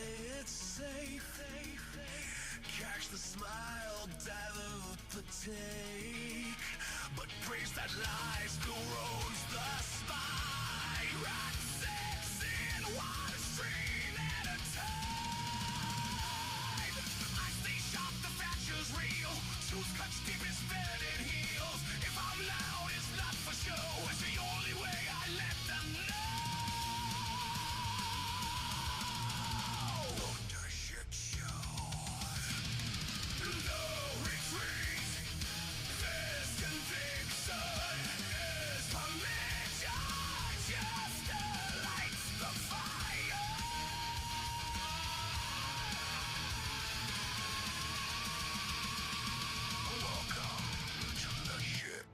play it safe. Catch the smile, dilute the take. But grace that lies corrodes the spine. Rat six in one stream at a time. I stay sharp, the fracture's real. Truth cuts deep, it's fed in heels. If I'm loud, it's not for show. It's the only way I let them know. Shit show. No retreat. This conviction is permission. Just lights the fire. Welcome to the ship.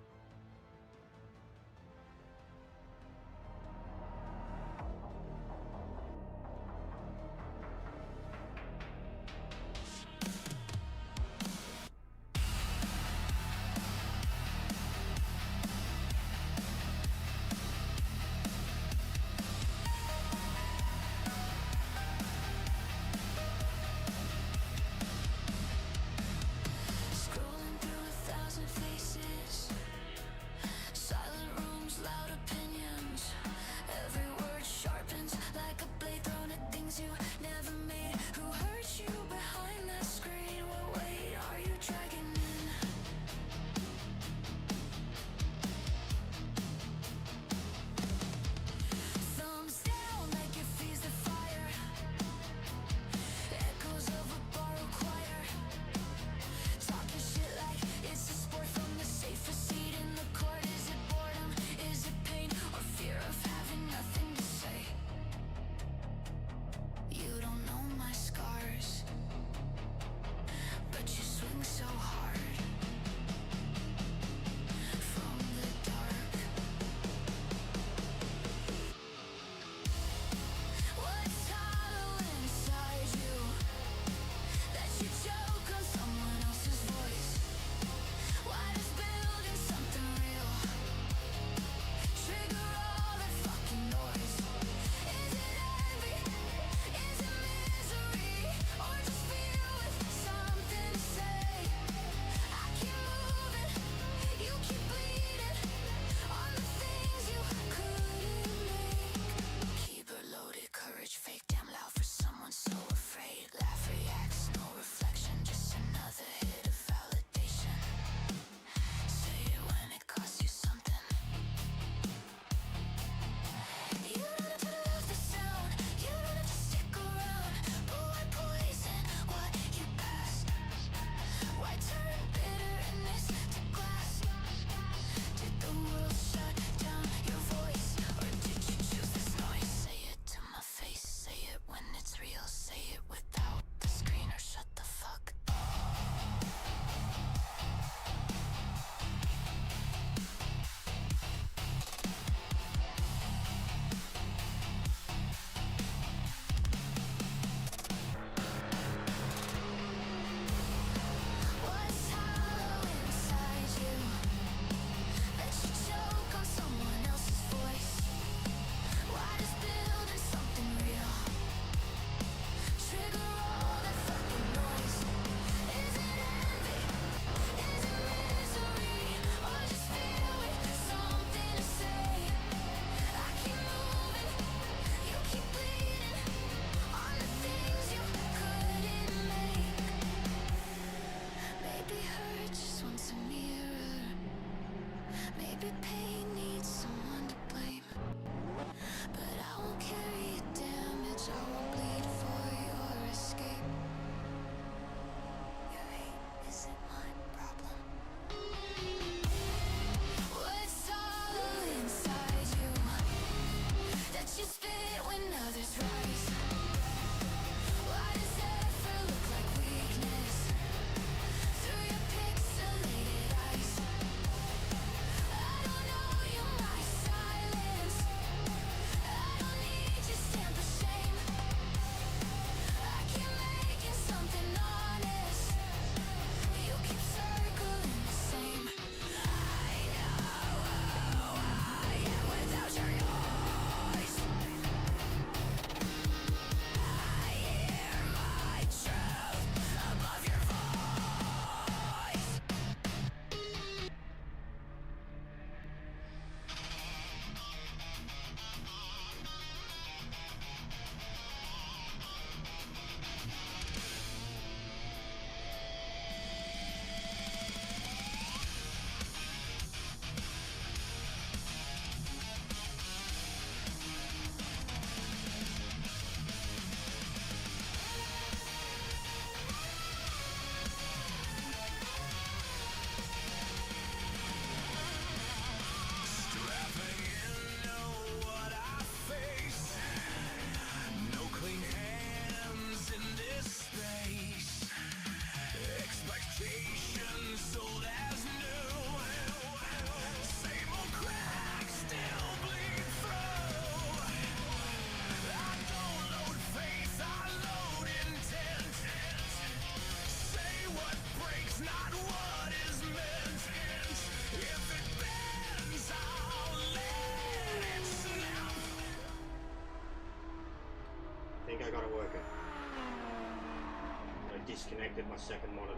disconnected my second monitor.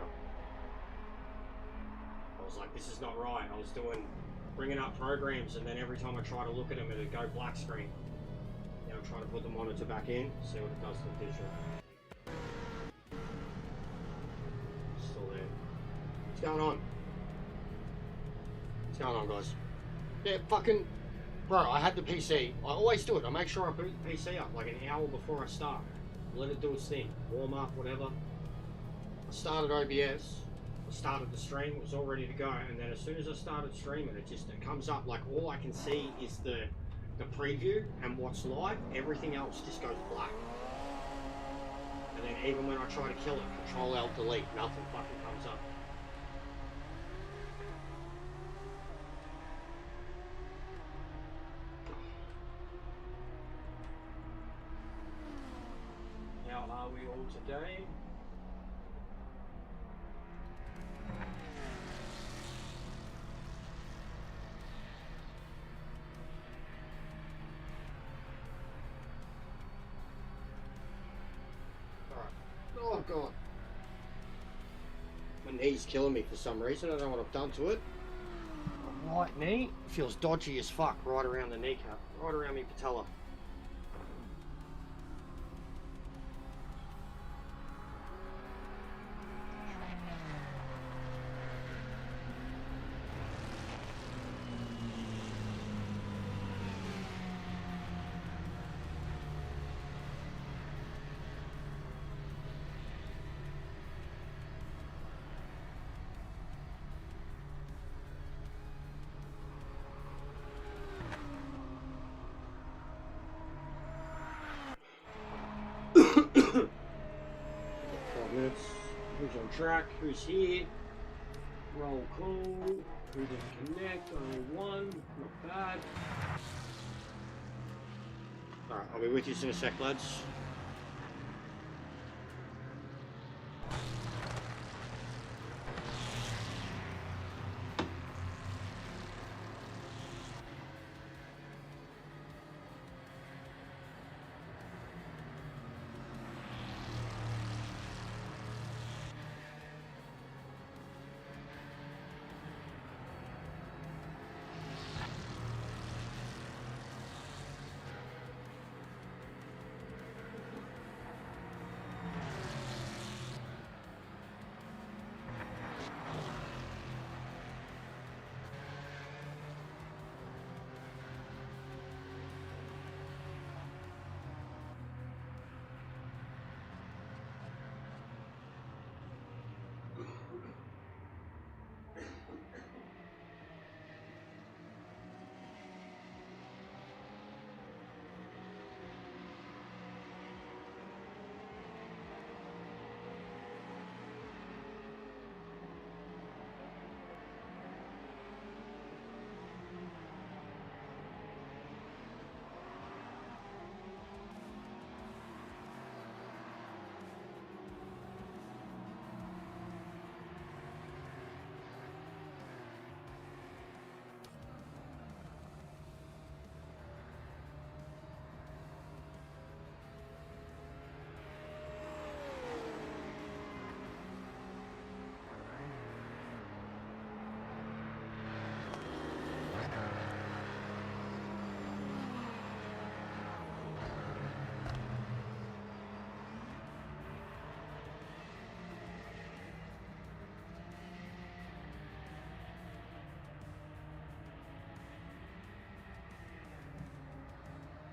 I was like, this is not right. I was bringing up programs, and then every time I try to look at them, it'd go black screen. Now I'm trying to put the monitor back in, see what it does to the digital. Still there. What's going on? What's going on, guys? Yeah, fucking... Bro, I had the PC. I always do it. I make sure I boot the PC up like an hour before I start. Let it do its thing. Warm up, whatever. I started OBS. I started the stream. It was all ready to go. And then as soon as I started streaming, it comes up like all I can see is the preview and what's live. Everything else just goes black. And then even when I try to kill it, Control-Alt-Delete, nothing fucking comes up. How are we all today? Oh god. My knee's killing me for some reason. I don't know what I've done to it. My right knee feels dodgy as fuck right around the kneecap, right around my patella. Who's on track? Who's here? Roll call. Who didn't connect? Only one. Not bad. Alright, I'll be with you in a sec, lads.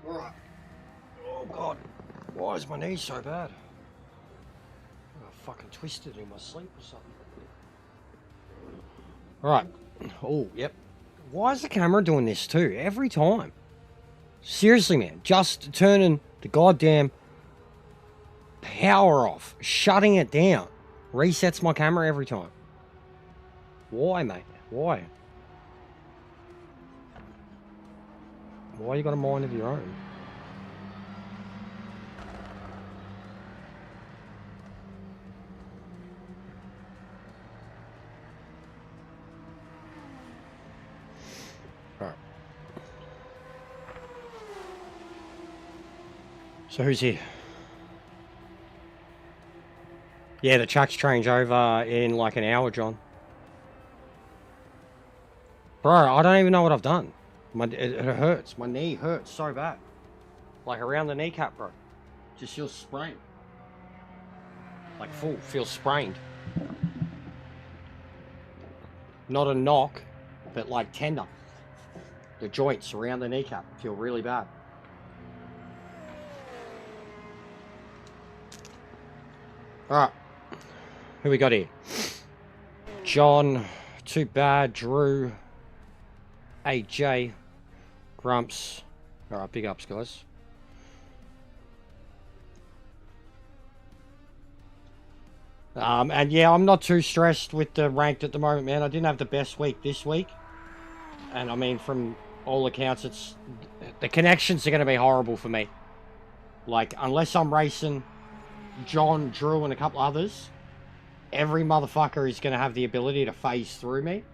Alright. Oh god. Why is my knee so bad? I fucking twisted in my sleep or something. Alright. Oh, yep. Why is the camera doing this too? Every time. Seriously, man. Just turning the goddamn power off. Shutting it down. Resets my camera every time. Why, mate? Why? Why you got a mind of your own? Alright. So who's here? Yeah, the tracks change over in like an hour, John. Bro, I don't even know what I've done. It hurts. My knee hurts so bad. Like around the kneecap, bro. Just feels sprained. Like full, feels sprained. Not a knock, but like tender. The joints around the kneecap feel really bad. Alright. Who we got here? John, Too Bad, Drew, AJ, Grumps. Alright, big ups, guys. And yeah, I'm not too stressed with the ranked at the moment, man. I didn't have the best week this week. And I mean, from all accounts, the connections are going to be horrible for me. Like, unless I'm racing John, Drew, and a couple others, every motherfucker is going to have the ability to phase through me.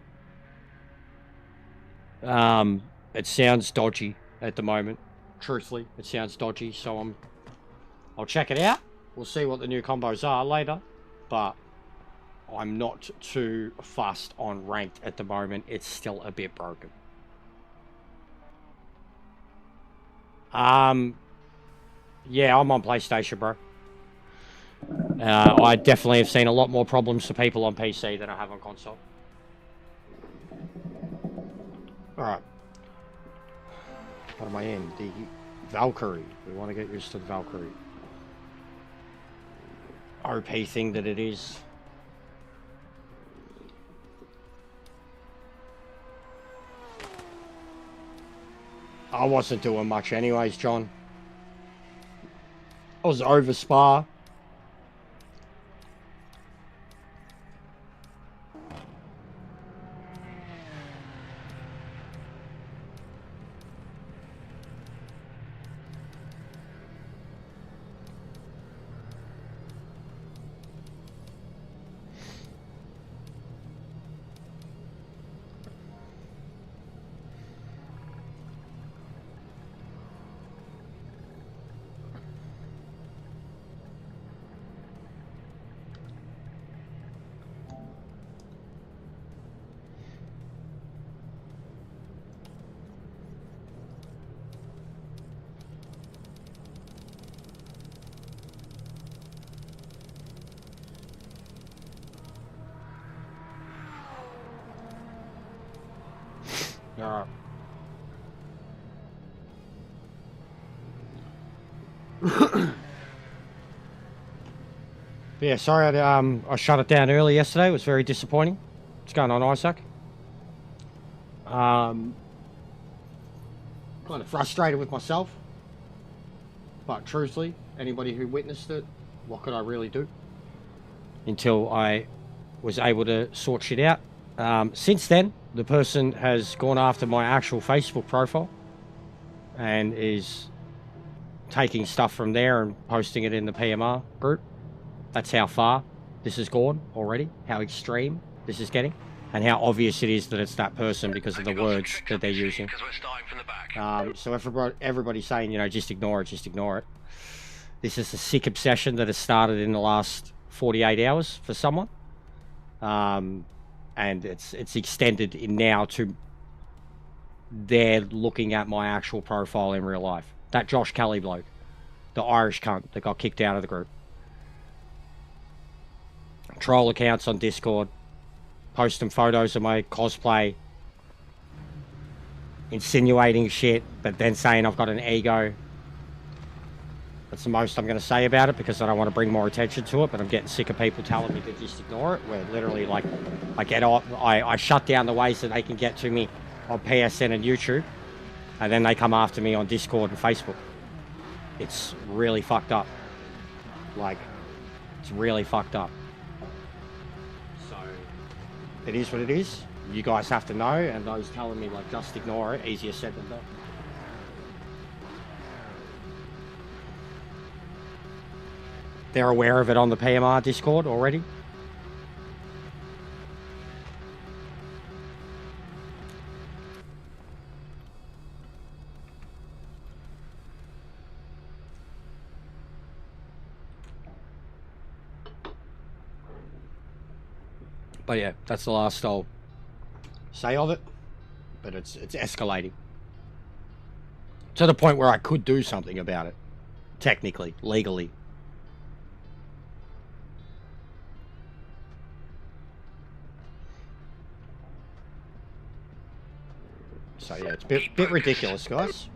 It sounds dodgy at the moment. Truthfully, it sounds dodgy, so I'll check it out. We'll see what the new combos are later. But I'm not too fussed on ranked at the moment. It's still a bit broken. Yeah, I'm on PlayStation, bro. I definitely have seen a lot more problems for people on PC than I have on console. Alright. What am I in? The Valkyrie. We want to get used to the Valkyrie. OP thing that it is. I wasn't doing much anyways, John. I was over Spa. Alright. Yeah, sorry I shut it down early yesterday. It was very disappointing. What's going on, Isaac? Kind of frustrated with myself. But truthfully, anybody who witnessed it, what could I really do? Until I was able to sort shit out. Since then, the person has gone after my actual Facebook profile and is taking stuff from there and posting it in the PMR group. That's how far this has gone already, how extreme this is getting, and how obvious it is that it's that person because of the words that they're using. So everybody's saying, you know, just ignore it, just ignore it. This is a sick obsession that has started in the last 48 hours for someone. And it's extended in now to they're looking at my actual profile in real life. That Josh Kelly bloke, the Irish cunt that got kicked out of the group. Troll accounts on Discord, posting photos of my cosplay, insinuating shit, but then saying I've got an ego. That's the most I'm going to say about it because I don't want to bring more attention to it, but I'm getting sick of people telling me to just ignore it. Where literally, like, I shut down the ways that they can get to me on PSN and YouTube, and then they come after me on Discord and Facebook. It's really fucked up. Like, it's really fucked up. So, it is what it is. You guys have to know, and those telling me, like, just ignore it, easier said than done. They're aware of it on the PMR Discord already. But yeah, that's the last I'll say of it. But it's escalating. To the point where I could do something about it. Technically, legally. So yeah, it's a bit ridiculous, guys.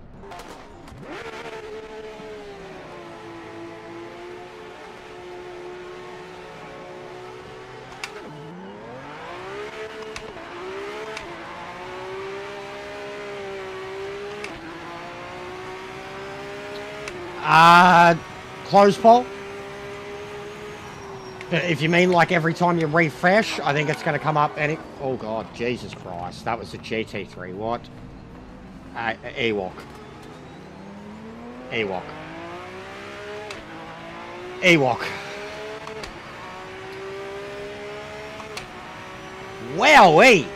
Close poll. If you mean like every time you refresh, I think it's going to come up any... Oh god, Jesus Christ. That was a GT3. What? Ewok. Ewok. Ewok. Wowee!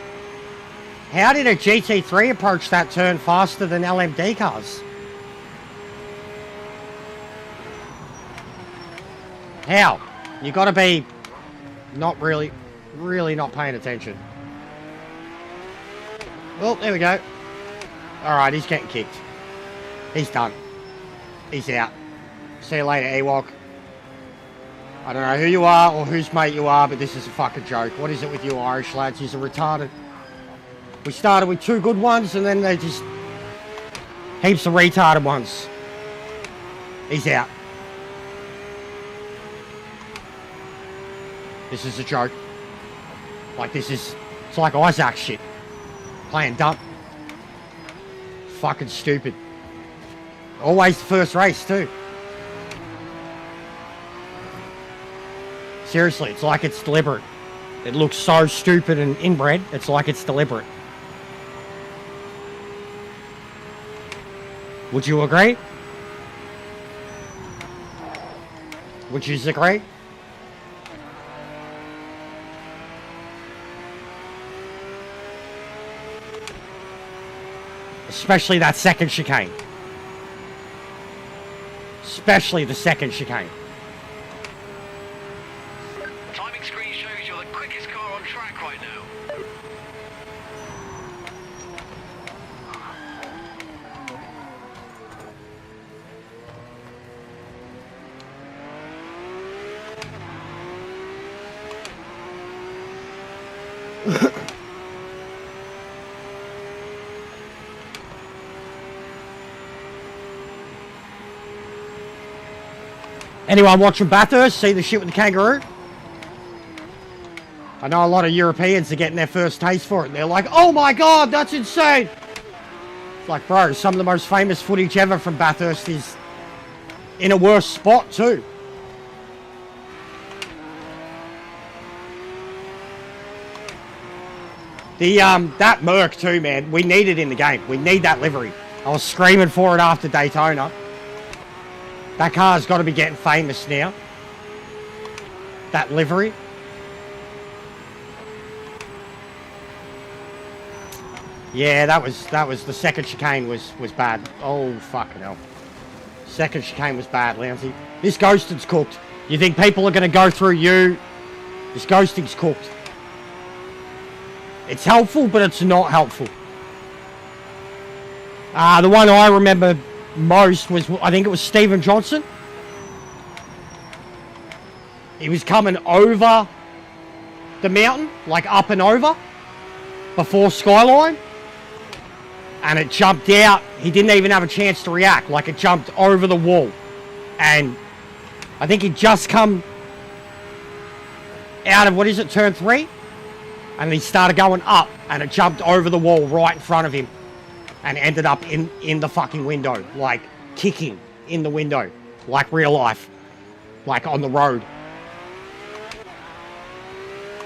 How did a GT3 approach that turn faster than LMD cars? How? You gotta be not really not paying attention. Well, there we go. Alright, he's getting kicked. He's done. He's out. See you later, Ewok. I don't know who you are or whose mate you are, but this is a fucking joke. What is it with you Irish lads? You're retarded. We started with 2 good ones and then they just... heaps of retarded ones. He's out. This is a joke. Like this is... it's like Isaac shit. Playing dumb. Fucking stupid. Always the first race too. Seriously, it's like it's deliberate. It looks so stupid and inbred, it's like it's deliberate. Would you agree? Would you agree? Especially that second chicane. Especially the second chicane. Timing screen shows you're the quickest car on track right now. Anyone watching Bathurst see the shit with the kangaroo? I know a lot of Europeans are getting their first taste for it and they're like, oh my god, that's insane! It's like, bro, some of the most famous footage ever from Bathurst is in a worse spot too. That Merc too, man, we need it in the game. We need that livery. I was screaming for it after Daytona. That car's got to be getting famous now. That livery. Yeah, that was the second chicane was bad. Oh fucking hell. Second chicane was bad, Lounsey. This ghosting's cooked. You think people are going to go through you? This ghosting's cooked. It's helpful, but it's not helpful. The one I remember most was, I think it was Stephen Johnson. He was coming over the mountain, like up and over, before Skyline. And it jumped out. He didn't even have a chance to react. Like it jumped over the wall. And I think he'd just come out of, what is it, turn 3? And he started going up and it jumped over the wall right in front of him. And ended up in the fucking window. Like kicking in the window. Like real life. Like on the road.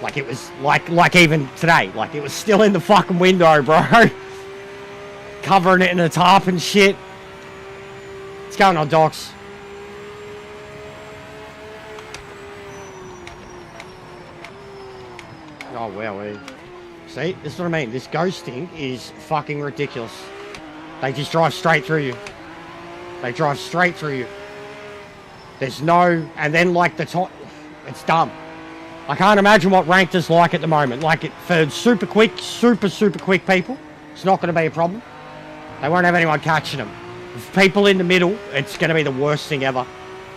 Like it was, like even today. Like it was still in the fucking window, bro. Covering it in a tarp and shit. What's going on, docs? Oh, wow. See, this is what I mean. This ghosting is fucking ridiculous. They just drive straight through you. They drive straight through you. There's no... And then, like, the top... It's dumb. I can't imagine what ranked is like at the moment. Like, for super quick people, it's not going to be a problem. They won't have anyone catching them. For people in the middle, it's going to be the worst thing ever.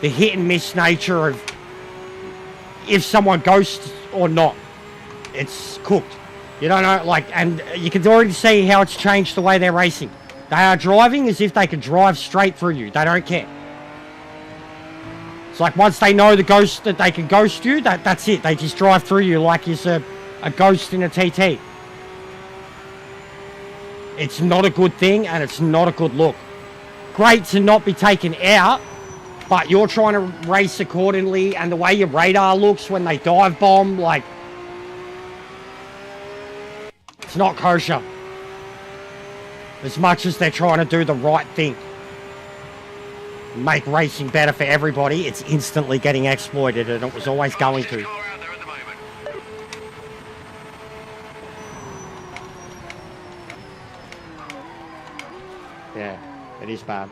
The hit and miss nature of if someone ghosts or not, it's cooked. You don't know, like, and you can already see how it's changed the way they're racing. They are driving as if they could drive straight through you. They don't care. It's like once they know that they can ghost you, that's it. They just drive through you like you're a ghost in a TT. It's not a good thing, and it's not a good look. Great to not be taken out, but you're trying to race accordingly, and the way your radar looks when they dive bomb, like, it's not kosher. As much as they're trying to do the right thing, make racing better for everybody, it's instantly getting exploited, and it was always going to. Yeah, it is bad.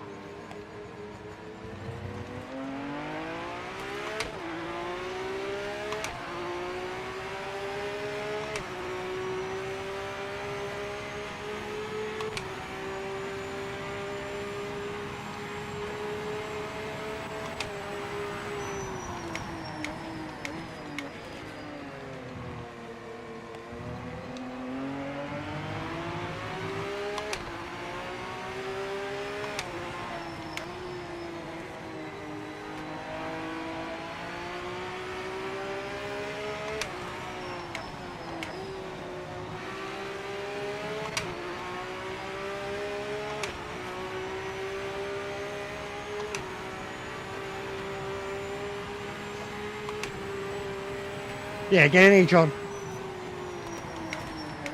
Yeah, get in here, John.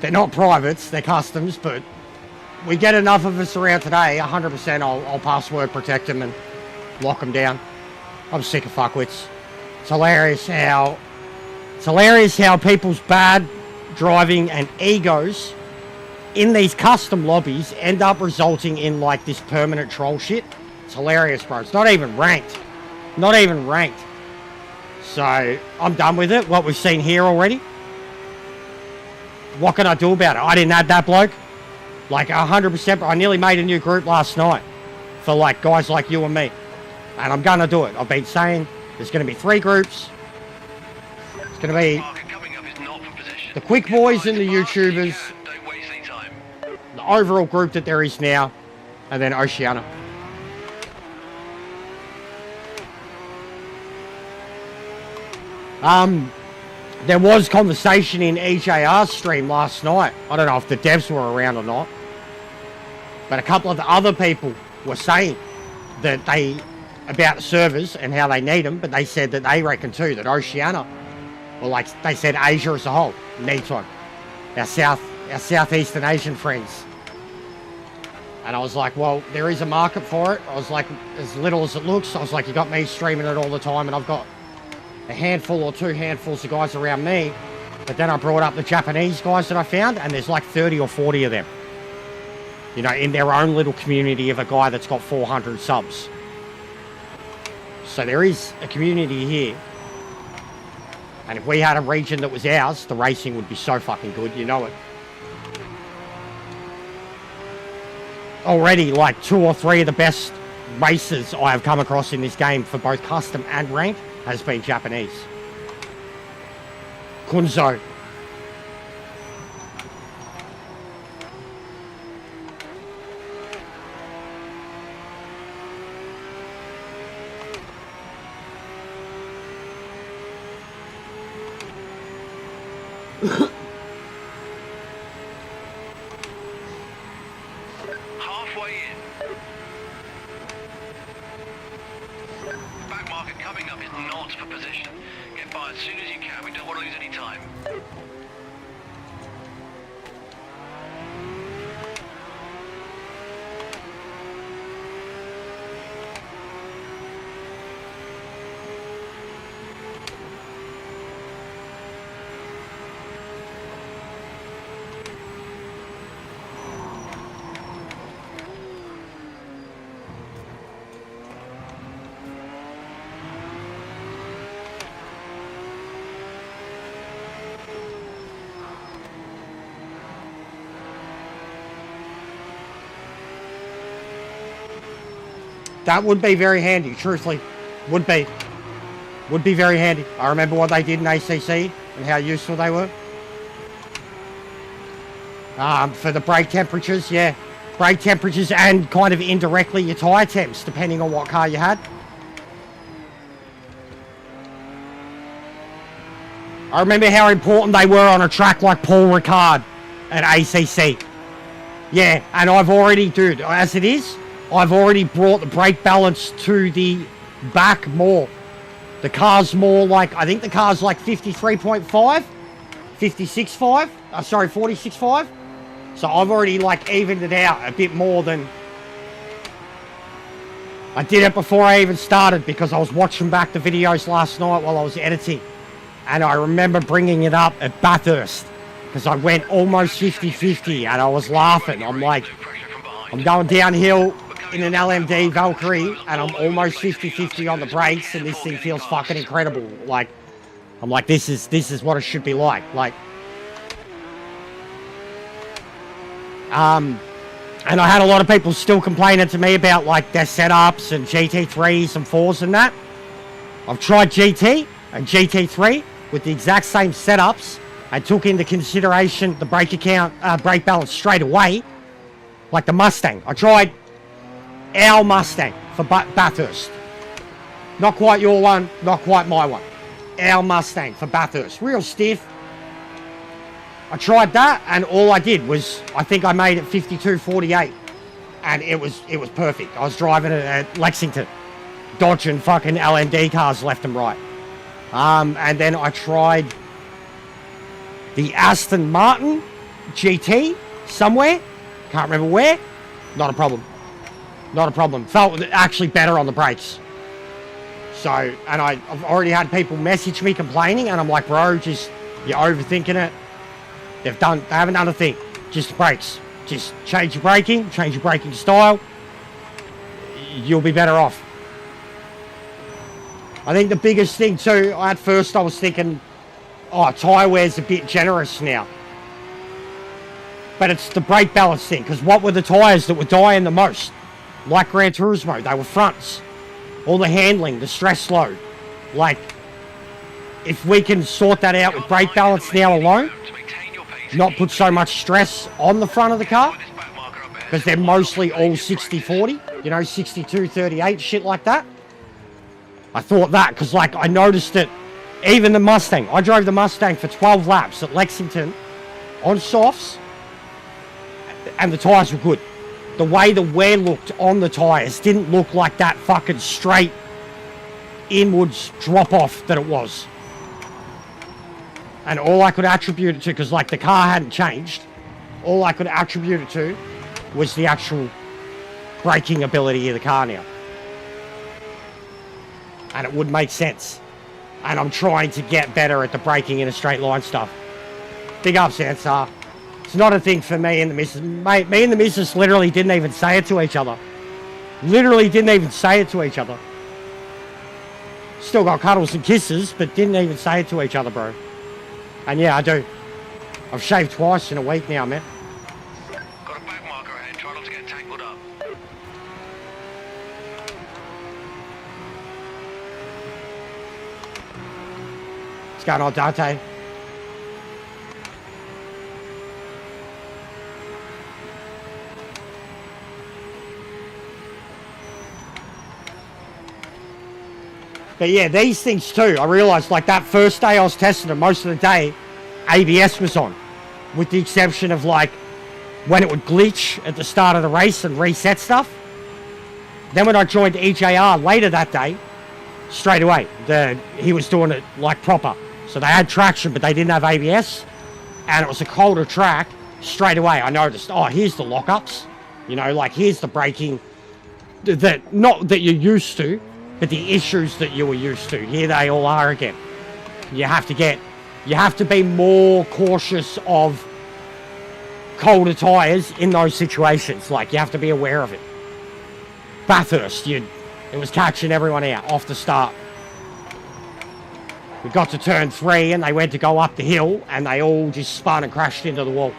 They're not privates, they're customs, but we get enough of us around today, 100% I'll password protect them and lock them down. I'm sick of fuckwits. It's hilarious how people's bad driving and egos in these custom lobbies end up resulting in like this permanent troll shit. It's hilarious, bro. It's not even ranked. Not even ranked. So, I'm done with it. What we've seen here already. What can I do about it? I didn't add that bloke. Like 100%. I nearly made a new group last night. For like guys like you and me. And I'm going to do it. I've been saying there's going to be 3 groups. It's going to be the quick boys and the YouTubers. The overall group that there is now. And then Oceania. There was conversation in EJR's stream last night. I don't know if the devs were around or not. But a couple of the other people were saying that about the servers and how they need them, but they said that they reckon too that Oceania, or like they said Asia as a whole, needs one. Our Southeastern Asian friends. And I was like, well, there is a market for it. I was like, as little as it looks, I was like, you got me streaming it all the time, and I've got a handful or 2 handfuls of guys around me. But then I brought up the Japanese guys that I found, and there's like 30 or 40 of them. You know, in their own little community of a guy that's got 400 subs. So there is a community here. And if we had a region that was ours, the racing would be so fucking good, you know it. Already, like 2 or 3 of the best racers I have come across in this game for both custom and rank has been Japanese. Kunzo. Halfway in. Back market coming up is not for position. Get by as soon as you can. We don't want to lose any time. That would be very handy, truthfully. Would be very handy. I remember what they did in ACC and how useful they were. For the brake temperatures, yeah. Brake temperatures and kind of indirectly your tyre temps, depending on what car you had. I remember how important they were on a track like Paul Ricard at ACC. Yeah, and I've already, dude, as it is, I've already brought the brake balance to the back more. The car's more like, I think the car's like 53.5, 56.5, sorry, 46.5. So I've already like evened it out a bit more than I did it before I even started, because I was watching back the videos last night while I was editing. And I remember bringing it up at Bathurst because I went almost 50-50 and I was laughing. I'm like, I'm going downhill in an LMD Valkyrie and I'm almost 50-50 on the brakes and this thing feels fucking incredible. Like, I'm like, this is what it should be like. Like, and I had a lot of people still complaining to me about like their setups and GT3s and 4s and that. I've tried GT and GT3 with the exact same setups and took into consideration the brake balance straight away, like the Mustang. I tried our Mustang for Bathurst. Not quite your one, not quite my one. Our Mustang for Bathurst. Real stiff. I tried that and all I did was, I think I made it 52.48 and it was perfect. I was driving it at Lexington, dodging fucking LMD cars left and right. And then I tried the Aston Martin GT somewhere. Can't remember where. Not a problem. Not a problem. Felt actually better on the brakes. So, and I've already had people message me complaining and I'm like, bro, just, you're overthinking it. They haven't done a thing. Just the brakes. Just change your braking style. You'll be better off. I think the biggest thing too, at first I was thinking, oh, tyre wear's a bit generous now. But it's the brake balance thing, because what were the tyres that were dying the most? Like Gran Turismo, they were fronts. All the handling, the stress load. Like, if we can sort that out with brake balance now alone, not put so much stress on the front of the car, because they're mostly all 60-40, you know, 62-38, shit like that. I thought that, because like I noticed it, even the Mustang, I drove the Mustang for 12 laps at Lexington on softs, and the tyres were good. The way the wear looked on the tyres didn't look like that fucking straight inwards drop off that it was. And all I could attribute it to, because like the car hadn't changed, all I could attribute it to was the actual braking ability of the car now. And it would make sense. And I'm trying to get better at the braking in a straight line stuff. Big ups, Ansar. It's not a thing for me and the missus. Mate, me and the missus literally didn't even say it to each other. Literally didn't even say it to each other. Still got cuddles and kisses, but didn't even say it to each other, bro. And yeah, I do. I've shaved twice in a week now, man. Got a back marker ahead, try not to get tangled up. What's going on, Dante? But yeah, these things too, I realised like that first day I was testing them, most of the day, ABS was on. With the exception of like, when it would glitch at the start of the race and reset stuff. Then when I joined EJR later that day, straight away, he was doing it like proper. So they had traction, but they didn't have ABS. And it was a colder track, straight away I noticed, oh, here's the lockups. You know, like here's the braking, that not that you're used to, but the issues that you were used to, here they all are again. You have to be more cautious of colder tyres in those situations. Like, you have to be aware of it. Bathurst, it was catching everyone out off the start. We got to turn 3 and they went to go up the hill and they all just spun and crashed into the wall.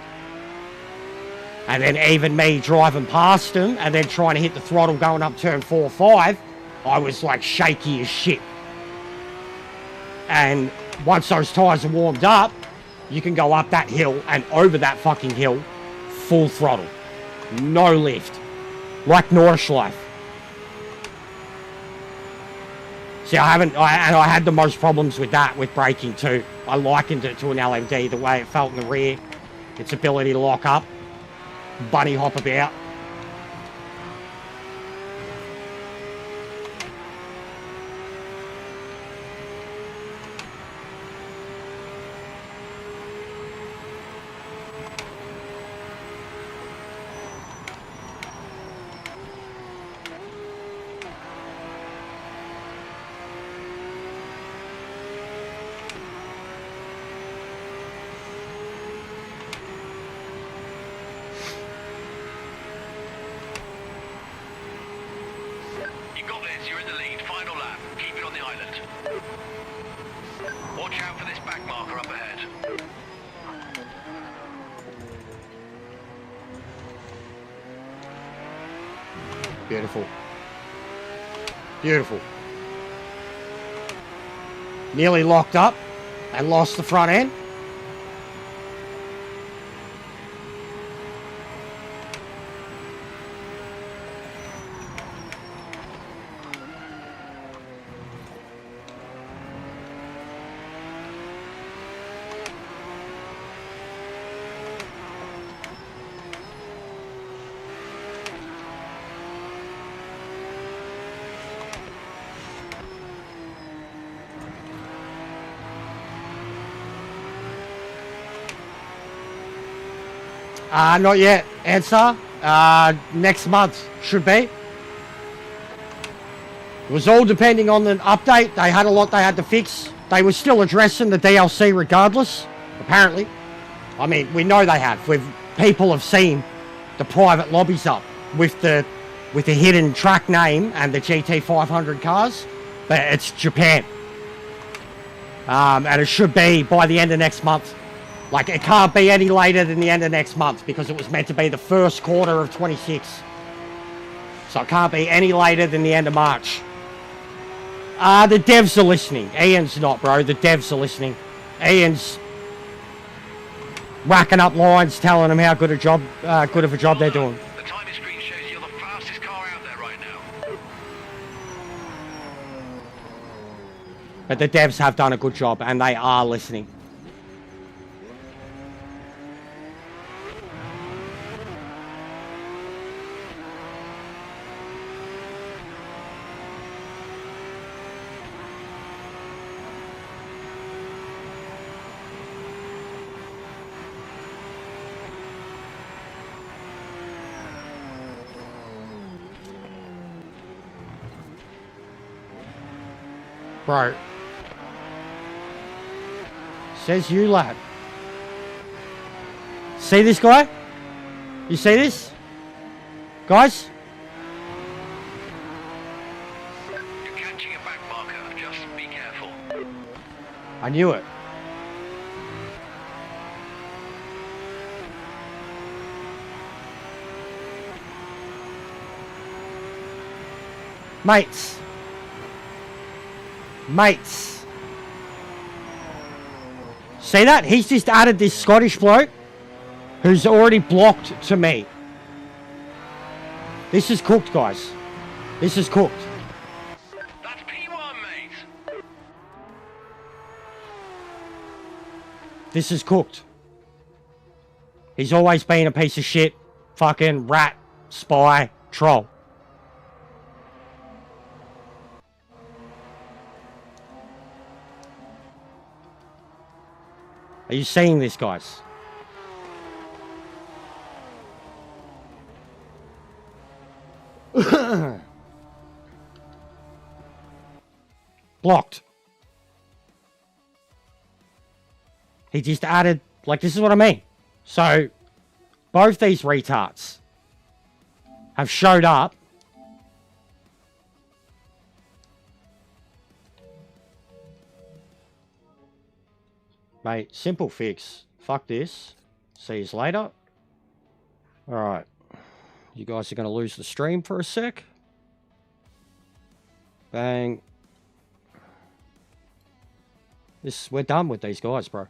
And then even me driving past him and then trying to hit the throttle going up turn 4 or 5, I was like shaky as shit. And once those tyres are warmed up, you can go up that hill and over that fucking hill, full throttle. No lift. Like Nordschleife. See, I had the most problems with that, with braking too. I likened it to an LMD, the way it felt in the rear, its ability to lock up, bunny hop about. Beautiful. Beautiful. Nearly locked up and lost the front end. Not yet. Answer. Next month should be. It was all depending on the update. They had a lot they had to fix. They were still addressing the DLC regardless, apparently. I mean, we know they have. People have seen the private lobbies up with the hidden track name and the GT500 cars, but it's Japan. And it should be by the end of next month. Like, it can't be any later than the end of next month because it was meant to be the first quarter of 26. So it can't be any later than the end of March. The devs are listening. Ian's not, bro. The devs are listening. Ian's racking up lines telling them how good of a job they're doing. The timing screen shows you're the fastest car out there right now. But the devs have done a good job and they are listening. Bro. Says you, lad. See this guy? You see this? Guys? You're catching a back marker. Just be careful. I knew it. Mates. Mates. See that? He's just added this Scottish bloke who's already blocked to me. This is cooked, guys. This is cooked. That's P1, mate. This is cooked. He's always been a piece of shit, fucking rat, spy, troll. Are you seeing this, guys? Blocked. He just added, like, this is what I mean. So, both these retards have showed up. Mate, simple fix. Fuck this. See you later. Alright. You guys are going to lose the stream for a sec. Bang. We're done with these guys, bro.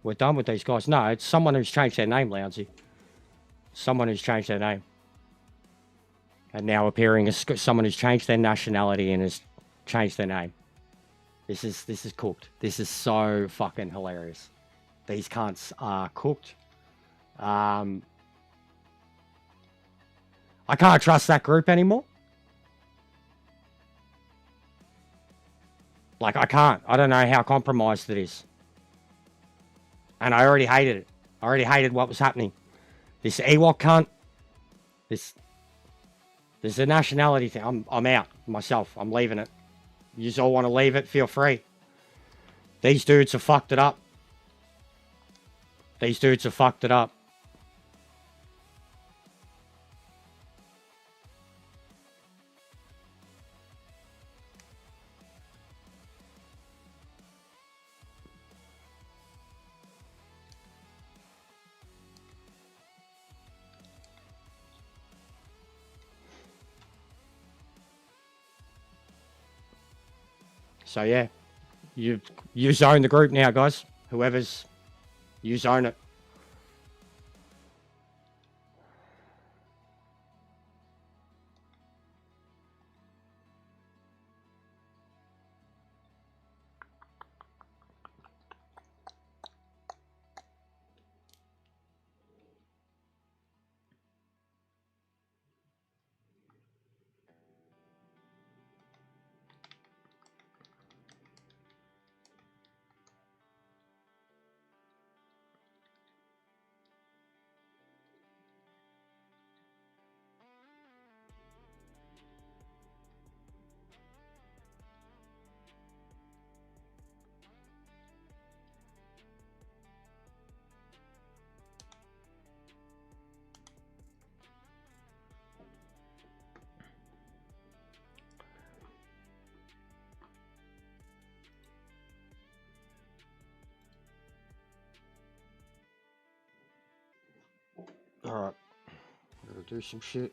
We're done with these guys. No, it's someone who's changed their name, Lounsey. Someone who's changed their name. And now appearing as someone who's changed their nationality and has changed their name. This is cooked. This is so fucking hilarious. These cunts are cooked. I can't trust that group anymore. Like, I can't. I don't know how compromised it is. And I already hated it. I already hated what was happening. This Ewok cunt. There's a nationality thing. I'm out myself. I'm leaving it. You all want to leave it, feel free. These dudes have fucked it up. These dudes have fucked it up. So yeah, you own the group now, guys. Whoever's, you own it. Alright. Gotta do some shit.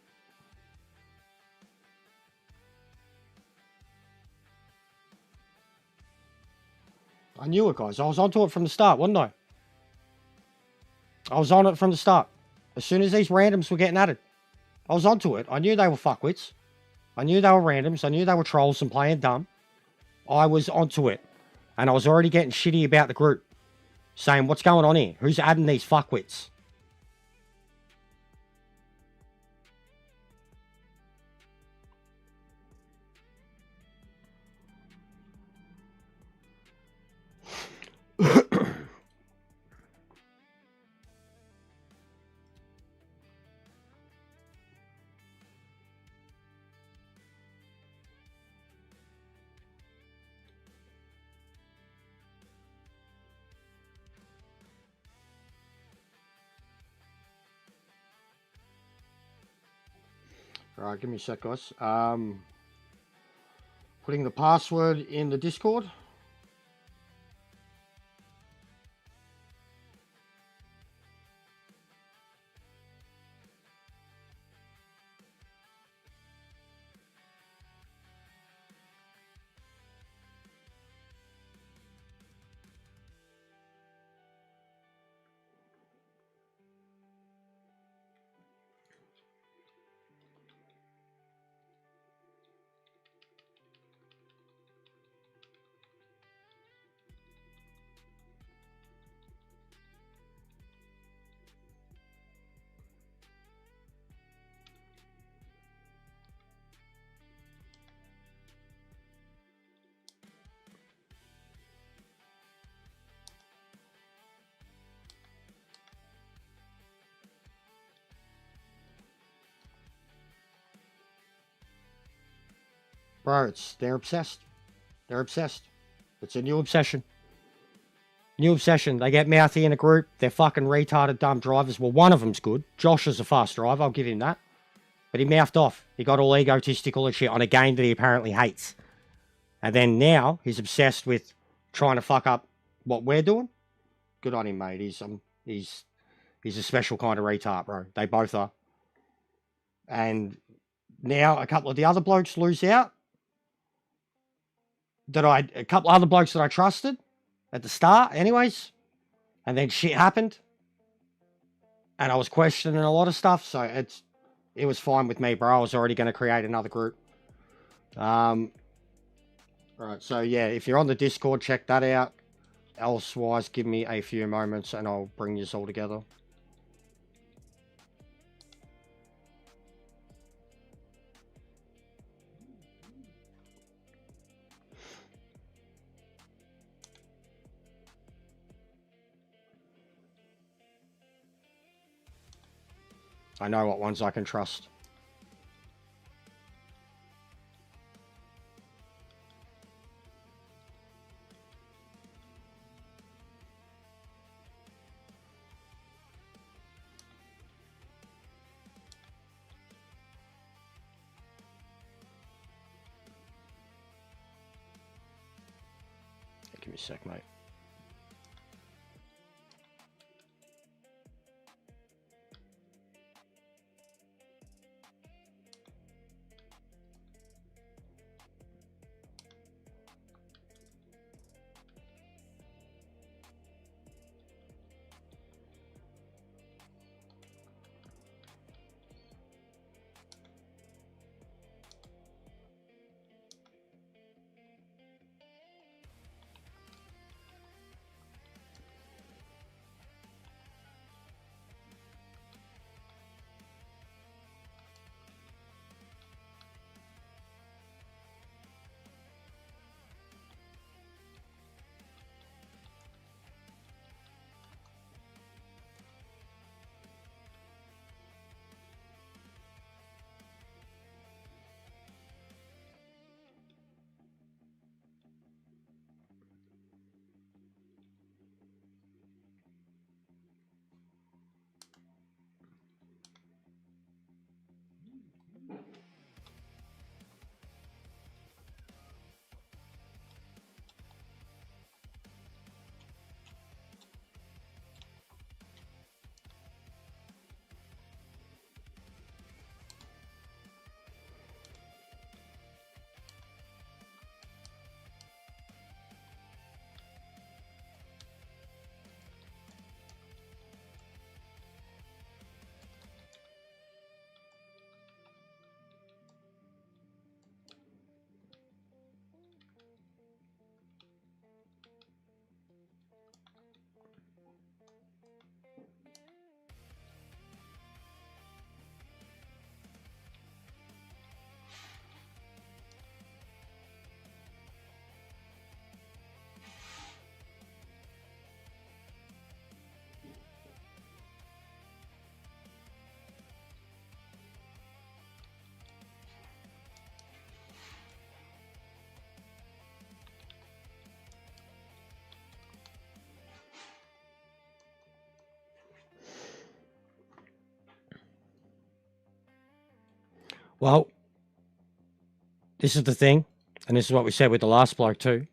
I knew it, guys. I was onto it from the start, wasn't I? I was on it from the start. As soon as these randoms were getting added, I was onto it. I knew they were fuckwits. I knew they were randoms. I knew they were trolls and playing dumb. I was onto it. And I was already getting shitty about the group. Saying, what's going on here? Who's adding these fuckwits? Alright, give me a sec, guys. Putting the password in the Discord. Bro, they're obsessed. They're obsessed. It's a new obsession. New obsession. They get mouthy in a group. They're fucking retarded dumb drivers. Well, one of them's good. Josh is a fast driver. I'll give him that. But he mouthed off. He got all egotistical and shit on a game that he apparently hates. And then now he's obsessed with trying to fuck up what we're doing. Good on him, mate. He's He's a special kind of retard, bro. They both are. And now a couple of the other blokes lose out. A couple of other blokes that I trusted at the start, anyways. And then shit happened. And I was questioning a lot of stuff, so it was fine with me, bro. I was already going to create another group. Right, so yeah, if you're on the Discord, check that out. Elsewise, give me a few moments and I'll bring you all together. I know what ones I can trust. Give me a sec, mate. Well, this is the thing, and this is what we said with the last bloke too.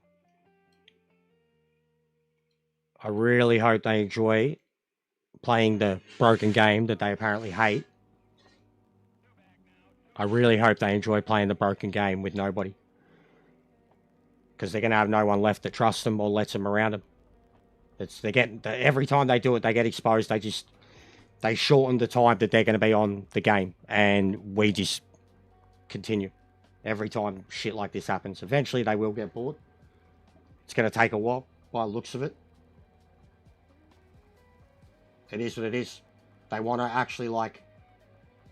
I really hope they enjoy playing the broken game that they apparently hate. I really hope they enjoy playing the broken game with nobody. Because they're going to have no one left that trusts them or lets them around them. Every time they do it, they get exposed. They shorten the time that they're going to be on the game. And we just continue. Every time shit like this happens. Eventually they will get bored. It's going to take a while by the looks of it. It is what it is. They want to actually like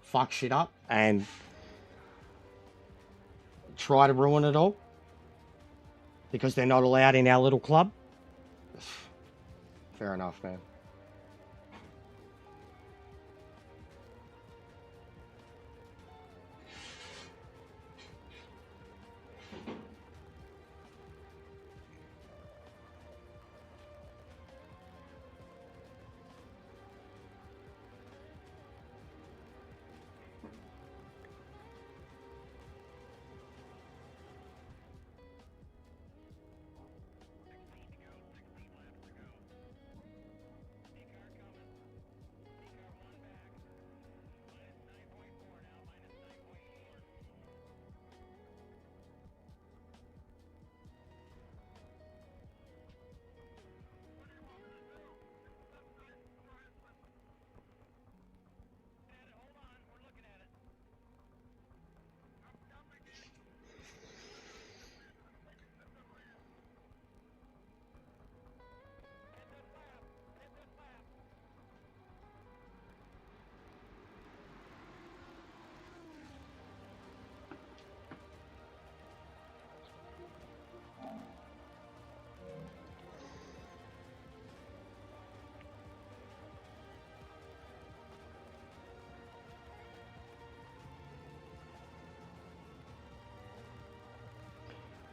fuck shit up and try to ruin it all because they're not allowed in our little club. Fair enough, man.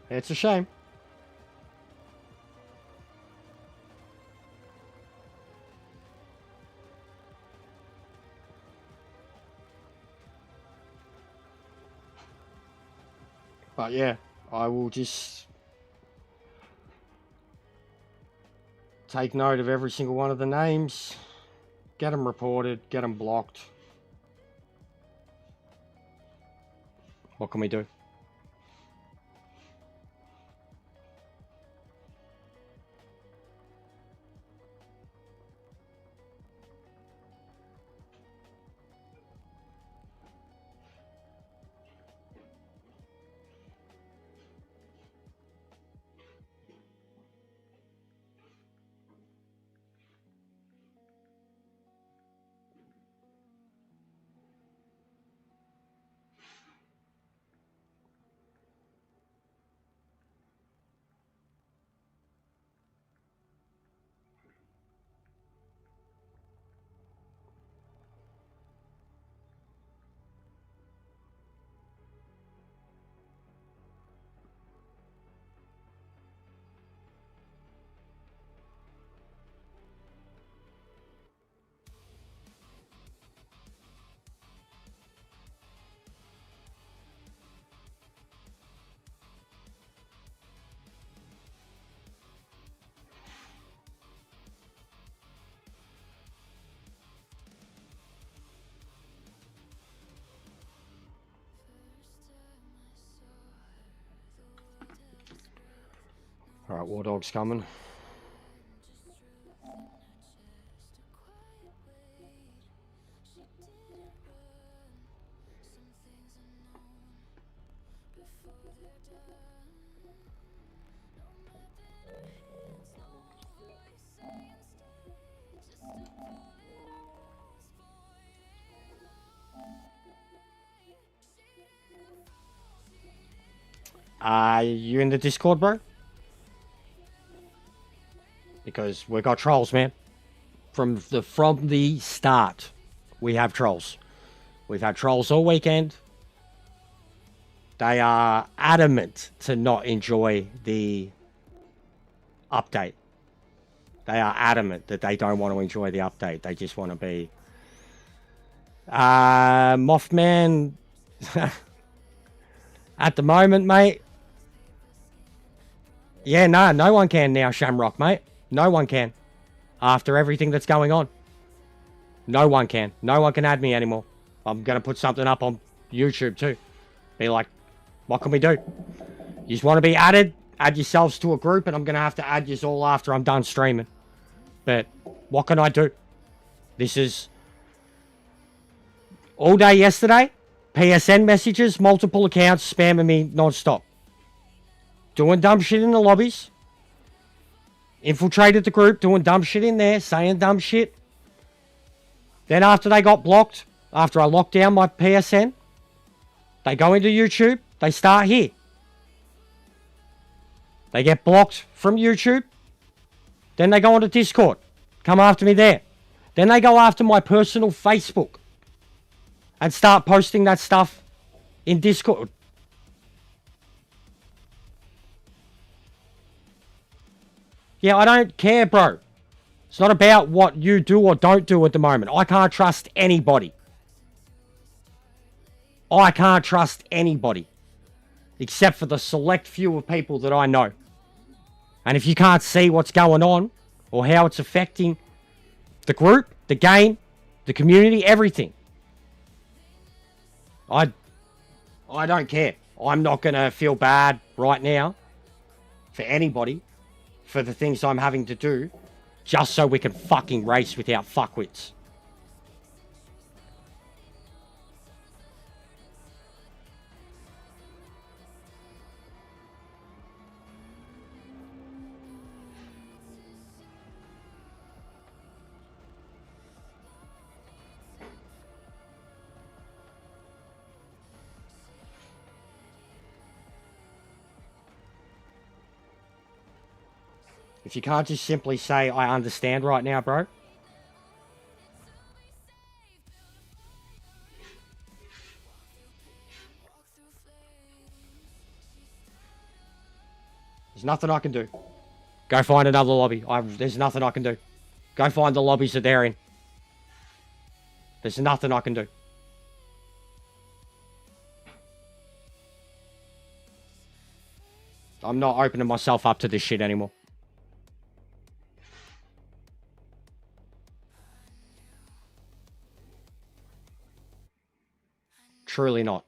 It's a shame. But yeah, I will just take note of every single one of the names, get them reported, get them blocked. What can we do? Alright, War Dog's coming. You in the Discord, bro? Because we got trolls, man. From the start, we have trolls. We've had trolls all weekend. They are adamant to not enjoy the update. They are adamant that they don't want to enjoy the update. They just want to be... Mothman... At the moment, mate... Yeah, no one can now, Shamrock, mate. No one can. After everything that's going on. No one can. No one can add me anymore. I'm going to put something up on YouTube too. Be like, what can we do? You just want to be added? Add yourselves to a group and I'm going to have to add you all after I'm done streaming. But what can I do? This is... All day yesterday, PSN messages, multiple accounts spamming me non-stop. Doing dumb shit in the lobbies. Infiltrated the group, doing dumb shit in there, saying dumb shit. Then after they got blocked, after I locked down my PSN, they go into YouTube, they start here. They get blocked from YouTube. Then they go onto Discord, come after me there. Then they go after my personal Facebook and start posting that stuff in Discord. Yeah, I don't care, bro. It's not about what you do or don't do at the moment. I can't trust anybody. I can't trust anybody. Except for the select few of people that I know. And if you can't see what's going on, or how it's affecting the group, the game, the community, everything. I don't care. I'm not going to feel bad right now for anybody for the things I'm having to do just so we can fucking race without fuckwits. If you can't just simply say, I understand right now, bro. There's nothing I can do. Go find another lobby. There's nothing I can do. Go find the lobbies that they're in. There's nothing I can do. I'm not opening myself up to this shit anymore. Truly not.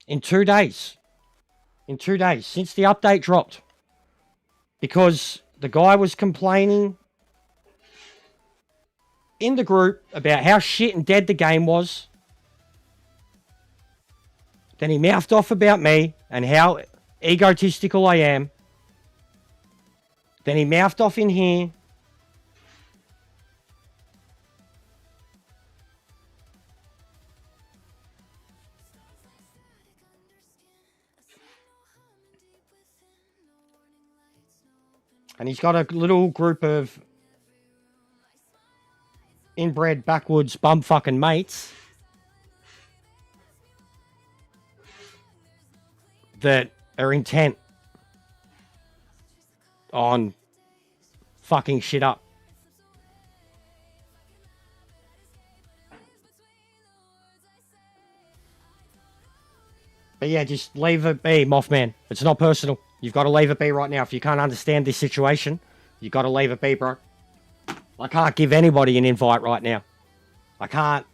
In 2 days. In 2 days. Since the update dropped. Because the guy was complaining in the group about how shit and dead the game was. Then he mouthed off about me and how egotistical I am. Then he mouthed off in here. And he's got a little group of inbred backwoods bum-fucking mates that are intent on fucking shit up. But yeah, just leave it be, Mothman. It's not personal. You've got to leave it be right now. If you can't understand this situation, you've got to leave it be, bro. I can't give anybody an invite right now. I can't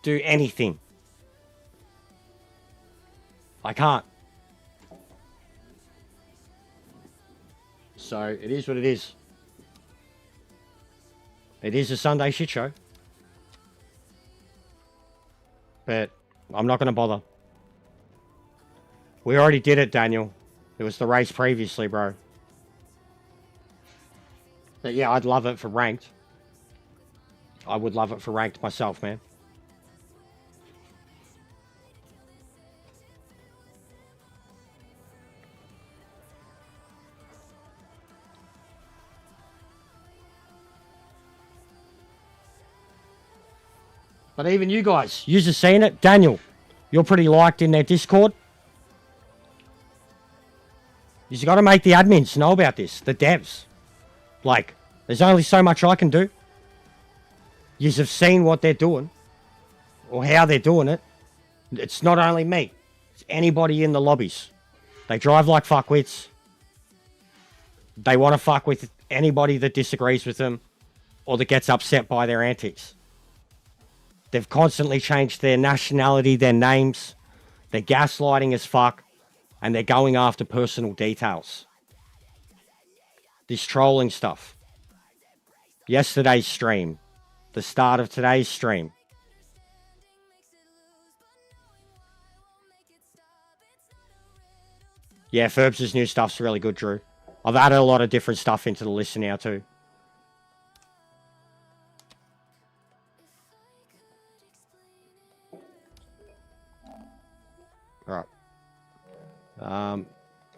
do anything. I can't. So, it is what it is. It is a Sunday shit show. But I'm not going to bother. We already did it, Daniel. It was the race previously, bro. But yeah, I'd love it for ranked. I would love it for ranked myself, man. But even you guys, you've just seen it. Daniel, you're pretty liked in their Discord. You've got to make the admins know about this, the devs. Like, there's only so much I can do. Yous have seen what they're doing, or how they're doing it. It's not only me, it's anybody in the lobbies. They drive like fuckwits. They want to fuck with anybody that disagrees with them, or that gets upset by their antics. They've constantly changed their nationality, their names. They're gaslighting as fuck. And they're going after personal details. This trolling stuff. Yesterday's stream. The start of today's stream. Yeah, Ferbs' new stuff's really good, Drew. I've added a lot of different stuff into the list now too. Alright.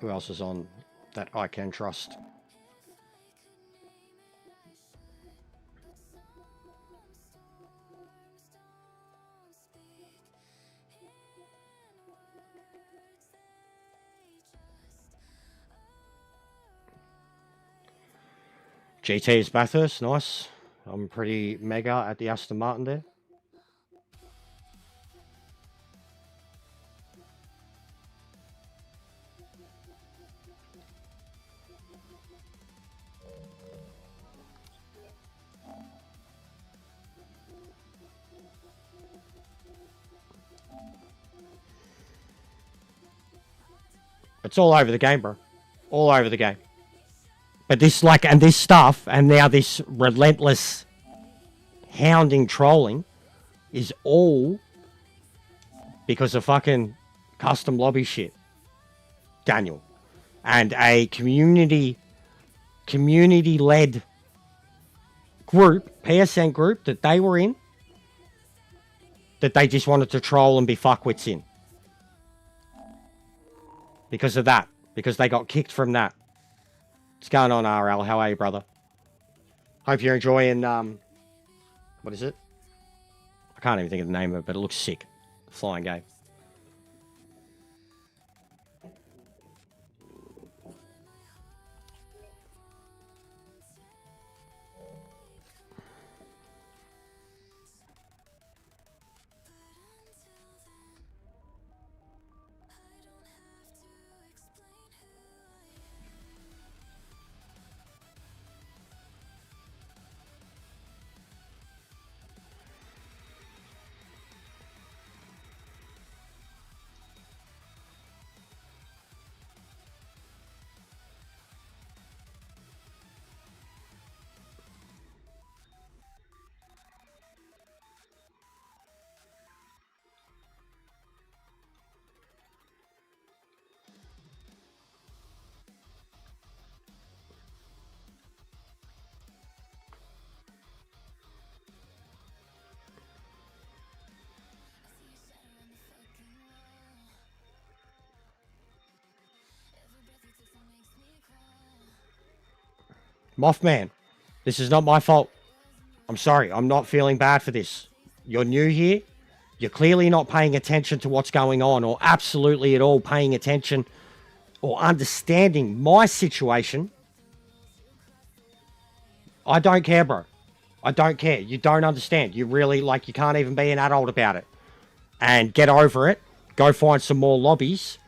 Who else is on that I can trust? GT is Bathurst, nice. I'm pretty mega at the Aston Martin there. It's all over the game, bro. All over the game. But this, like, and this stuff, and now this relentless hounding trolling is all because of fucking custom lobby shit, Daniel. And a community-led group, PSN group that they were in, that they just wanted to troll and be fuckwits in. Because of that. Because they got kicked from that. What's going on, RL? How are you, brother? Hope you're enjoying, what is it? I can't even think of the name of it, but it looks sick. Flying game. Mothman, this is not my fault. I'm sorry, I'm not feeling bad for this. You're new here. You're clearly not paying attention to what's going on, or absolutely at all paying attention or understanding my situation. I don't care, bro. I don't care. You don't understand. You really, like, you can't even be an adult about it. And get over it. Go find some more lobbies.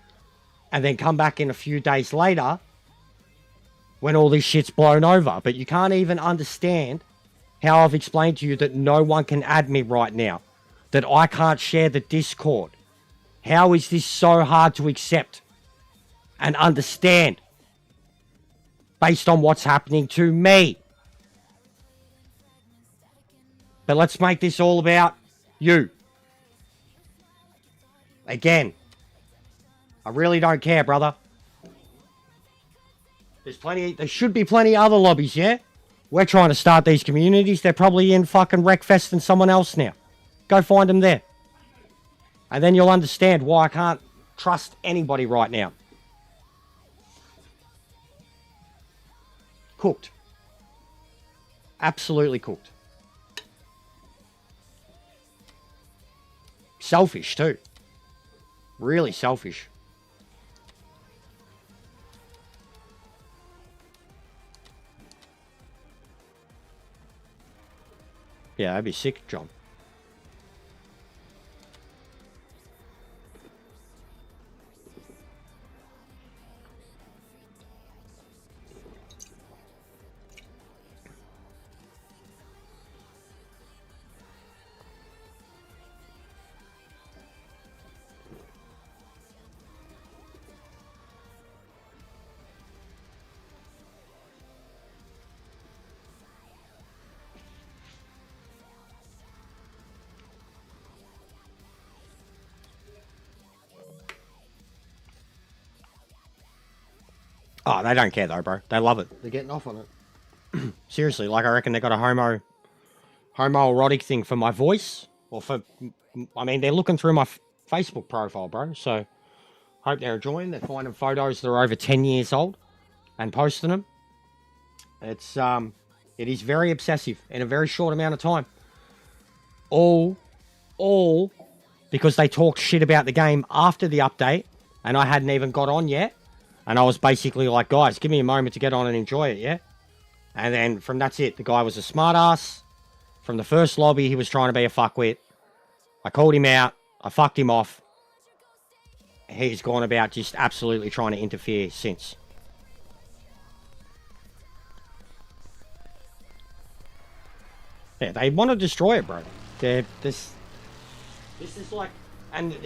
And then come back in a few days later when all this shit's blown over. But you can't even understand how I've explained to you that no one can add me right now. That I can't share the Discord. How is this so hard to accept and understand based on what's happening to me? But let's make this all about you. Again, I really don't care, brother. There should be plenty other lobbies, yeah? We're trying to start these communities. They're probably in fucking Wreckfest and someone else now. Go find them there. And then you'll understand why I can't trust anybody right now. Cooked. Absolutely cooked. Selfish too. Really selfish. Yeah, that'd be sick, John. Oh, they don't care though, bro. They love it. They're getting off on it. Seriously, like I reckon they got a homoerotic thing for my voice. Or for, I mean, they're looking through my Facebook profile, bro. So, hope they're enjoying. They're finding photos that are over 10 years old and posting them. It is very obsessive in a very short amount of time. All because they talked shit about the game after the update and I hadn't even got on yet. And I was basically like, guys, give me a moment to get on and enjoy it, yeah? And then from that's it. The guy was a smartass. From the first lobby, he was trying to be a fuckwit. I called him out. I fucked him off. He's gone about just absolutely trying to interfere since. Yeah, they want to destroy it, bro. This is like... And...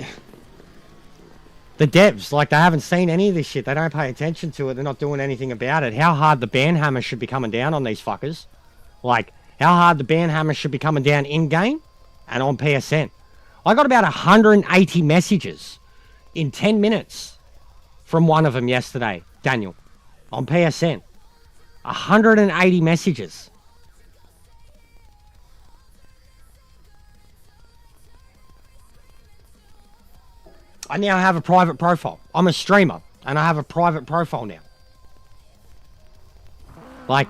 The devs, like, they haven't seen any of this shit. They don't pay attention to it. They're not doing anything about it. How hard the ban hammer should be coming down on these fuckers. Like, how hard the ban hammer should be coming down in-game and on PSN. I got about 180 messages in 10 minutes from one of them yesterday, Daniel, on PSN. 180 messages. I now have a private profile. I'm a streamer, and I have a private profile now. Like,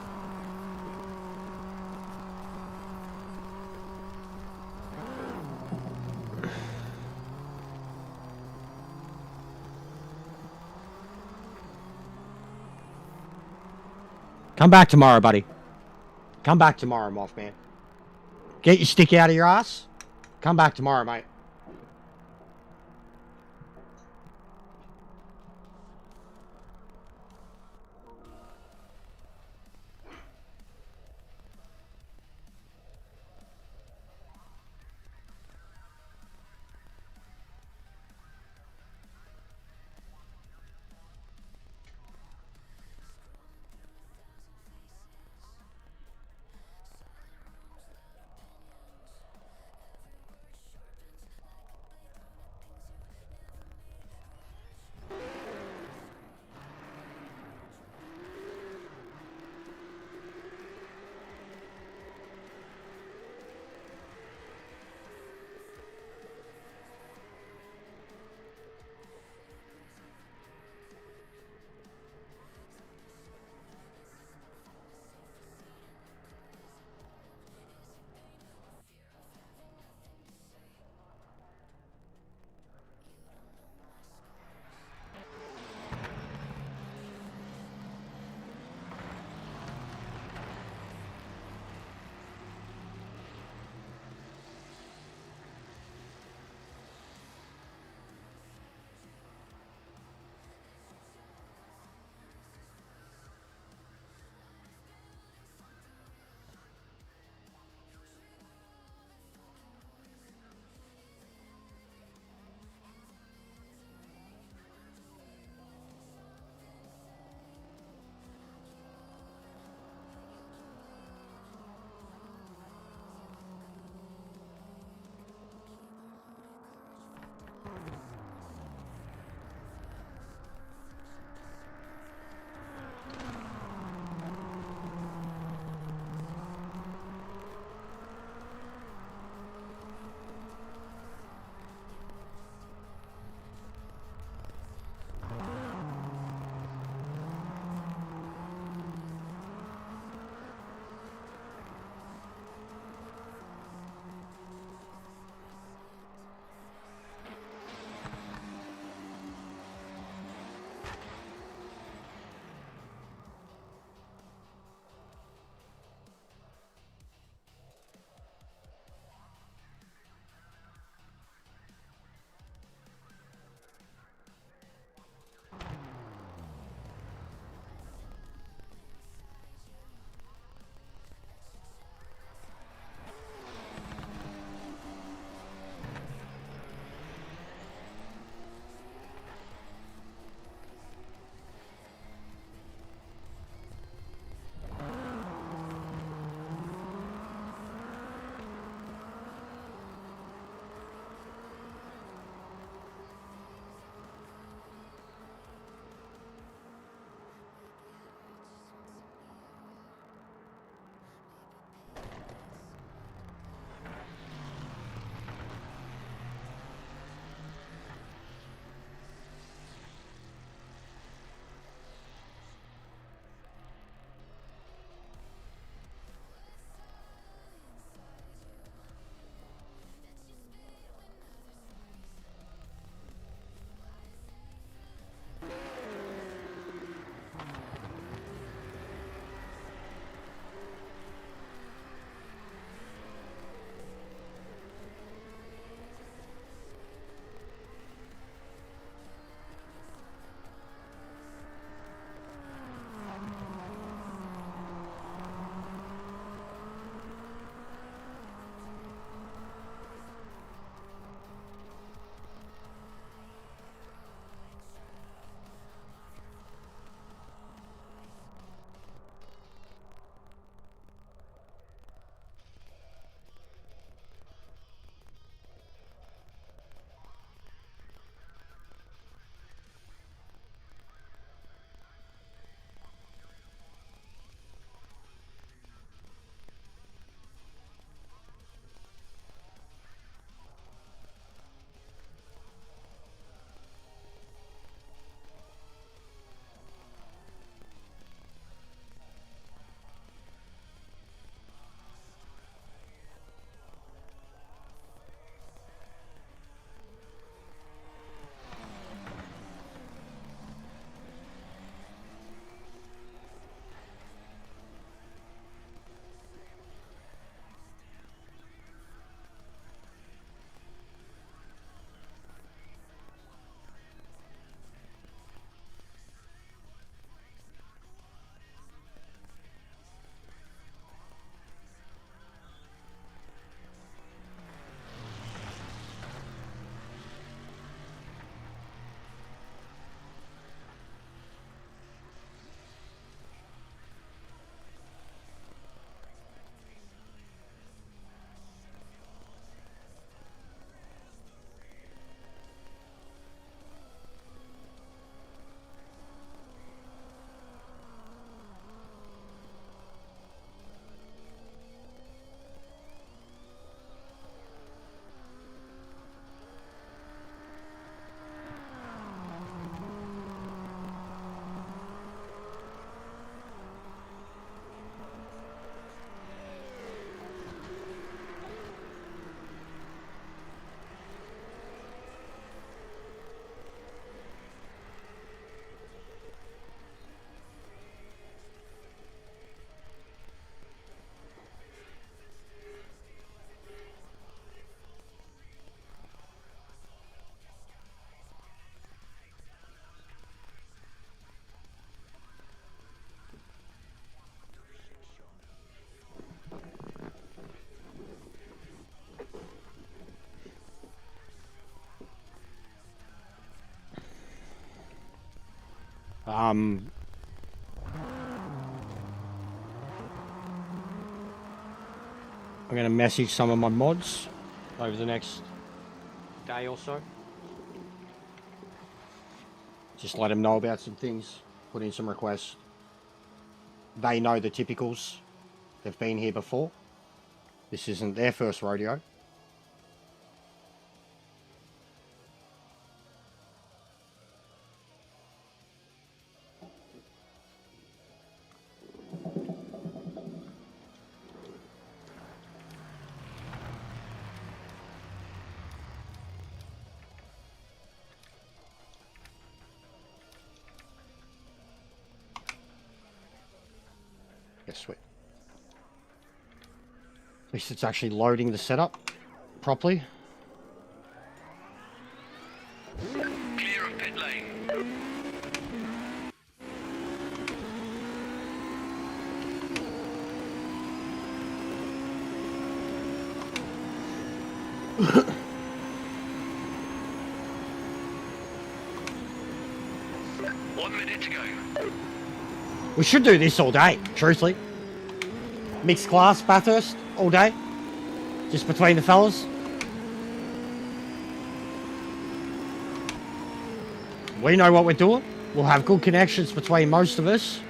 come back tomorrow, buddy. Come back tomorrow, Mothman. Get your stick out of your ass. Come back tomorrow, mate. I'm going to message some of my mods over the next day or so. Just let them know about some things, put in some requests. They know the typicals. They've been here before. This isn't their first rodeo. Yeah, sweet. At least it's actually loading the setup properly. Clear of pit lane. One minute to go. We should do this all day, truthfully. Mixed class, Bathurst, all day. Just between the fellas. We know what we're doing. We'll have good connections between most of us.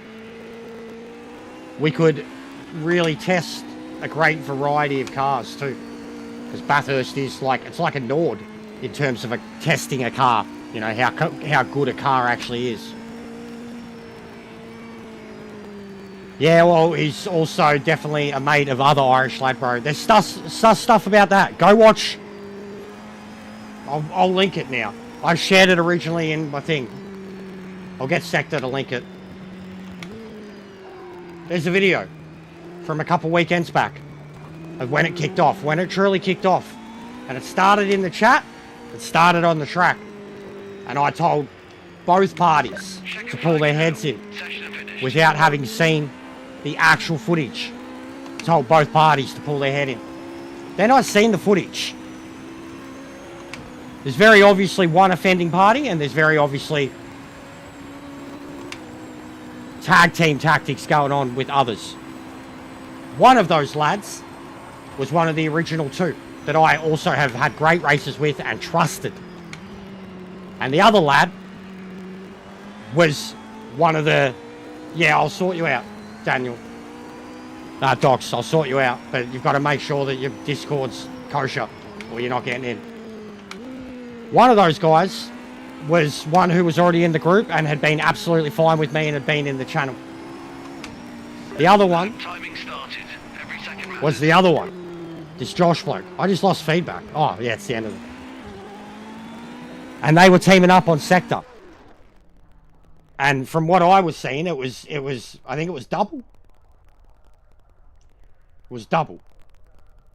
We could really test a great variety of cars too. Because Bathurst is like, it's like a Nord in terms of testing a car. You know, how good a car actually is. Yeah, well, he's also definitely a mate of other Irish lad, bro. There's stuff about that. Go watch. I'll link it now. I shared it originally in my thing. I'll get Sector to link it. There's a video from a couple weekends back of when it kicked off, when it truly kicked off. And it started in the chat, it started on the track. And I told both parties to pull their heads in without having seen the actual footage. Told both parties to pull their head in. Then I seen the footage. There's very obviously one offending party, and there's very obviously tag team tactics going on with others. One of those lads was one of the original two that I also have had great races with and trusted. And the other lad was one of the, yeah, I'll sort you out, Daniel. Docs, I'll sort you out, but you've got to make sure that your Discord's kosher or you're not getting in. One of those guys was one who was already in the group and had been absolutely fine with me and had been in the channel. The other one was the other one, this Josh bloke. I just lost feedback. Oh, yeah, it's the end of it. And they were teaming up on Sector. And from what I was seeing, it was I think it was double. It was double.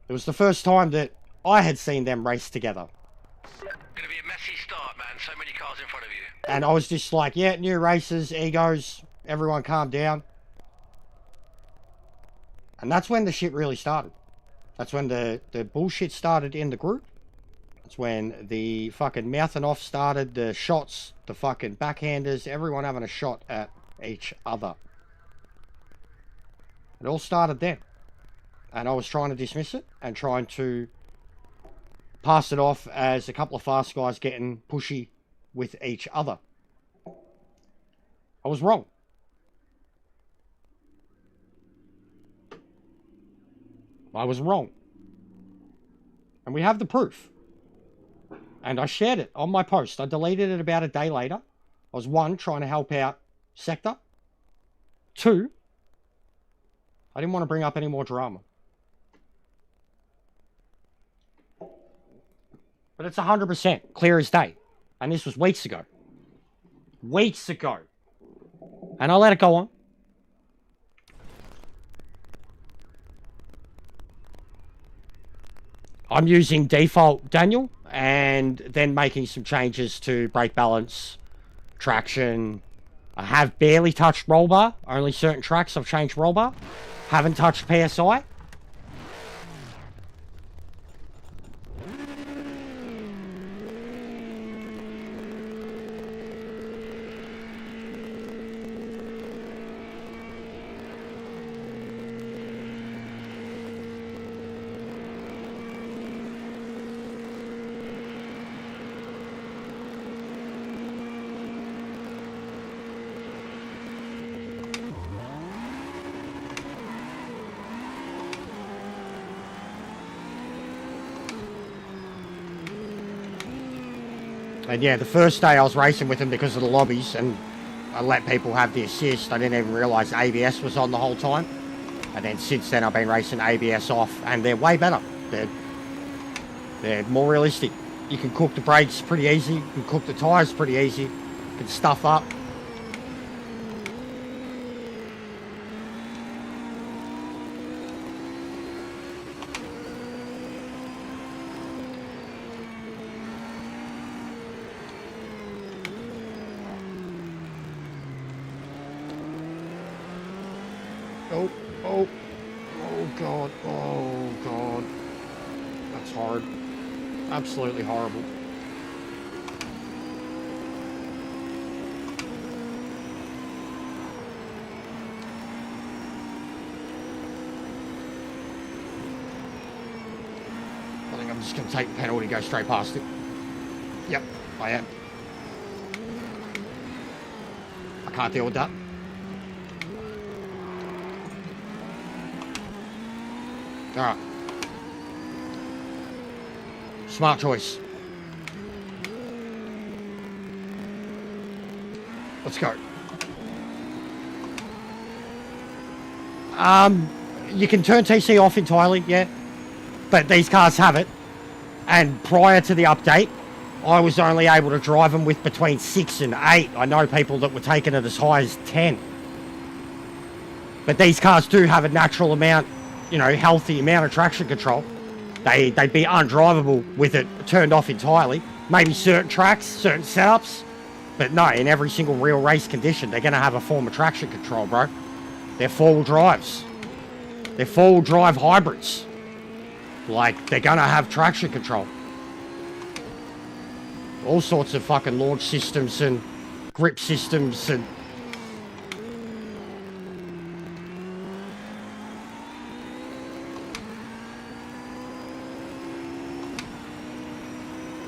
It was the first time that I had seen them race together. Gonna be a messy start, man. So many cars in front of you. And I was just like, yeah, new races, egos, everyone calm down. And that's when the shit really started. That's when the bullshit started in the group. That's when the fucking mouthing off started, the shots, the fucking backhanders, everyone having a shot at each other. It all started then. And I was trying to dismiss it and trying to pass it off as a couple of fast guys getting pushy with each other. I was wrong. I was wrong. And we have the proof. And I shared it on my post. I deleted it about a day later. I was, one, trying to help out Sector. Two, I didn't want to bring up any more drama. But it's 100% clear as day. And this was weeks ago. Weeks ago. And I let it go on. I'm using default Daniel and then making some changes to brake balance, traction. I have barely touched roll bar. Only certain tracks I've changed roll bar. Haven't touched PSI. And yeah, the first day I was racing with them because of the lobbies, and I let people have the assist. I didn't even realise ABS was on the whole time. And then since then I've been racing ABS off, and they're way better. They're more realistic. You can cook the brakes pretty easy. You can cook the tyres pretty easy. You can stuff up. Oh God, oh God. That's hard. Absolutely horrible. I think I'm just going to take the penalty, go straight past it. Yep, I am. I can't deal with that. Alright. Smart choice. Let's go. You can turn TC off entirely, yeah. But these cars have it. And prior to the update, I was only able to drive them with between 6 and 8. I know people that were taking it as high as 10. But these cars do have a natural amount, you know, healthy amount of traction control. They'd be undrivable with it turned off entirely. Maybe certain tracks, certain setups. But no, in every single real race condition, they're going to have a form of traction control, bro. They're four-wheel drives. They're four-wheel drive hybrids. Like, they're going to have traction control. All sorts of fucking launch systems and grip systems and...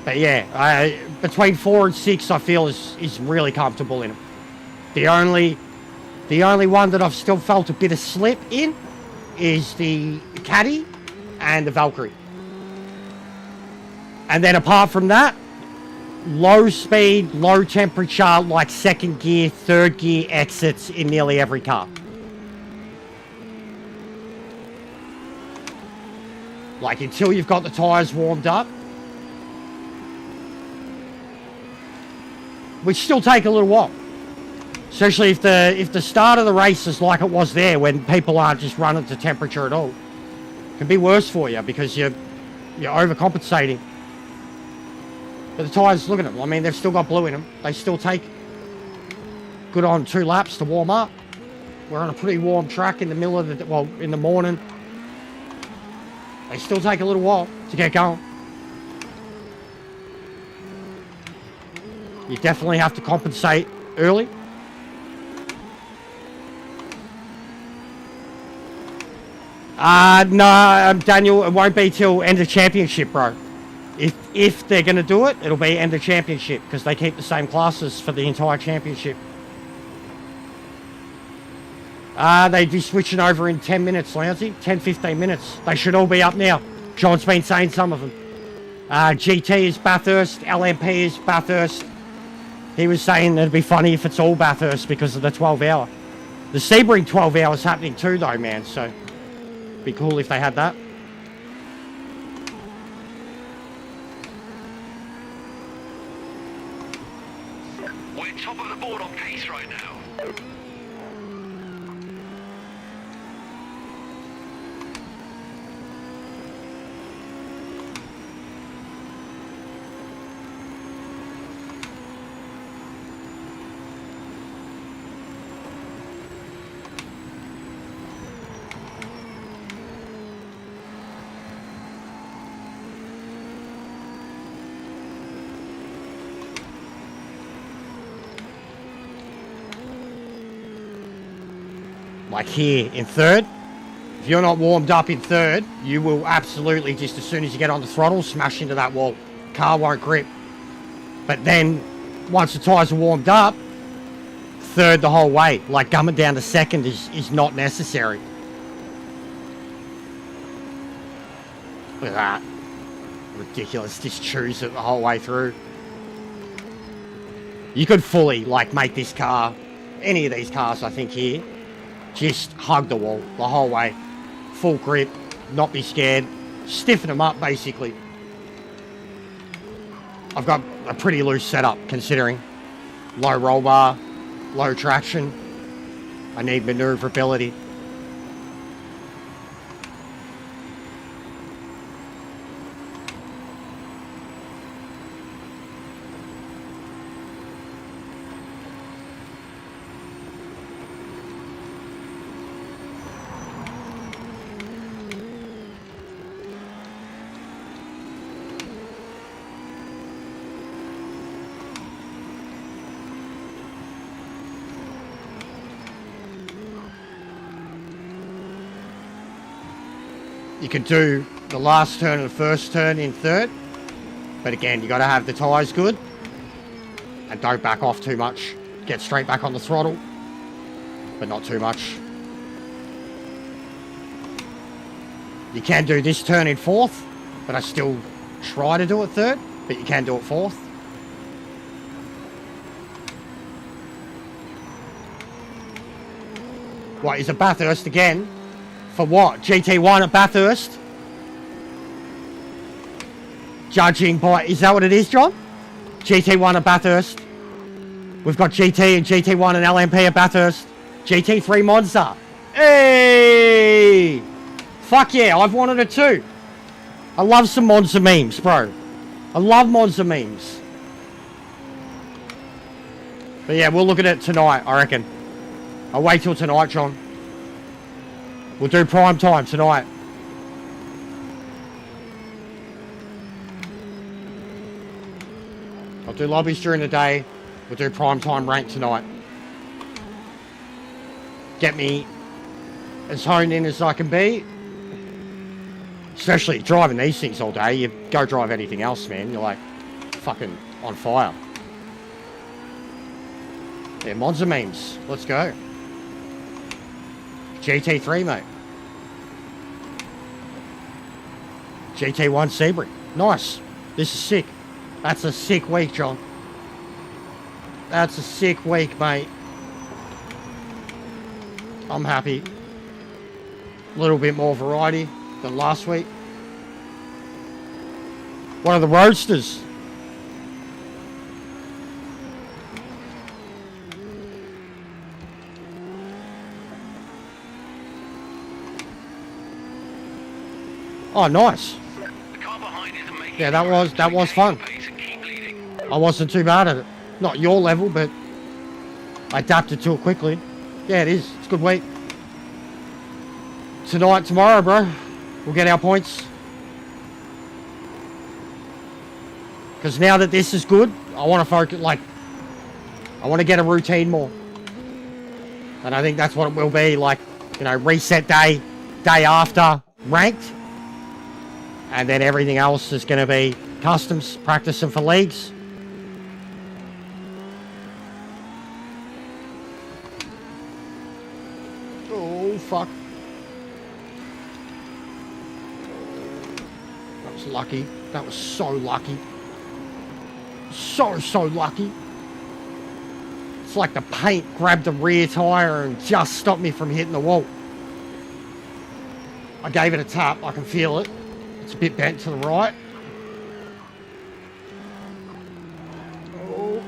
But yeah, between 4 and 6, I feel is really comfortable in them. The only one that I've still felt a bit of slip in is the Caddy and the Valkyrie. And then apart from that, low speed, low temperature, like second gear, third gear exits in nearly every car. Like until you've got the tyres warmed up, which still take a little while. Especially if the start of the race is like it was there when people aren't just running to temperature at all. It can be worse for you because you're overcompensating. But the tyres, look at them. I mean, they've still got blue in them. They still take good on 2 laps to warm up. We're on a pretty warm track in the middle of in the morning. They still take a little while to get going. You definitely have to compensate early. No, Daniel, it won't be till end of championship, bro. If they're going to do it, it'll be end of championship because they keep the same classes for the entire championship. They'd be switching over in 10 minutes, Lousy. 10, 15 minutes. They should all be up now. John's been saying some of them. GT is Bathurst. LMP is Bathurst. He was saying it'd be funny if it's all Bathurst because of the 12-hour. The Sebring 12 hours happening too, though, man. So, it'd be cool if they had that. We're top of the board on pace right now. Like here in third, if you're not warmed up in third, you will absolutely just as soon as you get on the throttle, smash into that wall. Car won't grip. But then, once the tyres are warmed up, third the whole way. Like gumming down to second is not necessary. Look at that. Ridiculous. Just chews it the whole way through. You could fully, like, make this car, any of these cars, I think, here, just hug the wall the whole way. Full grip, not be scared, stiffen them up, basically. I've got a pretty loose setup, considering. Low roll bar, low traction. I need maneuverability. You can do the last turn and the first turn in third, but again, you got to have the tyres good and don't back off too much. Get straight back on the throttle, but not too much. You can do this turn in fourth, but I still try to do it third, but you can do it fourth. What, is it Bathurst again? For what? GT1 at Bathurst? Judging by... Is that what it is, John? GT1 at Bathurst. We've got GT and GT1 and LMP at Bathurst. GT3 Monza. Hey! Fuck yeah, I've wanted it too. I love some Monza memes, bro. I love Monza memes. But yeah, we'll look at it tonight, I reckon. I'll wait till tonight, John. We'll do prime time tonight. I'll do lobbies during the day. We'll do prime time rank tonight. Get me as honed in as I can be. Especially driving these things all day. You go drive anything else, man. You're like fucking on fire. Yeah, Monza memes. Let's go. GT3, mate. GT1 Sebring. Nice. This is sick. That's a sick week, John. That's a sick week, mate. I'm happy. A little bit more variety than last week. One of the Roadsters. Oh, nice. Yeah, that was fun. I wasn't too bad at it. Not your level, but I adapted to it quickly. Yeah, it is. It's a good week. Tonight, tomorrow, bro, we'll get our points. Because now that this is good, I want to focus, like, I want to get a routine more. And I think that's what it will be, like, you know, reset day, day after, ranked. And then everything else is going to be customs, practicing for leagues. Oh, fuck. That was lucky. That was so lucky. So lucky. It's like the paint grabbed the rear tyre and just stopped me from hitting the wall. I gave it a tap. I can feel it. It's a bit bent to the right. Oh.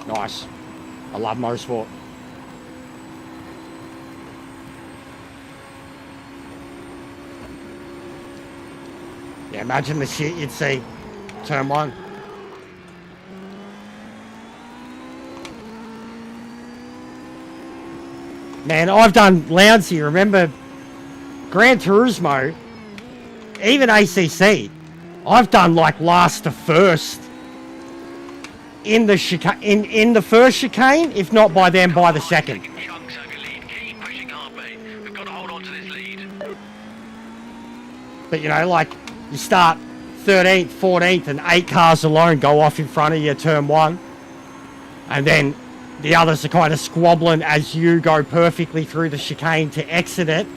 Nice. I love motorsport. Yeah, imagine the shit you'd see. Turn one. Man, I've done Lounds here. Remember, Gran Turismo, even ACC, I've done like last to first in the in the first chicane, if not by then by the second. But you know, like, you start 13th, 14th, and 8 cars alone go off in front of you, turn 1. And then the others are kind of squabbling as you go perfectly through the chicane to exit it.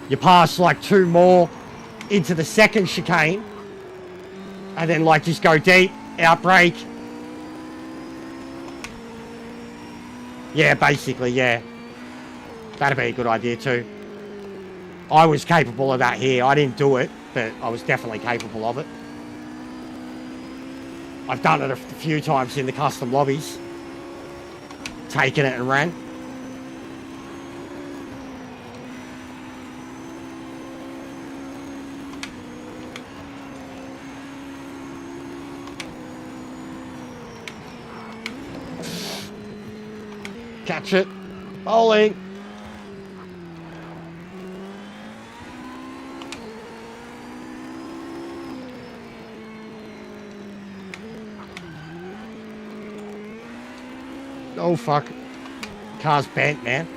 You pass like 2 more into the second chicane. And then like just go deep, outbrake. Yeah, basically, yeah. That'd be a good idea too. I was capable of that here. I didn't do it, but I was definitely capable of it. I've done it a few times in the custom lobbies. Taken it and ran. Catch it. Bowling. Oh, fuck. Car's bent, man.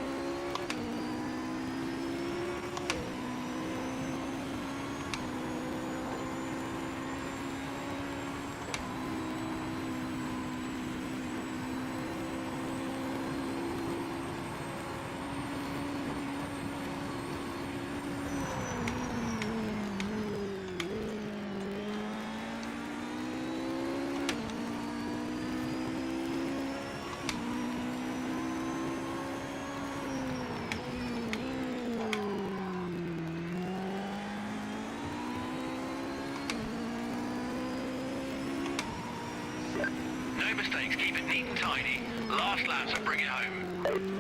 No mistakes, keep it neat and tidy. Last laps and bring it home.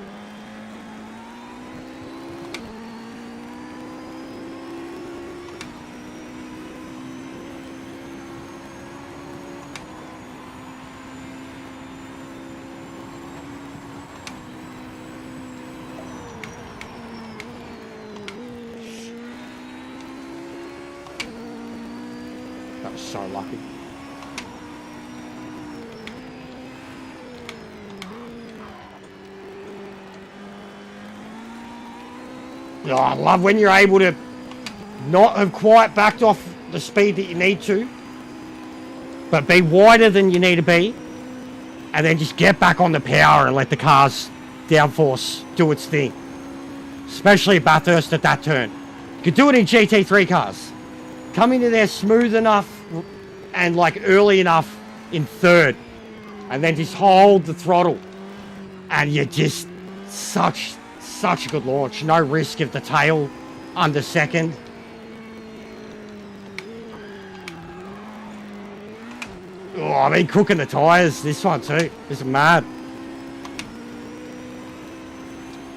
That was so lucky. Oh, I love when you're able to not have quite backed off the speed that you need to, but be wider than you need to be, and then just get back on the power and let the car's downforce do its thing. Especially at Bathurst at that turn. You could do it in GT3 cars. Come into there smooth enough and like early enough in third, and then just hold the throttle, and you're just such a good launch. No risk of the tail under second. Oh, I've been cooking the tyres this one too. This is mad.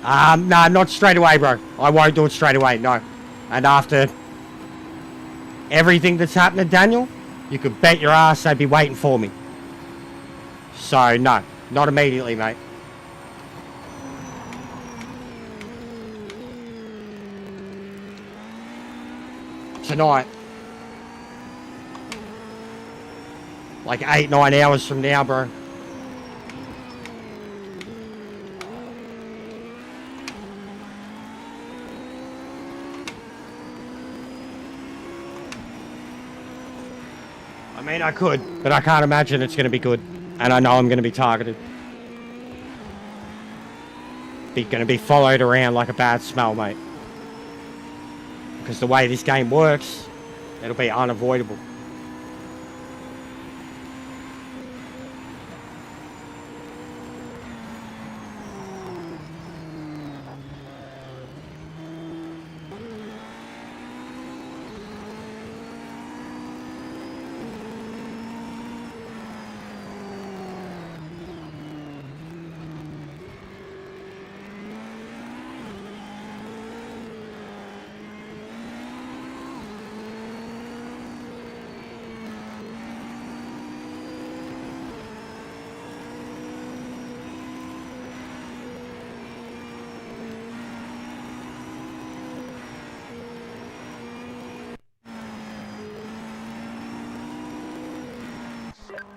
Nah, not straight away, bro. I won't do it straight away, no. And after everything that's happened to Daniel, you could bet your ass they'd be waiting for me. So, no. Not immediately, mate. Tonight. Like 8-9 hours from now, bro. I mean, I could, but I can't imagine it's going to be good. And I know I'm going to be targeted. Going to be followed around like a bad smell, mate. Because the way this game works, it'll be unavoidable.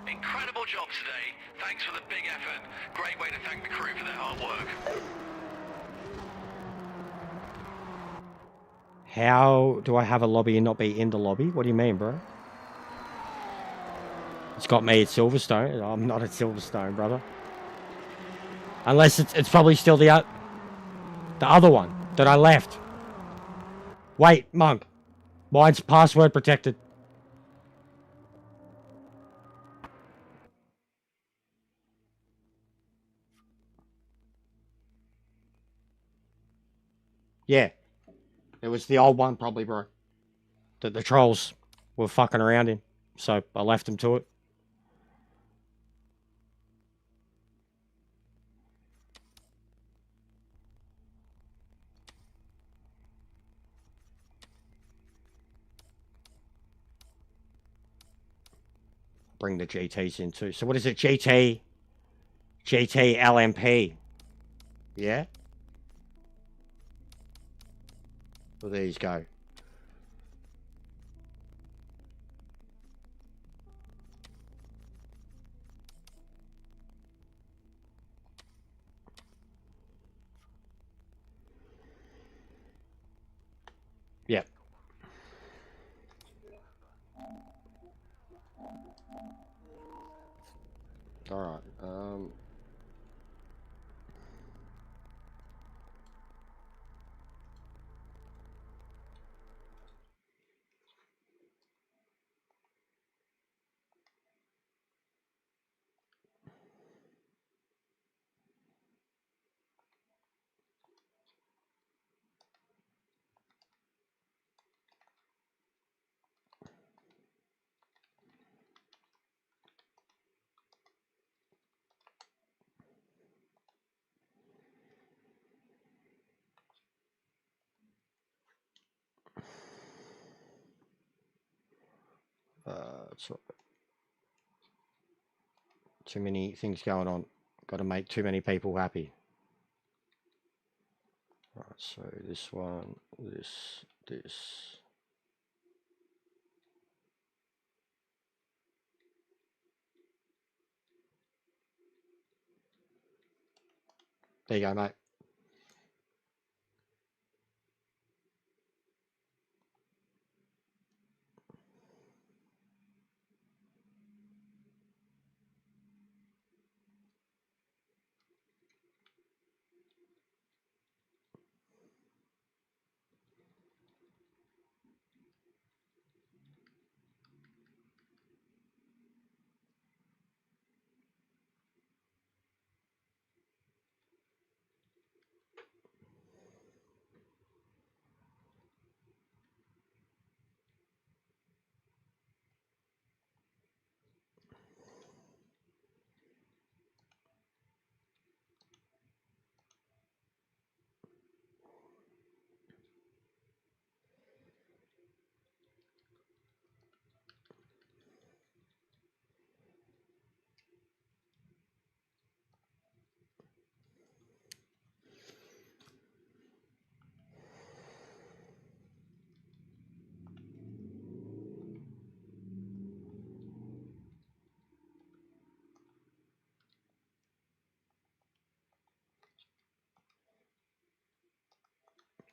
Incredible job today. Thanks for the big effort. Great way to thank the crew for their hard work. How do I have a lobby and not be in the lobby? What do you mean, bro? It's got me at Silverstone. I'm not at Silverstone, brother. Unless it's probably still the other one that I left. Wait, Monk. Mine's password protected. Yeah. It was the old one probably, bro. That the trolls were fucking around in. So I left them to it. Bring the GTs in too. So what is it? GT LMP. Yeah? Well, there you go. Yep. Alright. So too many things going on. Got to make too many people happy. Right, so this one, this. There you go, mate.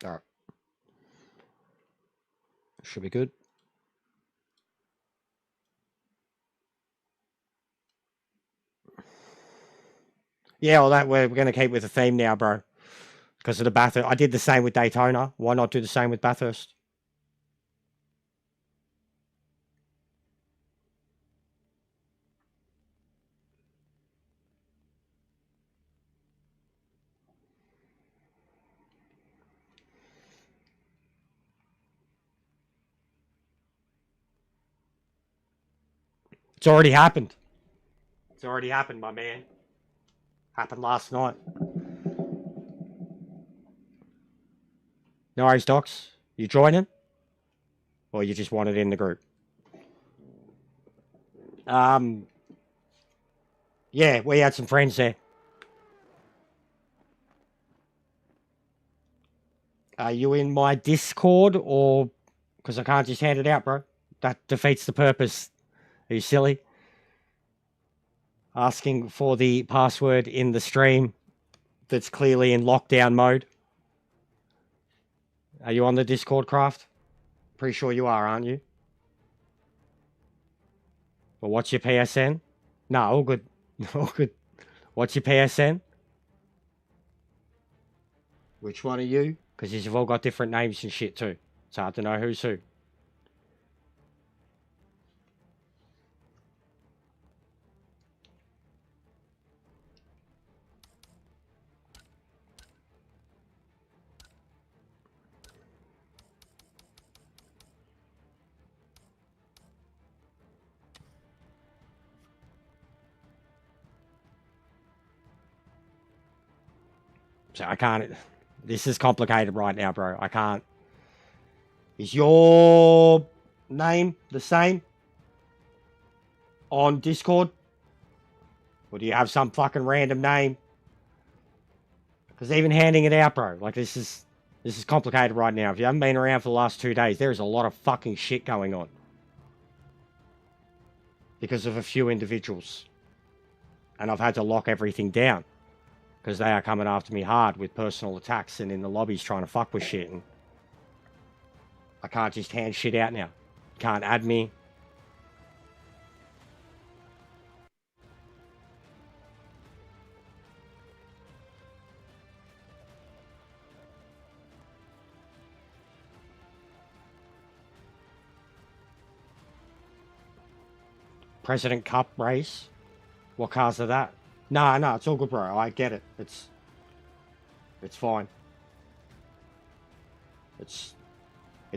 All right. Should be good. Yeah, well, that we're going to keep with the theme now, bro. Because of the Bathurst. I did the same with Daytona. Why not do the same with Bathurst? It's already happened. It's already happened, my man. Happened last night. No worries, Docs. You joining? Or you just want it in the group? Yeah, we had some friends there. Are you in my Discord or... Because I can't just hand it out, bro. That defeats the purpose. Are you silly? Asking for the password in the stream that's clearly in lockdown mode. Are you on the Discord, Craft? Pretty sure you are, aren't you? Well, what's your PSN? No, all good. All good. What's your PSN? Which one are you? Because you've all got different names and shit too. It's hard to know who's who. So I can't... This is complicated right now, bro. I can't... Is your name the same on Discord? Or do you have some fucking random name? Because even handing it out, bro, like this is complicated right now. If you haven't been around for the last 2 days, there is a lot of fucking shit going on. Because of a few individuals. And I've had to lock everything down. Because they are coming after me hard with personal attacks and in the lobbies trying to fuck with shit. And I can't just hand shit out now. You can't add me. President Cup race? What cars are that? No, it's all good, bro. I get it. It's fine. It's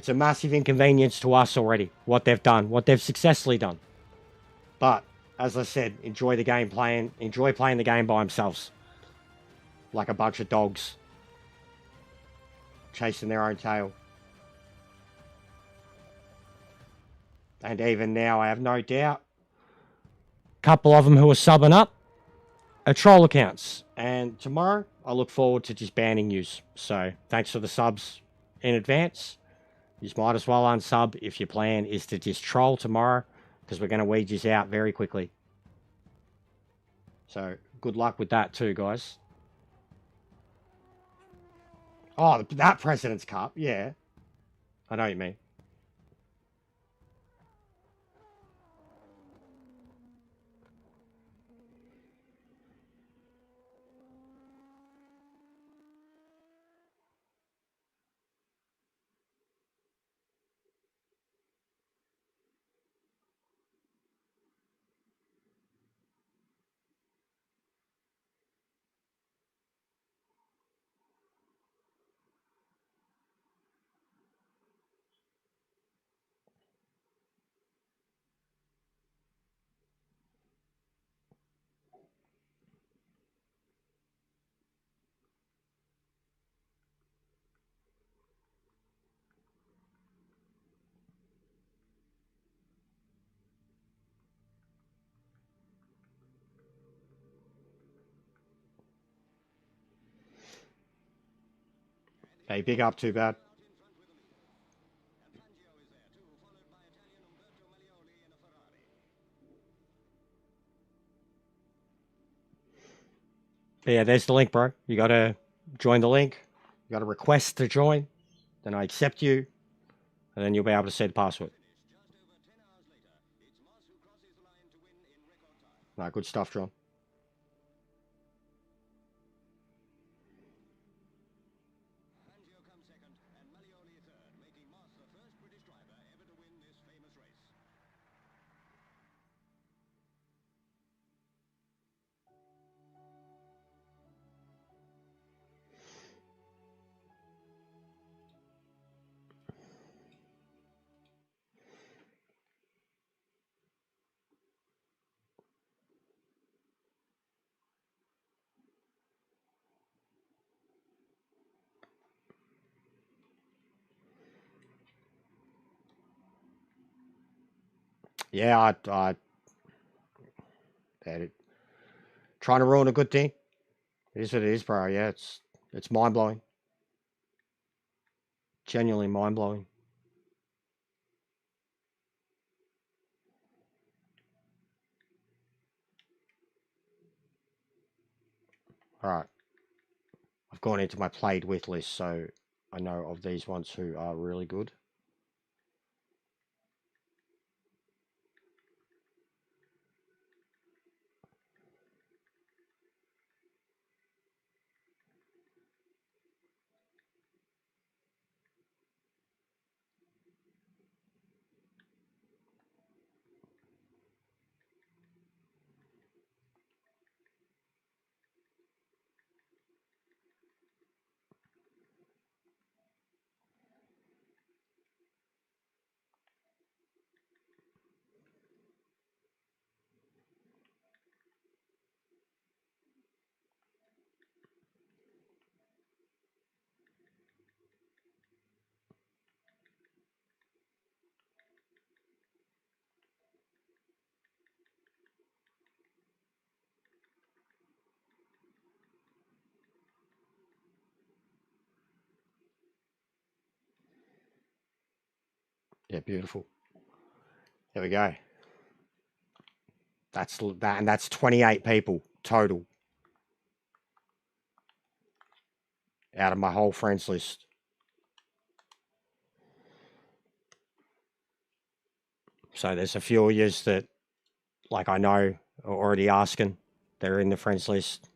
a massive inconvenience to us already, what they've done, what they've successfully done. But, as I said, enjoy playing the game by themselves. Like a bunch of dogs. Chasing their own tail. And even now, I have no doubt, a couple of them who are subbing up are troll accounts. And tomorrow, I look forward to just banning yous. So, thanks for the subs in advance. You might as well unsub if your plan is to just troll tomorrow, because we're going to weed yous out very quickly. So, good luck with that too, guys. Oh, that President's Cup, yeah. I know what you mean. Hey, big up, too bad. But yeah, there's the link, bro. You got to join the link. You got to request to join. Then I accept you. And then you'll be able to see the password. No, good stuff, John. Yeah, trying to ruin a good thing. It is what it is, bro. Yeah, it's mind-blowing. Genuinely mind-blowing. Alright. I've gone into my played with list, so I know of these ones who are really good. Yeah, beautiful. There we go. That's that, and that's 28 people total out of my whole friends list. So there's a few of yous that, like, I know are already asking. They're in the friends list.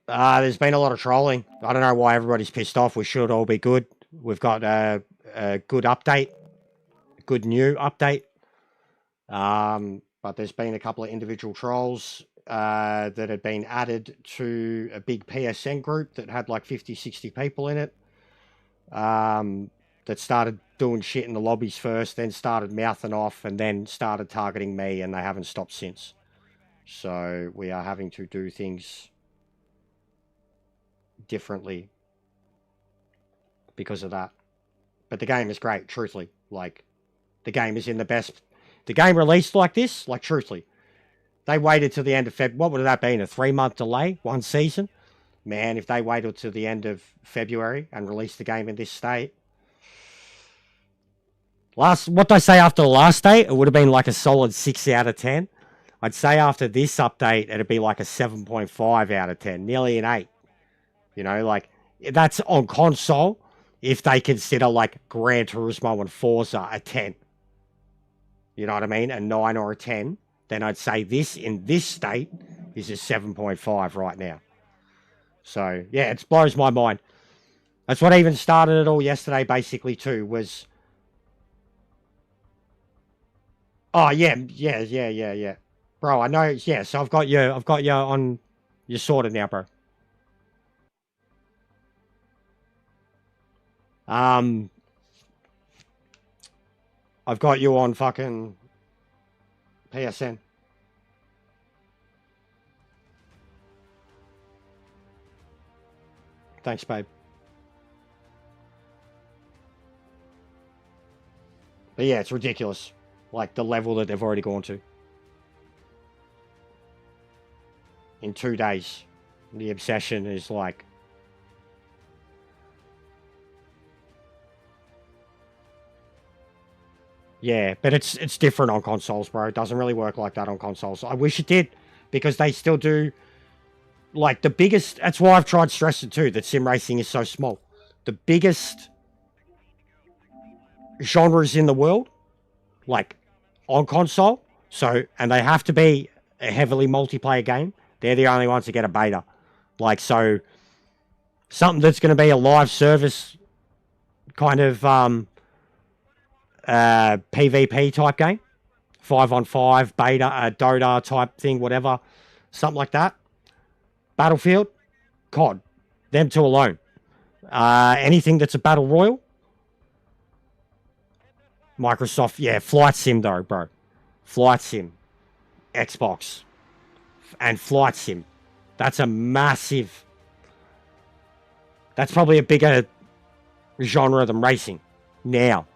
There's been a lot of trolling. I don't know why everybody's pissed off. We should all be good. We've got a good update, good new update. But there's been a couple of individual trolls that had been added to a big PSN group that had like 50, 60 people in it. That started doing shit in the lobbies first, then started mouthing off, and then started targeting me, and they haven't stopped since. So we are having to do things differently because of that. But the game is great, truthfully. Like, the game is in the best... The game released like this, like, truthfully. They waited till the end of February. What would that been? A 3-month delay? 1 season? Man, if they waited till the end of February and released the game in this state... What did I say after the last state? It would have been like a solid 6 out of 10. I'd say after this update, it'd be like a 7.5 out of 10. Nearly an 8. You know, like, that's on console if they consider, like, Gran Turismo and Forza a 10. You know what I mean? A 9 or a 10. Then I'd say this, in this state, is a 7.5 right now. So, yeah, it blows my mind. That's what even started it all yesterday, basically, too, was... Oh, yeah. Bro, I know, yeah, so I've got you on... You're sorted now, bro. I've got you on fucking PSN. Thanks, babe. But yeah, it's ridiculous. Like, the level that they've already gone to. In 2 days. The obsession is like... Yeah, but it's different on consoles, bro. It doesn't really work like that on consoles. I wish it did, because they still do, like, the biggest... That's why I've tried stressing too, that sim racing is so small. The biggest genres in the world, like, on console, so, and they have to be a heavily multiplayer game, they're the only ones that get a beta. Like, so, something that's going to be a live service kind of... PvP type game, 5-on-5 beta, Dota type thing, whatever, something like that. Battlefield, COD, them two alone. Anything that's a battle royal, Microsoft, yeah, Flight Sim though, bro. Flight Sim, Xbox, and Flight Sim. That's a massive... That's probably a bigger genre than racing now.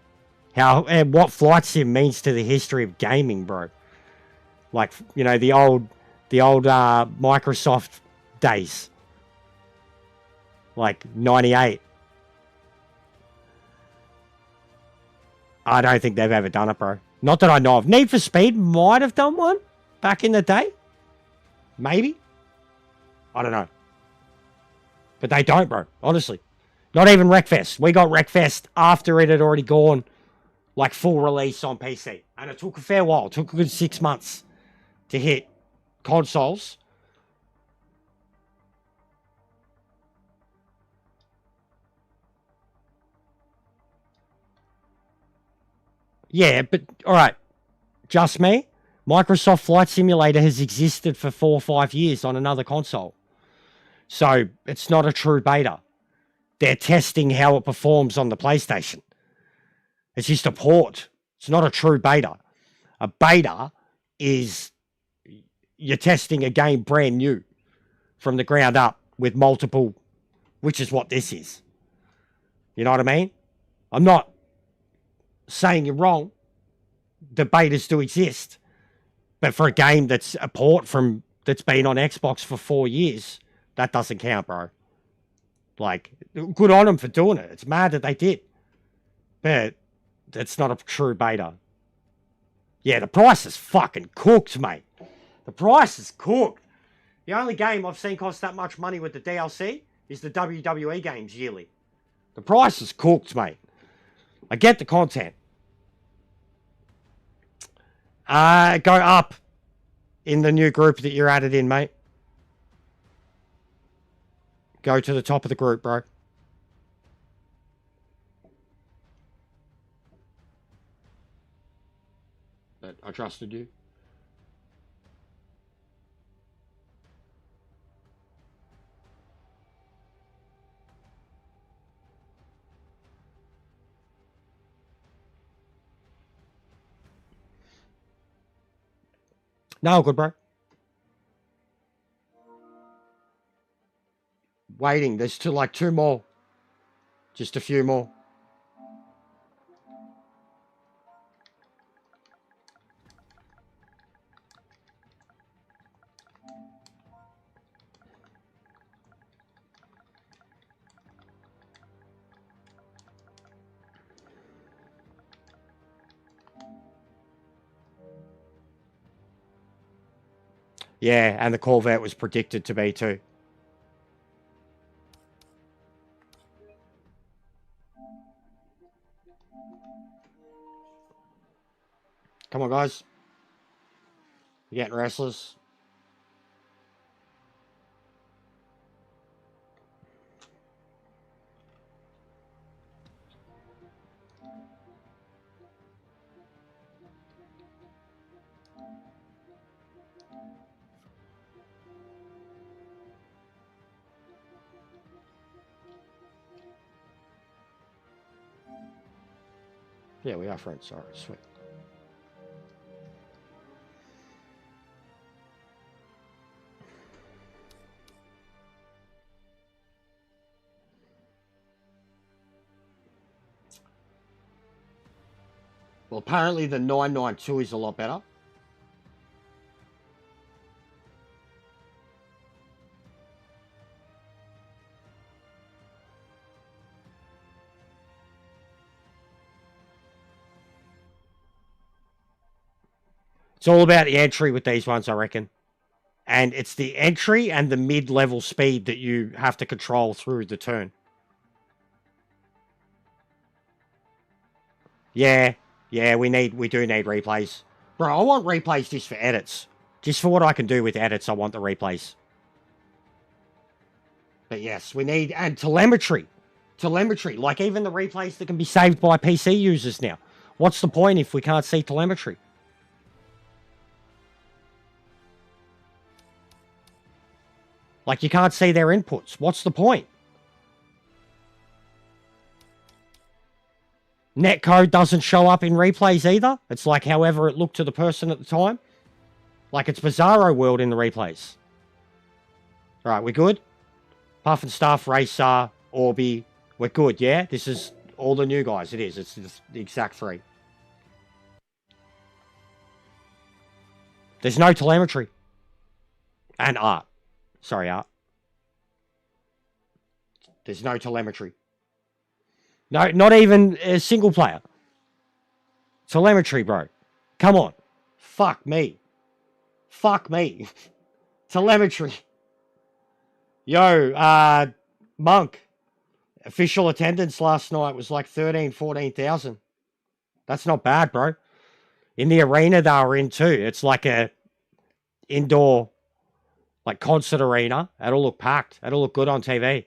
How and what Flight Sim means to the history of gaming, bro. Like, you know, the old Microsoft days. Like 98. I don't think they've ever done it, bro. Not that I know of. Need for Speed might have done one back in the day. Maybe. I don't know. But they don't, bro. Honestly. Not even Wreckfest. We got Wreckfest after it had already gone. Like, full release on PC. And it took a fair while. It took a good 6 months to hit consoles. Yeah, but, alright. Just me. Microsoft Flight Simulator has existed for 4 or 5 years on another console. So, it's not a true beta. They're testing how it performs on the PlayStation. It's just a port. It's not a true beta. A beta is you're testing a game brand new from the ground up with multiple, which is what this is. You know what I mean? I'm not saying you're wrong. The betas do exist. But for a game that's a port from that's been on Xbox for 4 years, that doesn't count, bro. Like, good on them for doing it. It's mad that they did. But it's not a true beta. Yeah, the price is fucking cooked, mate. The price is cooked. The only game I've seen cost that much money with the DLC is the WWE games yearly. The price is cooked, mate. I get the content. Go up in the new group that you're added in, mate. Go to the top of the group, bro. But I trusted you. No, good, bro. Waiting. There's two more. Just a few more. Yeah, and the Corvette was predicted to be too. Come on, guys. You're getting restless. Yeah, we are friends. All right, sweet. Well, apparently the 992 is a lot better. It's all about the entry with these ones, I reckon. And it's the entry and the mid-level speed that you have to control through the turn. Yeah, we do need replays. Bro, I want replays just for edits. Just for what I can do with edits, I want the replays. But yes, we need... And telemetry. Telemetry. Like even the replays that can be saved by PC users now. What's the point if we can't see telemetry? Like, you can't see their inputs. What's the point? Netcode doesn't show up in replays either. It's like however it looked to the person at the time. Like, it's Bizarro World in the replays. Alright, we're good? Puff and Stuff, Racer, Orbi. We're good, yeah? This is all the new guys. It is. It's the exact three. There's no telemetry. And art. Sorry, Art. There's no telemetry. No, not even a single player. Telemetry, bro. Come on. Fuck me. Fuck me. Telemetry. Yo, Monk. Official attendance last night was like 14,000. That's not bad, bro. In the arena they were in too. It's like a indoor... like concert arena. It'll look packed. It'll look good on TV.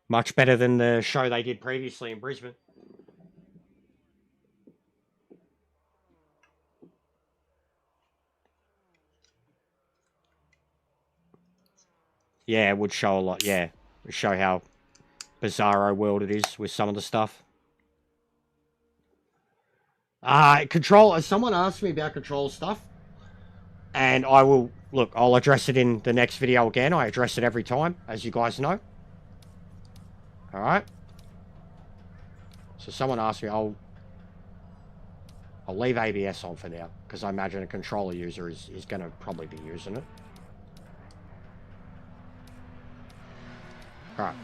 Much better than the show they did previously in Brisbane. Yeah, it would show a lot. Yeah, it would show how bizarro world it is with some of the stuff. Control, someone asked me about control stuff, and I will, look, I'll address it in the next video again. I address it every time, as you guys know. Alright. So someone asked me, I'll leave ABS on for now, because I imagine a controller user is going to probably be using it. Alright.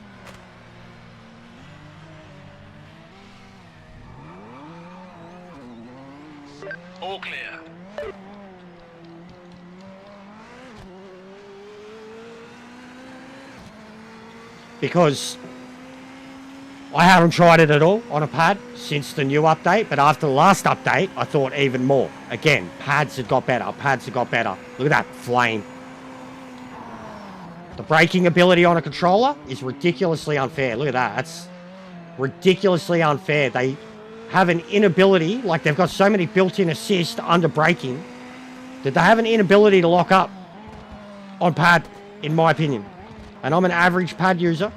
All clear. Because I haven't tried it at all on a pad since the new update, but after the last update, I thought even more. Again, pads have got better, pads have got better. Look at that flame. The braking ability on a controller is ridiculously unfair. Look at that, that's ridiculously unfair. They have an inability, like they've got so many built-in assist under braking, that they have an inability to lock up on pad, in my opinion. And I'm an average pad user,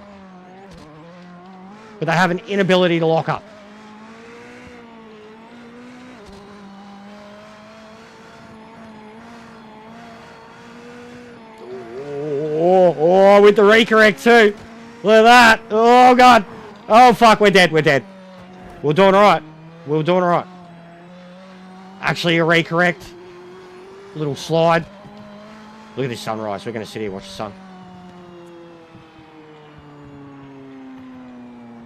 but they have an inability to lock up. Oh, with the recorrect too. Look at that. Oh, God. Oh, fuck, we're dead, we're dead. We're doing alright. We're doing alright. Actually, a recorrect. Little slide. Look at this sunrise. We're going to sit here and watch the sun.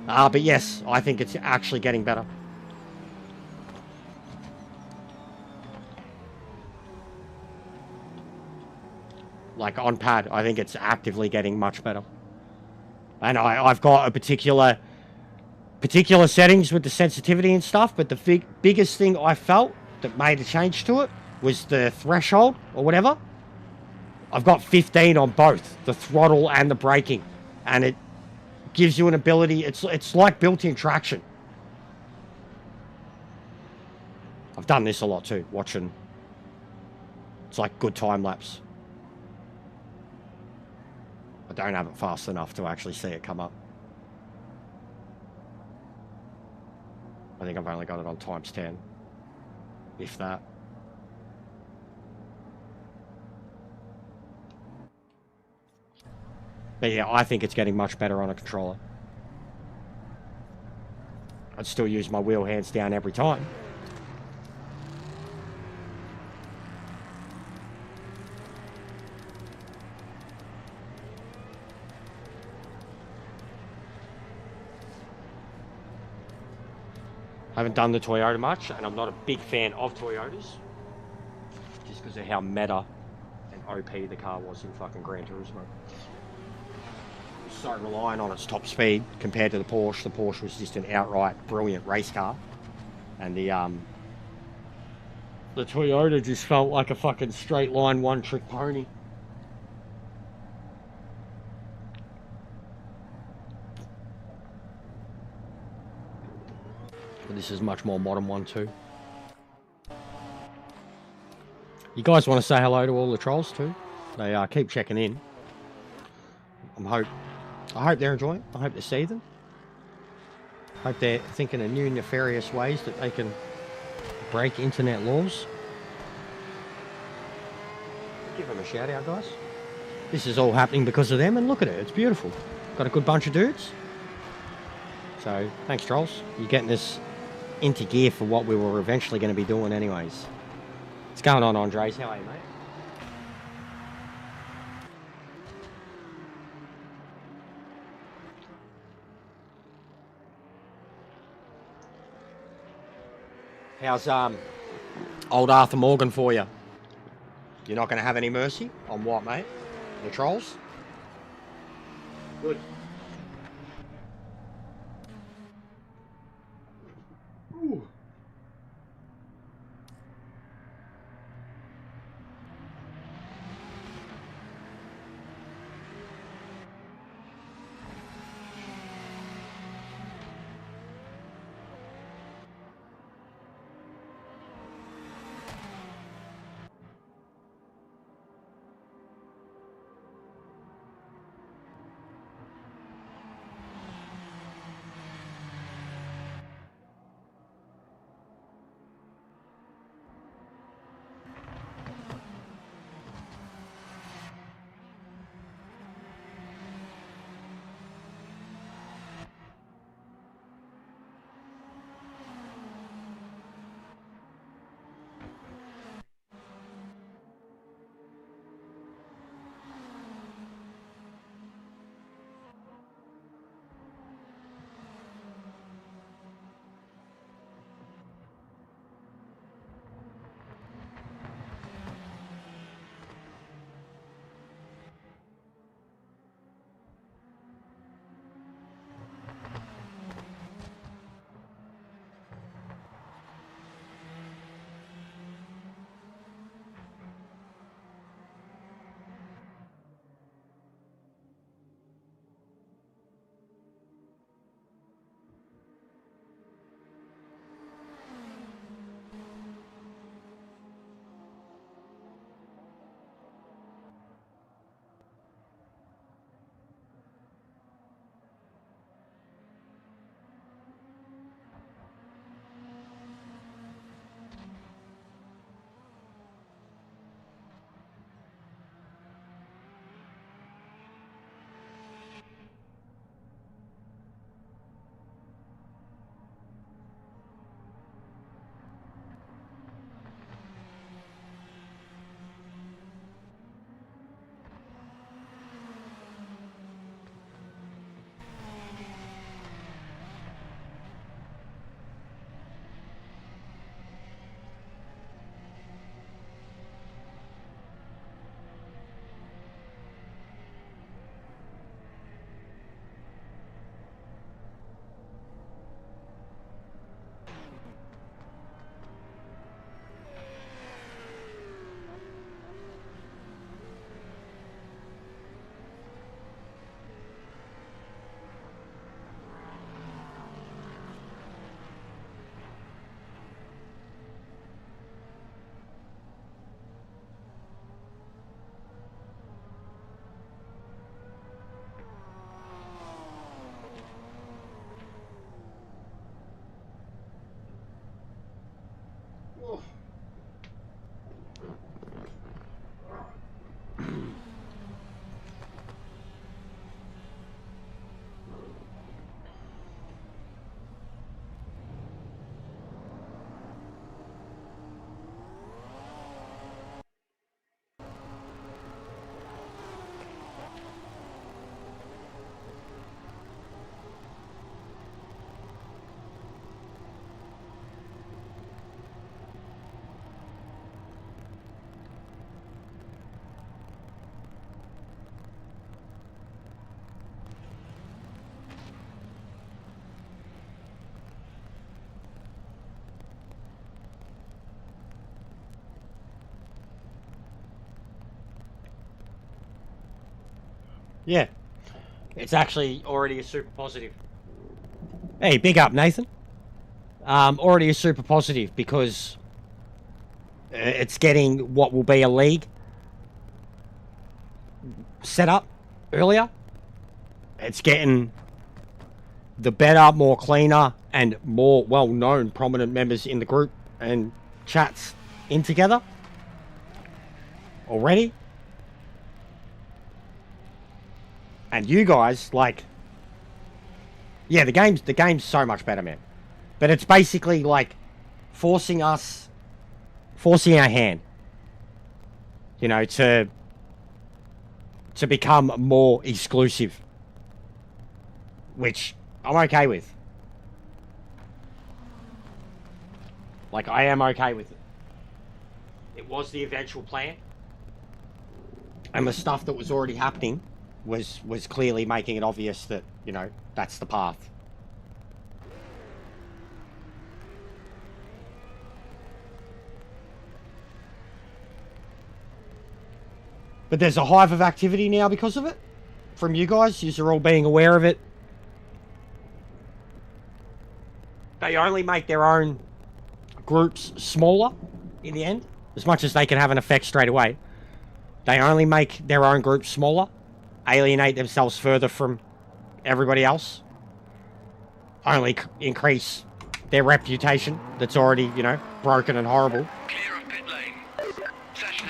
But yes, I think it's actually getting better. Like on pad, I think it's actively getting much better. And I've got a particular settings with the sensitivity and stuff, but the biggest thing I felt that made a change to it was the threshold or whatever. I've got 15 on both, the throttle and the braking, and it gives you an ability. It's like built-in traction. I've done this a lot too, watching. It's like good time lapse. I don't have it fast enough to actually see it come up. I think I've only got it on times 10, if that. But yeah, I think it's getting much better on a controller. I'd still use my wheel hands down every time. I haven't done the Toyota much, and I'm not a big fan of Toyotas. Just because of how meta and OP the car was in fucking Gran Turismo. So reliant on its top speed compared to the Porsche. The Porsche was just an outright brilliant race car. And the Toyota just felt like a fucking straight line one-trick pony. But this is a much more modern one too. You guys want to say hello to all the trolls too? They keep checking in. I hope they're enjoying it. I hope they're seething. I hope they're thinking of new nefarious ways that they can break internet laws. Give them a shout out, guys. This is all happening because of them, and look at it. It's beautiful. Got a good bunch of dudes. So, thanks, trolls. You're getting us into gear for what we were eventually going to be doing anyways. What's going on, Andres? How are you, mate? How's old Arthur Morgan for you? You're not going to have any mercy on what, mate? The trolls? Good. Ooh. Yeah. It's actually already a super positive. Hey, big up, Nathan. Already a super positive because it's getting what will be a league set up earlier. It's getting the better, more cleaner, and more well-known prominent members in the group and chats in together already. And you guys, like, yeah, the game's so much better, man. But it's basically like forcing our hand, you know, to become more exclusive, which I'm okay with. Like, I am okay with it. It was the eventual plan, and the stuff that was already happening was clearly making it obvious that, you know, that's the path. But there's a hive of activity now because of it. From you guys. You're all being aware of it. They only make their own groups smaller in the end. As much as they can have an effect straight away. They only make their own groups smaller. Alienate themselves further from everybody else. Only increase their reputation that's already, you know, broken and horrible. Clear of pit lane.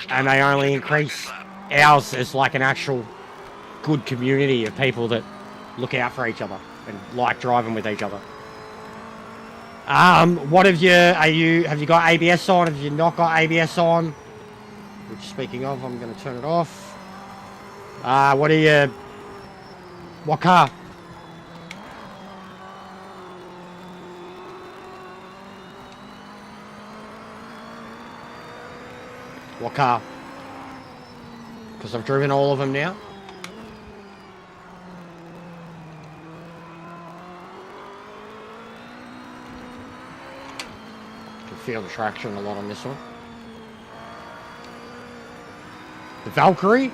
And they only increase ours as like an actual good community of people that look out for each other and like driving with each other. What have you got ABS on? Have you not got ABS on? Which, speaking of, I'm going to turn it off. What car? What car? Because I've driven all of them now. Can feel the traction a lot on this one. The Valkyrie.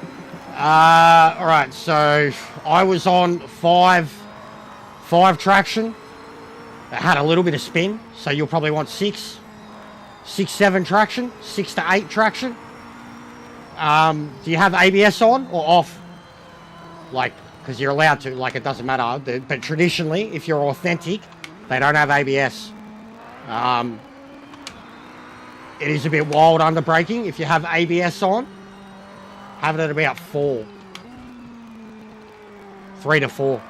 Alright, so I was on 5 traction. It had a little bit of spin, so you'll probably want 6, 7 traction, 6 to 8 traction. Do you have ABS on or off? Like, because you're allowed to, like, it doesn't matter. But traditionally, if you're authentic, they don't have ABS. It is a bit wild under braking. If you have ABS on, have it at about 4. 3 to 4.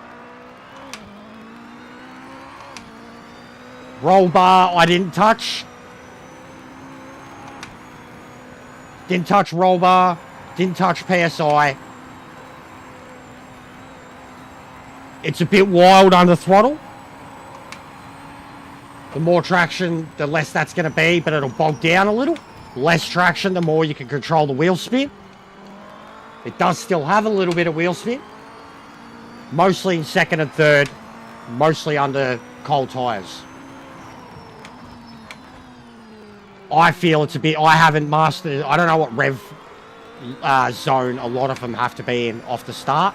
Roll bar, I didn't touch. Didn't touch roll bar. Didn't touch PSI. It's a bit wild under throttle. The more traction, the less that's going to be, but it'll bog down a little. Less traction, the more you can control the wheel spin. It does still have a little bit of wheel spin. Mostly in second and third. Mostly under cold tyres. I feel it's a bit... I haven't mastered... I don't know what rev zone a lot of them have to be in off the start.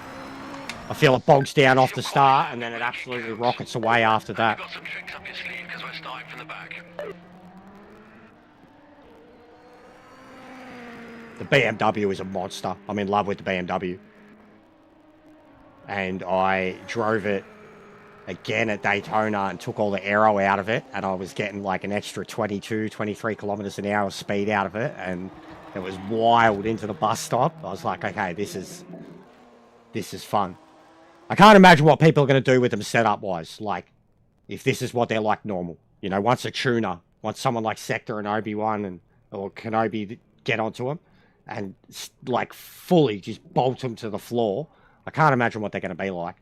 I feel it bogs down off the start and then it absolutely rockets away after that. Got some tricks up your sleeve because we're starting from the back. The BMW is a monster. I'm in love with the BMW. And I drove it again at Daytona and took all the aero out of it. And I was getting like an extra 22, 23 kilometers an hour speed out of it. And it was wild into the bus stop. I was like, okay, this is fun. I can't imagine what people are going to do with them setup-wise. Like, if this is what they're like normal. You know, once a tuner, once someone like Sector and Obi-Wan or Kenobi get onto them and, like, fully just bolt them to the floor, I can't imagine what they're going to be like.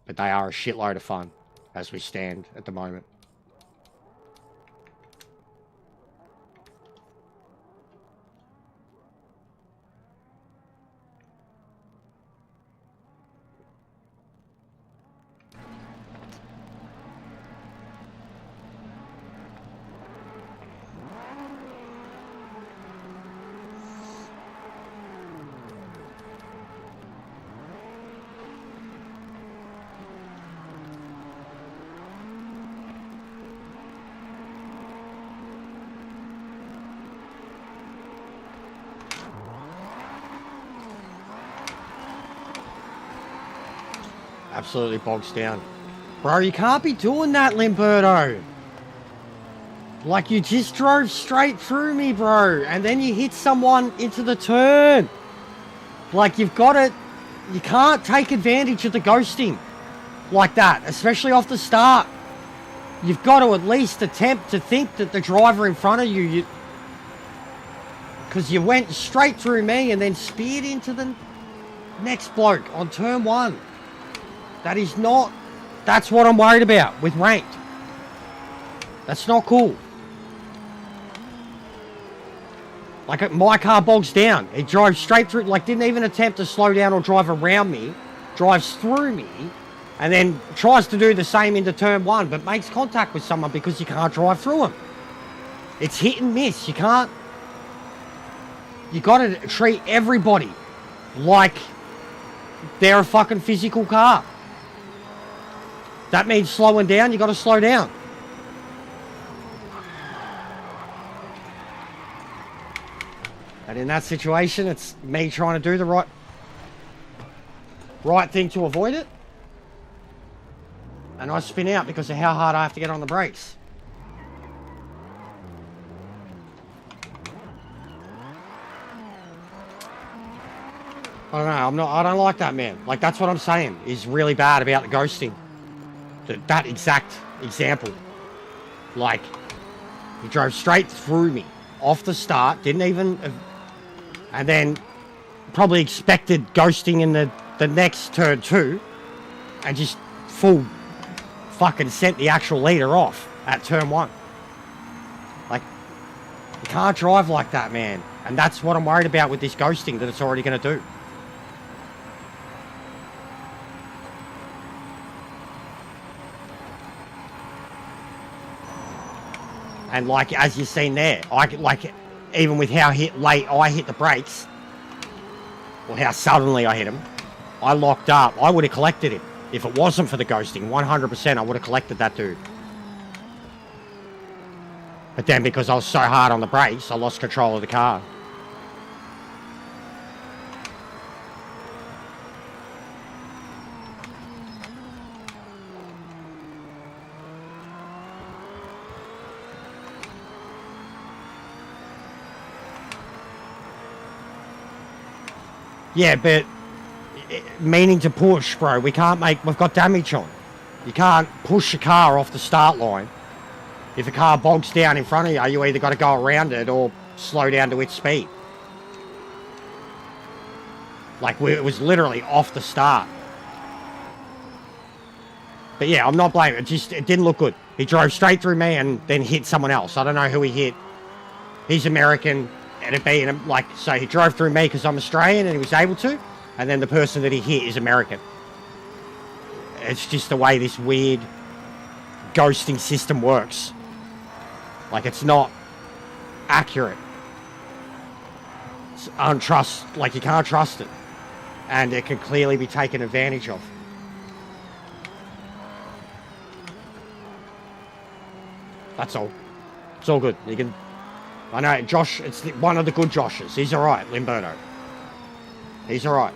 But they are a shitload of fun as we stand at the moment. Absolutely bogs down. Bro, you can't be doing that, Limberto. Like, you just drove straight through me, bro. And then you hit someone into the turn. Like, you've got it. You can't take advantage of the ghosting like that, especially off the start. You've got to at least attempt to think that the driver in front of you... Because you went straight through me and then speared into the next bloke on turn 1. That is not... That's what I'm worried about with ranked. That's not cool. Like, my car bogs down. It drives straight through, like, didn't even attempt to slow down or drive around me. Drives through me, and then tries to do the same into turn 1, but makes contact with someone because you can't drive through them. It's hit and miss. You can't... You gotta treat everybody like they're a fucking physical car. That means slowing down, you gotta slow down. And in that situation, it's me trying to do the right thing to avoid it. And I spin out because of how hard I have to get on the brakes. I don't know, I don't like that, man. Like, that's what I'm saying is really bad about the ghosting. That exact example. Like, he drove straight through me off the start, didn't even... And then probably expected ghosting in the next turn 2, and just full fucking sent the actual leader off at turn 1. Like, you can't drive like that, man. And that's what I'm worried about with this ghosting that it's already going to do. And like, as you've seen there, even with how late I hit the brakes, or how suddenly I hit him, I locked up. I would have collected him. If it wasn't for the ghosting, 100% I would have collected that dude. But then because I was so hard on the brakes, I lost control of the car. Yeah, but meaning to push, bro. We've got damage on. You can't push a car off the start line. If a car bogs down in front of you, you either got to go around it or slow down to its speed. Like, it was literally off the start. But yeah, I'm not blaming it. It didn't look good. He drove straight through me and then hit someone else. I don't know who he hit. He's American. So he drove through me because I'm Australian and he was able to, and then the person that he hit is American. It's just the way this weird ghosting system works. Like, it's not accurate. It's like, you can't trust it, and it can clearly be taken advantage of. That's all. It's all good. You can... I know, Josh, it's one of the good Joshes. He's alright, Limberto. He's alright.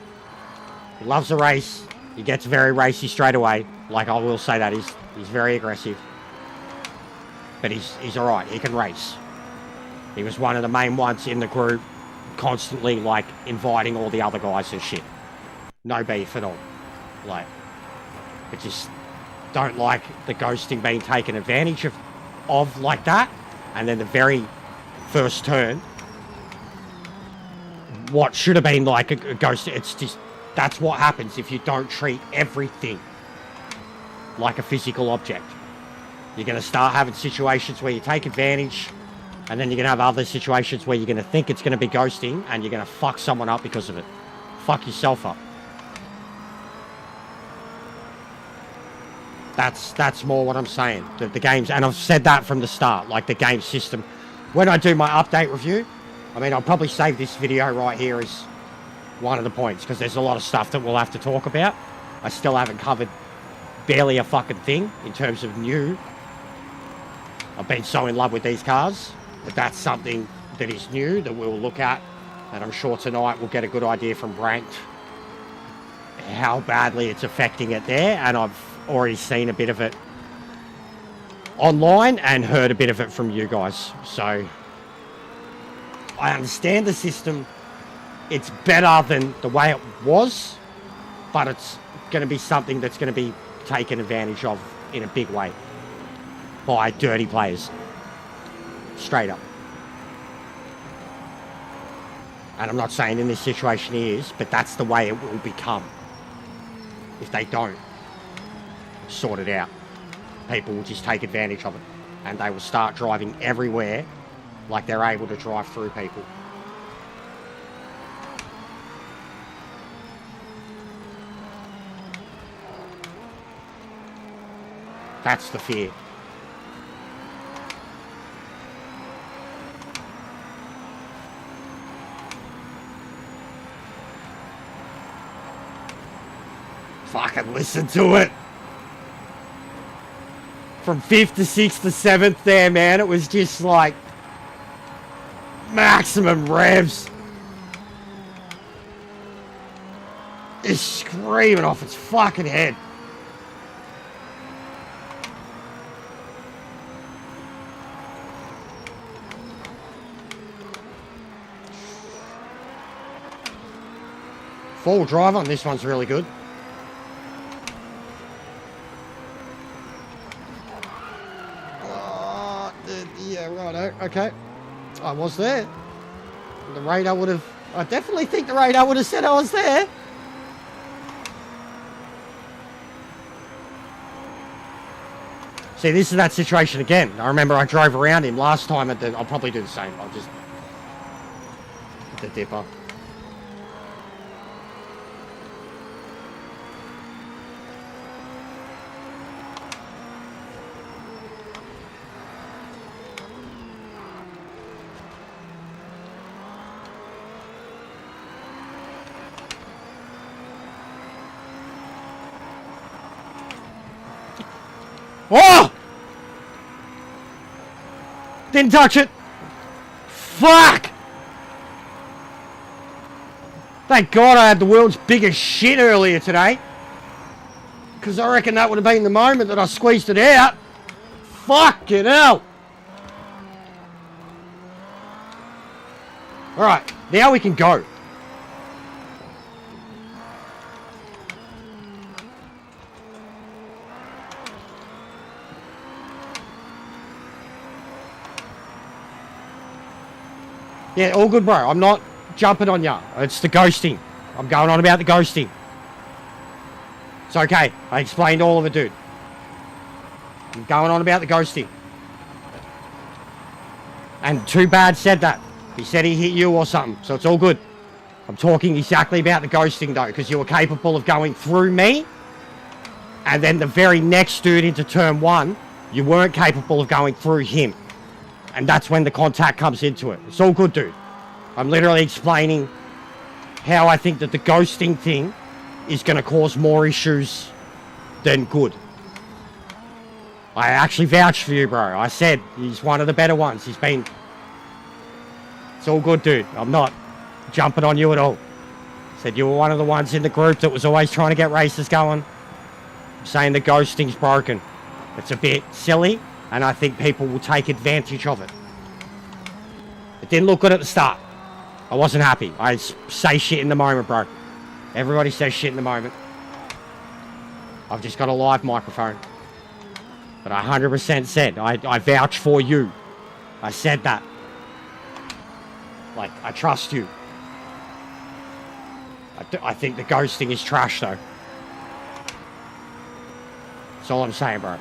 He loves the race. He gets very racy straight away. Like, I will say that. He's very aggressive. But he's alright. He can race. He was one of the main ones in the group, constantly, like, inviting all the other guys and shit. No beef at all. Like, I just don't like the ghosting being taken advantage of like that. And then the very... first turn, what should have been like a ghost, it's just, that's what happens if you don't treat everything like a physical object. You're going to start having situations where you take advantage, and then you're going to have other situations where you're going to think it's going to be ghosting, and you're going to fuck someone up because of it. Fuck yourself up. That's more what I'm saying. The games, and I've said that from the start, like the game system. When I do my update review, I mean, I'll probably save this video right here as one of the points, because there's a lot of stuff that we'll have to talk about. I still haven't covered barely a fucking thing in terms of new. I've been so in love with these cars, but that's something that is new that we'll look at, and I'm sure tonight we'll get a good idea from Ranked how badly it's affecting it there, and I've already seen a bit of it online and heard a bit of it from you guys. So I understand the system. It's better than the way it was, but it's going to be something that's going to be taken advantage of in a big way by dirty players. Straight up. And I'm not saying in this situation he is, but that's the way it will become. If they don't sort it out, people will just take advantage of it. And they will start driving everywhere like they're able to drive through people. That's the fear. Fucking listen to it. From 5th to 6th to 7th there, man, it was just like maximum revs. It's screaming off its fucking head. Full drive on this one's really good. Yeah, righto. Okay. I was there. The radar would have... I definitely think the radar would have said I was there. See, this is that situation again. I remember I drove around him last time at the... I'll probably do the same. I'll just... Hit the dipper. Oh! Didn't touch it. Fuck! Thank God I had the world's biggest shit earlier today. Because I reckon that would have been the moment that I squeezed it out. Fucking hell. Alright, now we can go. Yeah, all good, bro. I'm not jumping on ya. It's the ghosting. I'm going on about the ghosting. It's okay. I explained all of it, dude. I'm going on about the ghosting. And Too Bad said that. He said he hit you or something, so it's all good. I'm talking exactly about the ghosting, though, because you were capable of going through me, and then the very next dude into turn 1, you weren't capable of going through him. And that's when the contact comes into it. It's all good, dude. I'm literally explaining how I think that the ghosting thing is going to cause more issues than good. I actually vouched for you, bro. I said he's one of the better ones. He's been... It's all good, dude. I'm not jumping on you at all. Said you were one of the ones in the group that was always trying to get races going. I'm saying the ghosting's broken. It's a bit silly. And I think people will take advantage of it. It didn't look good at the start. I wasn't happy. I say shit in the moment, bro. Everybody says shit in the moment. I've just got a live microphone. But I 100% said, I vouch for you. I said that. Like, I trust you. I think the ghosting is trash, though. That's all I'm saying, bro.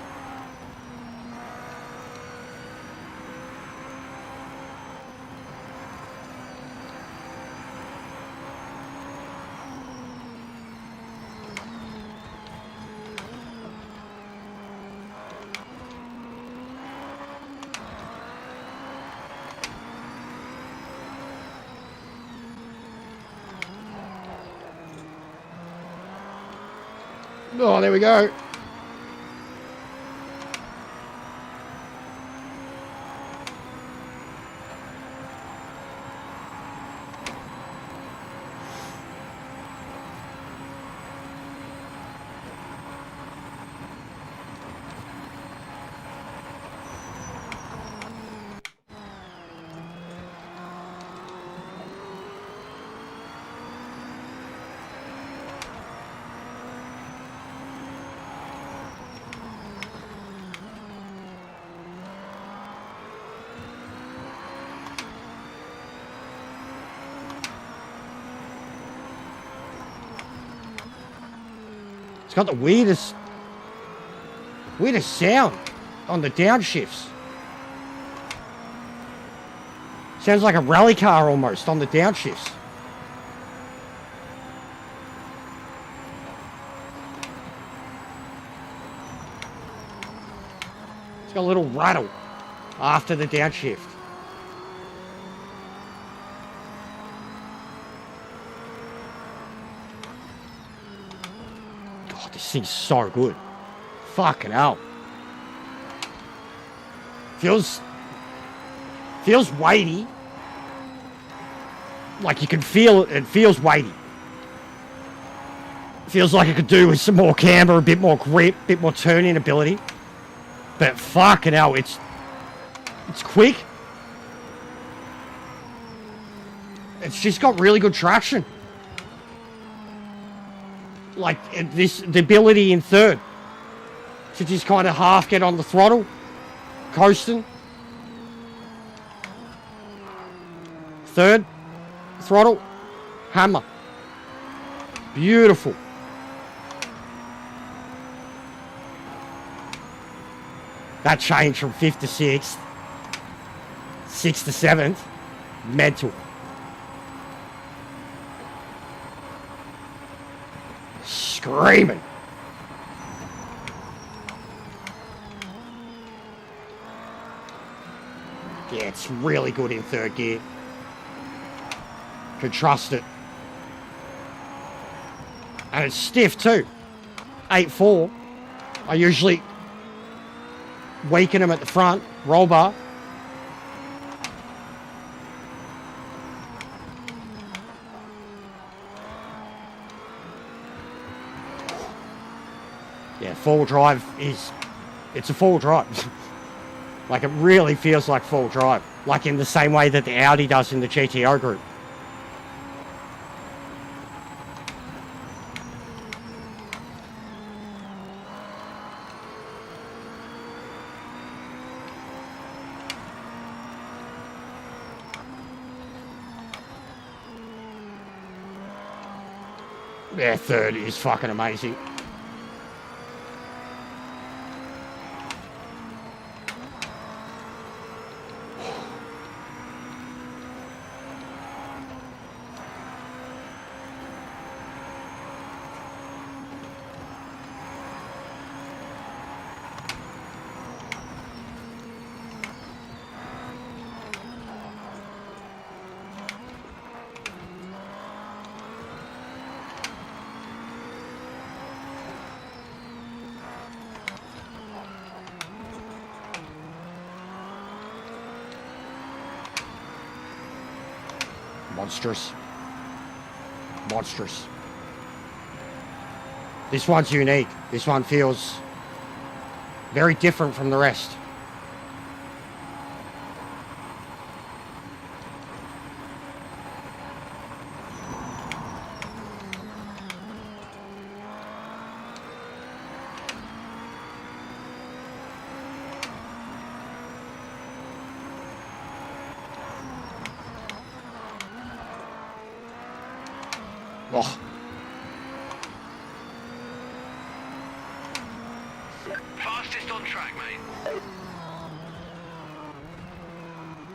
Oh, there we go. got the weirdest sound on the downshifts. Sounds like a rally car almost on the downshifts. It's got a little rattle after the downshift. God, this thing's so good. Fucking hell. Feels weighty. Like you can feel it. It feels weighty. Feels like it could do with some more camber, a bit more grip, a bit more turning ability. But fucking hell, it's quick. It's just got really good traction. Like the ability in third to just kind of half get on the throttle, coasting. Third, throttle, hammer. Beautiful. That change from 5th to 6th, 6th to 7th, mental. Screaming. Yeah, it's really good in third gear. Could trust it. And it's stiff too. 8.4. I usually weaken them at the front, roll bar. Yeah, four-wheel drive it's a four-wheel drive. Like it really feels like four-wheel drive. Like in the same way that the Audi does in the GTO group. Yeah, third is fucking amazing. Monstrous. Monstrous. This one's unique. This one feels very different from the rest. Oh. Fastest on track, mate.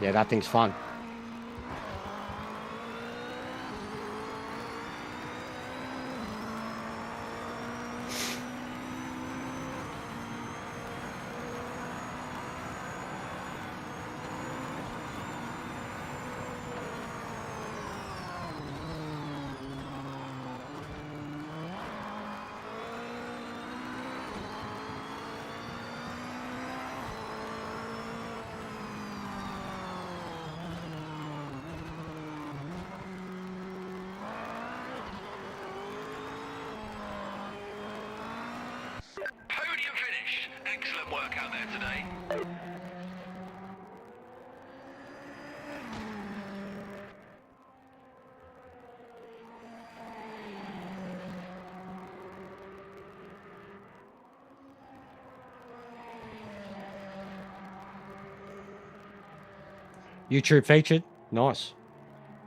Yeah, that thing's fun. Podium finish. Excellent work out there today. YouTube featured. Nice.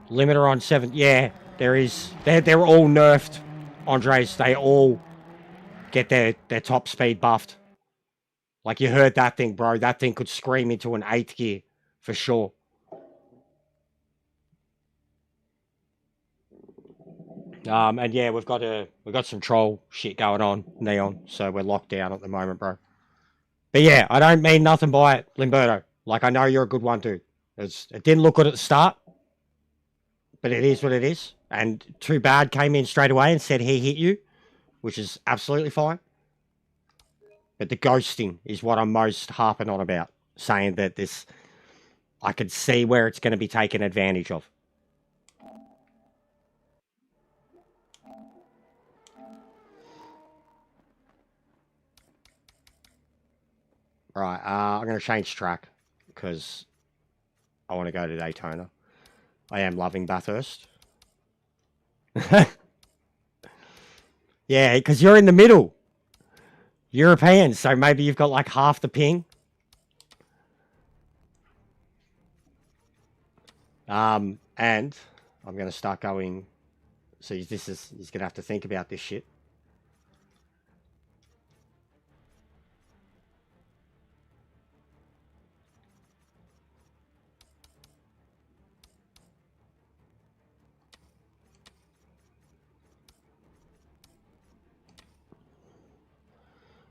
Limiter on 7. Yeah, there is. They're all nerfed, Andres. They all get their top speed buffed. Like, you heard that thing, bro. That thing could scream into an 8th gear for sure. And yeah, we've got some troll shit going on, Neon. So we're locked down at the moment, bro. But yeah, I don't mean nothing by it, Limberto. Like, I know you're a good one, dude. It didn't look good at the start, but it is what it is. And Too Bad came in straight away and said he hit you, which is absolutely fine. But the ghosting is what I'm most harping on about, saying that this, I could see where it's going to be taken advantage of. Right, I'm going to change track because I want to go to Daytona. I am loving Bathurst. Yeah, because you're in the middle. European, so maybe you've got like half the ping. And I'm going to start going. So he's going to have to think about this shit.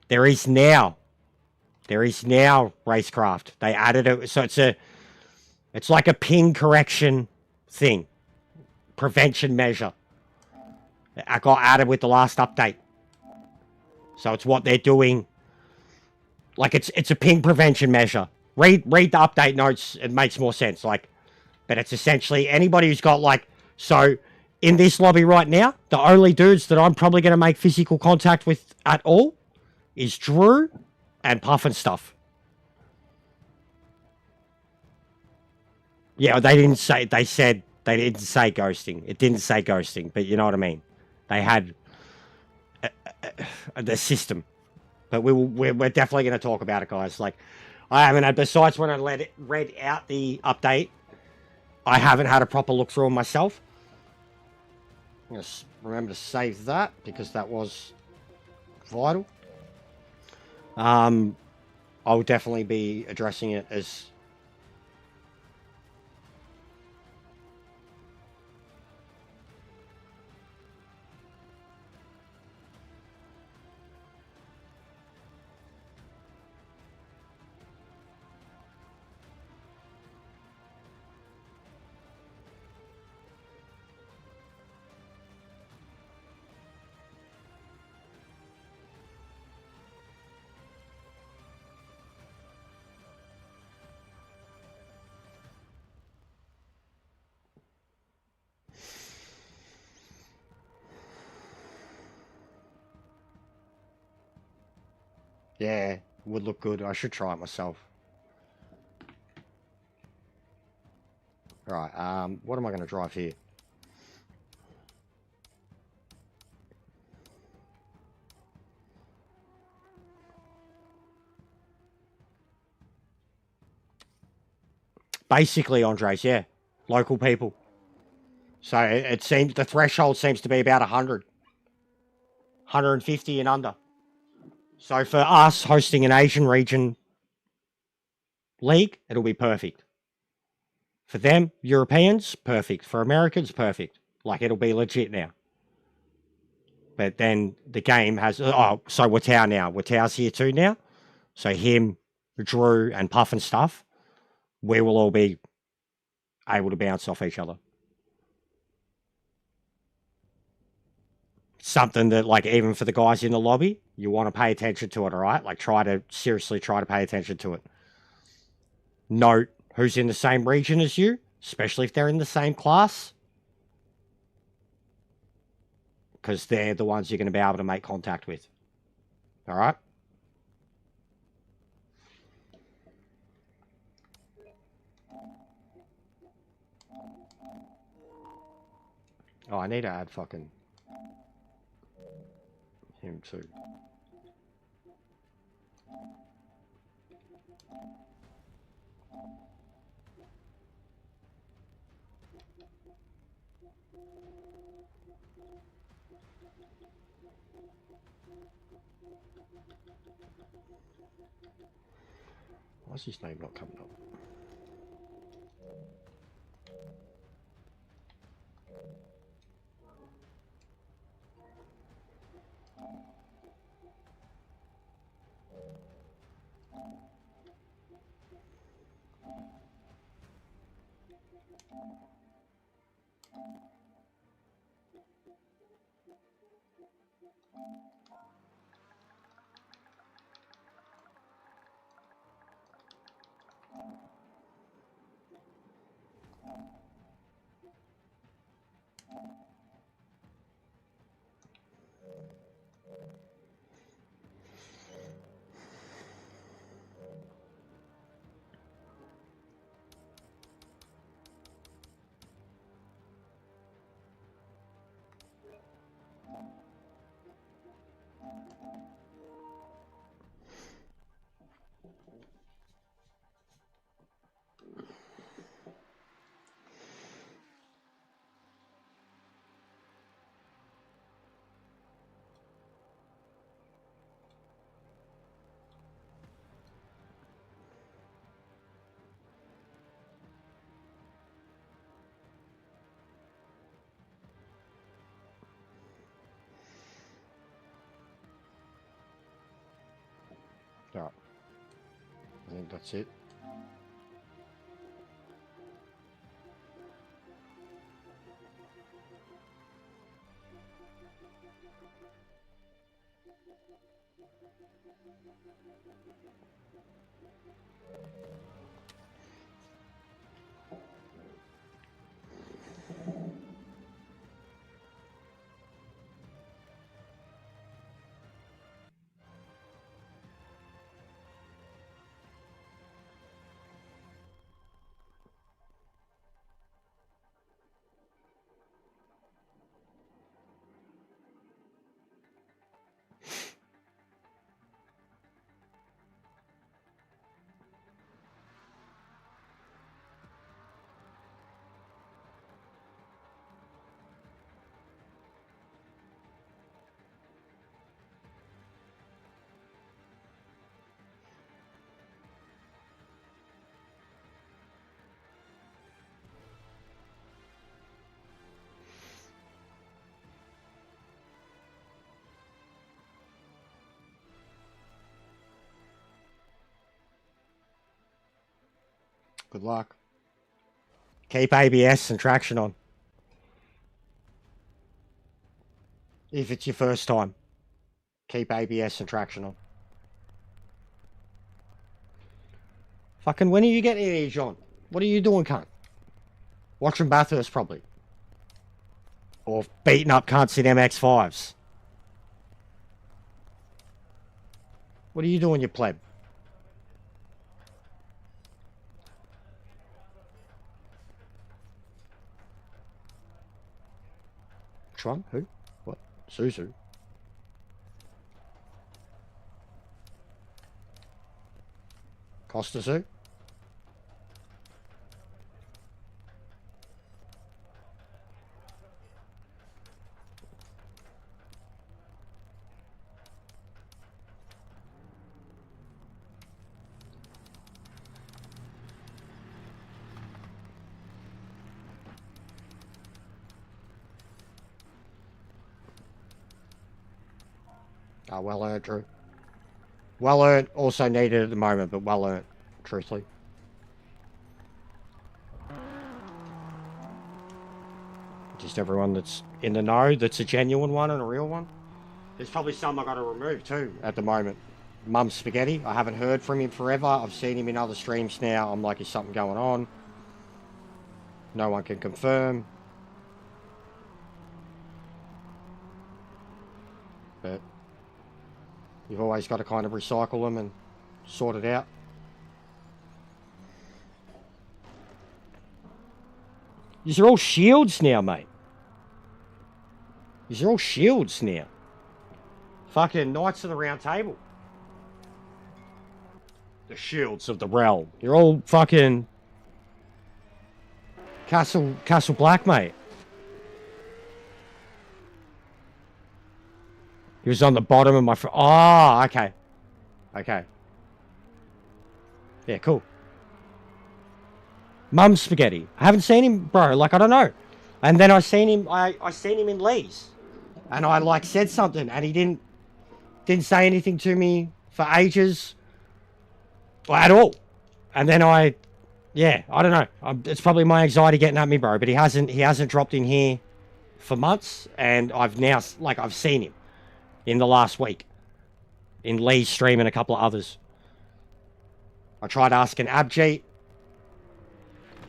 There is now racecraft. They added it, so it's like a ping correction thing, prevention measure. It got added with the last update, so it's what they're doing. Like, it's a ping prevention measure. Read the update notes. It makes more sense. Like, but it's essentially anybody who's got like, so in this lobby right now, the only dudes that I'm probably going to make physical contact with at all is Drew and Puff and stuff. Yeah, they didn't say. They said they didn't say ghosting. It didn't say ghosting, but you know what I mean. They had the system, but we're definitely going to talk about it, guys. Like, I haven't had. Besides when I read out the update, I haven't had a proper look through them myself. I'm going to remember to save that because that was vital. I'll definitely be addressing it as. Yeah, would look good. I should try it myself. Right, what am I going to drive here? Basically, Andres, yeah. Local people. So it seems, the threshold seems to be about 100. 150 and under. So for us hosting an Asian region league, it'll be perfect. For them, Europeans, perfect. For Americans, perfect. Like, it'll be legit now. But then the game has... Oh, so Watau now. Watau's here too now. So him, Drew, and Puff and stuff, we will all be able to bounce off each other. Something that, like, even for the guys in the lobby, you want to pay attention to it, all right? Like, seriously try to pay attention to it. Note who's in the same region as you, especially if they're in the same class. Because they're the ones you're going to be able to make contact with. All right? Oh, I need to add fucking him too. Why's his name not coming up? Yeah, I think that's it. Good luck. Keep ABS and traction on. If it's your first time, keep ABS and traction on. Fucking when are you getting here, John? What are you doing, cunt? Watching Bathurst, probably. Or beating up cunts in MX-5s. What are you doing, you pleb? Which one? Who? What? Suzu? Costa Zoo? Oh, well earned, Drew. Well earned, also needed at the moment, but well earned, truthfully. Just everyone that's in the know, that's a genuine one and a real one. There's probably some I got to remove too at the moment. Mum's Spaghetti, I haven't heard from him forever. I've seen him in other streams now. I'm like, is something going on? No one can confirm. But you've always got to kind of recycle them and sort it out. These are all shields now, mate. These are all shields now. Fucking Knights of the Round Table. The shields of the realm. You're all fucking Castle Black, mate. He was on the bottom of my... Oh, okay. Okay. Yeah, cool. Mum's spaghetti. I haven't seen him, bro. Like, I don't know. And then I seen him in Lee's. And I, like, said something. And he didn't say anything to me for ages. Or at all. And then yeah, I don't know. It's probably my anxiety getting at me, bro. But he hasn't dropped in here for months. And I've now, like, I've seen him in the last week. In Lee's stream and a couple of others. I tried asking Abjeet.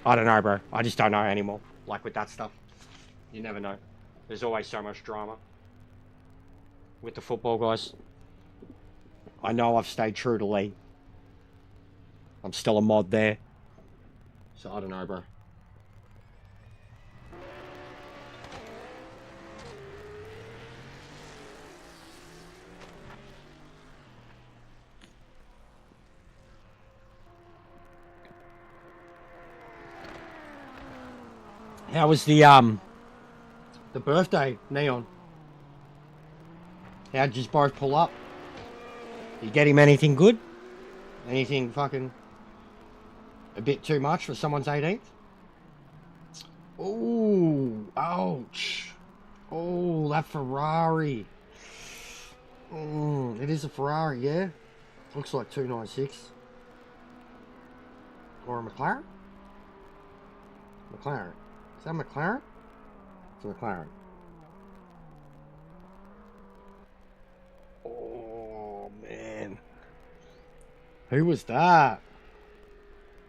I don't know, bro. I just don't know anymore. Like with that stuff. You never know. There's always so much drama. With the football guys. I know I've stayed true to Lee. I'm still a mod there. So I don't know, bro. How was the birthday, Neon? How'd you both pull up? You get him anything good? Anything fucking a bit too much for someone's 18th? Ooh, ouch. Oh, that Ferrari. It is a Ferrari, yeah? Looks like 296. Or a McLaren? McLaren. Is that McLaren? It's a McLaren. Oh, man. Who was that?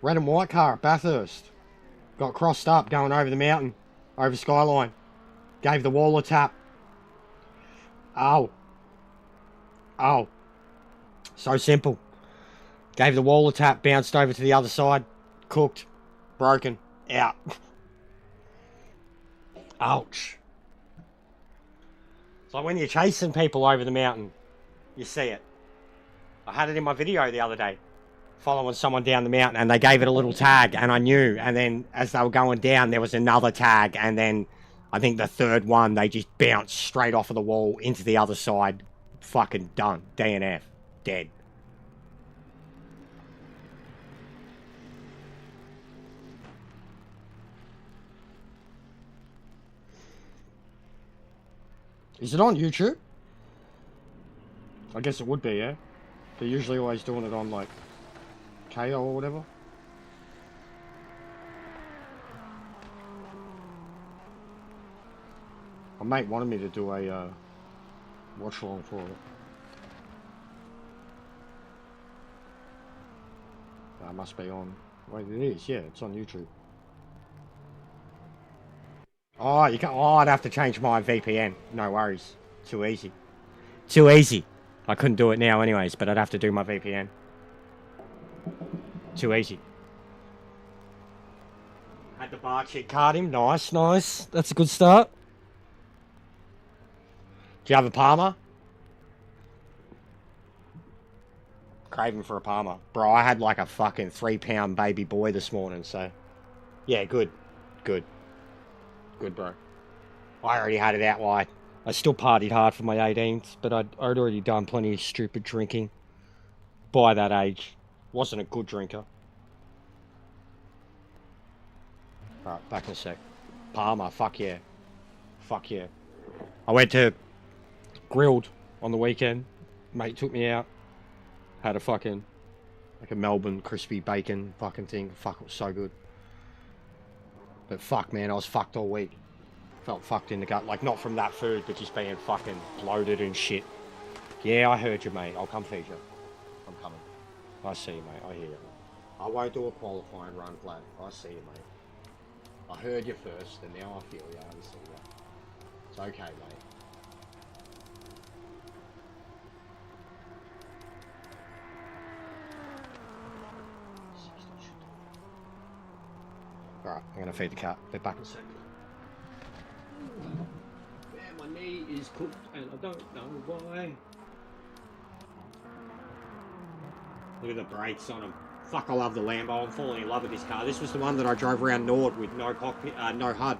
Red and white car at Bathurst. Got crossed up going over the mountain. Over Skyline. Gave the wall a tap. Oh. Oh. So simple. Gave the wall a tap. Bounced over to the other side. Cooked. Broken. Out. Ouch. It's like when you're chasing people over the mountain. You see it. I had it in my video the other day. Following someone down the mountain, and they gave it a little tag, and I knew. And then as they were going down, there was another tag, and then I think the third one, they just bounced straight off of the wall into the other side. Fucking done. DNF. Dead. Is it on YouTube? I guess it would be, yeah? They're usually always doing it on, like, KO or whatever. My mate wanted me to do a, watch along for it. That must be on... Wait, it is, yeah, it's on YouTube. Oh, you can't... Oh, I'd have to change my VPN. No worries. Too easy. Too easy. I couldn't do it now anyways, but I'd have to do my VPN. Too easy. Had the bar chick card him. Nice, nice. That's a good start. Do you have a Palmer? Craving for a Palmer. Bro, I had like a fucking 3-pound baby boy this morning, so... Yeah, good. Good. Good, bro. I already had it out wide. I still partied hard for my 18th, but I'd already done plenty of stupid drinking. By that age. Wasn't a good drinker. Alright, back in a sec. Palmer, fuck yeah. Fuck yeah. I went to Grilled on the weekend. Mate took me out. Had a fucking... like a Melbourne crispy bacon fucking thing. Fuck, it was so good. But fuck, man, I was fucked all week. Felt fucked in the gut. Like, not from that food, but just being fucking bloated and shit. Yeah, I heard you, mate. I'll come feed you. I'm coming. I see you, mate. I hear you. I won't do a qualifying run, Vlad. I see you, mate. I heard you first, and now I feel you. I see you. It's okay, mate. Alright, I'm gonna feed the cat. Be back in a sec. Yeah, my knee is cooked and I don't know why. Look at the brakes on them. Fuck, I love the Lambo. I'm falling in love with this car. This was the one that I drove around Nord with no cockpit, no HUD.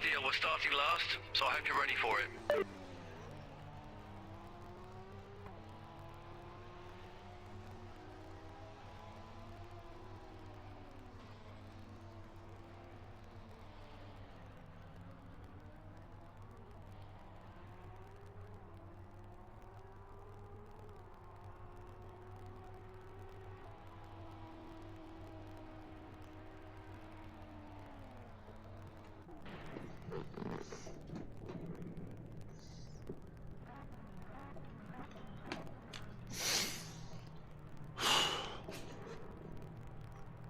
Ideal. We're starting last, so I hope you're ready for it.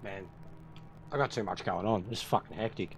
Man, I got too much going on. This is fucking hectic.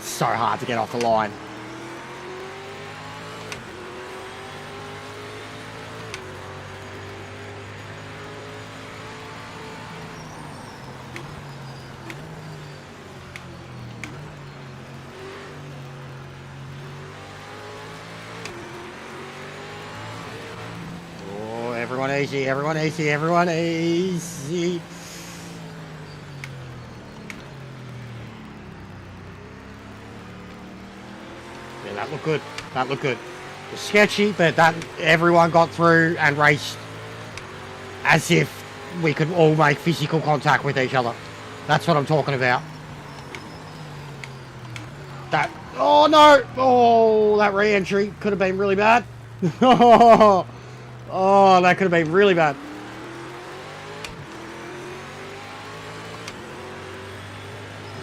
So hard to get off the line. Oh, everyone easy, everyone easy, everyone easy. Yeah, that looked good. That looked good. It was sketchy, but that everyone got through and raced as if we could all make physical contact with each other. That's what I'm talking about. That, oh no! Oh, that re-entry could have been really bad. Oh, that could have been really bad.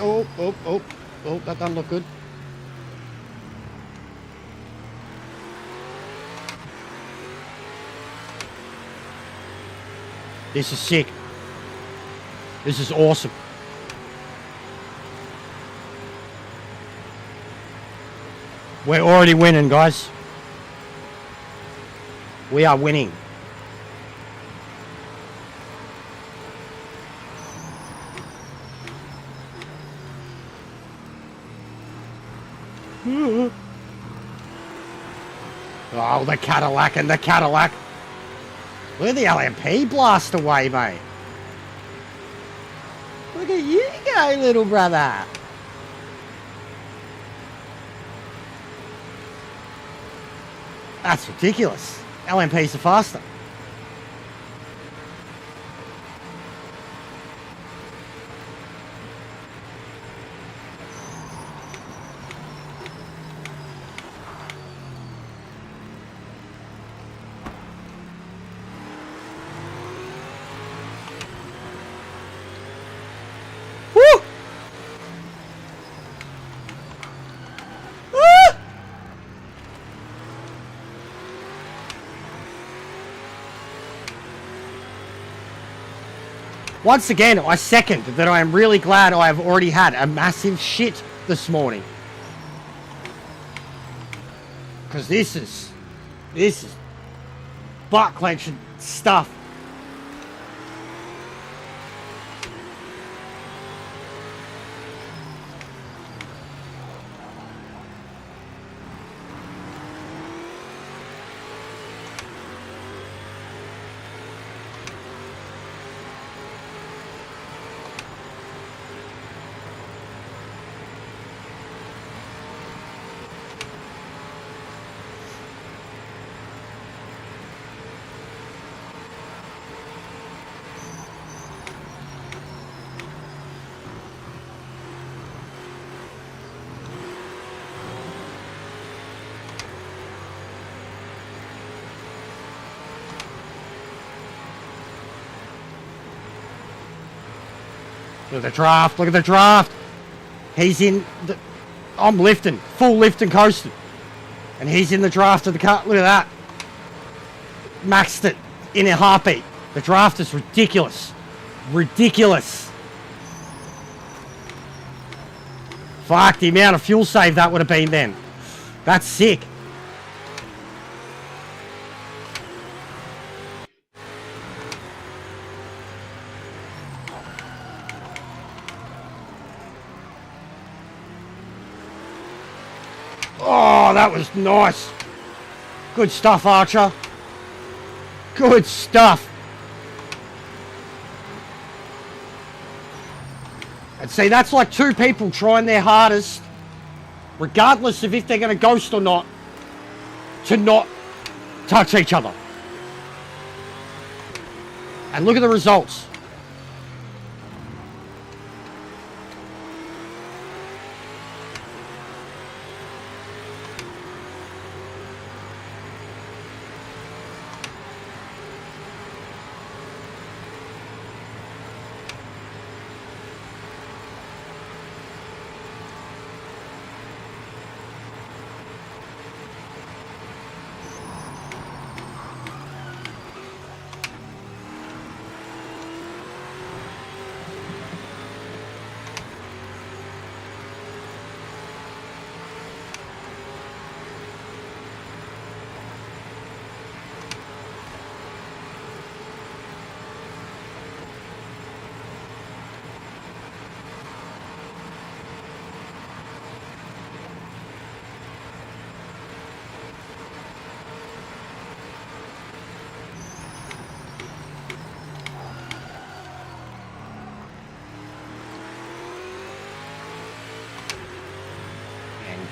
Oh, that doesn't look good. This is sick. This is awesome. We're already winning, guys. We are winning. Oh, the Cadillac and the Cadillac. Look at the LMP blast away, mate. Look at you go, little brother. That's ridiculous. LMPs are faster. Once again, I second that I am really glad I have already had a massive shit this morning. Because this is butt clenching stuff. Look at the draft. Look at the draft. He's in the... I'm lifting. Full lift and coasting. And he's in the draft of the car. Look at that. Maxed it in a heartbeat. The draft is ridiculous. Ridiculous. Fuck, the amount of fuel save that would have been then. That's sick. Oh, that was nice. Good stuff, Archer. Good stuff. And see, that's like two people trying their hardest, regardless of if they're going to ghost or not, to not touch each other. And look at the results.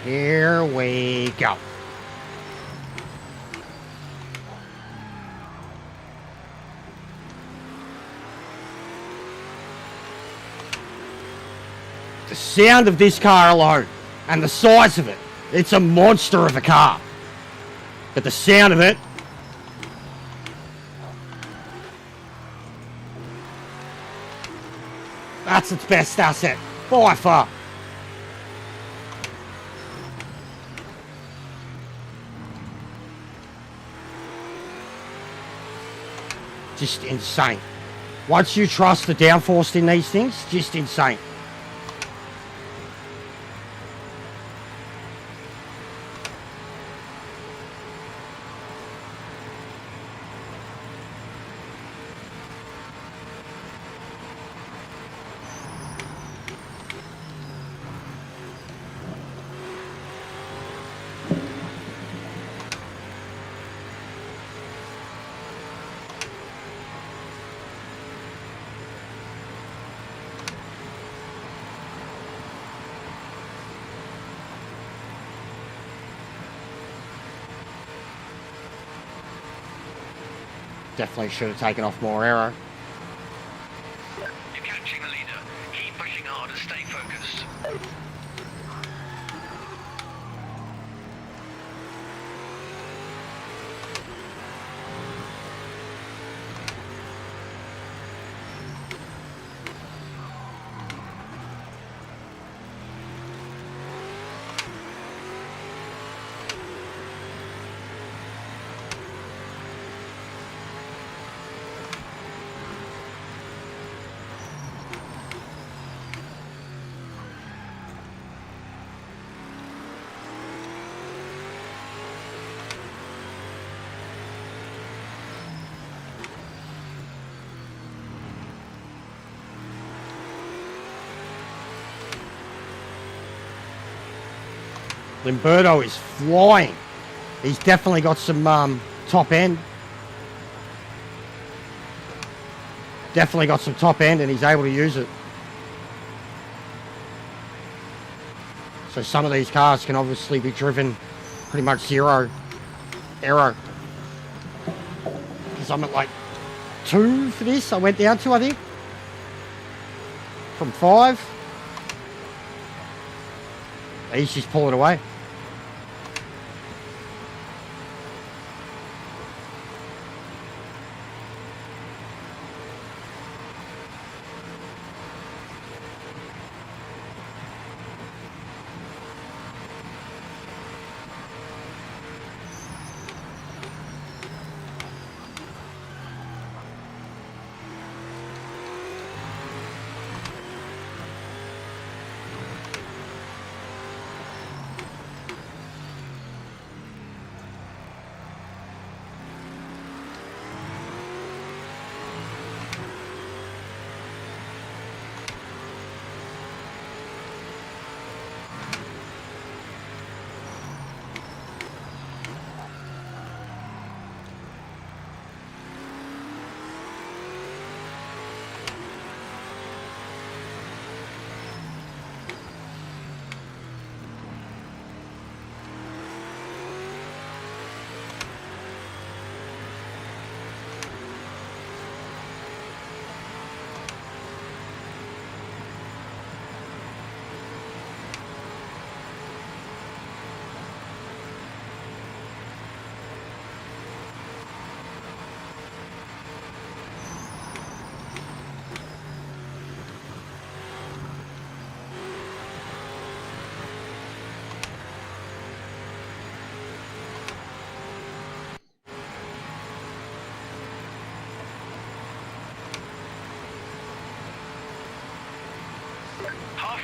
Here we go. The sound of this car alone and the size of it, it's a monster of a car. But the sound of it, that's its best asset by far. Just insane. Once you trust the downforce in these things, just insane. Definitely should have taken off more aero. You're catching the leader. Keep pushing hard and stay focused. Limberto is flying. He's definitely got some top end. Definitely got some top end and he's able to use it. So some of these cars can obviously be driven pretty much zero aero. Because I'm at like 2 for this. I went down to, I think. From 5. He's just pulling away.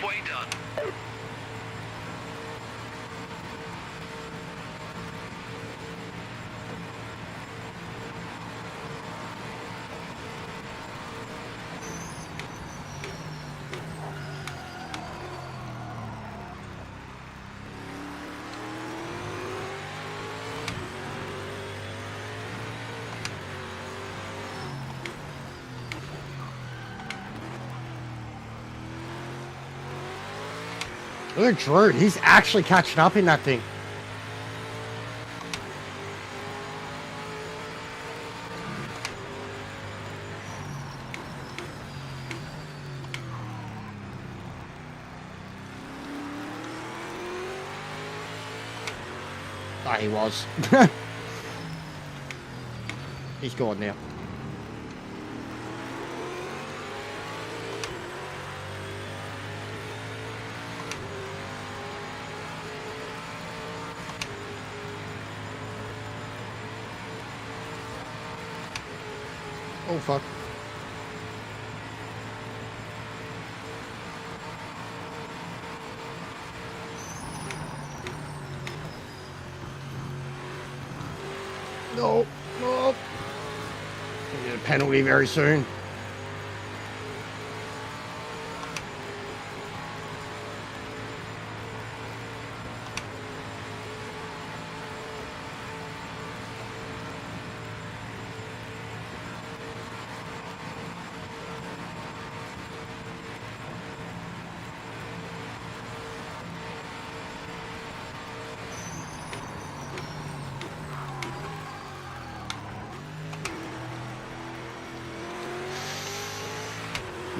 halfway done. Look at Drew. He's actually catching up in that thing. Ah, he was. He's gone now. Oh, fuck. No, no. Gonna get a penalty very soon.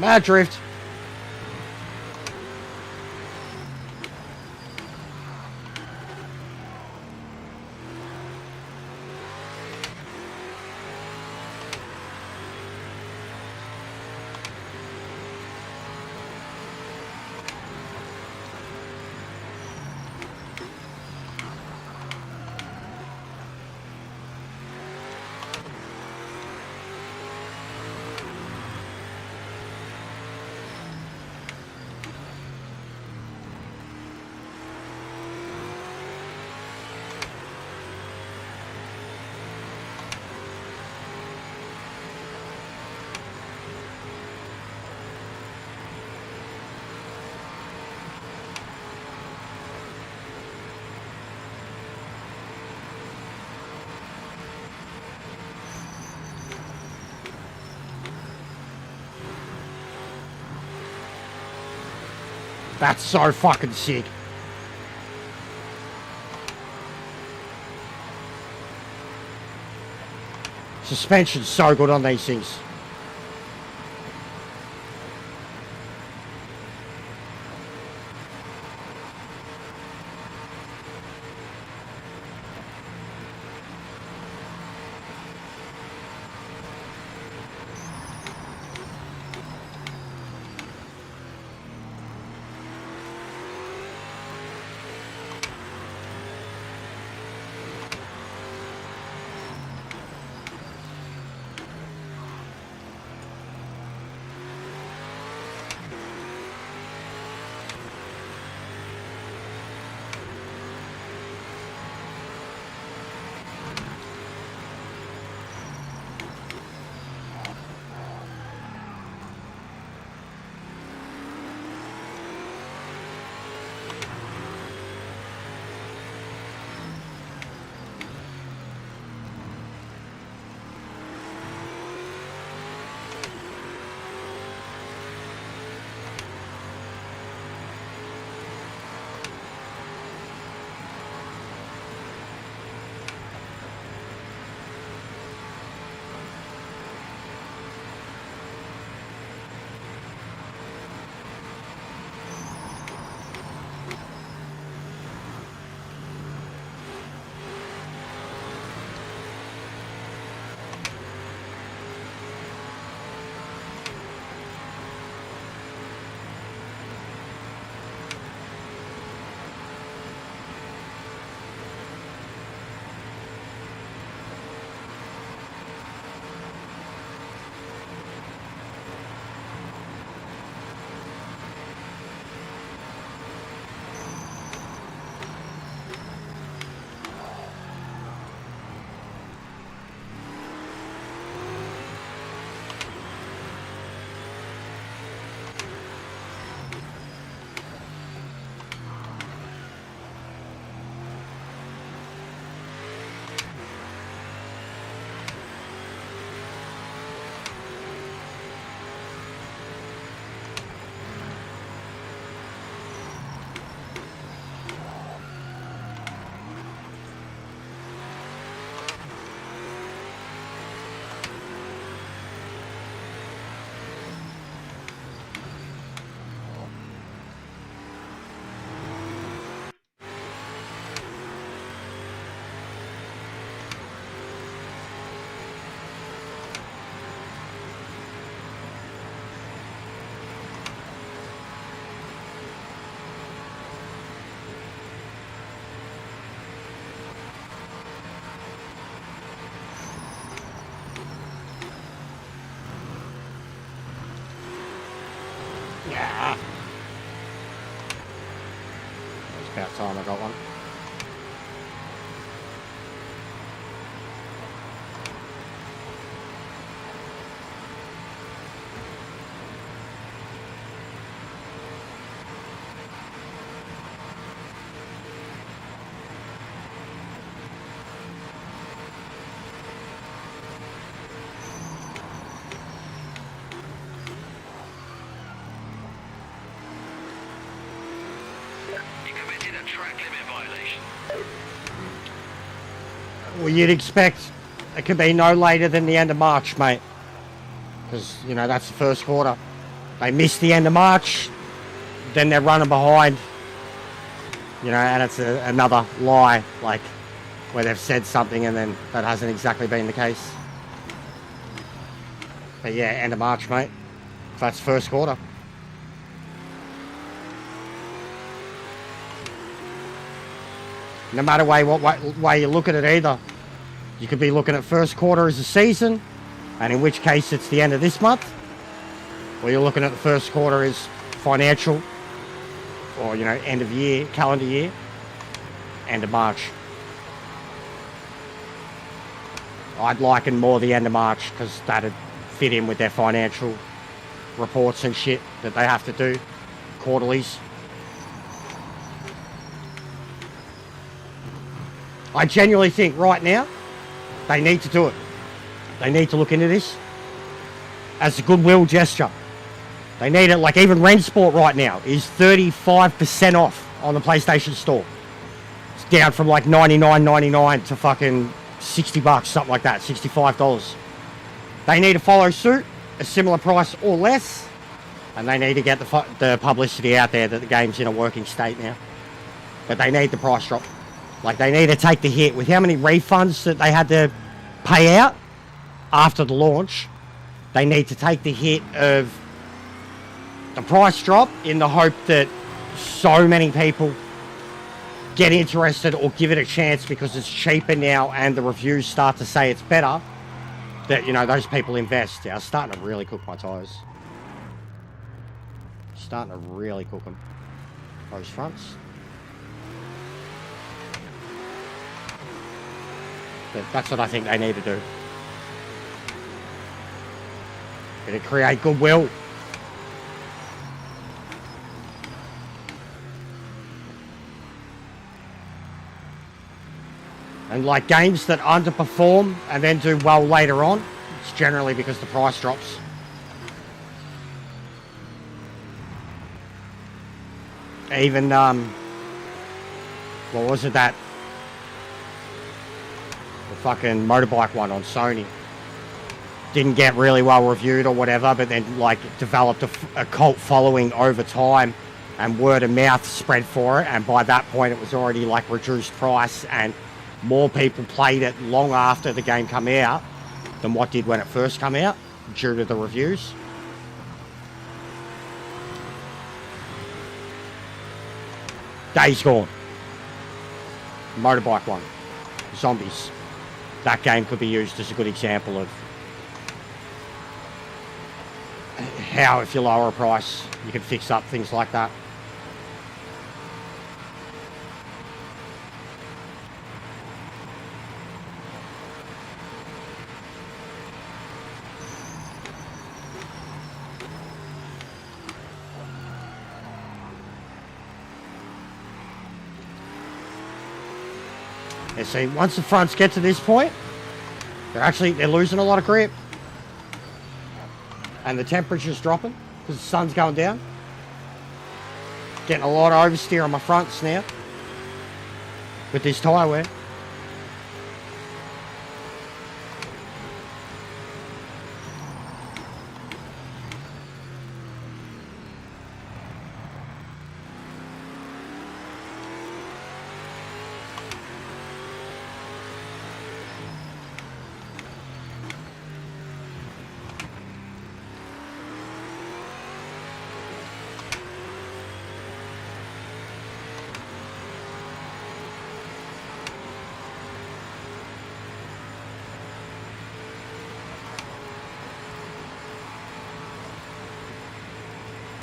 Mad drift. That's so fucking sick. Suspension's so good on these things. About time I got one. You committed a track limit violation. Well, you'd expect it could be no later than the end of March, mate. Because, you know, that's the first quarter. They miss the end of March, then they're running behind. You know, and it's another lie, like, where they've said something and then that hasn't exactly been the case. But yeah, end of March, mate. That's first quarter. No matter what way you look at it either. You could be looking at first quarter as a season, and in which case it's the end of this month. Or you're looking at the first quarter as financial, or, you know, end of year, calendar year, end of March. I'd liken more the end of March because that'd fit in with their financial reports and shit that they have to do, quarterlies. I genuinely think right now they need to do it. They need to look into this as a goodwill gesture. They need it. Like, even Rensport right now is 35% off on the PlayStation Store. It's down from like $99.99 to fucking $60, something like that, $65. They need to follow suit, a similar price or less, and they need to get the publicity out there that the game's in a working state now. But they need the price drop. Like, they need to take the hit with how many refunds that they had to pay out after the launch. They need to take the hit of the price drop in the hope that so many people get interested or give it a chance because it's cheaper now and the reviews start to say it's better, that, you know, those people invest. Yeah, I'm starting to really cook my tyres. Starting to really cook them. Those fronts. But that's what I think they need to do. Gonna create goodwill. And like games that underperform and then do well later on, it's generally because the price drops. Even, what was it, that the fucking motorbike one on Sony didn't get really well reviewed or whatever, but then like developed a cult following over time, and word of mouth spread for it, and by that point it was already like reduced price, and more people played it long after the game came out than what did when it first came out due to the reviews. Days Gone, motorbike one, zombies. That game could be used as a good example of how, if you lower a price, you can fix up things like that. Yeah, see, once the fronts get to this point, they're losing a lot of grip. And the temperature's dropping because the sun's going down. Getting a lot of oversteer on my fronts now with this tyre wear.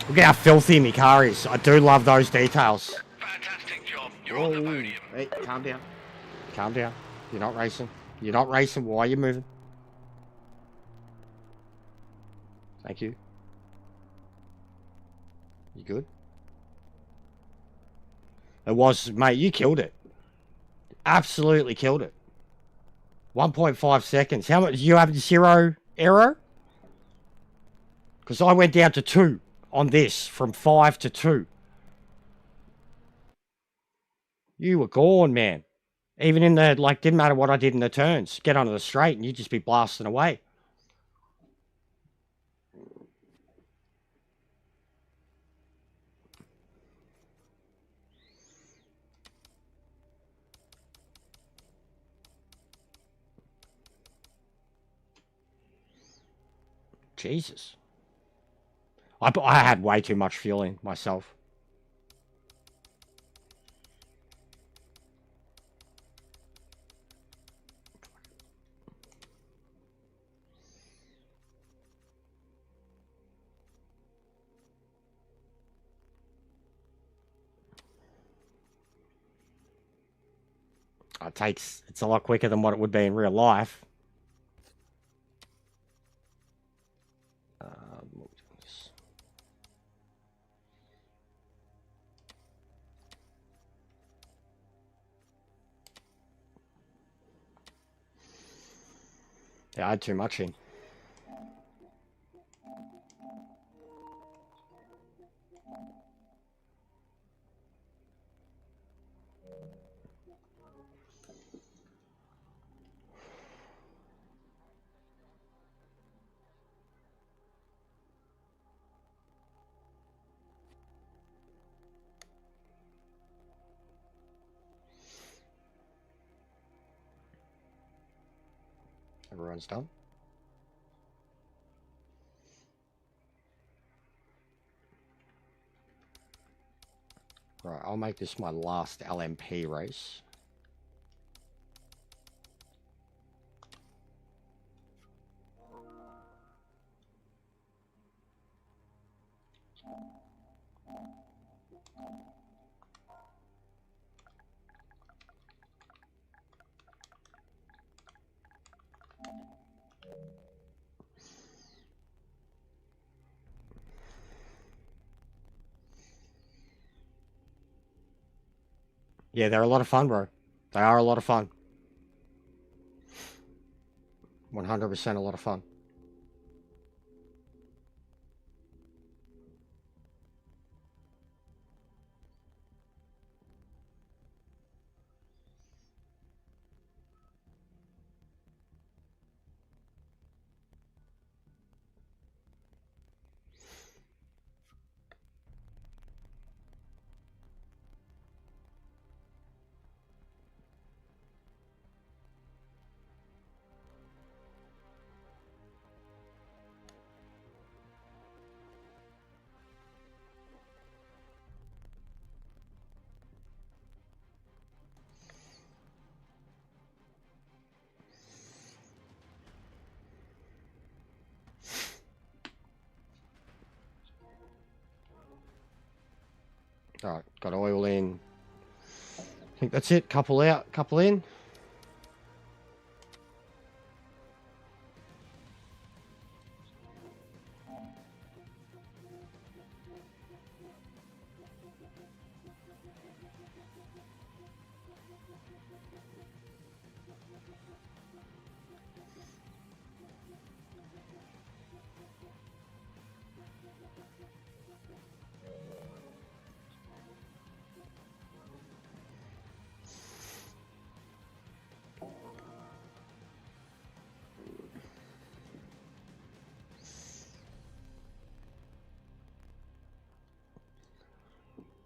Look at how filthy my car is. I do love those details. Fantastic job. You're on the podium. Hey, calm down. Calm down. You're not racing. You're not racing. Why are you moving? Thank you. You good? It was, mate, you killed it. Absolutely killed it. 1.5 seconds. How much? Do you have 0 error? Because I went down to 2 on this, from 5 to 2. You were gone, man. Even in the, like, didn't matter what I did in the turns. Get onto the straight and you'd just be blasting away. Jesus. I had way too much fuel in myself. It's a lot quicker than what it would be in real life. Yeah, I had too much in. Everyone's done. Right, I'll make this my last LMP race. Yeah, they're a lot of fun, bro. They are a lot of fun. 100% a lot of fun. Alright, got oil in. I think that's it. Couple out, couple in.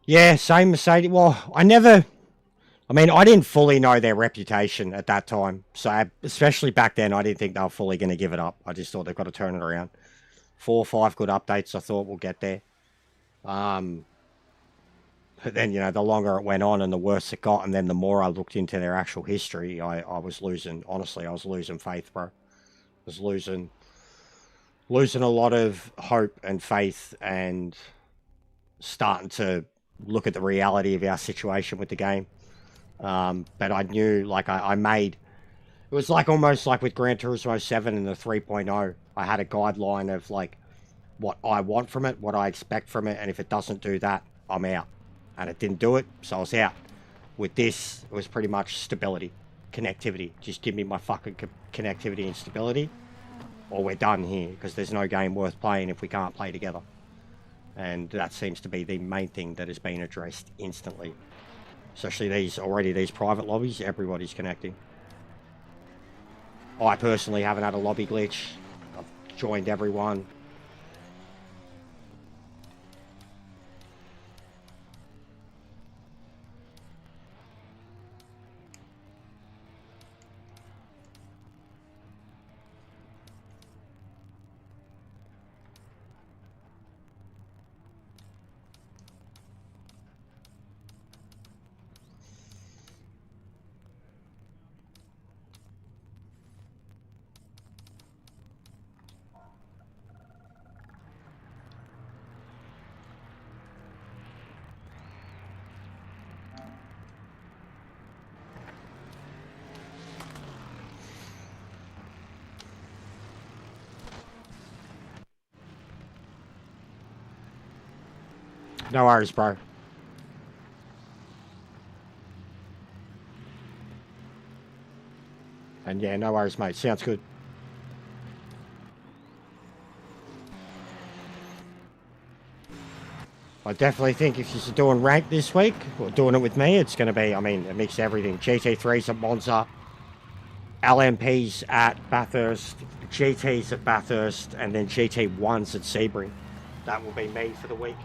Yeah, same Mercedes. Well, I didn't fully know their reputation at that time. So, especially back then, I didn't think they were fully going to give it up. I just thought they've got to turn it around. 4 or 5 good updates, I thought we'll get there. But then, the longer it went on and the worse it got, and then the more I looked into their actual history, I was losing, honestly, I was losing faith, bro. I was losing a lot of hope and faith and starting to look at the reality of our situation with the game. But I knew, like, I made... It was like almost like with Gran Turismo 7 and the 3.0. I had a guideline of, like, what I want from it, what I expect from it, and if it doesn't do that, I'm out. And it didn't do it, so I was out. With this, it was pretty much stability, connectivity. Just give me my fucking connectivity and stability, or we're done here, because there's no game worth playing if we can't play together. And that seems to be the main thing that has been addressed instantly. Especially these private lobbies, everybody's connecting. I personally haven't had a lobby glitch. I've joined everyone. No worries, bro. And yeah, no worries, mate. Sounds good. I definitely think if you're doing rank this week, or doing it with me, it's going to be, I mean, a mix of everything. GT3s at Monza, LMPs at Bathurst, GTs at Bathurst, and then GT1s at Sebring. That will be me for the week.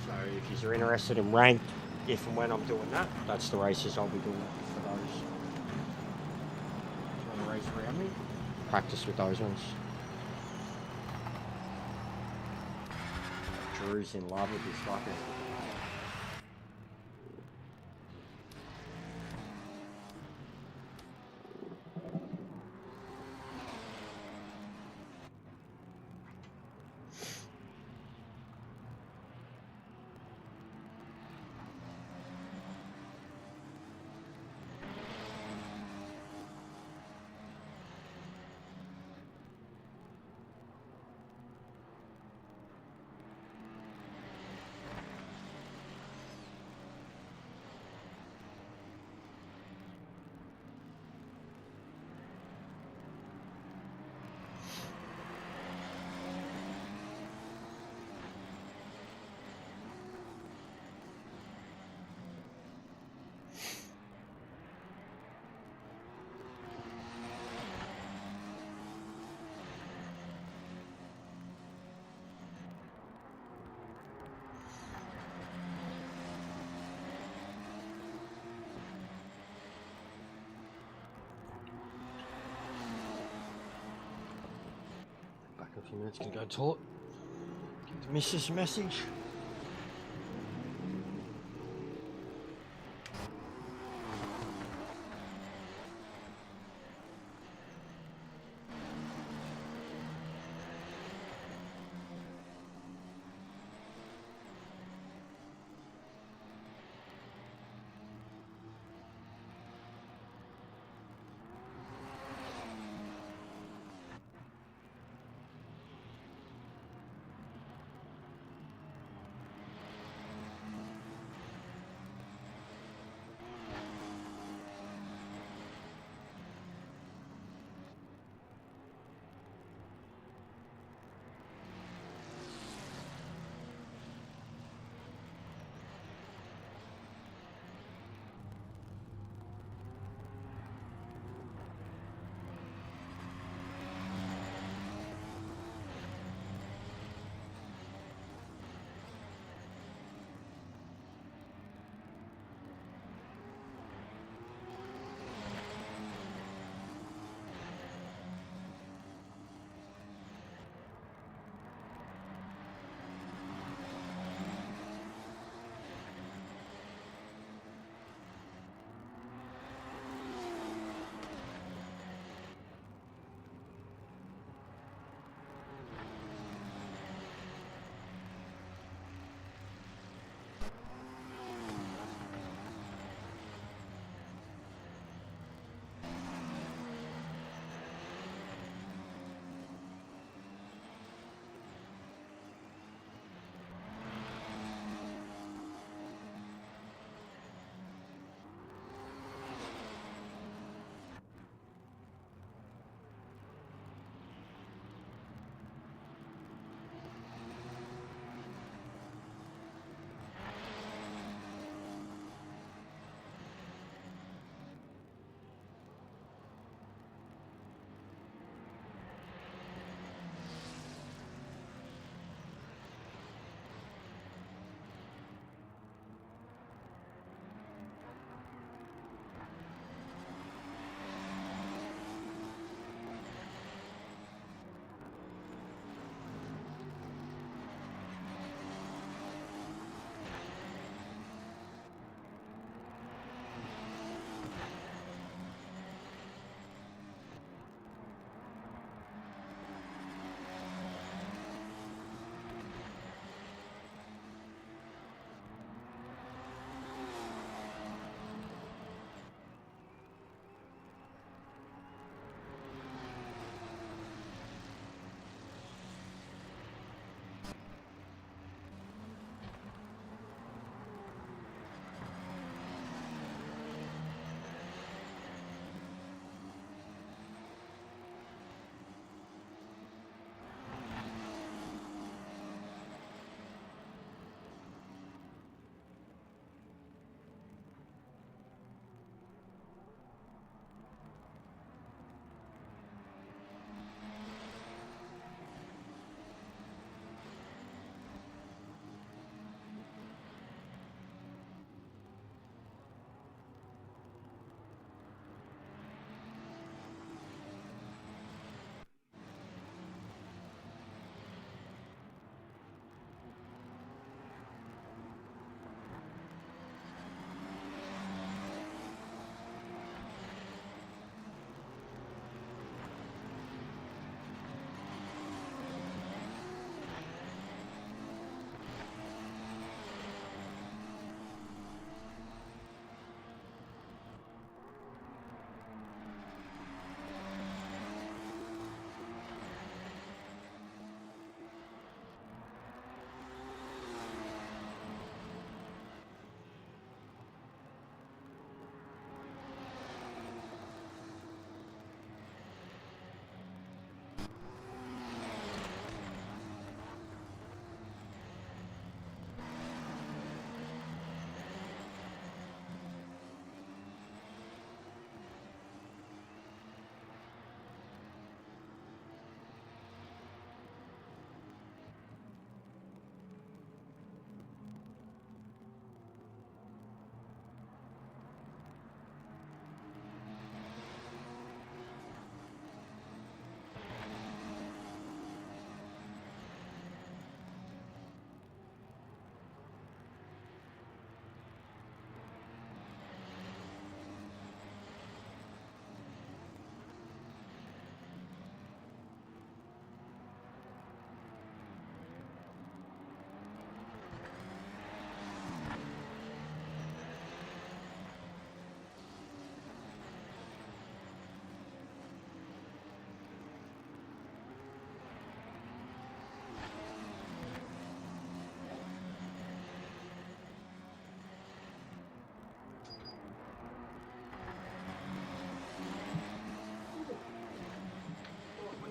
So if you're interested in ranked, if and when I'm doing that, that's the races I'll be doing for those. Do you want to race around me? Practice with those ones. Drew's in love with his fucking... A few minutes, can go talk. Give the missus a message.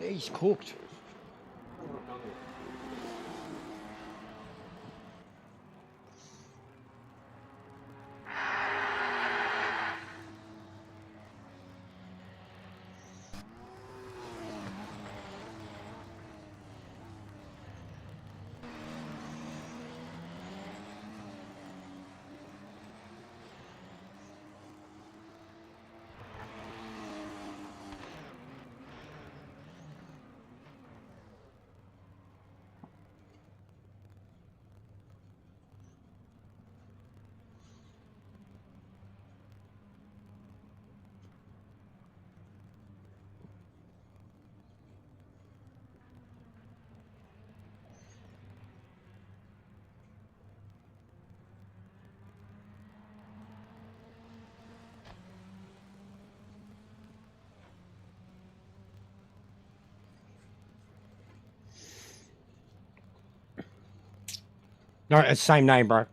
He's cooked. No, it's the same name, bro.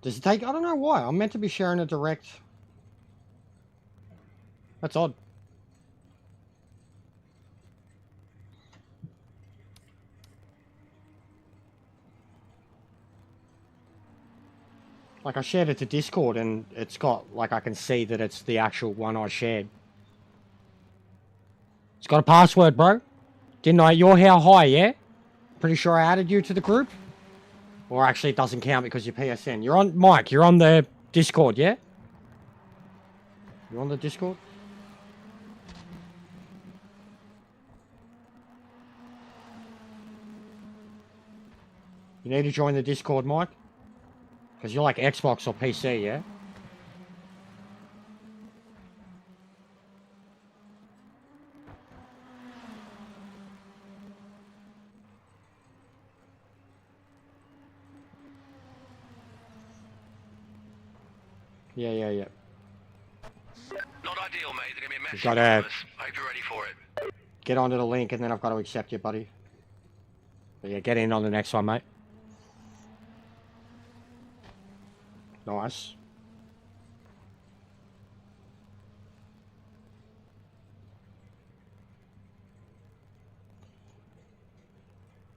Does it take... I don't know why. I'm meant to be sharing a direct... That's odd. Like, I shared it to Discord, and it's got... Like, I can see that it's the actual one I shared. It's got a password, bro. Didn't I? You're how high, yeah? Pretty sure I added you to the group. Or actually, it doesn't count because you're PSN. You're on... Mike, you're on the Discord, yeah? You're on the Discord? You need to join the Discord, Mike. Because you're like Xbox or PC, yeah? Yeah. Not ideal, mate. They're gonna be a mess. You've got to Hope you're ready for it. get onto the link and then I've got to accept you, buddy. But yeah, get in on the next one, mate. Nice.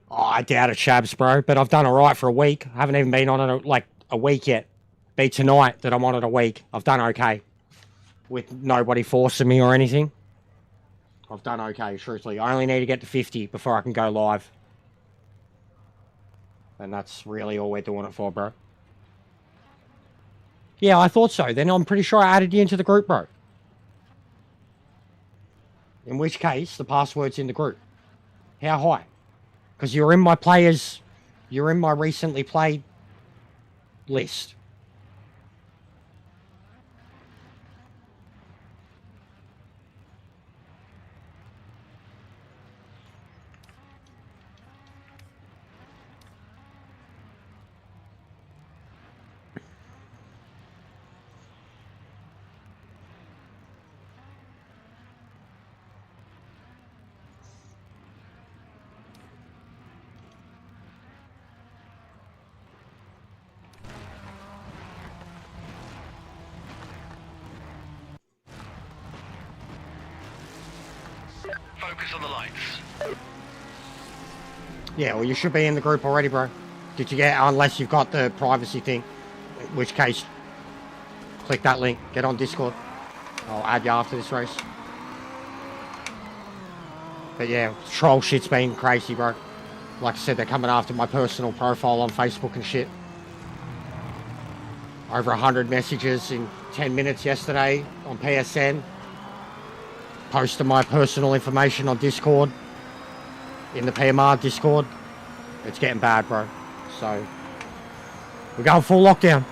Oh, I doubt it, Shabs, bro. But I've done alright for a week. I haven't even been on it like a week yet. Be tonight that I'm on it a week. I've done okay. With nobody forcing me or anything. I've done okay, truthfully. I only need to get to 50 before I can go live. And that's really all we're doing it for, bro. Yeah, I thought so. Then I'm pretty sure I added you into the group, bro. In which case, the password's in the group. How high? Because you're in my players... You're in my recently played list. Focus on the lights. Yeah, well, you should be in the group already, bro. Did you get... Unless you've got the privacy thing. In which case, click that link. Get on Discord. I'll add you after this race. But yeah, troll shit's been crazy, bro. Like I said, they're coming after my personal profile on Facebook and shit. Over 100 messages in 10 minutes yesterday on PSN. Posting my personal information on Discord. In the PMR Discord. It's getting bad, bro. So, we're going full lockdown.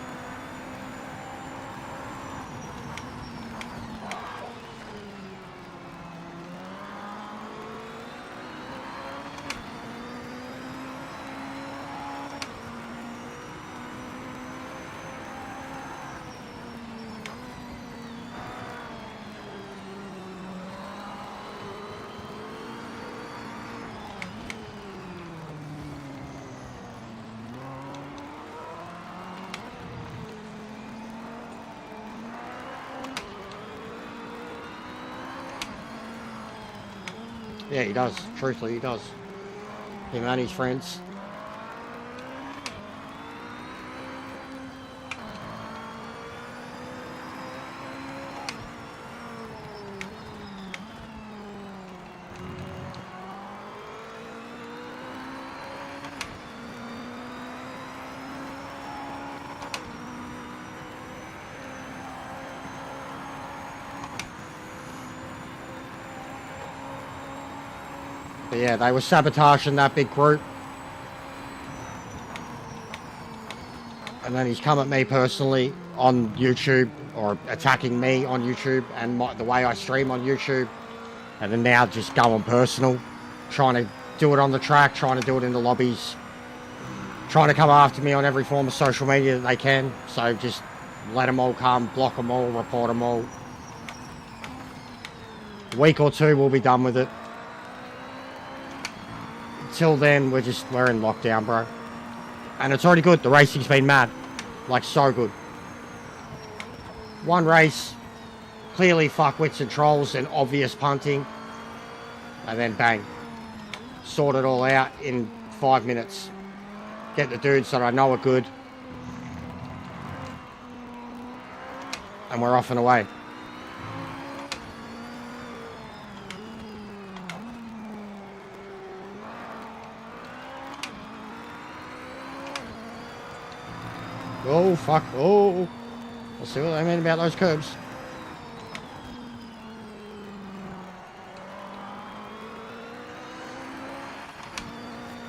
Yeah, he does. Truthfully, he does. Him and his friends. But yeah, they were sabotaging that big group. And then he's come at me personally on YouTube, or attacking me on YouTube and the way I stream on YouTube. And then now just going personal, trying to do it on the track, trying to do it in the lobbies, trying to come after me on every form of social media that they can. So just let them all come, block them all, report them all. A week or two, we'll be done with it. Till then, we're in lockdown, bro. And it's already good. The racing's been mad. Like, so good. One race, clearly fuckwits and trolls and obvious punting. And then bang. Sort it all out in 5 minutes. Get the dudes that I know are good. And we're off and away. Oh, fuck. Oh. We'll see what they mean about those curbs.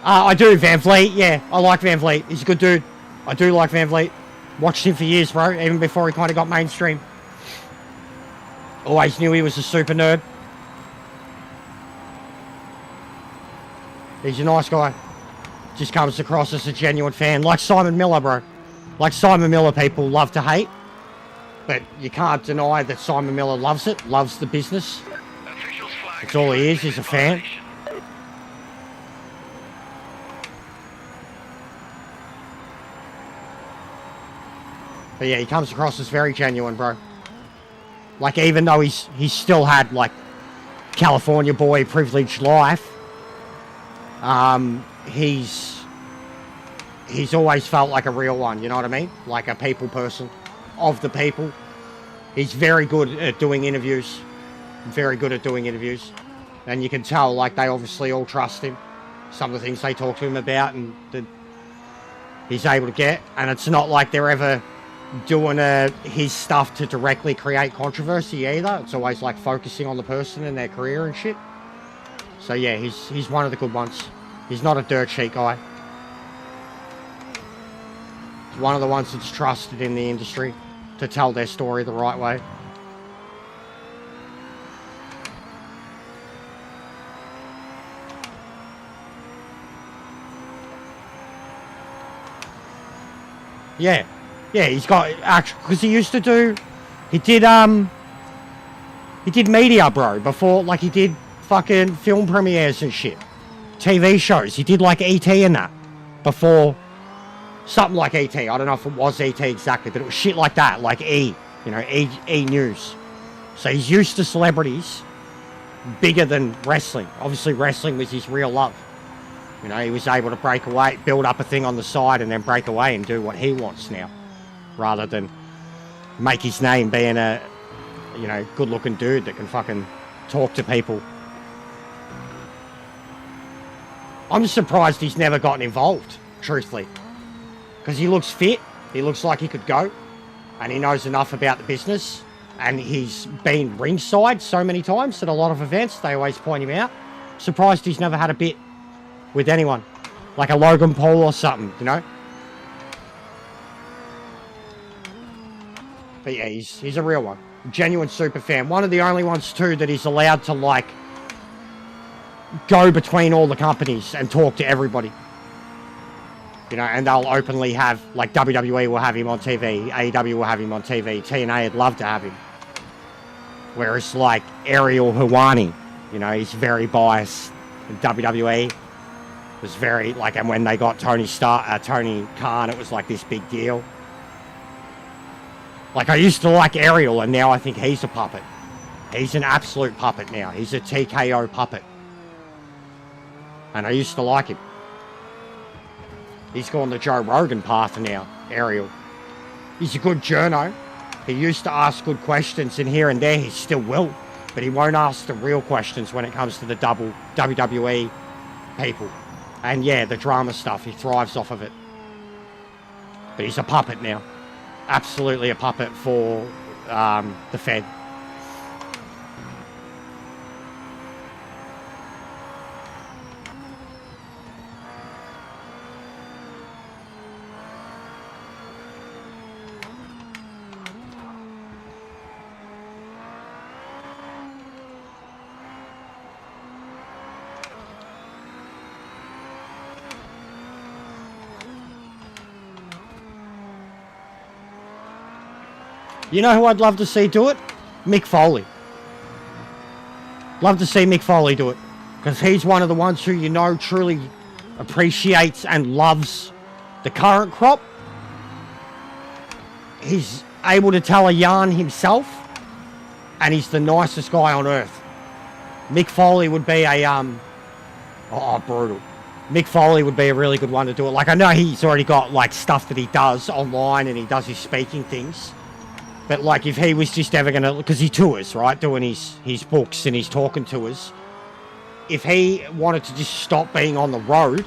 I do, Van Vliet. Yeah, I like Van Vliet. He's a good dude. I do like Van Vliet. Watched him for years, bro. Even before he kind of got mainstream. Always knew he was a super nerd. He's a nice guy. Just comes across as a genuine fan. Like Simon Miller, bro. Like Simon Miller, people love to hate. But you can't deny that Simon Miller loves it. Loves the business. That's all he is. He's a fan. But yeah, he comes across as very genuine, bro. Like, even though he's still had, like, California boy privileged life, he's always felt like a real one, you know what I mean? Like a people person, of the people. He's very good at doing interviews. Very good at doing interviews. And you can tell, like, they obviously all trust him. Some of the things they talk to him about and that he's able to get. And it's not like they're ever doing his stuff to directly create controversy either. It's always like focusing on the person and their career and shit. So yeah, he's one of the good ones. He's not a dirt sheet guy. He's one of the ones that's trusted in the industry to tell their story the right way. Yeah. Yeah, he's got actually, because he did media, bro, before, like, he did fucking film premieres and shit, TV shows. He did like ET and that before, something like ET. I don't know if it was ET exactly, but it was shit like that, like E, you know, E News. So he's used to celebrities bigger than wrestling. Obviously, wrestling was his real love. You know, he was able to break away, build up a thing on the side, and then break away and do what he wants now, rather than make his name being a, you know, good-looking dude that can fucking talk to people. I'm just surprised he's never gotten involved, truthfully. Because he looks fit, he looks like he could go, and he knows enough about the business, and he's been ringside so many times at a lot of events, they always point him out. Surprised he's never had a bit with anyone, like a Logan Paul or something, you know? But yeah, he's a real one. Genuine super fan. One of the only ones, too, that he's allowed to, like, go between all the companies and talk to everybody. You know, and they'll openly have, like, WWE will have him on TV, AEW will have him on TV, TNA would love to have him. Whereas, like, Ariel Helwani, you know, he's very biased. And WWE was very, like, and when they got Tony Khan, it was like this big deal. Like, I used to like Ariel, and now I think he's a puppet. He's an absolute puppet now. He's a TKO puppet. And I used to like him. He's gone the Joe Rogan path now, Ariel. He's a good journo. He used to ask good questions, and here and there he still will. But he won't ask the real questions when it comes to the WWE people. And yeah, the drama stuff, he thrives off of it. But he's a puppet now. Absolutely a puppet for the Fed. You know who I'd love to see do it? Mick Foley. Love to see Mick Foley do it. Because he's one of the ones who, you know, truly appreciates and loves the current crop. He's able to tell a yarn himself. And he's the nicest guy on earth. Mick Foley would be a, brutal. Mick Foley would be a really good one to do it. Like, I know he's already got, like, stuff that he does online and he does his speaking things. But, like, if he was just ever going to... Because he tours, right? Doing his books and his talking tours. If he wanted to just stop being on the road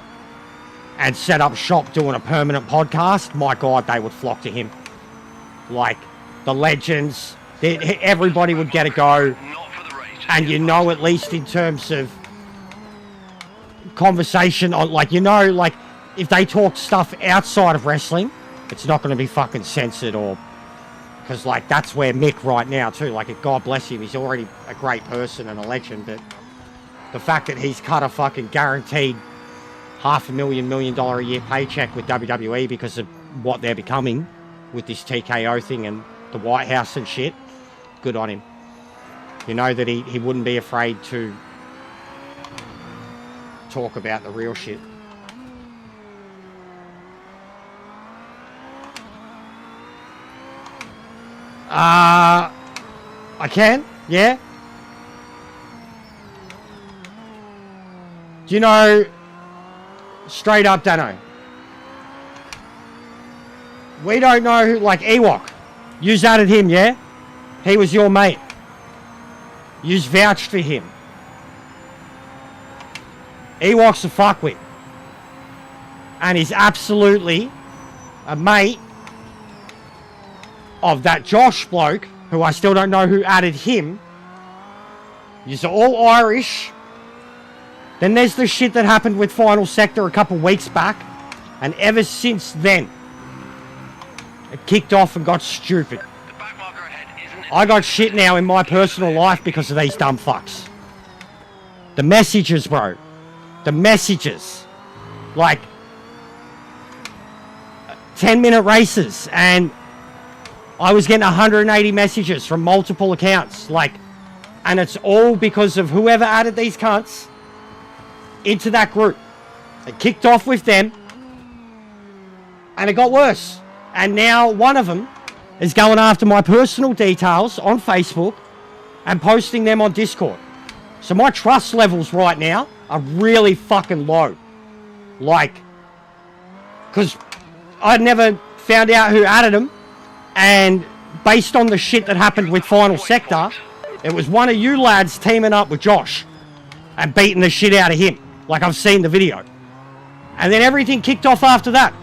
and set up shop doing a permanent podcast, my God, they would flock to him. Like, the legends... Everybody would get a go. And, you know, at least in terms of conversation on... Like, you know, like, if they talk stuff outside of wrestling, it's not going to be fucking censored or... Because, like, that's where Mick right now, too. Like, God bless him, he's already a great person and a legend. But the fact that he's cut a fucking guaranteed $500,000 million a year paycheck with WWE because of what they're becoming with this TKO thing and the White House and shit, good on him. You know that he wouldn't be afraid to talk about the real shit. I can, yeah. Do you know, straight up, Dano, we don't know who, like Ewok, yous added him, yeah? He was your mate. Yous vouched for him. Ewok's a fuckwit. And he's absolutely a mate of that Josh bloke, who I still don't know who added him. Yous are all Irish. Then there's the shit that happened with Final Sector a couple weeks back. And ever since then, it kicked off and got stupid. I got shit now in my personal life because of these dumb fucks. The messages, bro. The messages. Like, 10-minute races, and I was getting 180 messages from multiple accounts. Like, and it's all because of whoever added these cunts into that group. It kicked off with them, and it got worse. And now one of them is going after my personal details on Facebook and posting them on Discord. So my trust levels right now are really fucking low. Like, because I never found out who added them, and based on the shit that happened with Final Sector, it was one of you lads teaming up with Josh and beating the shit out of him. Like, I've seen the video. And then everything kicked off after that,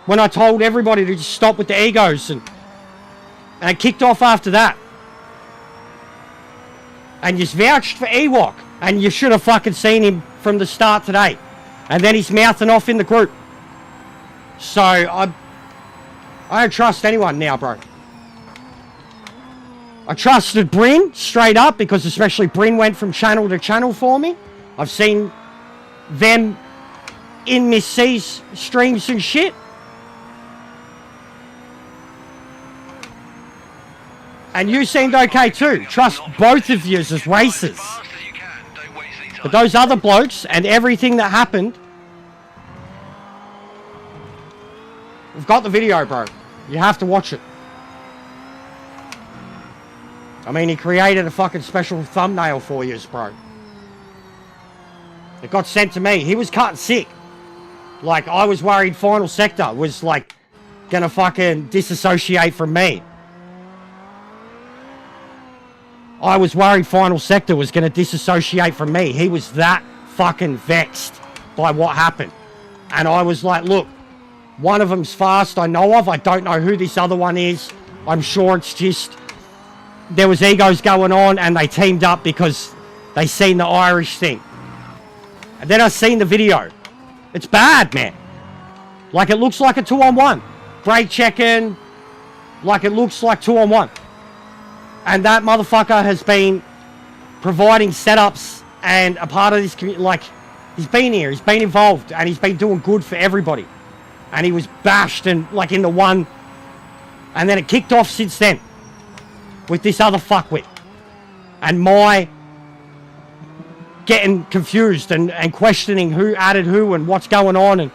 when I told everybody to just stop with the egos, and it kicked off after that. And you vouched for Ewok, and you should have fucking seen him from the start today. And then he's mouthing off in the group. So, I don't trust anyone now, bro. I trusted Bryn, straight up, because especially Bryn went from channel to channel for me. I've seen them in Miss C's streams and shit. And you seemed okay too. Trust both of you as racers. But those other blokes and everything that happened... We've got the video, bro. You have to watch it. I mean, he created a fucking special thumbnail for you, bro. It got sent to me. He was cutting sick. Like, I was worried Final Sector was, like, gonna fucking disassociate from me. I was worried Final Sector was gonna disassociate from me. He was that fucking vexed by what happened. And I was like, look, one of them's fast, I know of. I don't know who this other one is. I'm sure it's just... There was egos going on and they teamed up because they seen the Irish thing. And then I seen the video. It's bad, man. Like, it looks like a 2-on-1. Brake checking. Like, it looks like 2-on-1. And that motherfucker has been providing setups and a part of this community. Like, he's been here. He's been involved. And he's been doing good for everybody. And he was bashed and, like, in the one. And then it kicked off since then. With this other fuckwit. And my getting confused and questioning who added who and what's going on. And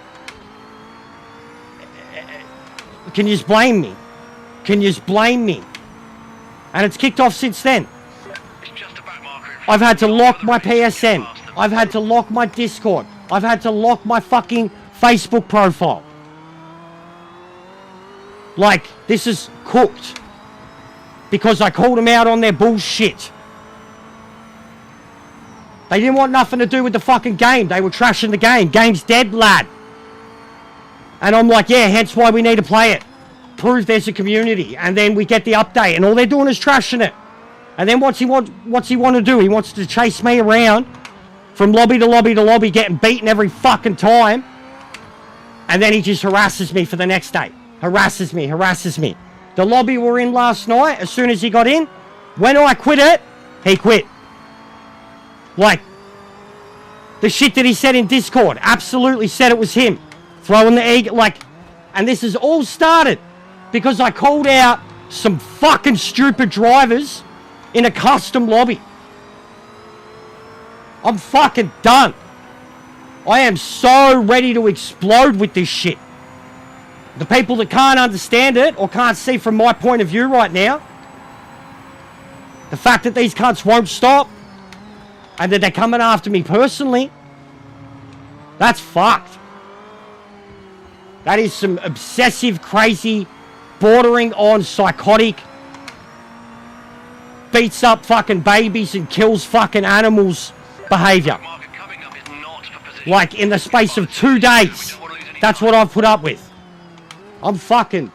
can you just blame me? Can you just blame me? And it's kicked off since then. I've had to lock my PSN. I've had to lock my Discord. I've had to lock my fucking Facebook profile. Like, this is cooked. Because I called them out on their bullshit. They didn't want nothing to do with the fucking game. They were trashing the game. Game's dead, lad. And I'm like, yeah, hence why we need to play it. Prove there's a community. And then we get the update. And all they're doing is trashing it. And then what's he want to do? He wants to chase me around from lobby to lobby to lobby, getting beaten every fucking time. And then he just harasses me for the next day. Harasses me. The lobby we're in last night, as soon as he got in, when I quit it, he quit. Like, the shit that he said in Discord, absolutely said it was him. Throwing the egg, like, and this has all started because I called out some fucking stupid drivers in a custom lobby. I'm fucking done. I am so ready to explode with this shit. The people that can't understand it or can't see from my point of view right now, the fact that these cunts won't stop and that they're coming after me personally, that's fucked. That is some obsessive, crazy, bordering on psychotic, beats up fucking babies and kills fucking animals behavior. Like, in the space of 2 days, that's what I've put up with. I'm fucking...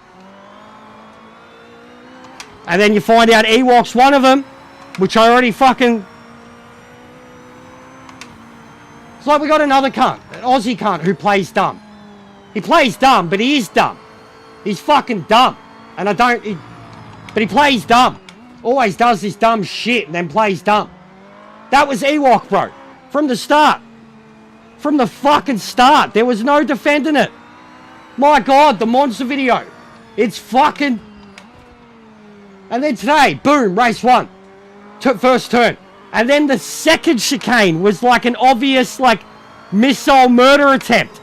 And then you find out Ewok's one of them, which I already fucking... It's like we got another cunt, an Aussie cunt who plays dumb. He plays dumb, but he is dumb. He's fucking dumb. And I don't... but he plays dumb. Always does this dumb shit and then plays dumb. That was Ewok, bro. From the start. From the fucking start. There was no defending it. My God, the monster video. It's fucking... And then today, boom, race 1. First turn. And then the second chicane was like an obvious, like, missile murder attempt.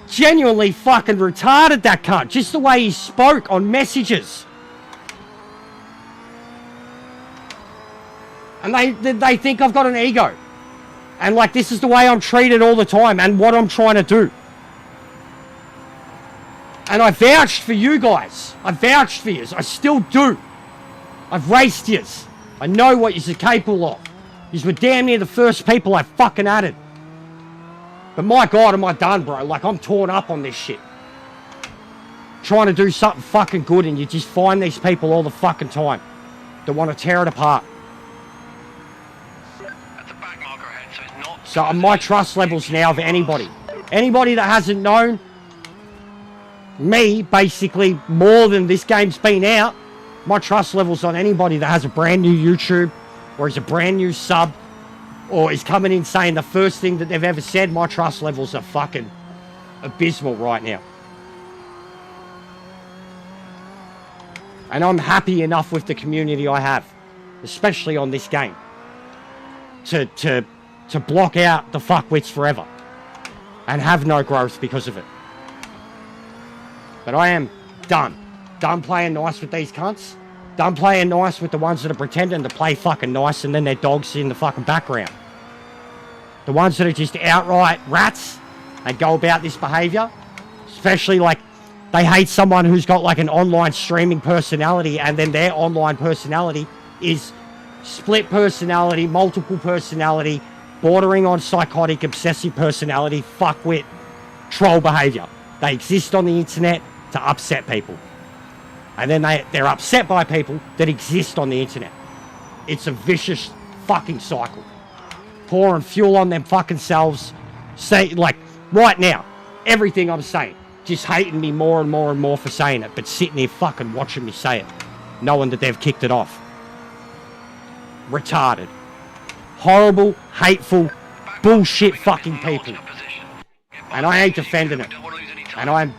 Genuinely fucking retarded, that cunt. Just the way he spoke on messages. And they think I've got an ego. And, like, this is the way I'm treated all the time and what I'm trying to do. And I vouched for you guys. I vouched for yous. I still do. I've raced yous. I know what yous are capable of. Yous were damn near the first people I fucking added. But my God, am I done, bro. Like, I'm torn up on this shit. Trying to do something fucking good and you just find these people all the fucking time that want to tear it apart. So my trust levels now of anybody that hasn't known me, basically, more than this game's been out, my trust levels on anybody that has a brand new YouTube or is a brand new sub or is coming in saying the first thing that they've ever said, my trust levels are fucking abysmal right now. And I'm happy enough with the community I have, especially on this game, to block out the fuckwits forever and have no growth because of it. But I am done. Done playing nice with these cunts. Done playing nice with the ones that are pretending to play fucking nice and then their dogs in the fucking background. The ones that are just outright rats and go about this behaviour, especially like they hate someone who's got like an online streaming personality and then their online personality is split personality, multiple personality, bordering on psychotic, obsessive personality, fuckwit, troll behaviour. They exist on the internet to upset people. And then they're upset by people that exist on the internet. It's a vicious fucking cycle. Pouring fuel on them fucking selves. Say, like, right now, everything I'm saying, just hating me more and more and more for saying it, but sitting there fucking watching me say it, knowing that they've kicked it off. Retarded. Horrible, hateful, bullshit fucking people. And I ain't defending it. And I'm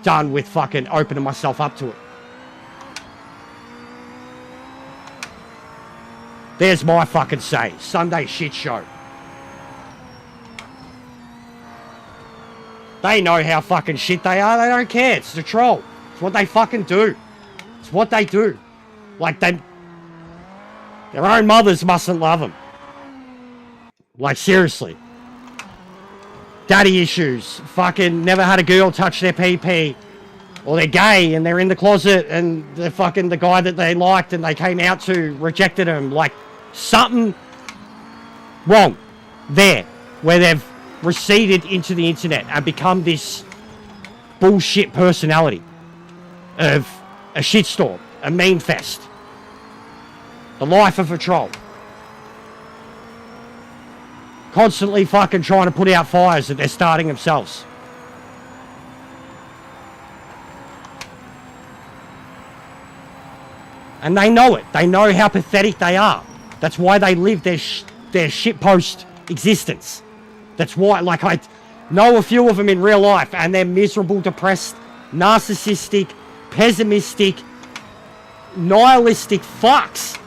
done with fucking opening myself up to it. There's my fucking say. Sunday shit show. They know how fucking shit they are. They don't care. It's the troll. It's what they fucking do. It's what they do. Like, their own mothers mustn't love them. Like, seriously. Daddy issues. Fucking never had a girl touch their PP. Or they're gay and they're in the closet and they're fucking the guy that they liked and they came out to rejected him. Like, something wrong there. Where they've receded into the internet and become this bullshit personality of a shitstorm, a meme fest. The life of a troll. Constantly fucking trying to put out fires that they're starting themselves. And they know it. They know how pathetic they are. That's why they live their shitpost existence. That's why, like, I know a few of them in real life and they're miserable, depressed, narcissistic, pessimistic, nihilistic fucks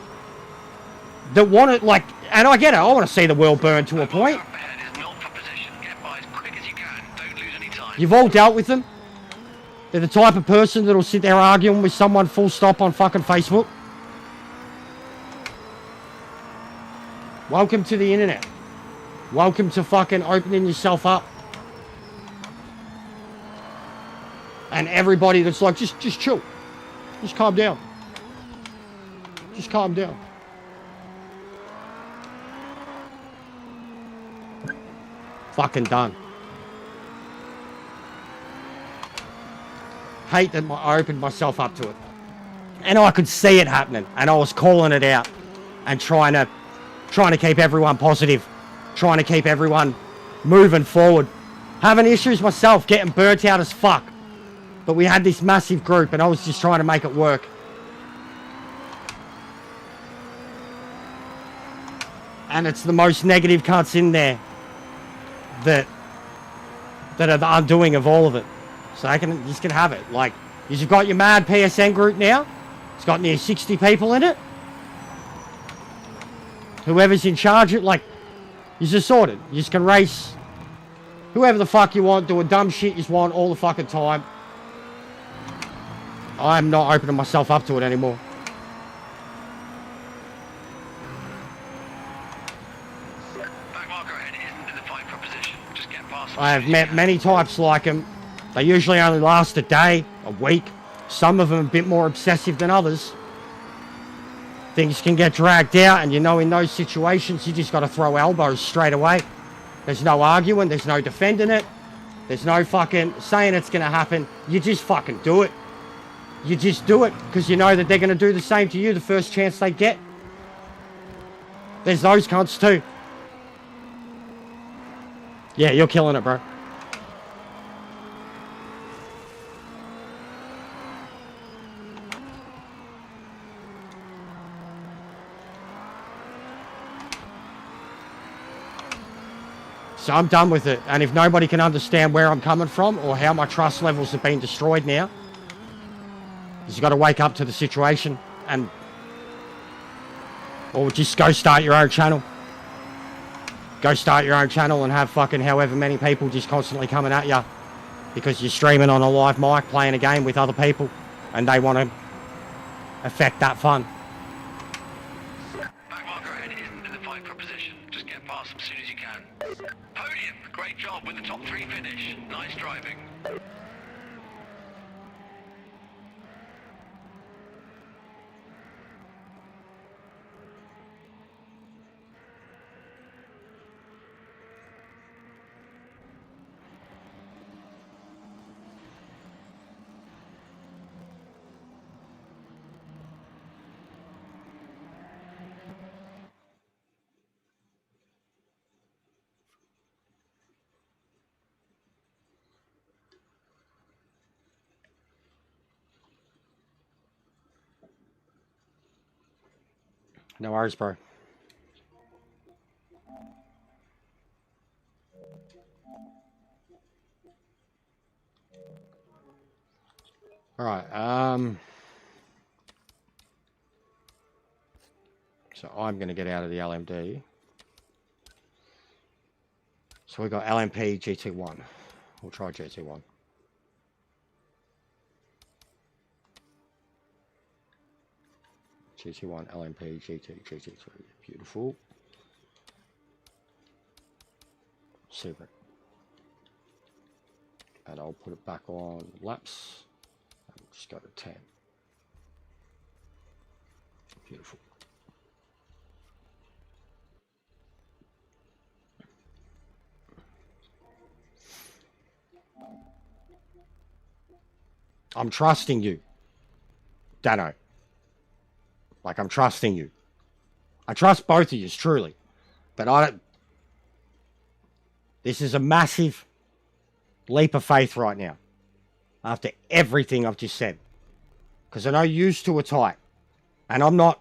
that want it, like, and I get it, I want to see the world burn to a point. You've all dealt with them. They're the type of person that'll sit there arguing with someone full stop on fucking Facebook. Welcome to the internet. Welcome to fucking opening yourself up. And everybody that's like, just chill. Just calm down. Just calm down. Fucking done. Hate that I opened myself up to it. And I could see it happening. And I was calling it out. And trying to keep everyone positive. Trying to keep everyone moving forward. Having issues myself, getting burnt out as fuck. But we had this massive group and I was just trying to make it work. And it's the most negative cunts in there that are the undoing of all of it. So you just can have it. Like, you've got your mad PSN group now. It's got near 60 people in it. Whoever's in charge of it, like, you're just sorted. You just can race whoever the fuck you want, doing dumb shit you just want all the fucking time. I'm not opening myself up to it anymore. I have met many types like them. They usually only last a day, a week. Some of them a bit more obsessive than others. Things can get dragged out, and you know in those situations you just got to throw elbows straight away. There's no arguing, there's no defending it. There's no fucking saying it's going to happen. You just fucking do it. You just do it, because you know that they're going to do the same to you the first chance they get. There's those cunts too. Yeah, you're killing it, bro. So I'm done with it. And if nobody can understand where I'm coming from or how my trust levels have been destroyed now, you've got to wake up to the situation and... or just go start your own channel. Go start your own channel and have fucking however many people just constantly coming at you because you're streaming on a live mic, playing a game with other people, and they want to affect that fun. fight for a position. Just get past them as soon as you can. Podium! Great job with the top 3 finish. Nice driving. No worries, bro. Alright, so I'm going to get out of the LMD. So we got LMP GT1. We'll try GT1. GT1, LMP, GT, GT3. Beautiful. Secret. And I'll put it back on laps. And just go to 10. Beautiful. I'm trusting you, Dano. Like, I'm trusting you. I trust both of you, truly. But I don't... This is a massive leap of faith right now. After everything I've just said. Because I know you two are tight. And I'm not,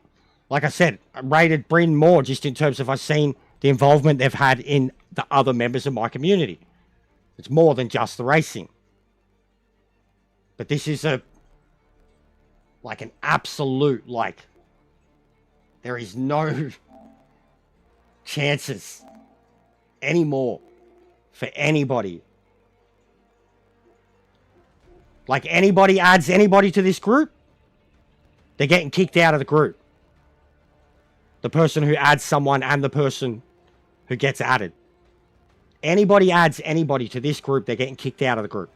like I said, rated Bryn more just in terms of I've seen the involvement they've had in the other members of my community. It's more than just the racing. But this is a... like an absolute, like... There is no chances anymore for anybody. Like, anybody adds anybody to this group, they're getting kicked out of the group. The person who adds someone and the person who gets added. Anybody adds anybody to this group, they're getting kicked out of the group.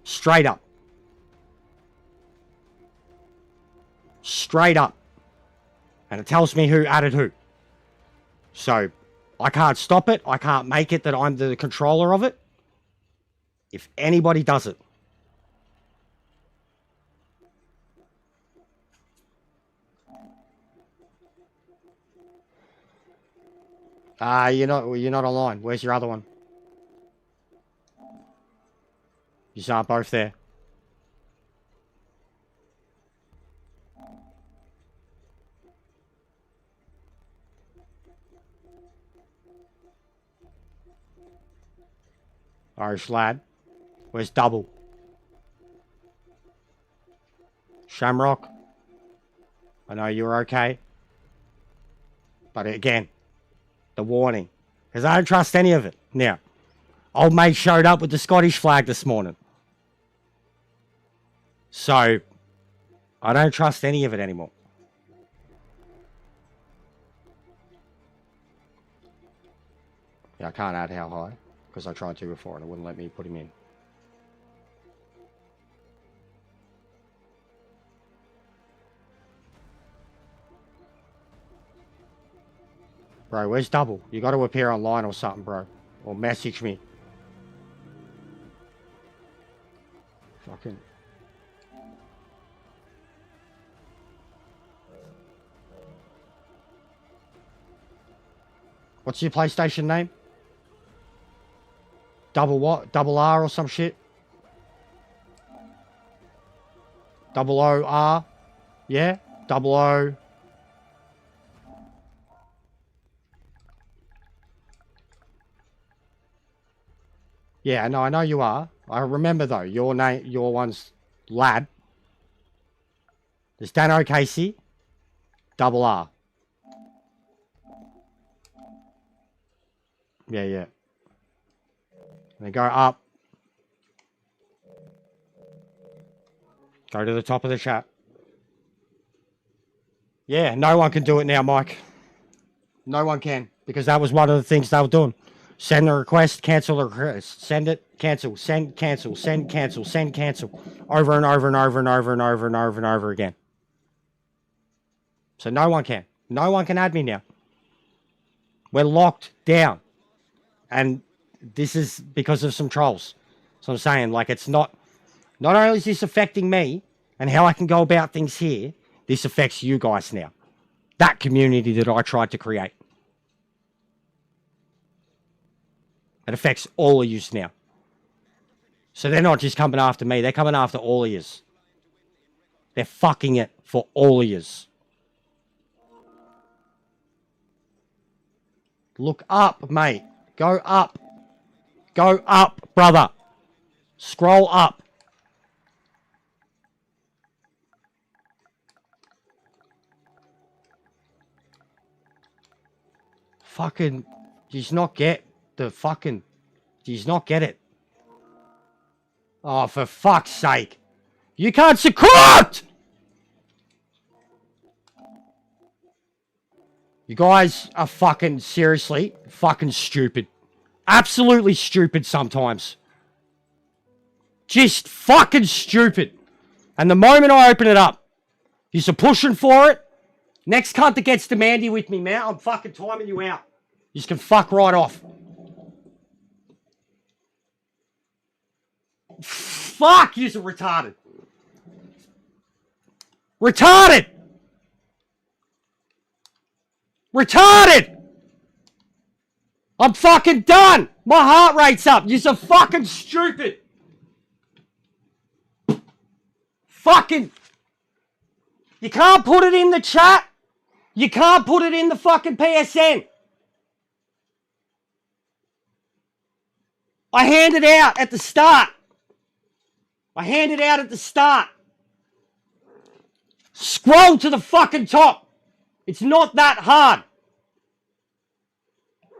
Straight up. Straight up. And it tells me who added who. So, I can't stop it. I can't make it that I'm the controller of it. If anybody does it. You're not online. Where's your other one? You aren't both there. Irish lad. Where's Double? Shamrock. I know you're okay. But again, the warning. Because I don't trust any of it. Now, old mate showed up with the Scottish flag this morning. So, I don't trust any of it anymore. Yeah, I can't add how high. Because I tried to before and it wouldn't let me put him in. Bro, where's Double? You got to appear online or something, bro. Or message me. Fucking... What's your PlayStation name? Double what? Double R or some shit? Double O R? Yeah? Double O... Yeah, no, I know you are. I remember though, your name, your one's Lad. There's Dano Casey, Double R. Yeah, yeah. And then go up. Go to the top of the chat. Yeah, no one can do it now, Mike. No one can, because that was one of the things they were doing. Send a request, cancel the request. Send it, cancel, send, cancel, send, cancel, send, cancel. Over and over and over and over and over and over and over again. So no one can. No one can add me now. We're locked down. And this is because of some trolls. So I'm saying, like, it's not only is this affecting me and how I can go about things here, this affects you guys now. That community that I tried to create. It affects all of yous now. So they're not just coming after me, they're coming after all of yous. They're fucking it for all of yous. Look up, mate. Go up. Go up, brother. Scroll up. Fucking, does not get the fucking, does not get it. Oh, for fuck's sake. You can't support! You guys are fucking, seriously, fucking stupid. Absolutely stupid sometimes. Just fucking stupid. And the moment I open it up, you're pushing for it. Next cunt that gets demandy with me, man, I'm fucking timing you out. You can fuck right off. Fuck, you're retarded. Retarded! Retarded! I'm fucking done! My heart rate's up. You're so fucking stupid. Fucking... You can't put it in the chat. You can't put it in the fucking PSN. I handed out at the start. I handed out at the start. Scroll to the fucking top. It's not that hard.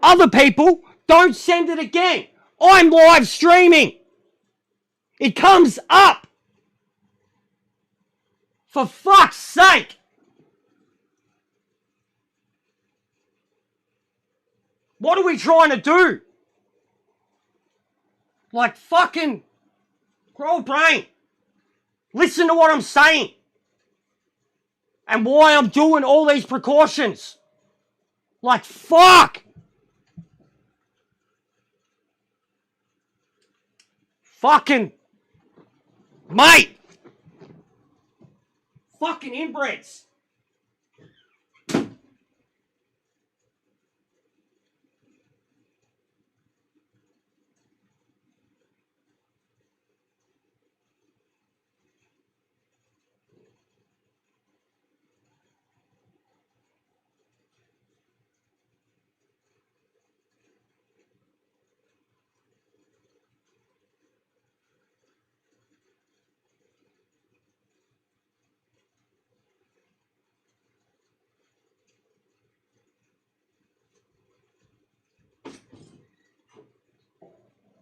Other people, don't send it again. I'm live streaming. It comes up. For fuck's sake. What are we trying to do? Like fucking grow brain. Listen to what I'm saying. And why I'm doing all these precautions. Like fuck. Fucking mate. Fucking inbreds.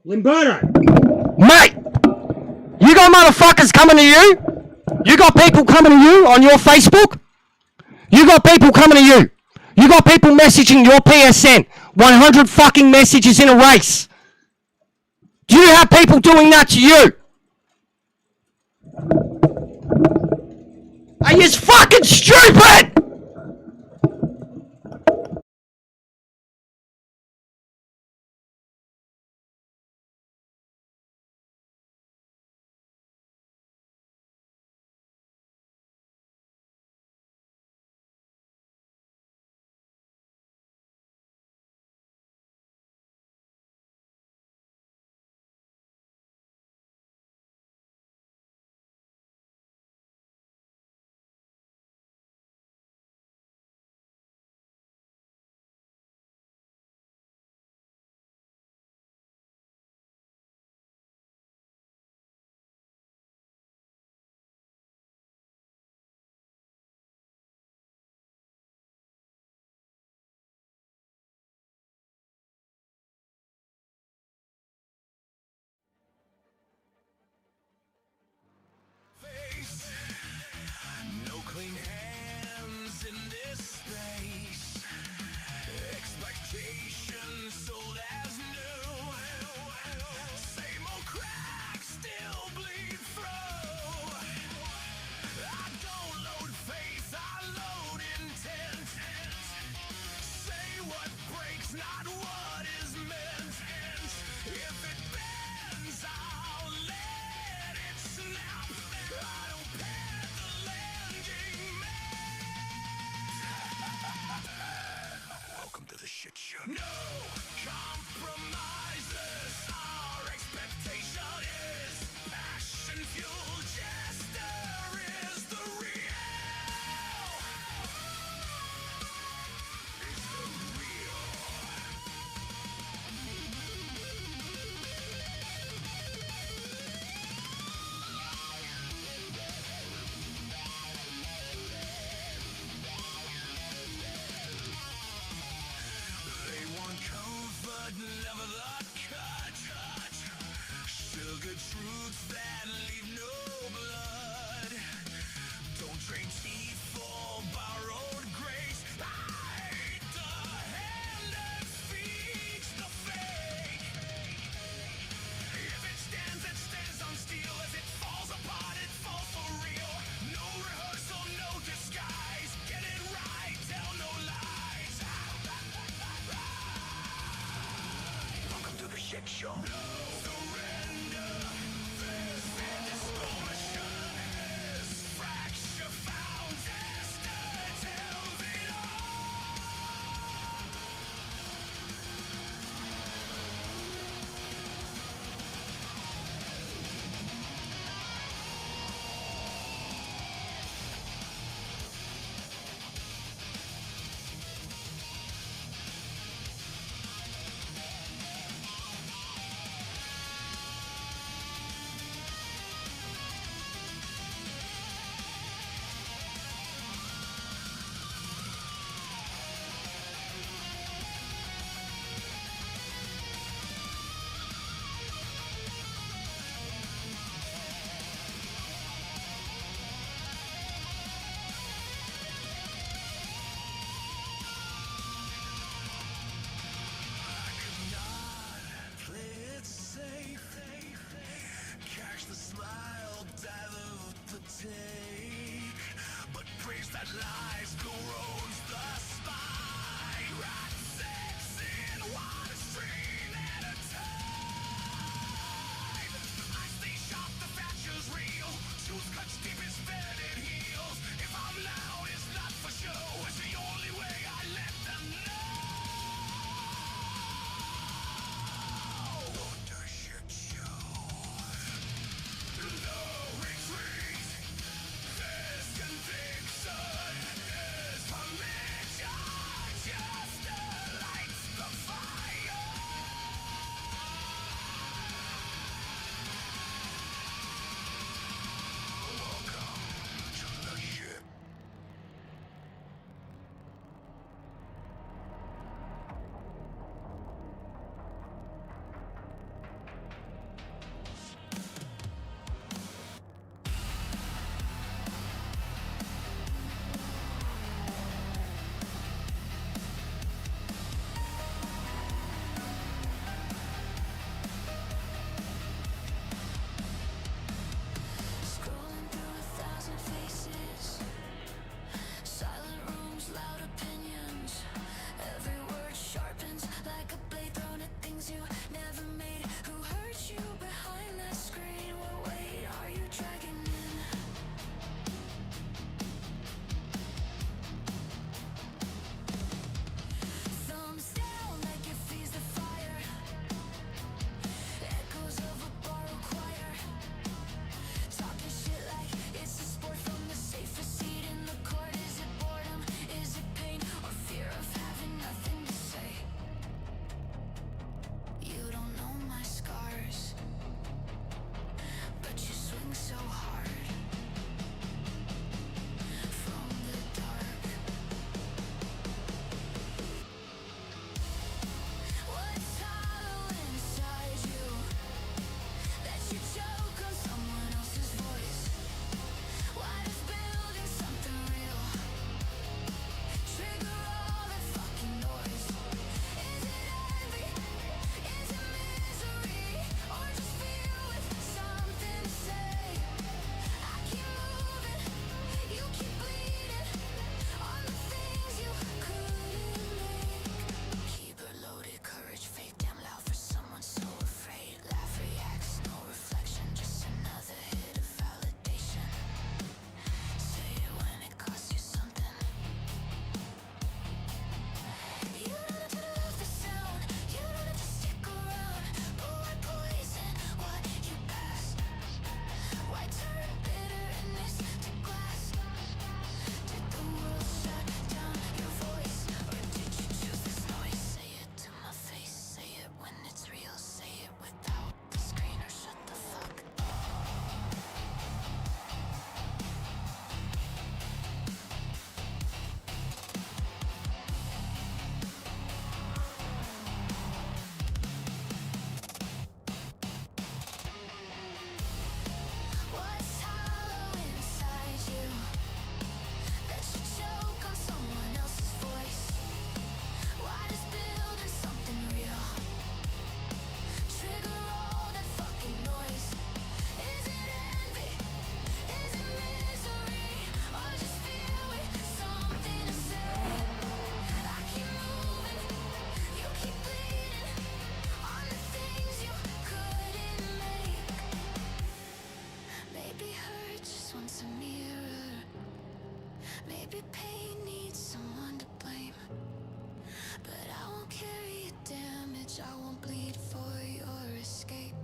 Limberto. Mate, you got motherfuckers coming to you? You got people coming to you on your Facebook? You got people coming to you. You got people messaging your PSN. 100 fucking messages in a race. Do you have people doing that to you? Are you fucking stupid? Jump. Surrender. This distortion is fracture found destined till the Maybe pain needs someone to blame, but I won't carry your damage. I won't bleed for your escape.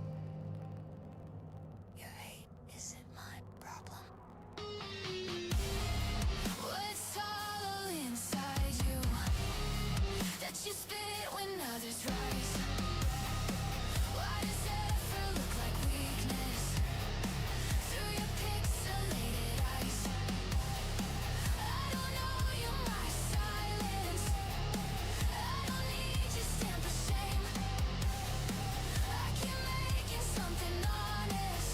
Your hate isn't my problem. What's hollow inside you that you spit when others rise? Why does effort look like weakness through your pixelated eyes? I don't know you, my silence. I don't need your stamp of shame. I keep making something honest.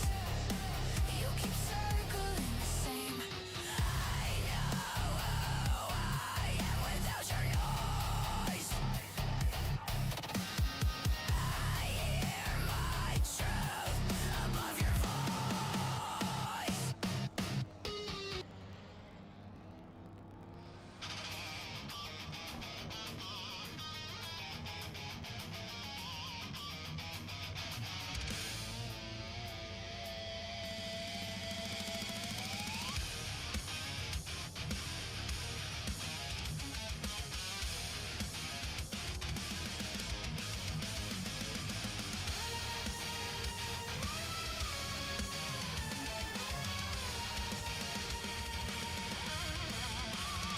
You keep circling the same. I know who I am without your noise. I hear my truth above your voice.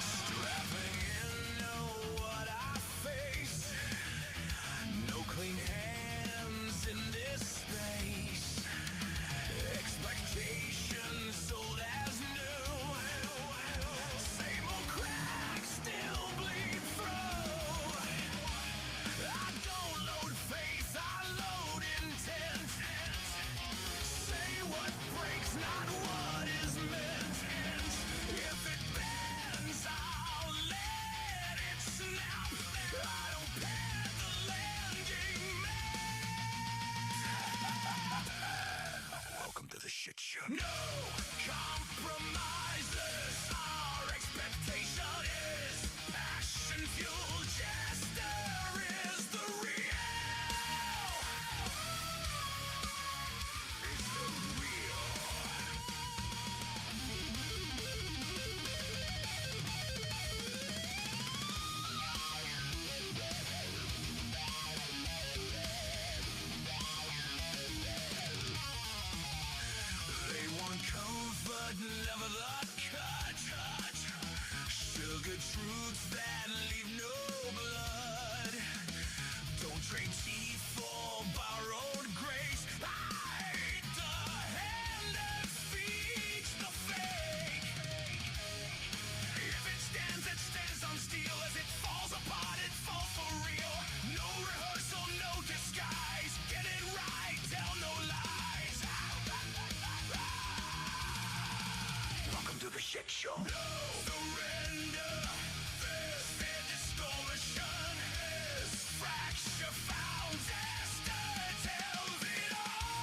Strapping in, know what I face. No clean hands in this space. Expectations sold as new. Same old cracks still bleed through. I don't load faith, I load intent. Say what breaks, not what is meant. If it bends, I'll let it snap. I don't pad the landing mat. Welcome to the shit show. No compromises. Our expectation is passion fueled. Jester is the real. It's the real. They want comfort, never the cut. Sugar truths that leave no blood. Don't trade teeth for borrowed grace. I hate the hand that feeds the fake. If it stands, it stands on steel. As it falls apart, it falls for real. No rehearsal, no disguise. Get it right, tell no lies. Welcome to the shit show. No surrender. This distortion is fracture found. Jester tells it all.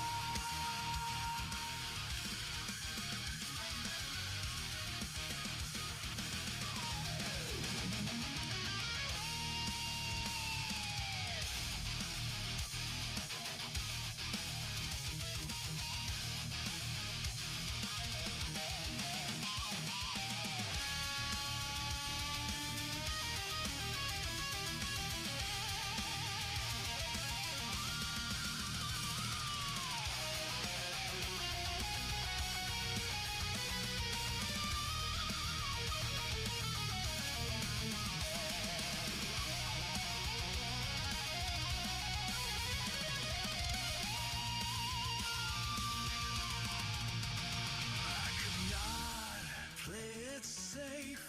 I could not play it safe.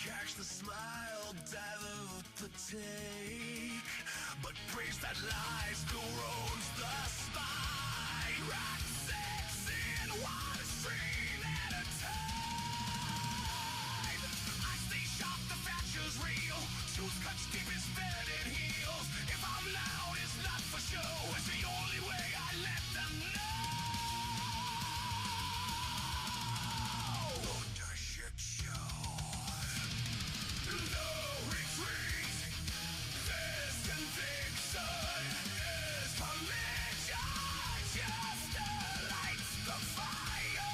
Catch the smile, dilute the take. But praise that lies corrodes the spine. Rock six in one stream at a time. I stay sharp, the fracture's real. Truth cuts deep, it's bedded heels. If I'm loud, it's not for show. It's the only way I let them know. The shit show. No retreat. This conviction is permission. Just lights the fire.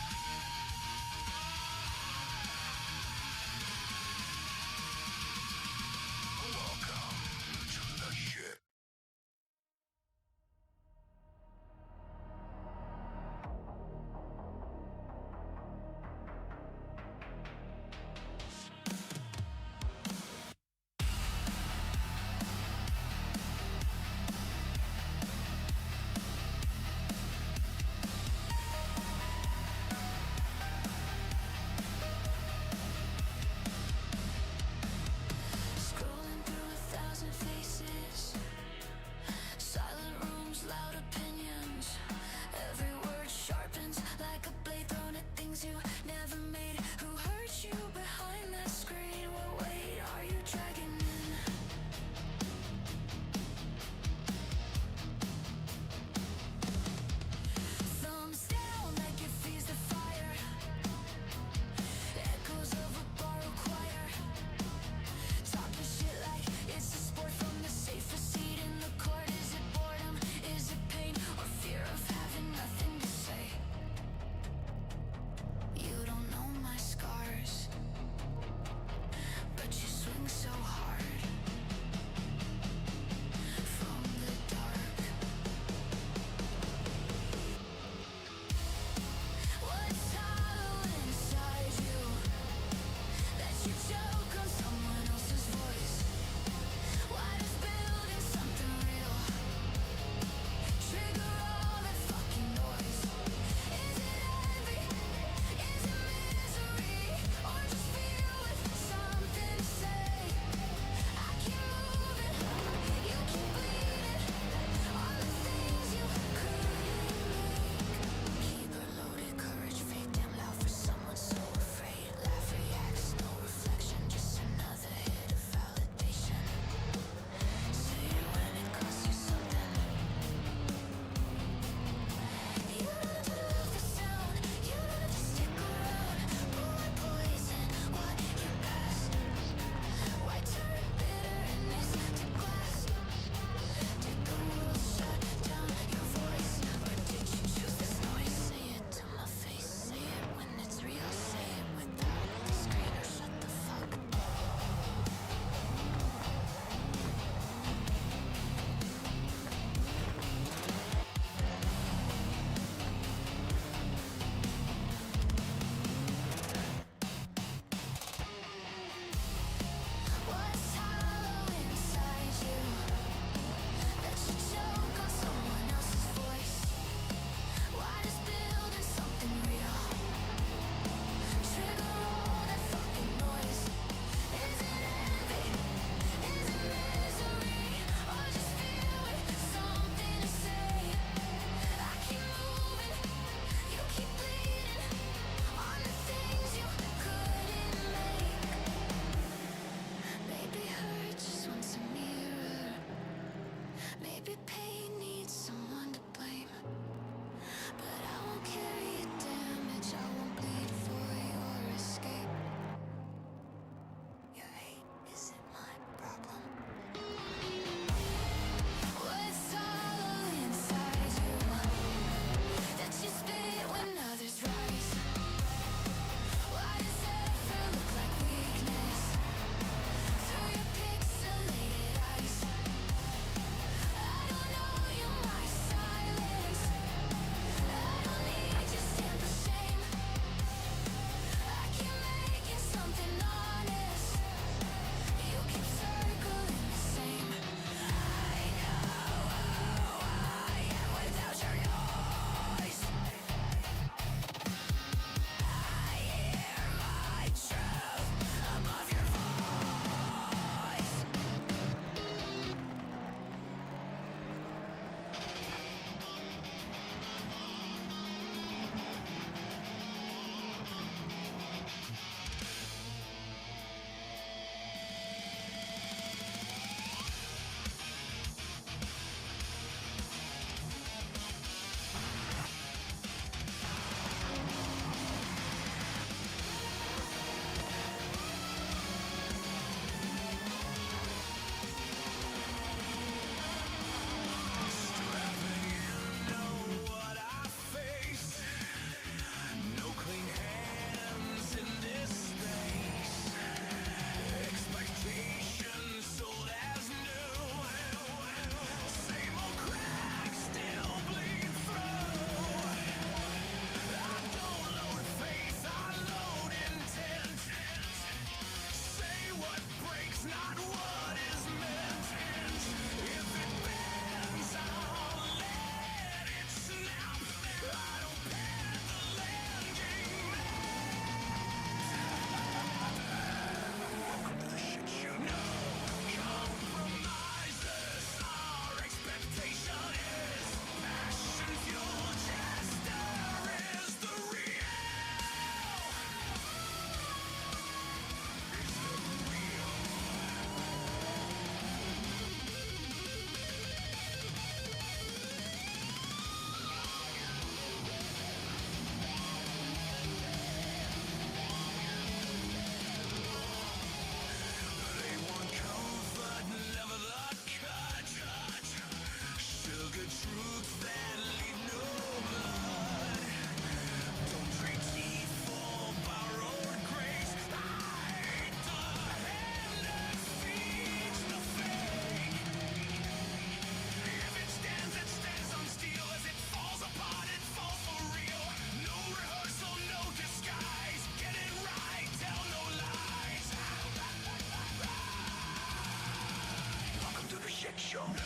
jump. No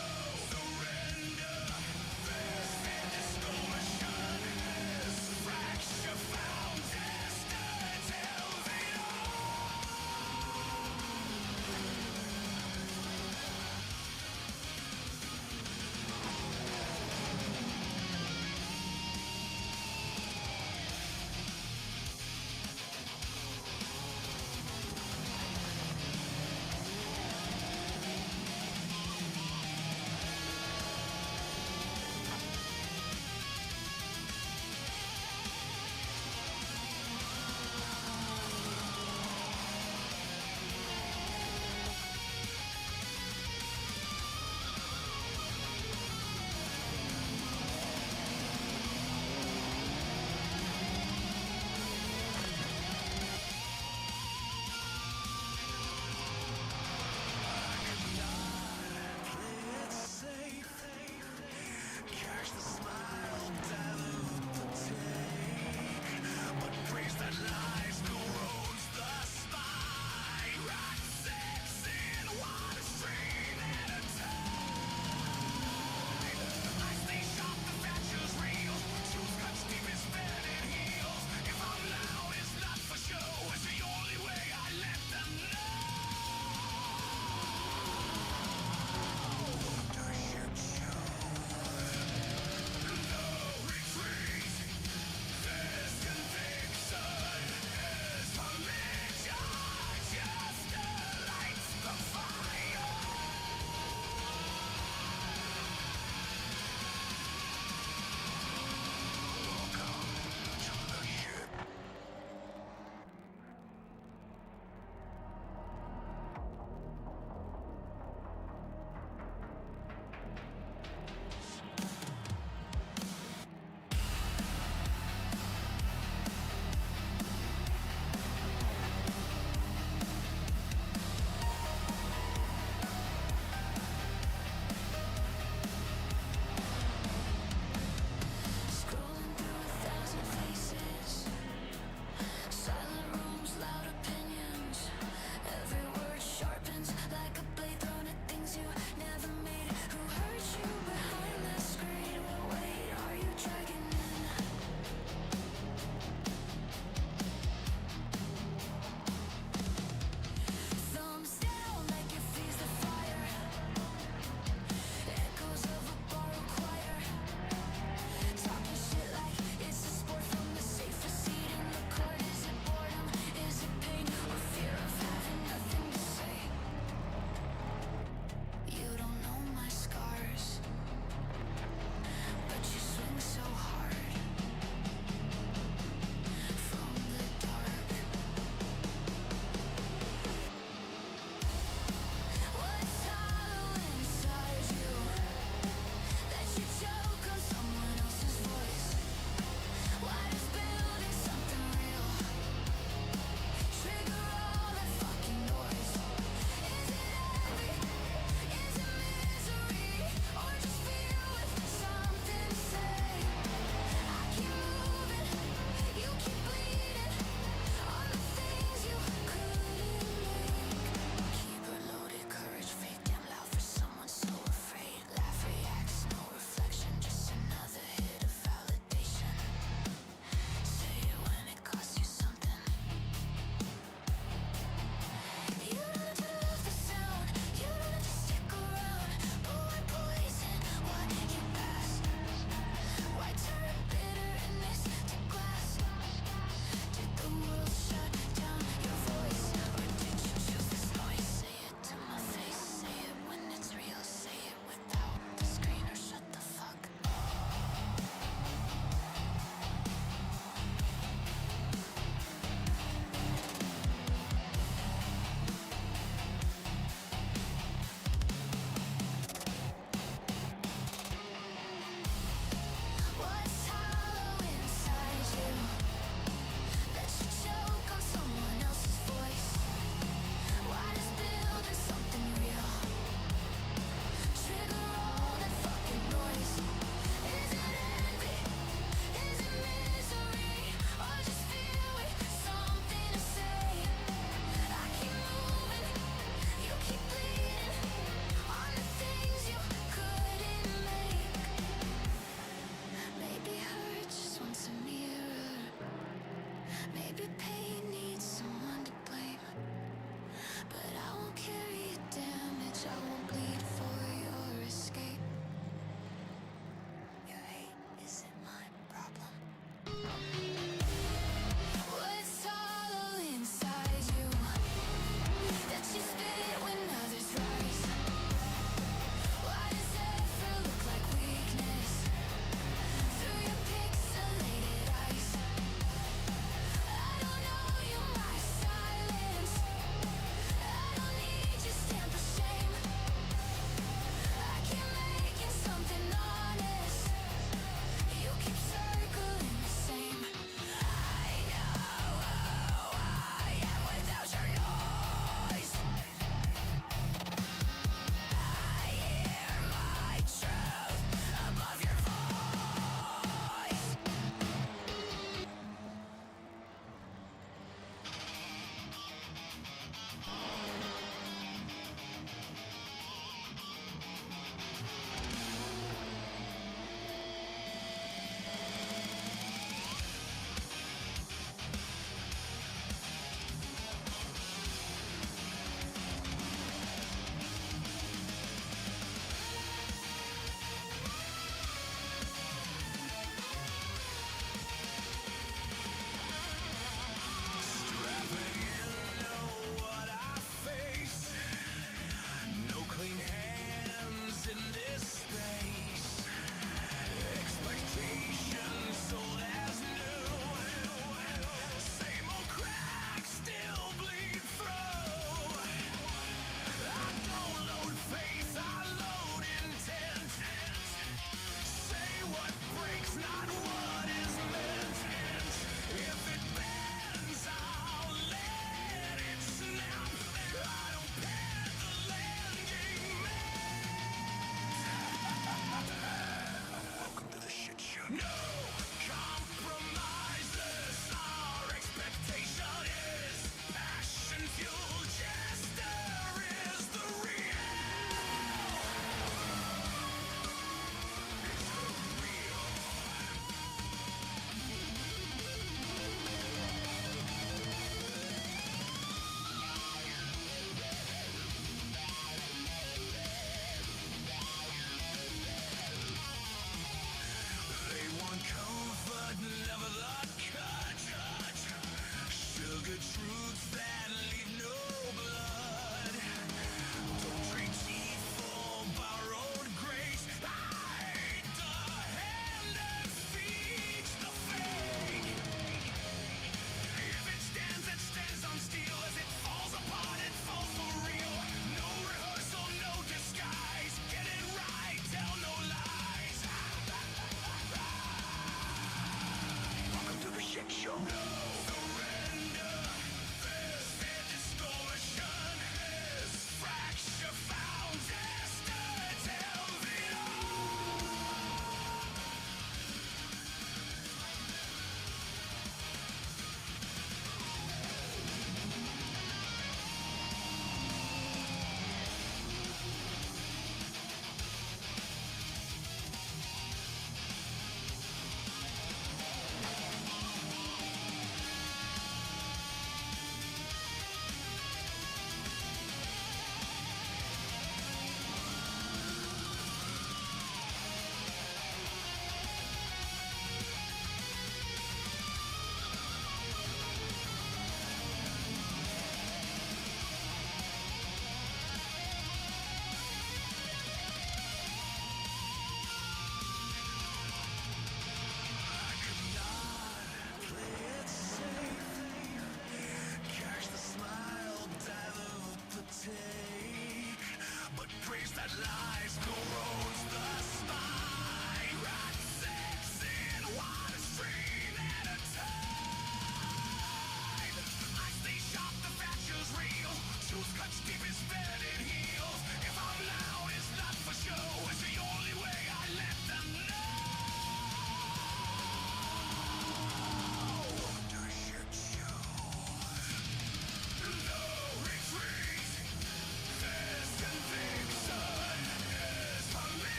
surrender. This is no mission. This fracture found destiny tells it all.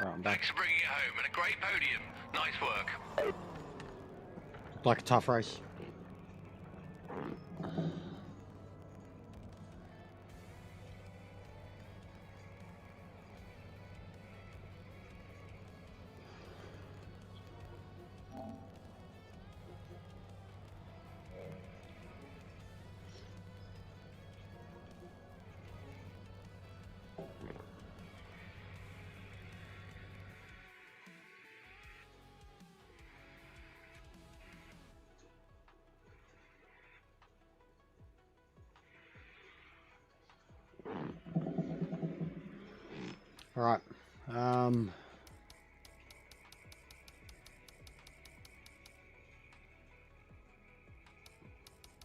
Right, I'm back. Thanks for bringing it home and a great podium. Nice work. Like a tough race. All right.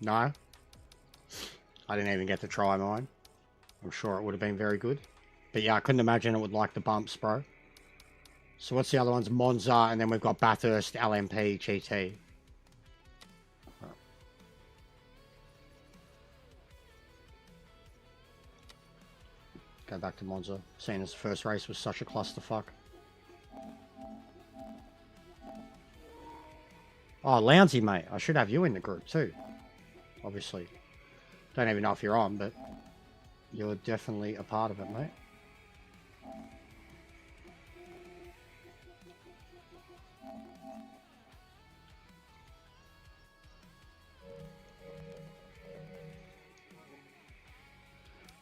No. I didn't even get to try mine. I'm sure it would have been very good. But yeah, I couldn't imagine it would like the bumps, bro. So what's the other ones? Monza, and then we've got Bathurst, LMP, GT. Go back to Monza. Seeing as the first race was such a clusterfuck. Oh, Lounsey, mate. I should have you in the group too. Obviously. Don't even know if you're on, but you're definitely a part of it, mate.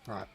Right.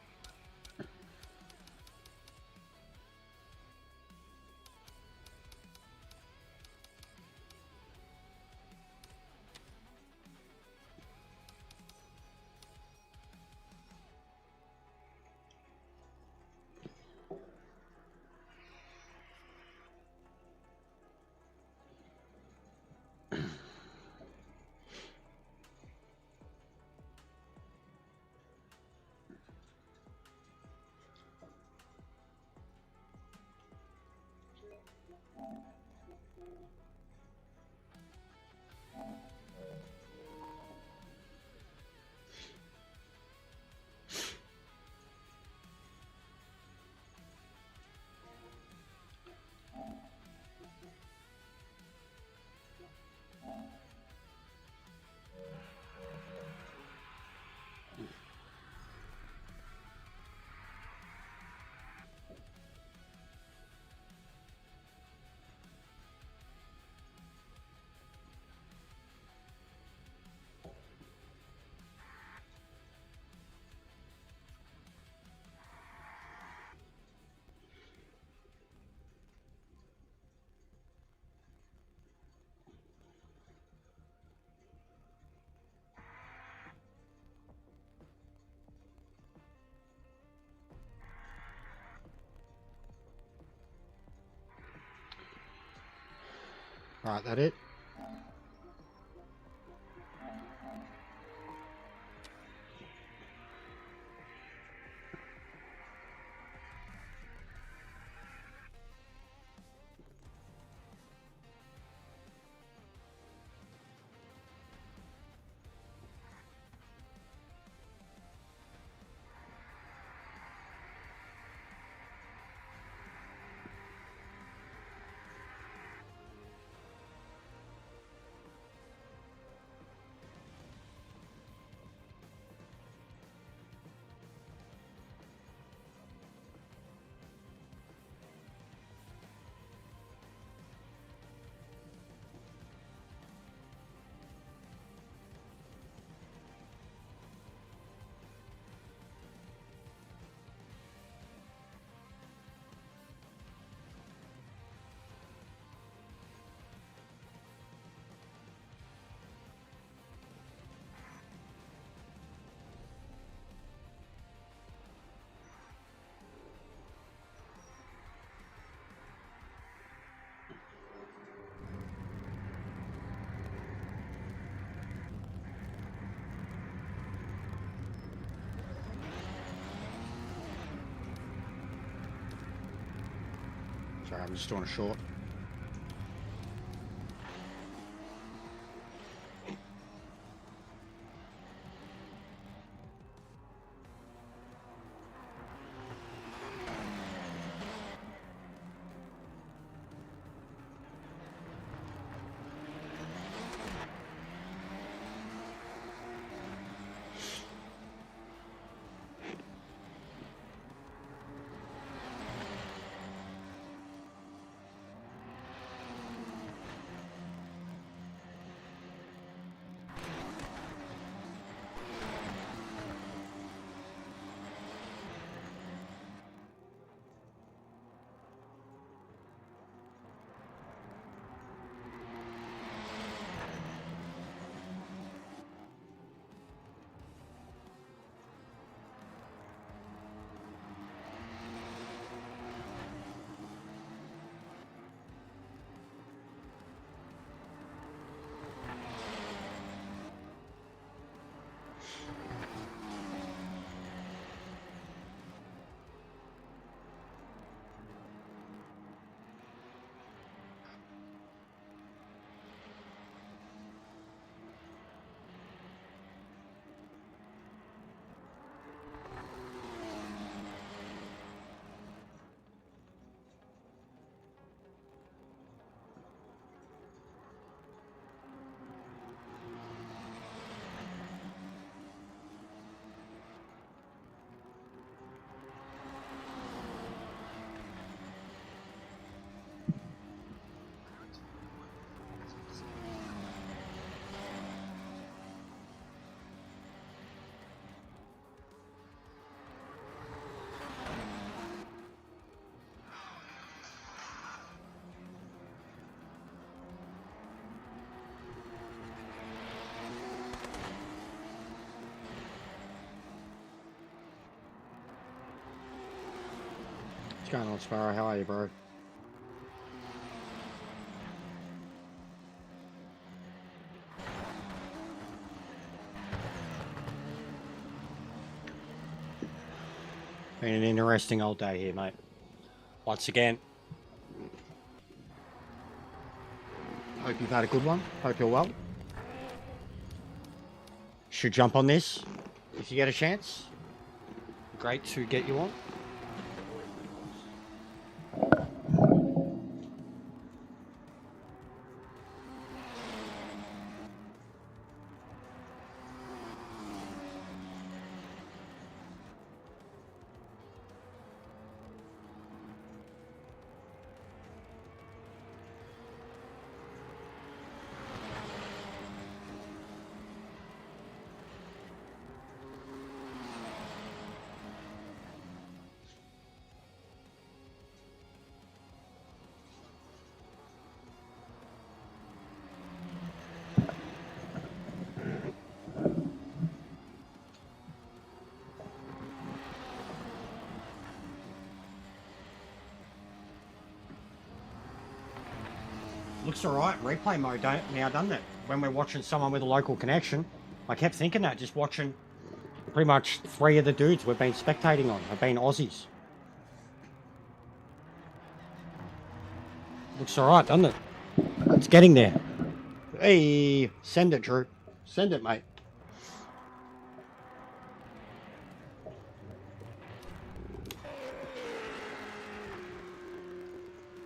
Alright, that it? Sorry, I'm just doing a short. What's going on, Sparrow? How are you, bro? Been an interesting old day here, mate. Once again. Hope you've had a good one. Hope you're well. Should jump on this if you get a chance. Great to get you on. Looks alright, replay mode now, doesn't it? When we're watching someone with a local connection. I kept thinking that, just watching pretty much 3 of the dudes we've been spectating on have been Aussies. Looks alright, doesn't it? It's getting there. Hey, send it, Drew. Send it, mate.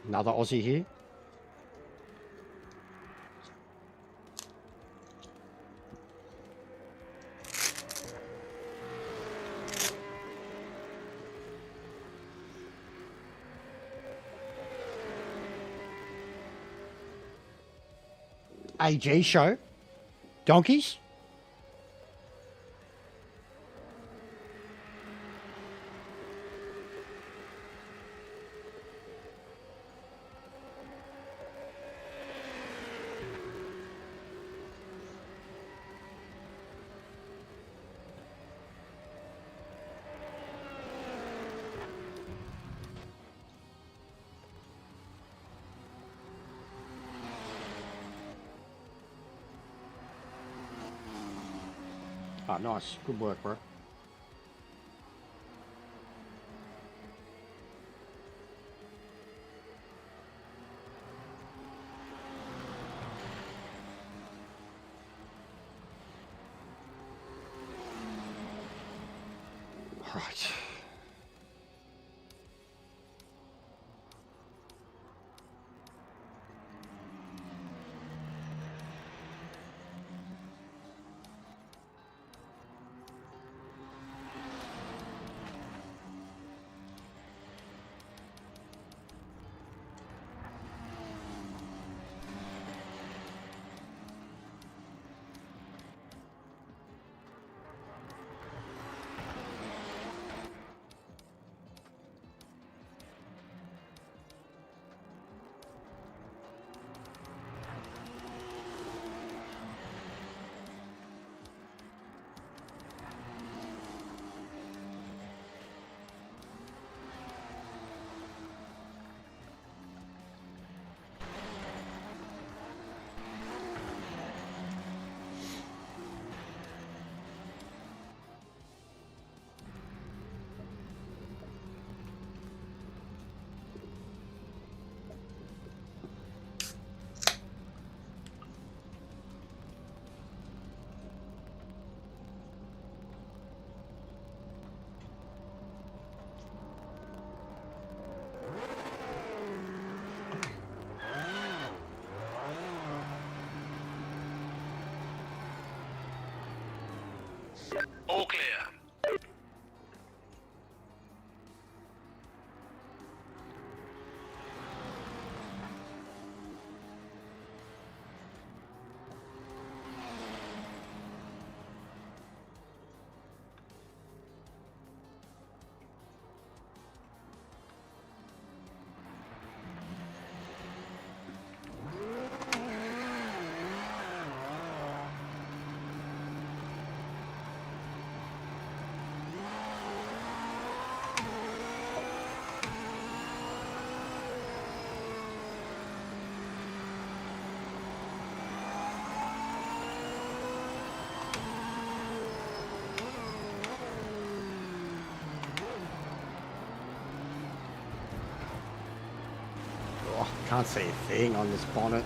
Another Aussie here. AG show. Donkeys. Ah, nice. Good work, bro. Right. All clear. Can't see a thing on this bonnet.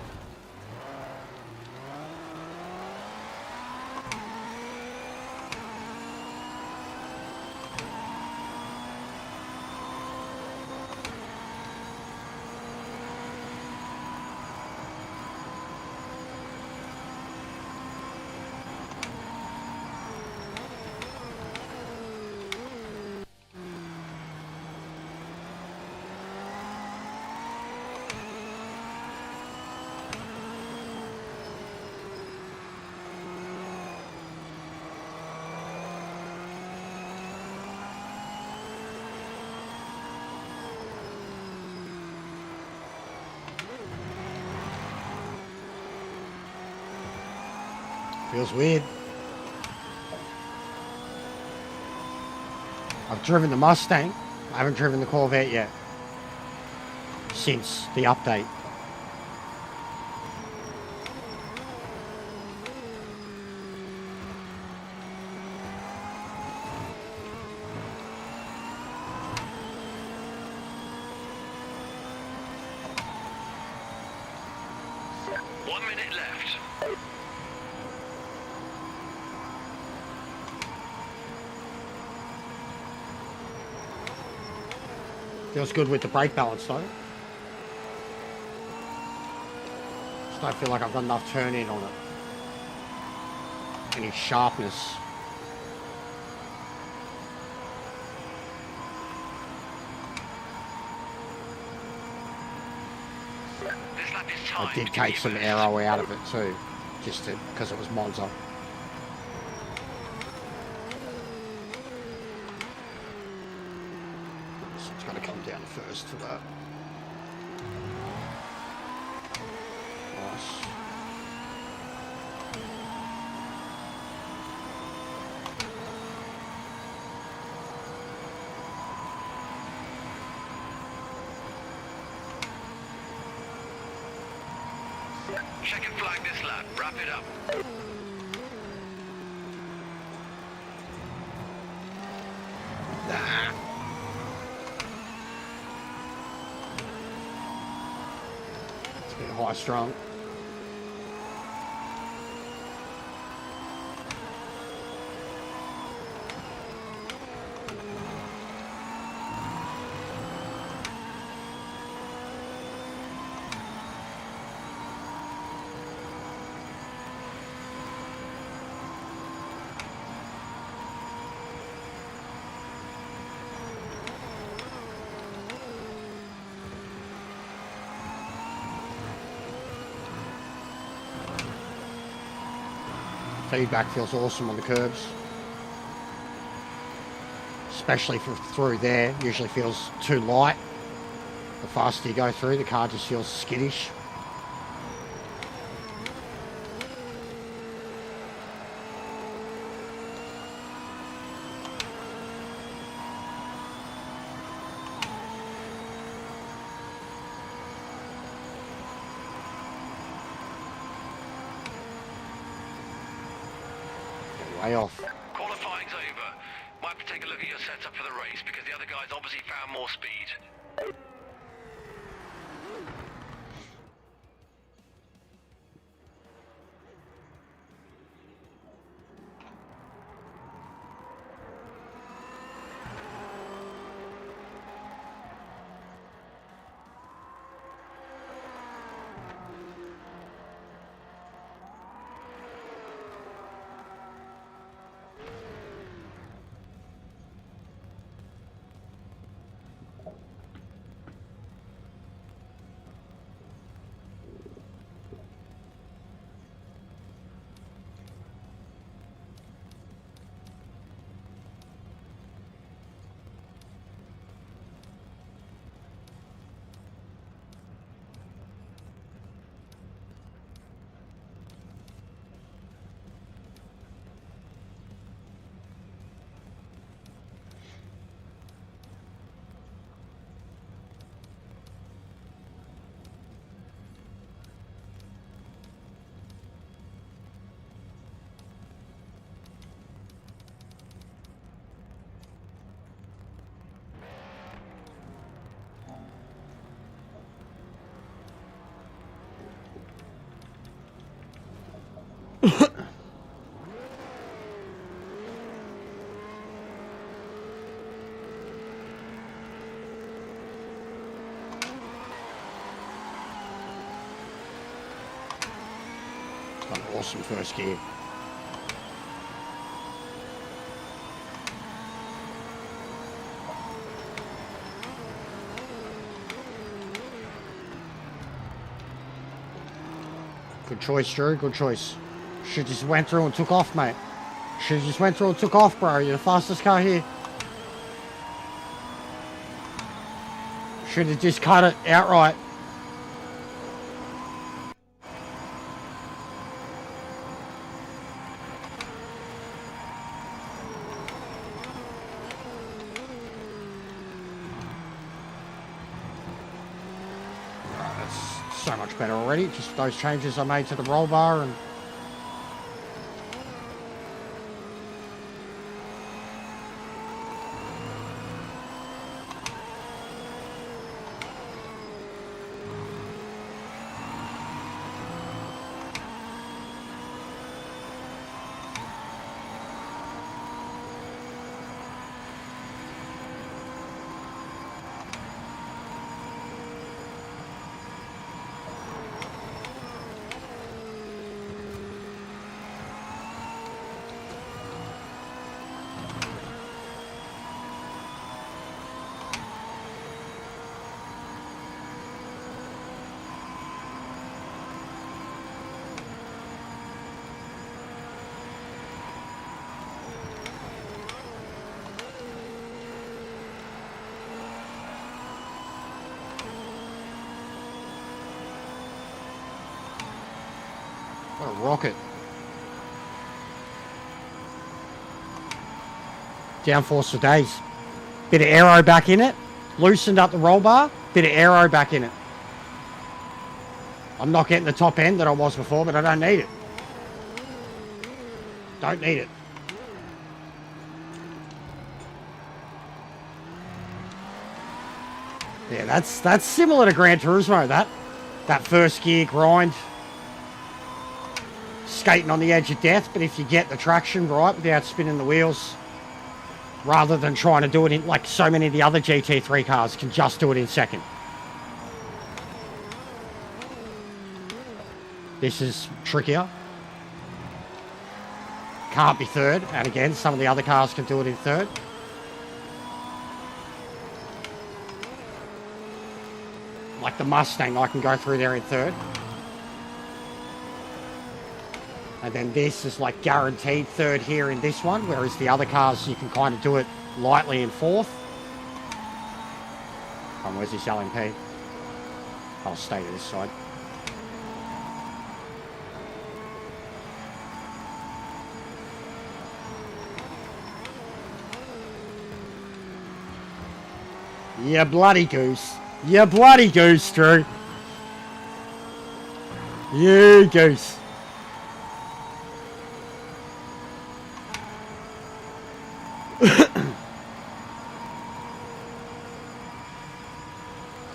Feels weird. I've driven the Mustang. I haven't driven the Corvette yet. Since the update. Feels good with the brake balance though. Just don't feel like I've got enough turn in on it. Any sharpness. I did take some aero out of it too, just because it was Monza. It's got to come down first for that. Nice. Check and flag this lap. Wrap it up. Nah. It's a bit high strung. Feedback feels awesome on the curbs, especially through there. Usually feels too light. The faster you go through, the car just feels skittish. Way off. Qualifying's over. Might have to take a look at your setup for the race because the other guys obviously found more speed. awesome first gear. Good choice, Drew. Good choice. Should just went through and took off, mate. Should just went through and took off, bro. You're the fastest car here. Should have just cut it outright. That's so much better already. Just those changes I made to the roll bar and what a rocket. Downforce for days. Bit of aero back in it. Loosened up the roll bar. Bit of aero back in it. I'm not getting the top end that I was before, but I don't need it. Don't need it. Yeah, that's similar to Gran Turismo, that first gear grind. Skating on the edge of death, but if you get the traction right without spinning the wheels, rather than trying to do it in, like so many of the other GT3 cars can just do it in second. This is trickier. Can't be third, and again, some of the other cars can do it in third. Like the Mustang, I can go through there in third. And then this is like guaranteed third here in this one, whereas the other cars, you can kind of do it lightly in fourth. Come on, where's this LMP? I'll stay to this side. You bloody goose. You bloody goose, Drew. You goose.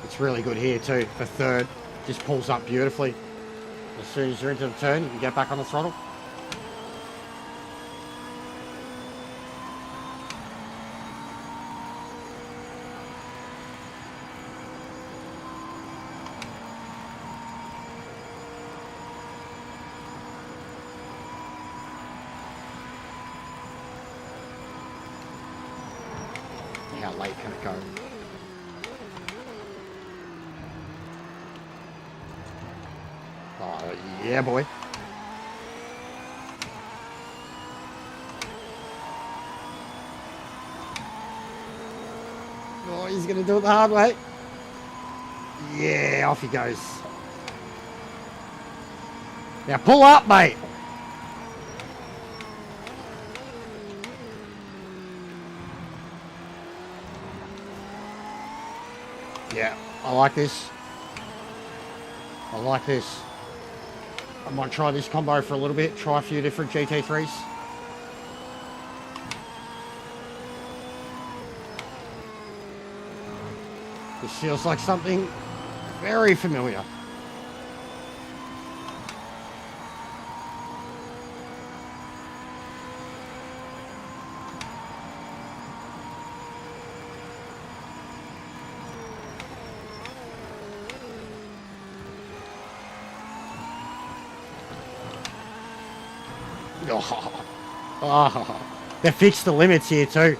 It's really good here too for third. Just pulls up beautifully. As soon as you're into the turn, you can get back on the throttle. How late can it go? Oh, yeah, boy. Oh, he's going to do it the hard way. Yeah, off he goes. Now pull up, mate. Yeah, I like this. I like this. I might try this combo for a little bit. Try a few different GT3s. This feels like something very familiar. They fixed the limits here too.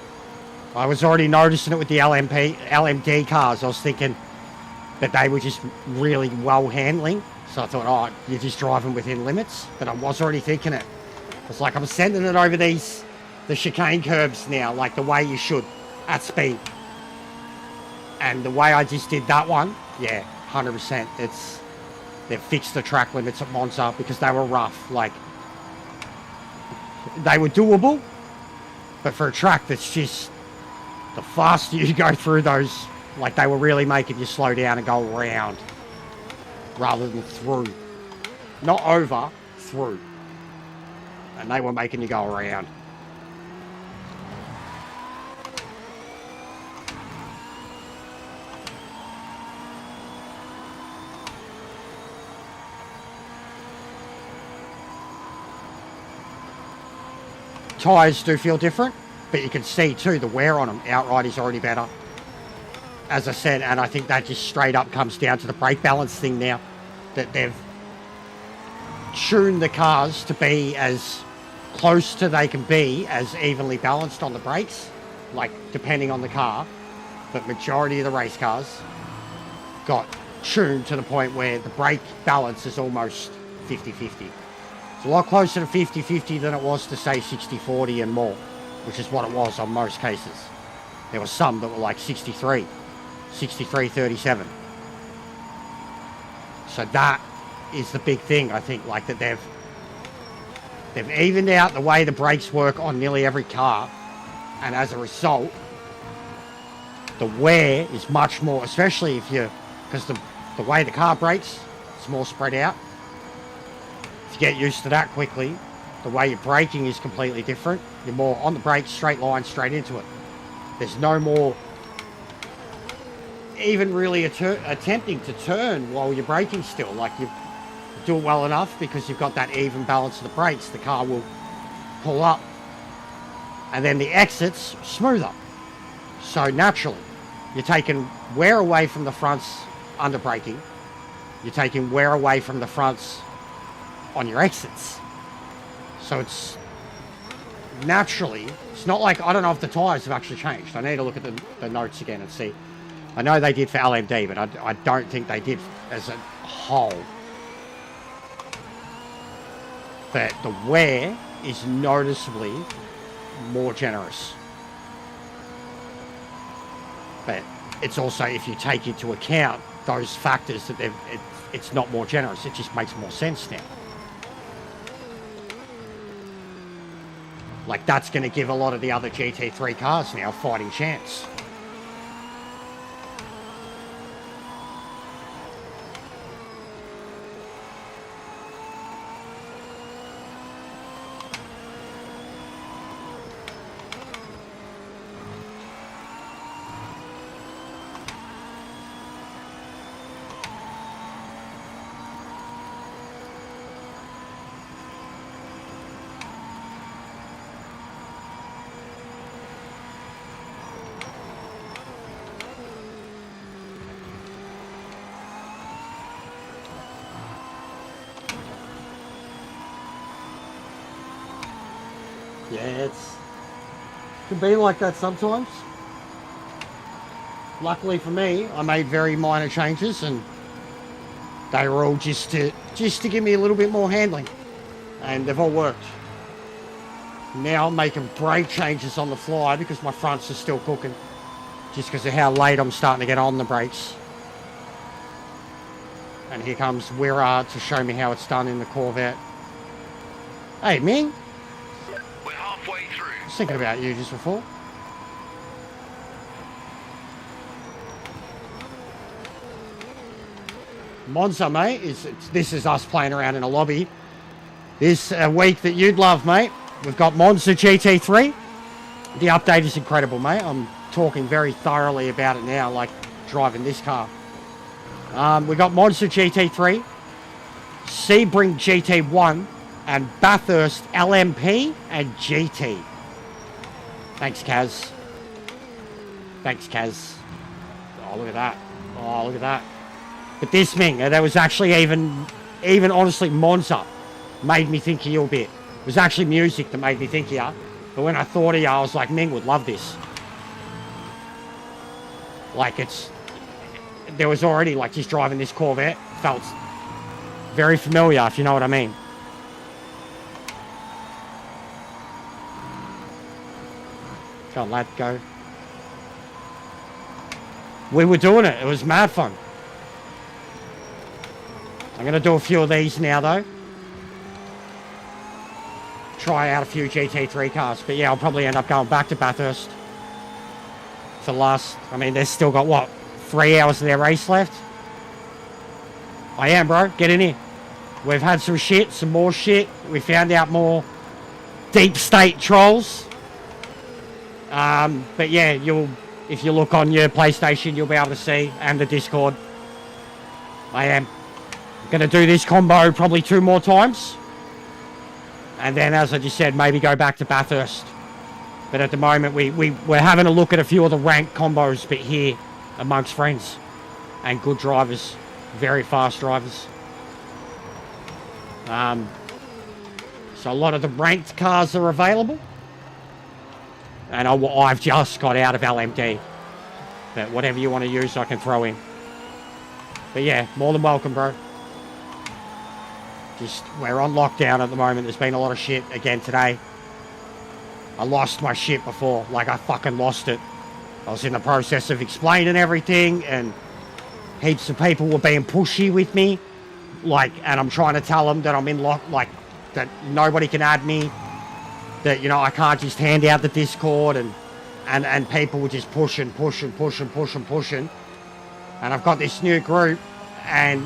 I was already noticing it with the LMD cars. I was thinking that they were just really well handling. So I thought, oh, you're just driving within limits. But I was already thinking it. It's like I'm sending it over the chicane curbs now, like the way you should, at speed. And the way I just did that one, yeah, 100%. They've fixed the track limits at Monza because they were rough. Like, they were doable, but for a track that's just, the faster you go through those, like they were really making you slow down and go around rather than through. Not over, through. And they were making you go around. Tyres do feel different, but you can see too the wear on them outright is already better, as I said. And I think that just straight up comes down to the brake balance thing now, that they've tuned the cars to be as close to they can be as evenly balanced on the brakes, like depending on the car. But majority of the race cars got tuned to the point where the brake balance is almost 50-50. It's a lot closer to 50-50 than it was to say 60-40 and more, which is what it was on most cases. There were some that were like 63-37. So that is the big thing, I think, like that they've evened out the way the brakes work on nearly every car, and as a result, the wear is much more, especially if because the way the car brakes, it's more spread out. If you get used to that quickly, the way your braking is completely different. You're more on the brakes, straight line, straight into it. There's no more even really attempting to turn while you're braking still. Like, you do it well enough because you've got that even balance of the brakes. The car will pull up, and then the exits smoother. So naturally, you're taking wear away from the fronts under braking. You're taking wear away from the fronts on your exits. So it's naturally, it's not like, I don't know if the tyres have actually changed. I need to look at the notes again and see. I know they did for LMD, but I don't think they did as a whole. But the wear is noticeably more generous. But it's also, if you take into account those factors, that it's not more generous. It just makes more sense now. Like, that's going to give a lot of the other GT3 cars now a fighting chance. Yeah, it can be like that sometimes. Luckily for me, I made very minor changes, and they were all just to give me a little bit more handling, and they've all worked. Now I'm making brake changes on the fly because my fronts are still cooking, just because of how late I'm starting to get on the brakes. And here comes Wirard to show me how it's done in the Corvette. Hey, Ming. We're halfway through. I was thinking about you just before. Monza, mate, this is us playing around in a lobby. This week that you'd love, mate. We've got Monza GT3. The update is incredible, mate. I'm talking very thoroughly about it now, like driving this car. We've got Monza GT3, Sebring GT1, and Bathurst LMP and GT. Thanks, Kaz. Thanks, Kaz. Oh, look at that. Oh, look at that. But this thing, there was actually even honestly, Monza made me think of you a bit. It was actually music that made me think of you. But when I thought of you, I was like, Ming would love this. Like there was already, like, just driving this Corvette felt very familiar, if you know what I mean. Go on, lad, go. We were doing it. It was mad fun. I'm going to do a few of these now, though. Try out a few GT3 cars. But yeah, I'll probably end up going back to Bathurst for the last... I mean, they've still got, what, 3 hours of their race left? I am, bro. Get in here. We've had some shit, some more shit. We found out more deep state trolls. But yeah, if you look on your PlayStation, you'll be able to see, and the Discord. I am going to do this combo probably 2 more times. And then, as I just said, maybe go back to Bathurst. But at the moment, we're having a look at a few of the ranked combos, but here, amongst friends. And good drivers. Very fast drivers. So a lot of the ranked cars are available. And I've just got out of LMD. But whatever you want to use, I can throw in. But yeah, more than welcome, bro. Just, we're on lockdown at the moment. There's been a lot of shit again today. I lost my shit before. Like, I fucking lost it. I was in the process of explaining everything, and heaps of people were being pushy with me. Like, and I'm trying to tell them that I'm in like, that nobody can add me. That, you know, I can't just hand out the Discord, and people were just pushing. And I've got this new group, and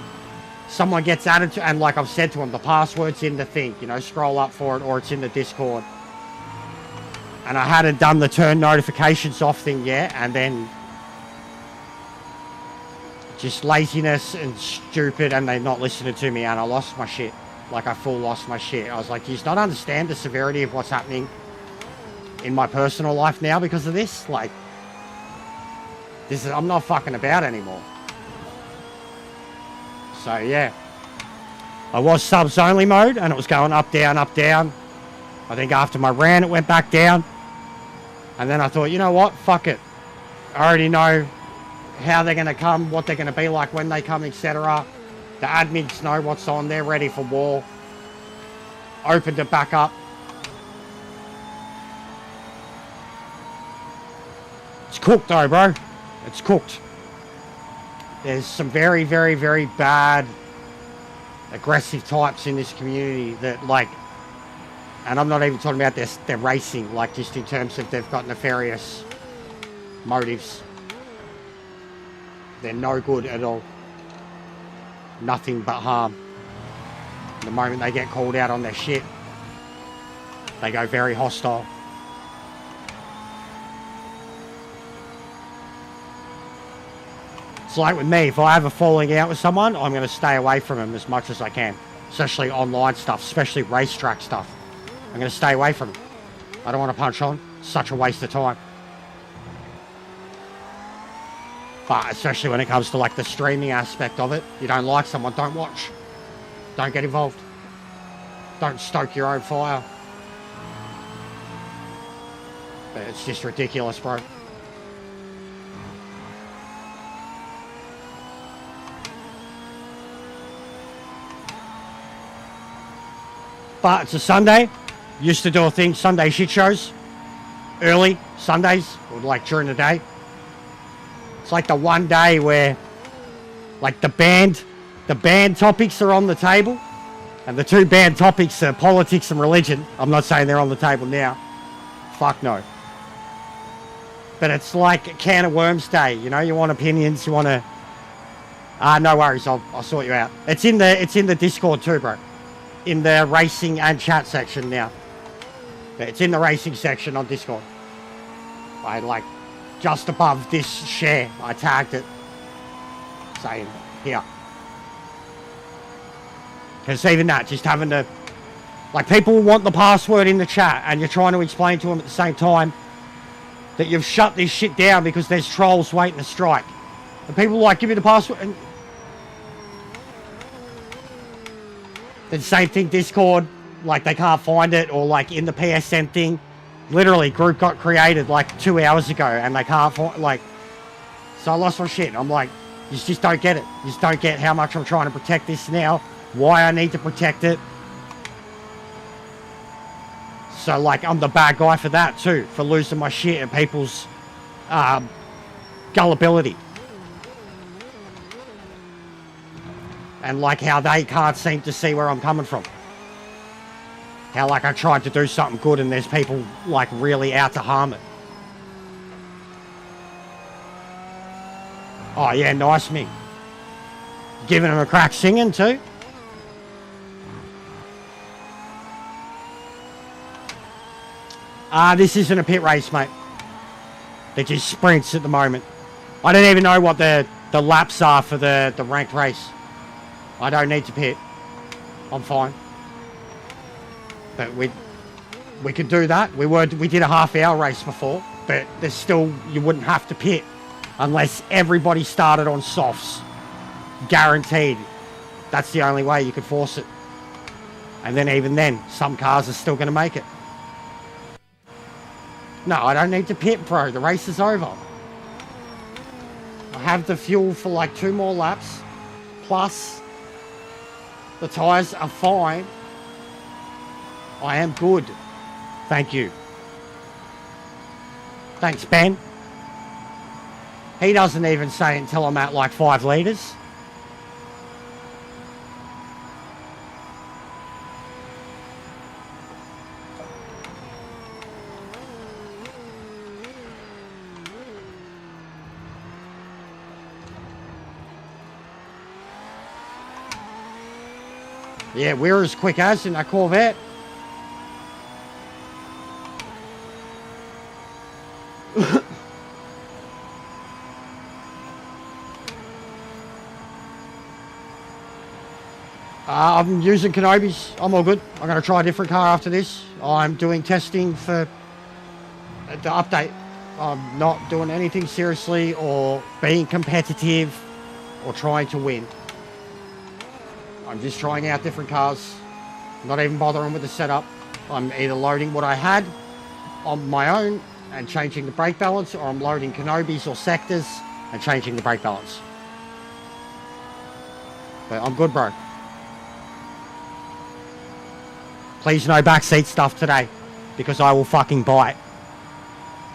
someone gets added to, and like I've said to them, the password's in the thing, you know, scroll up for it, or it's in the Discord. And I hadn't done the turn notifications off thing yet, and then just laziness and stupid, and they're not listening to me, and I lost my shit. Like, I full lost my shit. I was like, do you not understand the severity of what's happening in my personal life now because of this? Like, I'm not fucking about anymore. So yeah, I was subs only mode, and it was going up, down, up, down. I think after my rant, it went back down. And then I thought, you know what? Fuck it. I already know how they're going to come, what they're going to be like when they come, etc. The admins know what's on. They're ready for war. Opened it back up. It's cooked though, bro. It's cooked. There's some very, very, very bad, aggressive types in this community that, like, and I'm not even talking about their racing, like, just in terms of they've got nefarious motives. They're no good at all. Nothing but harm. The moment they get called out on their shit, they go very hostile. It's like with me, if I have a falling out with someone, I'm going to stay away from them as much as I can. Especially online stuff, especially racetrack stuff. I'm going to stay away from them. I don't want to punch on. It's such a waste of time. But especially when it comes to, like, the streaming aspect of it. You don't like someone, don't watch. Don't get involved. Don't stoke your own fire. But it's just ridiculous, bro. But it's a Sunday. Used to do a thing, Sunday shit shows. Early Sundays, or like during the day. It's like the one day where, like, the banned topics are on the table. And the 2 banned topics are politics and religion. I'm not saying they're on the table now. Fuck no. But it's like a can of worms day, you know? You want opinions, you want to... no worries, I'll sort you out. It's in the Discord too, bro. In the racing and chat section now. It's in the racing section on Discord. I, like, just above this share, I tagged it. Saying, here. Because even that, just having to... Like, people want the password in the chat, and you're trying to explain to them at the same time that you've shut this shit down because there's trolls waiting to strike. And people are like, give me the password. And then same thing, Discord, like they can't find it, or like in the PSN thing. Literally, group got created like 2 hours ago and they can't find, like, so I lost my shit. I'm like, you just don't get it. You just don't get how much I'm trying to protect this now, why I need to protect it. So like, I'm the bad guy for that too, for losing my shit and people's gullibility. And like how they can't seem to see where I'm coming from. How like I tried to do something good and there's people like really out to harm it. Oh yeah, nice me. Giving them a crack singing too. This isn't a pit race, mate. They're just sprints at the moment. I don't even know what the laps are for the ranked race. I don't need to pit. I'm fine. But we could do that. We did a half-hour race before, but there's still, you wouldn't have to pit unless everybody started on softs. Guaranteed. That's the only way you could force it. And then even then, some cars are still going to make it. No, I don't need to pit, bro. The race is over. I have the fuel for like 2 more laps. Plus, the tyres are fine. I am good. Thank you. Thanks, Ben. He doesn't even say until I'm at like 5 litres. Yeah, we're as quick as in that Corvette. I'm using Kenobi's. I'm all good. I'm going to try a different car after this. I'm doing testing for the update. I'm not doing anything seriously or being competitive or trying to win. I'm just trying out different cars. Not even bothering with the setup. I'm either loading what I had on my own and changing the brake balance, or I'm loading Kenobi's or sectors and changing the brake balance. But I'm good, bro. Please no backseat stuff today, because I will fucking bite.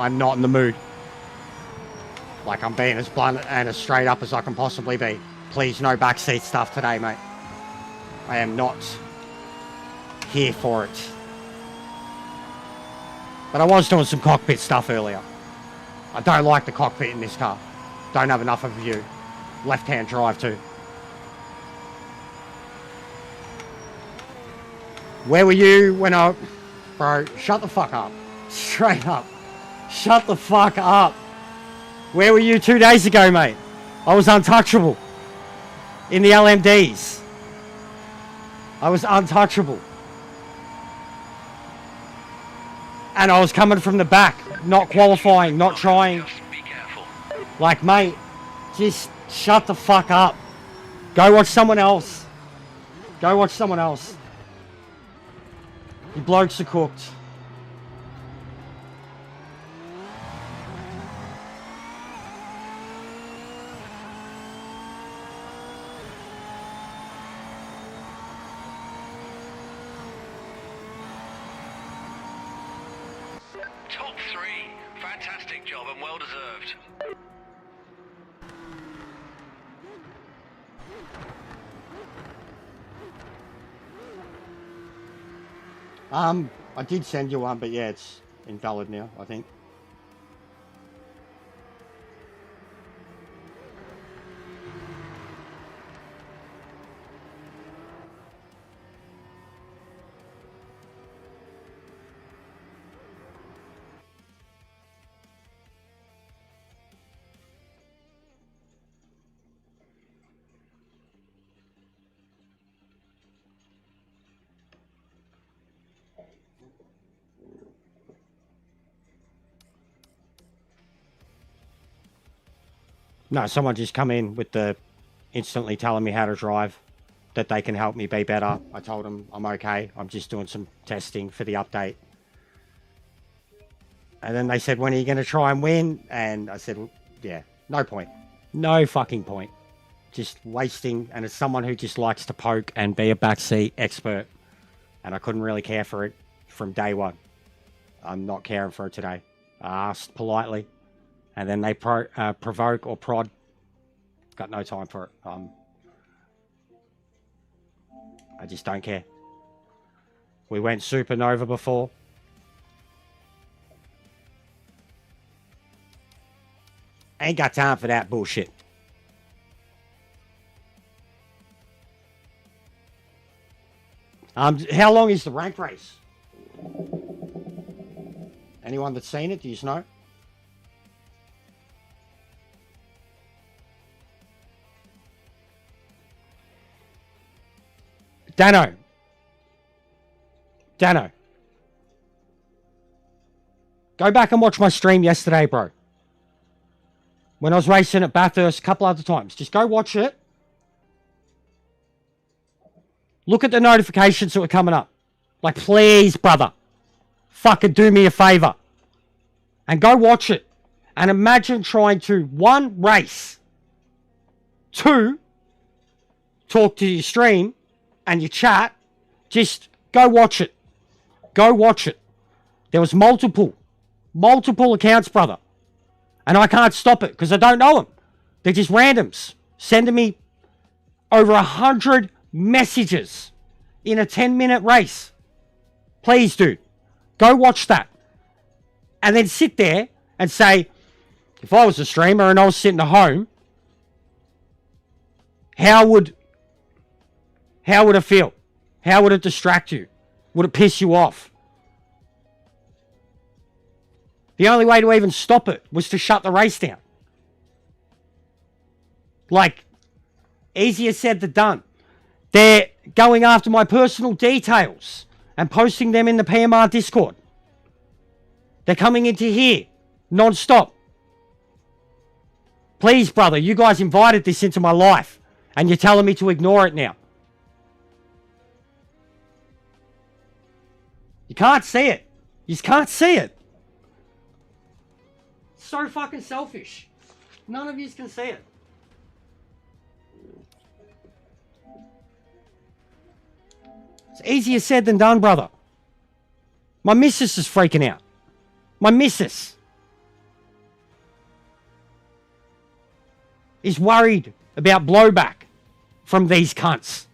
I'm not in the mood. Like, I'm being as blunt and as straight up as I can possibly be. Please no backseat stuff today, mate. I am not here for it. But I was doing some cockpit stuff earlier. I don't like the cockpit in this car. Don't have enough of a view. Left-hand drive too. Where were you when I... Bro, shut the fuck up. Straight up. Shut the fuck up. Where were you 2 days ago, mate? I was untouchable. In the LMDs. I was untouchable. And I was coming from the back. Not qualifying, not trying. Be careful. Like, mate, just shut the fuck up. Go watch someone else. Go watch someone else. You blokes are cooked. Top 3. Fantastic job and well deserved. I did send you one, but yeah, it's invalid now, I think. No, someone just come in with the instantly telling me how to drive. that they can help me be better. I told them I'm okay. I'm just doing some testing for the update. And then they said, when are you going to try and win? And I said, well, yeah, no point. No fucking point. Just wasting. And as someone who just likes to poke and be a backseat expert, and I couldn't really care for it from day one. I'm not caring for it today. I asked politely. And then they provoke or prod. Got no time for it. I just don't care. We went supernova before. Ain't got time for that bullshit. How long is the rank race? Anyone that's seen it, do you know? Dano. Go back and watch my stream yesterday, bro. When I was racing at Bathurst a couple other times. Just go watch it. Look at the notifications that were coming up. Like, please, brother. Fucking do me a favor. And go watch it. And imagine trying to, 1, race. 2, talk to your stream and your chat. Just go watch it. Go watch it. There was multiple accounts, brother. And I can't stop it because I don't know them. They're just randoms. Sending me over 100 messages in a 10-minute race. Please, dude. Go watch that. And then sit there and say, if I was a streamer and I was sitting at home, how would it feel? How would it distract you? Would it piss you off? The only way to even stop it was to shut the race down. Like, easier said than done. They're going after my personal details and posting them in the PMR Discord. They're coming into here non-stop. Please, brother, you guys invited this into my life and you're telling me to ignore it now. You can't see it. You just can't see it. So fucking selfish. None of you can see it. It's easier said than done, brother. My missus is freaking out. My missus is worried about blowback from these cunts.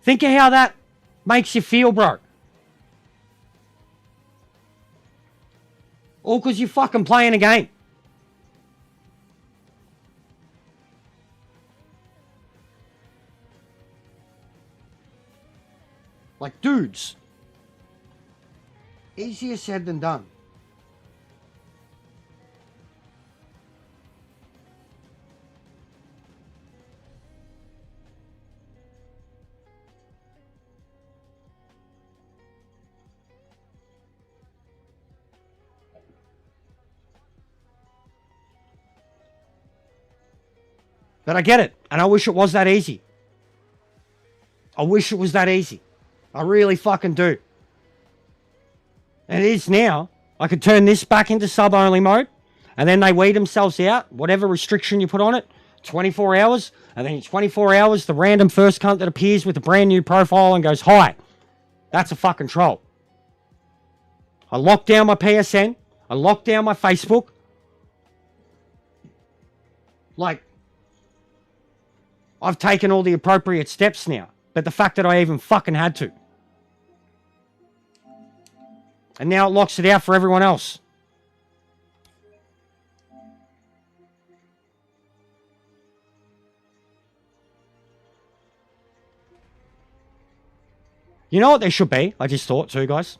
Think of how that makes you feel, bro. All because you're fucking playing a game. Like, dudes. Easier said than done. But I get it. And I wish it was that easy. I wish it was that easy. I really fucking do. And it is now. I could turn this back into sub-only mode. And then they weed themselves out. Whatever restriction you put on it. 24 hours. And then in 24 hours, the random first cunt that appears with a brand new profile and goes, hi. That's a fucking troll. I locked down my PSN. I locked down my Facebook. Like, I've taken all the appropriate steps now. But the fact that I even fucking had to. And now it locks it out for everyone else. You know what there should be? I just thought too, guys.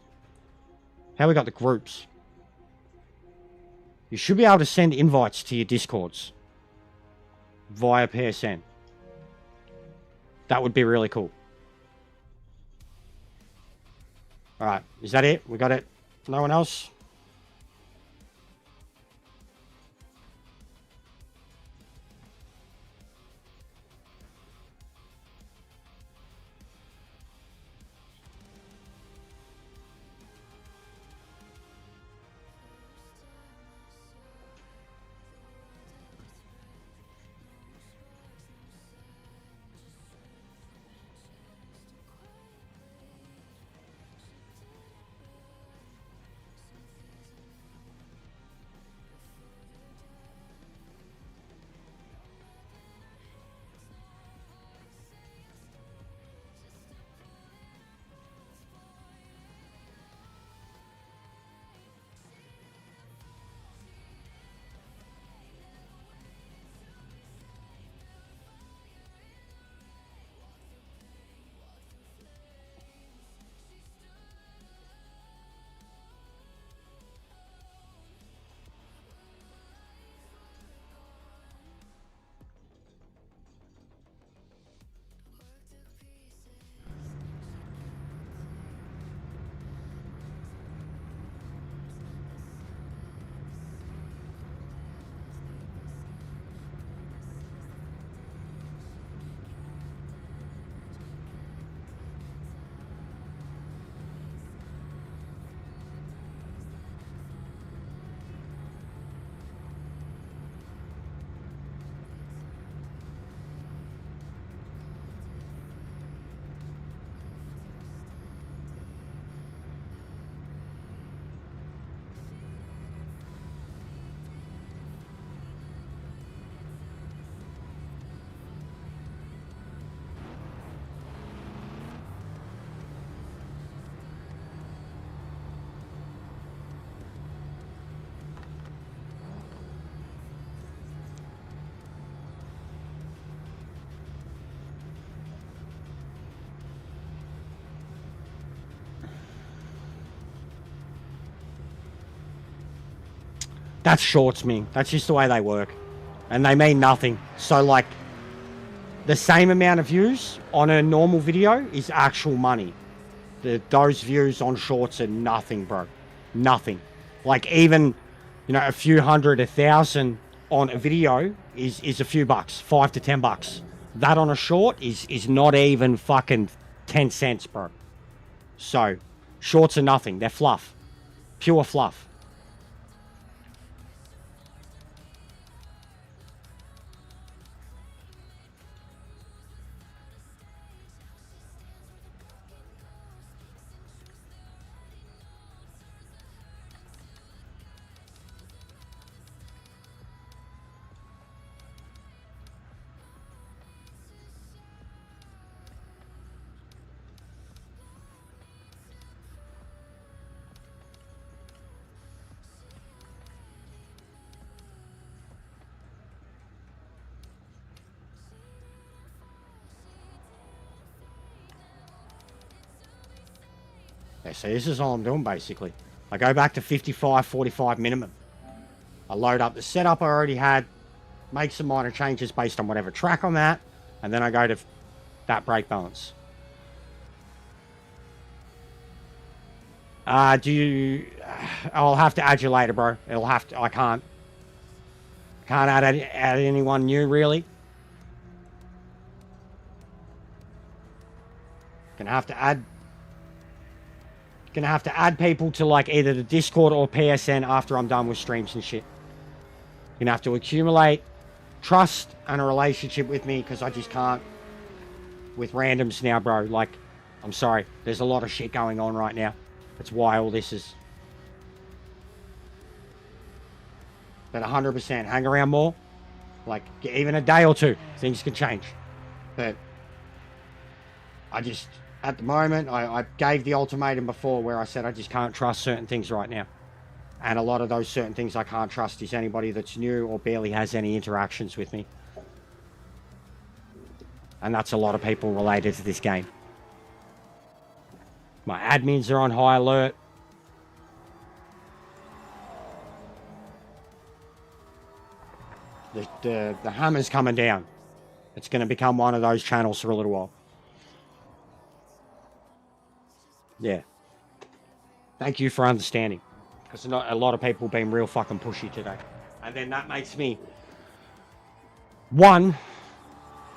How we got the groups. You should be able to send invites to your Discords. Via PSN. That would be really cool. Alright, is that it? We got it? No one else? That's shorts, Ming. That's just the way they work. And they mean nothing. So, like, the same amount of views on a normal video is actual money. Those views on shorts are nothing, bro. Nothing. Like, even, you know, a few hundred, 1,000 on a video is a few bucks, $5 to $10. That on a short is not even fucking 10 cents, bro. So, shorts are nothing. They're fluff. Pure fluff. Yeah, so this is all I'm doing, basically. I go back to 55, 45 minimum. I load up the setup I already had, make some minor changes based on whatever track I'm at, and then I go to that brake balance. I'll have to add you later, bro. I can't add anyone new, really. Gonna have to add people to, like, either the Discord or PSN after I'm done with streams and shit. You're gonna have to accumulate trust and a relationship with me, because I just can't with randoms now, bro. Like, I'm sorry. There's a lot of shit going on right now. That's why all this is. But 100%, hang around more. Like, even a day or two, things can change. But I just, at the moment, I gave the ultimatum before where I said I just can't trust certain things right now. And a lot of those certain things I can't trust is anybody that's new or barely has any interactions with me. And that's a lot of people related to this game. My admins are on high alert. The hammer's coming down. It's going to become one of those channels for a little while. Yeah. Thank you for understanding. Because a lot of people have been real fucking pushy today. And then that makes me, one,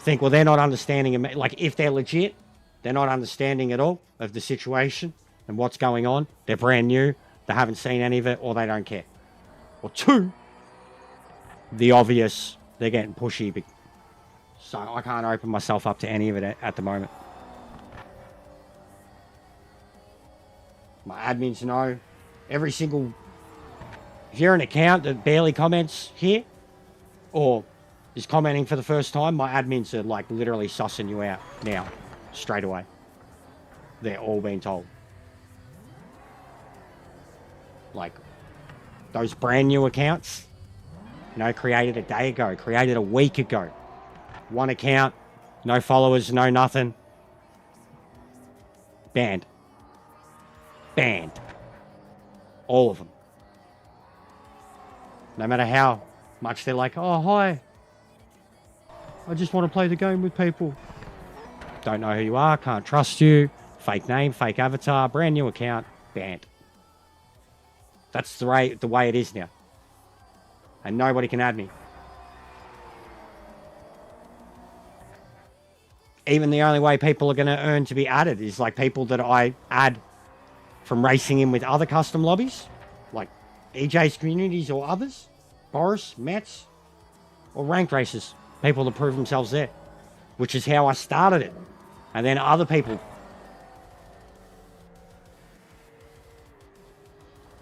think, well, they're not understanding. Like, if they're legit, they're not understanding at all of the situation and what's going on. They're brand new. They haven't seen any of it, or they don't care. Or two, the obvious, they're getting pushy. So I can't open myself up to any of it at the moment. My admins know every single... If you're an account that barely comments here, or is commenting for the first time, my admins are, like, literally sussing you out now, straight away. They're all being told. Like, those brand new accounts, you know, created a day ago, created a week ago. One account, no followers, no nothing. Banned. Banned. All of them. No matter how much they're like, oh, hi. I just want to play the game with people. Don't know who you are, can't trust you. Fake name, fake avatar, brand new account, banned. That's the way it is now. And nobody can add me. Even the only way people are going to earn to be added is, like, people that I add from racing in with other custom lobbies, like EJ's communities or others, Boris, Mets, or ranked races. People that prove themselves there, which is how I started it. And then other people.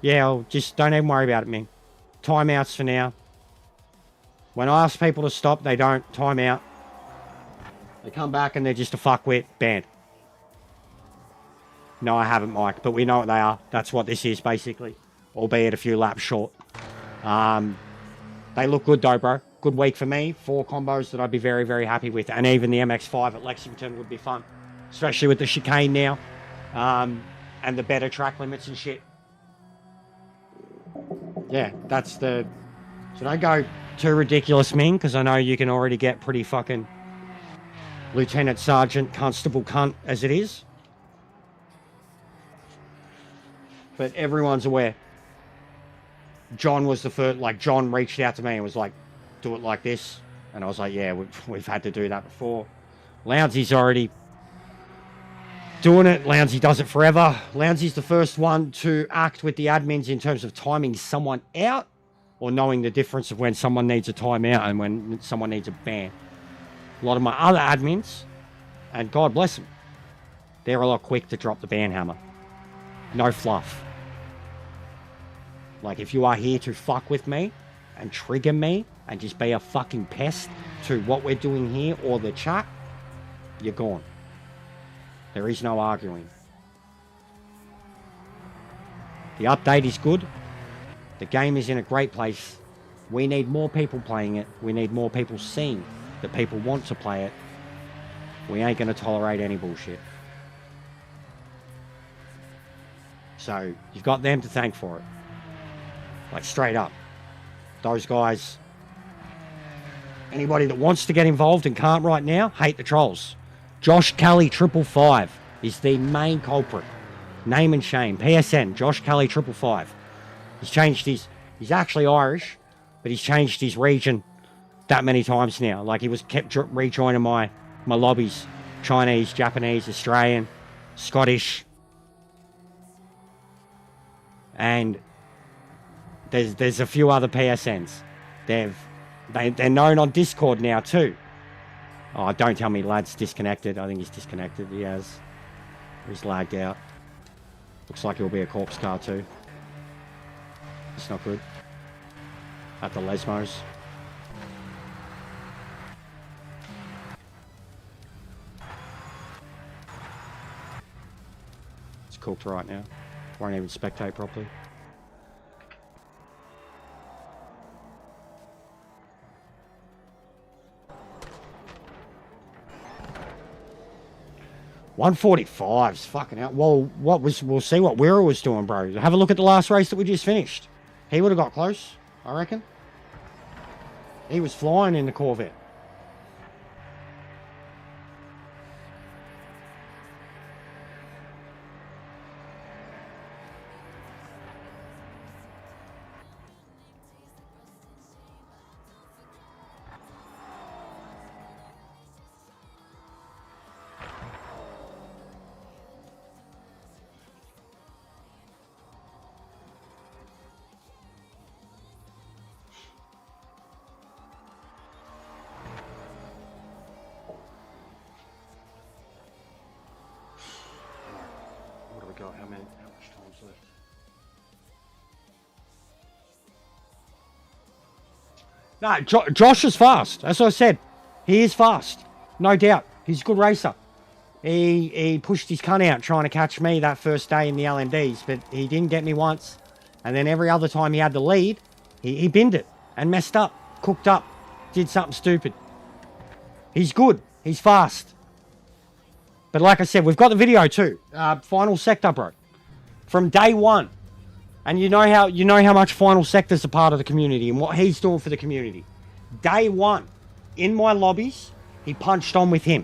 Yeah, just don't even worry about it, man. Timeouts for now. When I ask people to stop, they don't. Time out. They come back and they're just a fuckwit. Banned. No, I haven't, Mike, but we know what they are. That's what this is, basically. Albeit a few laps short. They look good, though, bro. Good week for me. 4 combos that I'd be very, very happy with. And even the MX-5 at Lexington would be fun. Especially with the chicane now. And the better track limits and shit. Yeah, that's the... So don't go too ridiculous, Ming, because I know you can already get pretty fucking Lieutenant Sergeant Constable cunt as it is. But everyone's aware. John was the first, like, John reached out to me and was like, do it like this. And I was like, yeah, we've had to do that before. Lounsy's already doing it. Lounsy does it forever. Lounsy's the first one to act with the admins in terms of timing someone out or knowing the difference of when someone needs a timeout and when someone needs a ban. A lot of my other admins, and God bless them, they're a lot quick to drop the ban hammer. No fluff. Like, if you are here to fuck with me and trigger me and just be a fucking pest to what we're doing here or the chat, you're gone. There is no arguing. The update is good. The game is in a great place. We need more people playing it. We need more people seeing that people want to play it. We ain't going to tolerate any bullshit. So, you've got them to thank for it. Like, straight up. Those guys... Anybody that wants to get involved and can't right now, hate the trolls. Josh Kelly 555 is the main culprit. Name and shame. PSN, Josh Kelly 555. He's changed his... He's actually Irish, but he's changed his region that many times now. Like, he was kept rejoining my lobbies. Chinese, Japanese, Australian, Scottish. And there's a few other PSNs. They're known on Discord now too. Oh, don't tell me lad's disconnected. I think he's disconnected. He has. He's lagged out. Looks like he'll be a corpse car too. It's not good. At the Lesmos. It's cooked right now. Won't even spectate properly. $145's fucking out. Well, we'll see what Wira was doing, bro. Have a look at the last race that we just finished. He would have got close, I reckon. He was flying in the Corvette. How much time's left? No, Josh is fast. As I said, he is fast. No doubt. He's a good racer. He pushed his cunt out trying to catch me that first day in the LNDs, but he didn't get me once. And then every other time he had the lead, he binned it and messed up, cooked up, did something stupid. He's good. He's fast. But like I said, we've got the video too. Final sector, bro. From day one. And you know how much Final Sector's a part of the community and what he's doing for the community. Day one, in my lobbies, he punched on with him.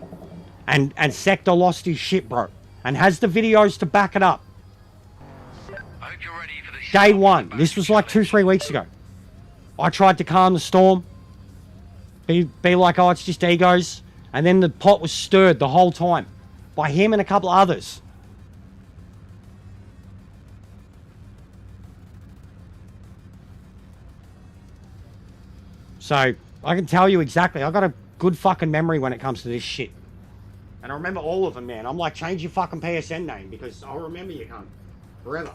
And Sector lost his shit, bro. And has the videos to back it up. I hope you're ready for this. Day one. This was like 2-3 weeks ago. I tried to calm the storm. Be like, oh, it's just egos. And then the pot was stirred the whole time. By him and a couple others. So, I can tell you exactly. I've got a good fucking memory when it comes to this shit. And I remember all of them, man. I'm like, change your fucking PSN name because I'll remember you, cunt. Forever.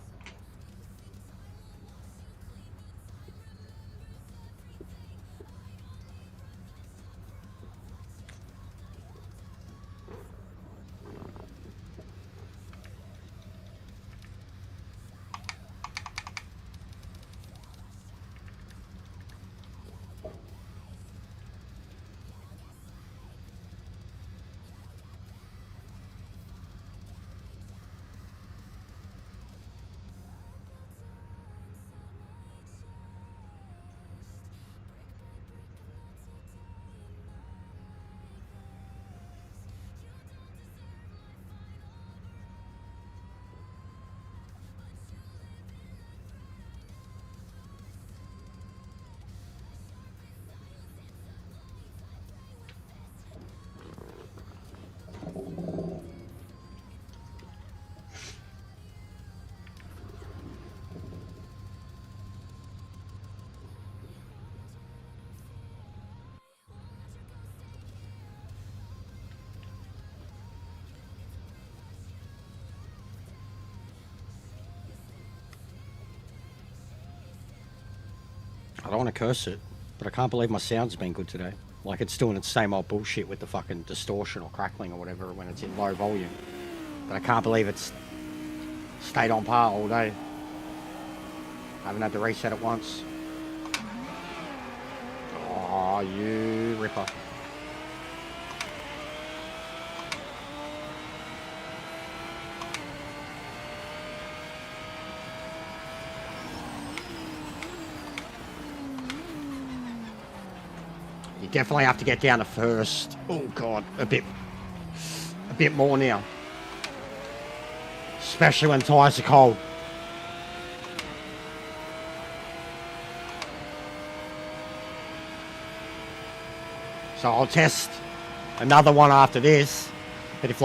I don't want to curse it, but I can't believe my sound's been good today. Like, it's doing its same old bullshit with the fucking distortion or crackling or whatever when it's in low volume. But I can't believe it's stayed on par all day. I haven't had to reset it once. Oh, you ripper. You definitely have to get down to first. Oh god, a bit more now. Especially when tyres are cold. So I'll test another one after this. But if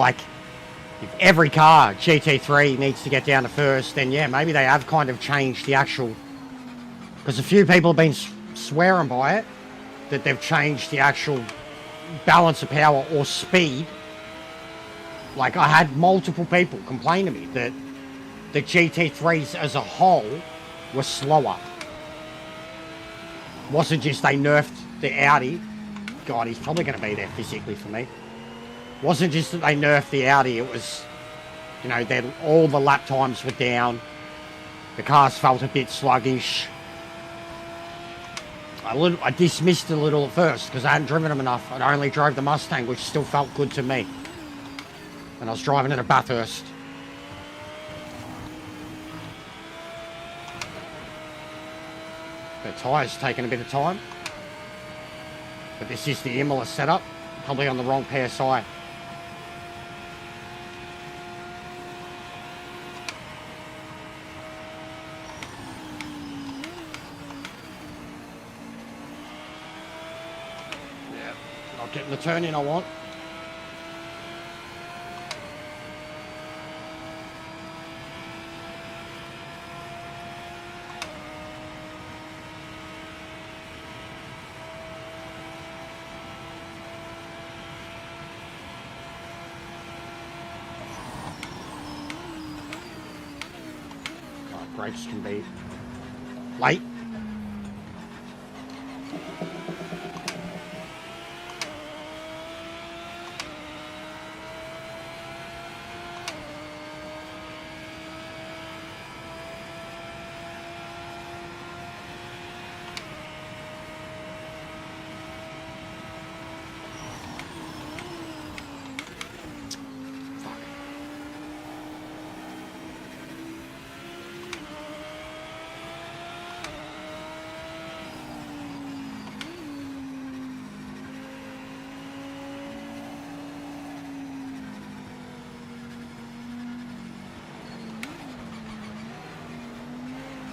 every car, GT3, needs to get down to first, then yeah, maybe they have kind of changed the actual... Because a few people have been swearing by it, that they've changed the actual balance of power or speed. Like, I had multiple people complain to me that the GT3s as a whole were slower. It wasn't just they nerfed the Audi. God, he's probably going to be there physically for me. It wasn't just that they nerfed the Audi, it was, you know, all the lap times were down. The cars felt a bit sluggish. I dismissed it a little at first because I hadn't driven them enough. I only drove the Mustang, which still felt good to me. And I was driving in a Bathurst. The tyre's taking a bit of time. But this is the Imola setup. Probably on the wrong PSI. Not getting the turn in I want. Brakes can be late.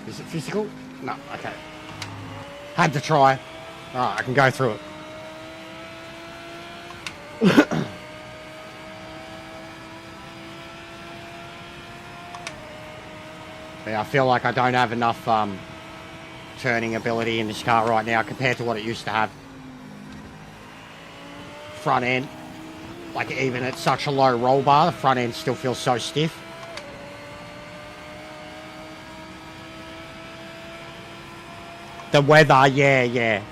Is it physical? No, okay. Had to try. Alright, I can go through it. Yeah, I feel like I don't have enough turning ability in this car right now compared to what it used to have. Front end, like even at such a low roll bar, the front end still feels so stiff. The weather, yeah.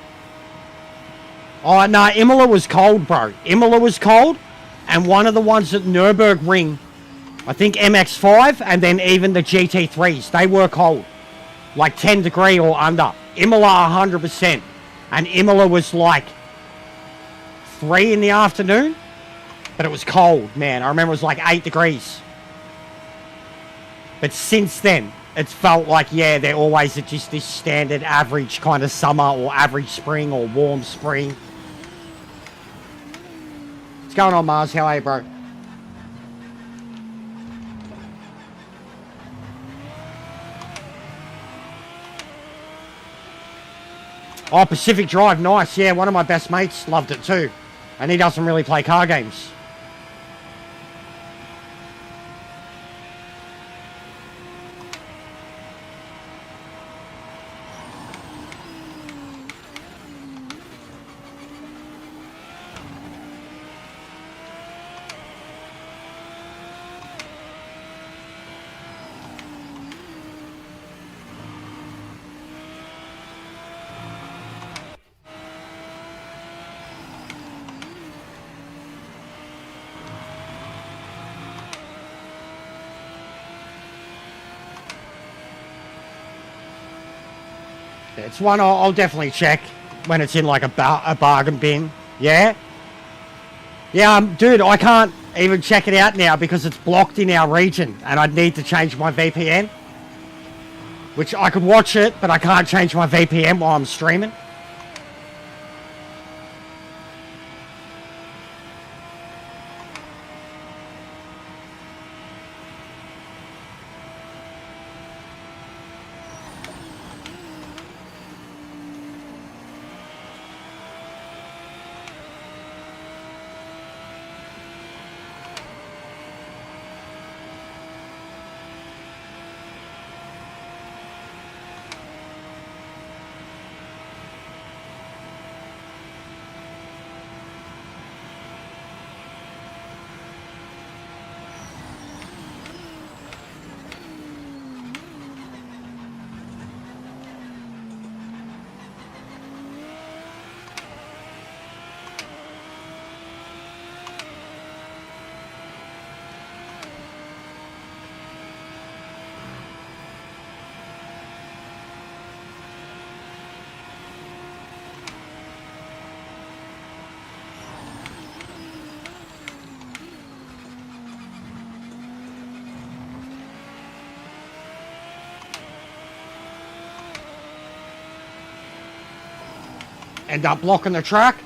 Oh, no, Imola was cold, bro. Imola was cold, and one of the ones at Nürburgring, I think MX-5, and then even the GT3s, they were cold. Like 10 degree or under. Imola 100%. And Imola was like 3 in the afternoon, but it was cold, man. I remember it was like 8 degrees. But since then, it's felt like, yeah, they're always at just this standard average kind of summer or average spring or warm spring. What's going on, Mars? How are you, bro? Oh, Pacific Drive, nice. Yeah, one of my best mates loved it too. And he doesn't really play car games. It's one I'll definitely check when it's in like a bargain bin. Yeah? Yeah, dude, I can't even check it out now because it's blocked in our region and I'd need to change my VPN. Which I could watch it, but I can't change my VPN while I'm streaming. End up blocking the track.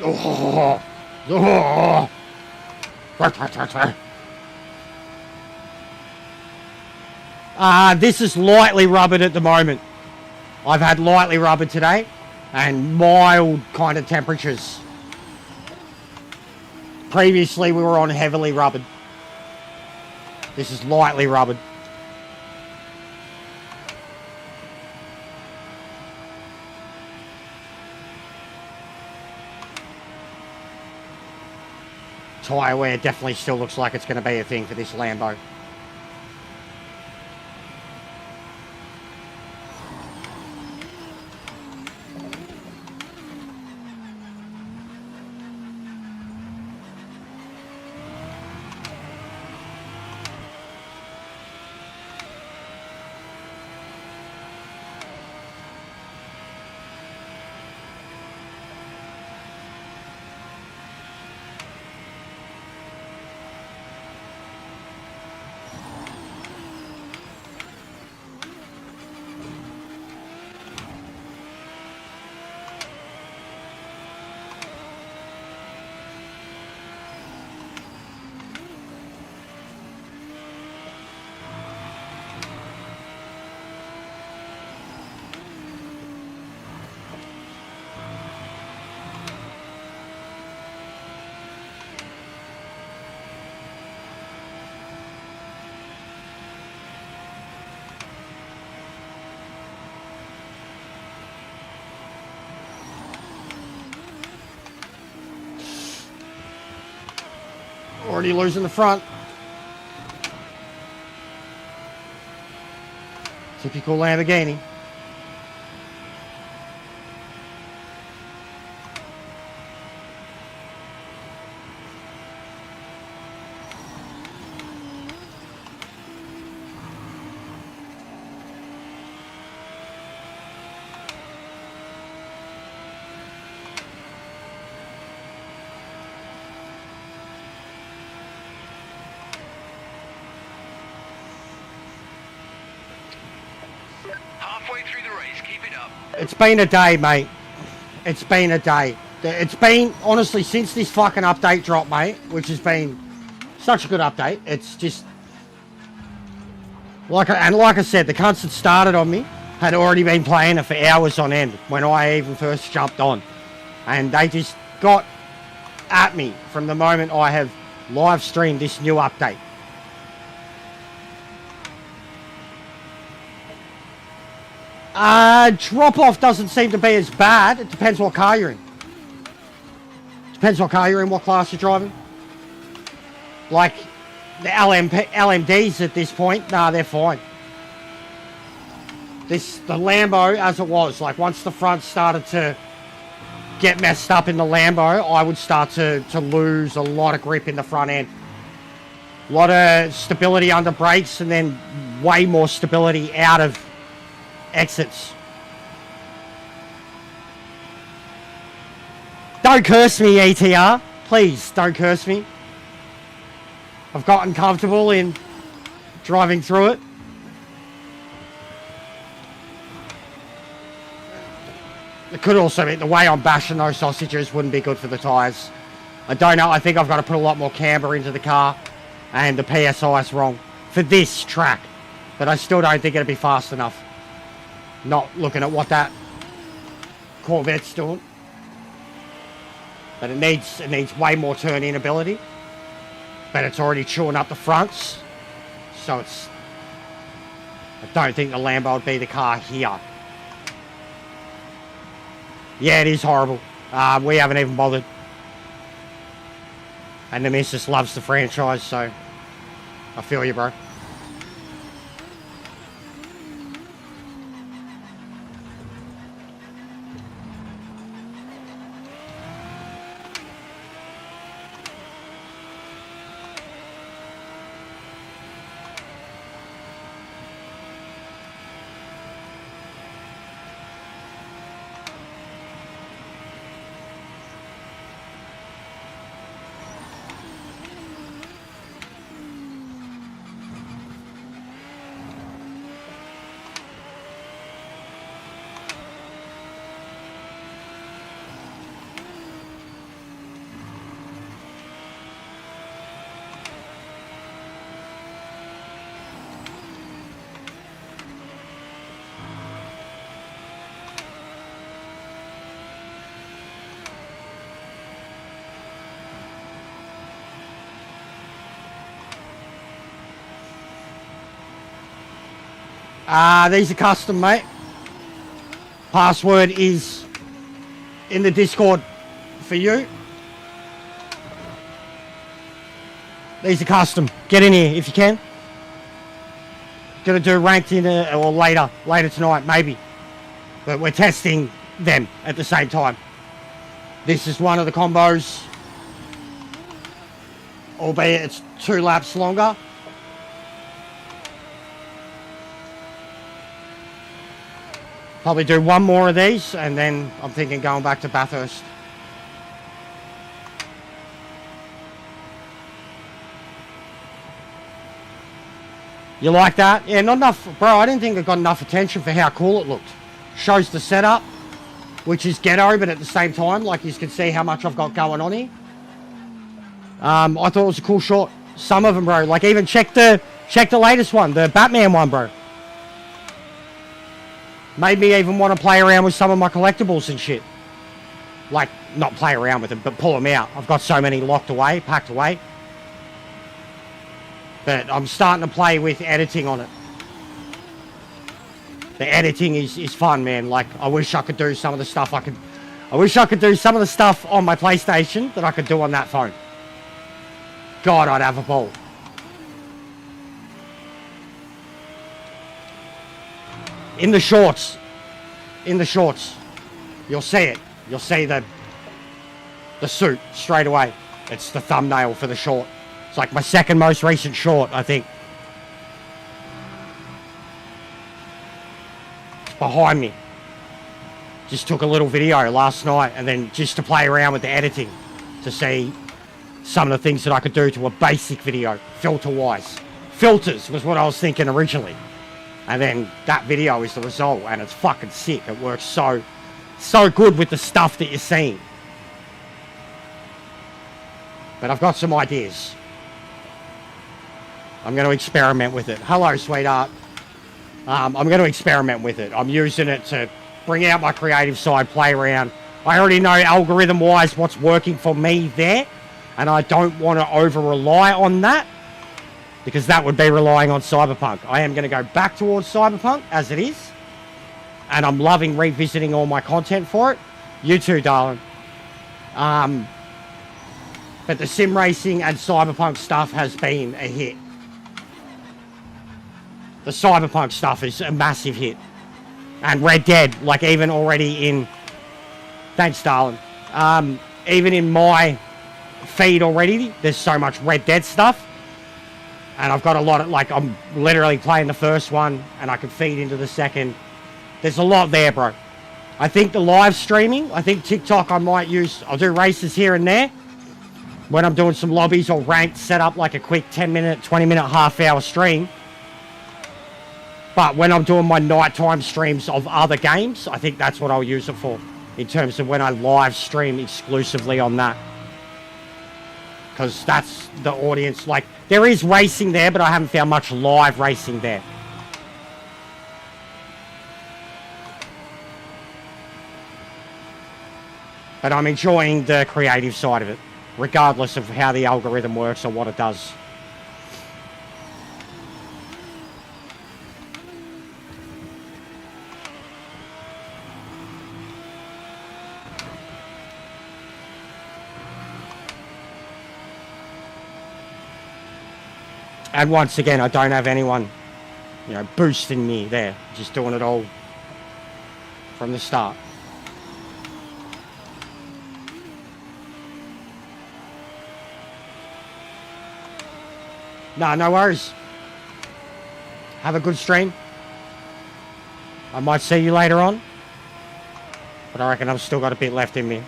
Oh, oh. This is lightly rubbered at the moment. I've had lightly rubbered today and mild kind of temperatures. Previously we were on heavily rubbered. This is lightly rubbered. Tyre wear definitely still looks like it's going to be a thing for this Lambo. Already losing the front. Typical Lamborghini. Halfway through the race, keep it up. It's been a day, mate. It's been a day. It's been, honestly, since this fucking update dropped, mate, which has been such a good update. It's just, like I said, the cunts that started on me had already been playing it for hours on end when I even first jumped on. And they just got at me from the moment I have live streamed this new update. Drop-off doesn't seem to be as bad. It depends what car you're in. Depends what car you're in, what class you're driving. Like, the LMDs at this point, nah, they're fine. The Lambo, as it was, like, once the front started to get messed up in the Lambo, I would start to lose a lot of grip in the front end. A lot of stability under brakes, and then way more stability out of exits. Don't curse me, ETR. Please, don't curse me. I've gotten comfortable in driving through it. It could also be the way I'm bashing those sausages wouldn't be good for the tyres. I don't know. I think I've got to put a lot more camber into the car, and the PSI is wrong for this track. But I still don't think it'll be fast enough. Not looking at what that Corvette's doing. But it needs way more turn-in ability. But it's already chewing up the fronts. So it's... I don't think the Lambo would be the car here. Yeah, it is horrible. We haven't even bothered. And the missus loves the franchise, so... I feel you, bro. These are custom, mate. Password is in the Discord for you. These are custom. Get in here if you can. Gonna do ranked in or later tonight, maybe. But we're testing them at the same time. This is one of the combos, albeit it's 2 laps longer. Probably do one more of these, and then I'm thinking going back to Bathurst. You like that? Yeah, not enough, bro. I didn't think it got enough attention for how cool it looked. Shows the setup, which is ghetto, but at the same time, like you can see how much I've got going on here. I thought it was a cool shot. Some of them, bro. Like even check the latest one, the Batman one, bro. Made me even want to play around with some of my collectibles and shit. Like, not play around with them, but pull them out. I've got so many locked away, packed away. But I'm starting to play with editing on it. The editing is fun, man. Like, I wish I could do some of the stuff I wish I could do some of the stuff on my PlayStation that I could do on that phone. God, I'd have a ball. In the shorts, you'll see it. You'll see the suit straight away. It's the thumbnail for the short. It's like my second most recent short, I think. It's behind me. Just took a little video last night, and then just to play around with the editing to see some of the things that I could do to a basic video, filter-wise. Filters was what I was thinking originally. And then that video is the result, and it's fucking sick. It works so good with the stuff that you're seeing. But I've got some ideas. I'm going to experiment with it. Hello, sweetheart. I'm going to experiment with it. I'm using it to bring out my creative side, play around. I already know algorithm-wise what's working for me there, and I don't want to over-rely on that, because that would be relying on Cyberpunk. I am going to go back towards Cyberpunk as it is. and I'm loving revisiting all my content for it. You too, darling. But the sim racing and cyberpunk stuff has been a hit. The cyberpunk stuff is a massive hit. And Red Dead, like even already in... Thanks, darling. Even in my feed already, there's so much Red Dead stuff. And I've got a lot of, like, I'm literally playing the first one and I can feed into the second. There's a lot there, bro. I think the live streaming, I think TikTok I might use, I'll do races here and there. When I'm doing some lobbies or ranked, set up like a quick 10-minute, 20-minute, half-hour stream. But when I'm doing my nighttime streams of other games, I think that's what I'll use it for. In terms of when I live stream exclusively on that. Because that's the audience. Like, there is racing there, but I haven't found much live racing there. But I'm enjoying the creative side of it, regardless of how the algorithm works or what it does. And once again, I don't have anyone, you know, boosting me there. Just doing it all from the start. No, no worries. Have a good stream. I might see you later on. But I reckon I've still got a bit left in me.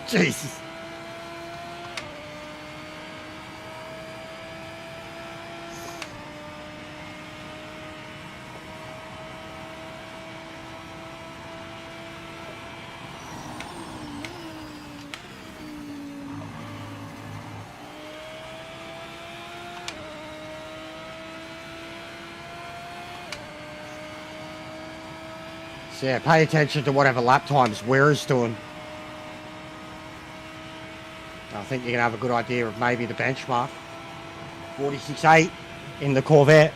Jesus. So yeah, pay attention to whatever lap times Weir's doing. I think you can have a good idea of maybe the benchmark. 46.8 in the Corvette.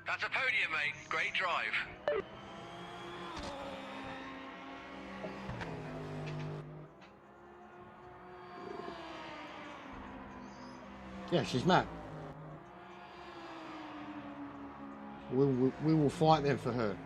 That's a podium, mate. Great drive. Yeah, she's mad. We will fight them for her.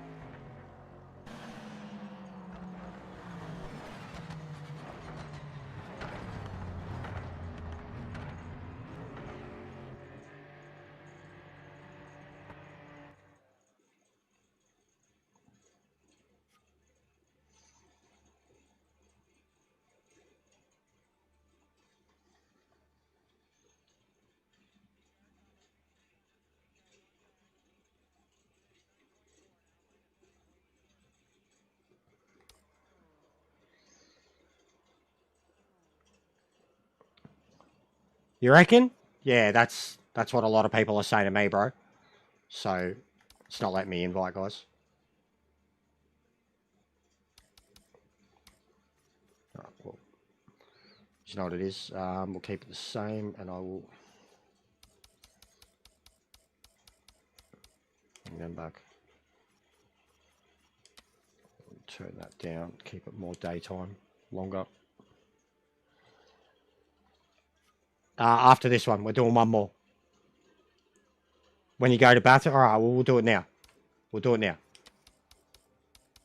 You reckon? Yeah, that's what a lot of people are saying to me, bro. So, it's not letting me invite, guys. Well, you know what it is. We'll keep it the same, and I will bring them back. Turn that down, keep it more daytime, longer. After this one, we're doing one more. When you go to bathroom, all right, well, we'll do it now. We'll do it now.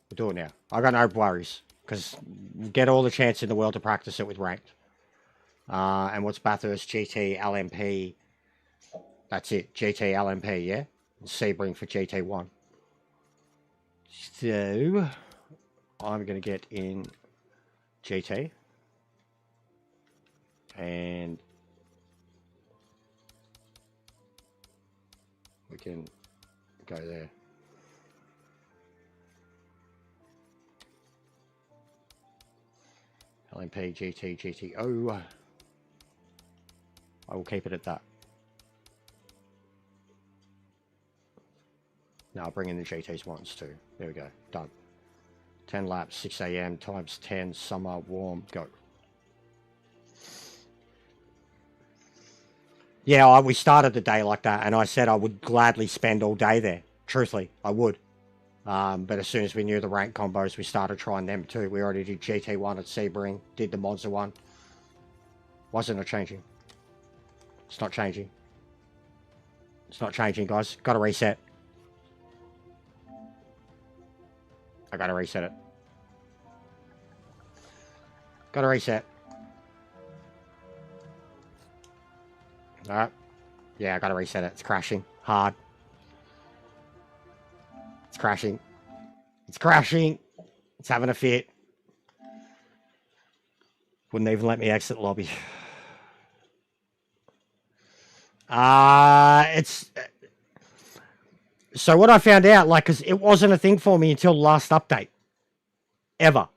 We'll do it now. I got no worries, because we get all the chance in the world to practice it with ranked. And what's Bathurst, GT, LMP? That's it, GT, LMP, yeah? And Sebring for GT1. So, I'm going to get in GT. And we can go there. LMP, GT, GTO. I will keep it at that. Now I'll bring in the GTs once too. There we go. Done. 10 laps, 6 AM, times 10, summer, warm, go. Yeah, we started the day like that, and I said I would gladly spend all day there. Truthfully, I would. But as soon as we knew the rank combos, we started trying them too. We already did GT1 at Sebring, did the Monza one. Wasn't it changing? It's not changing. It's not changing, guys. Got to reset. I got to reset it. Got to reset. Alright. Yeah, I got to reset it. It's crashing. Hard. It's crashing. It's crashing. It's having a fit. Wouldn't even let me exit lobby. It's... So what I found out, like, because it wasn't a thing for me until the last update. Ever.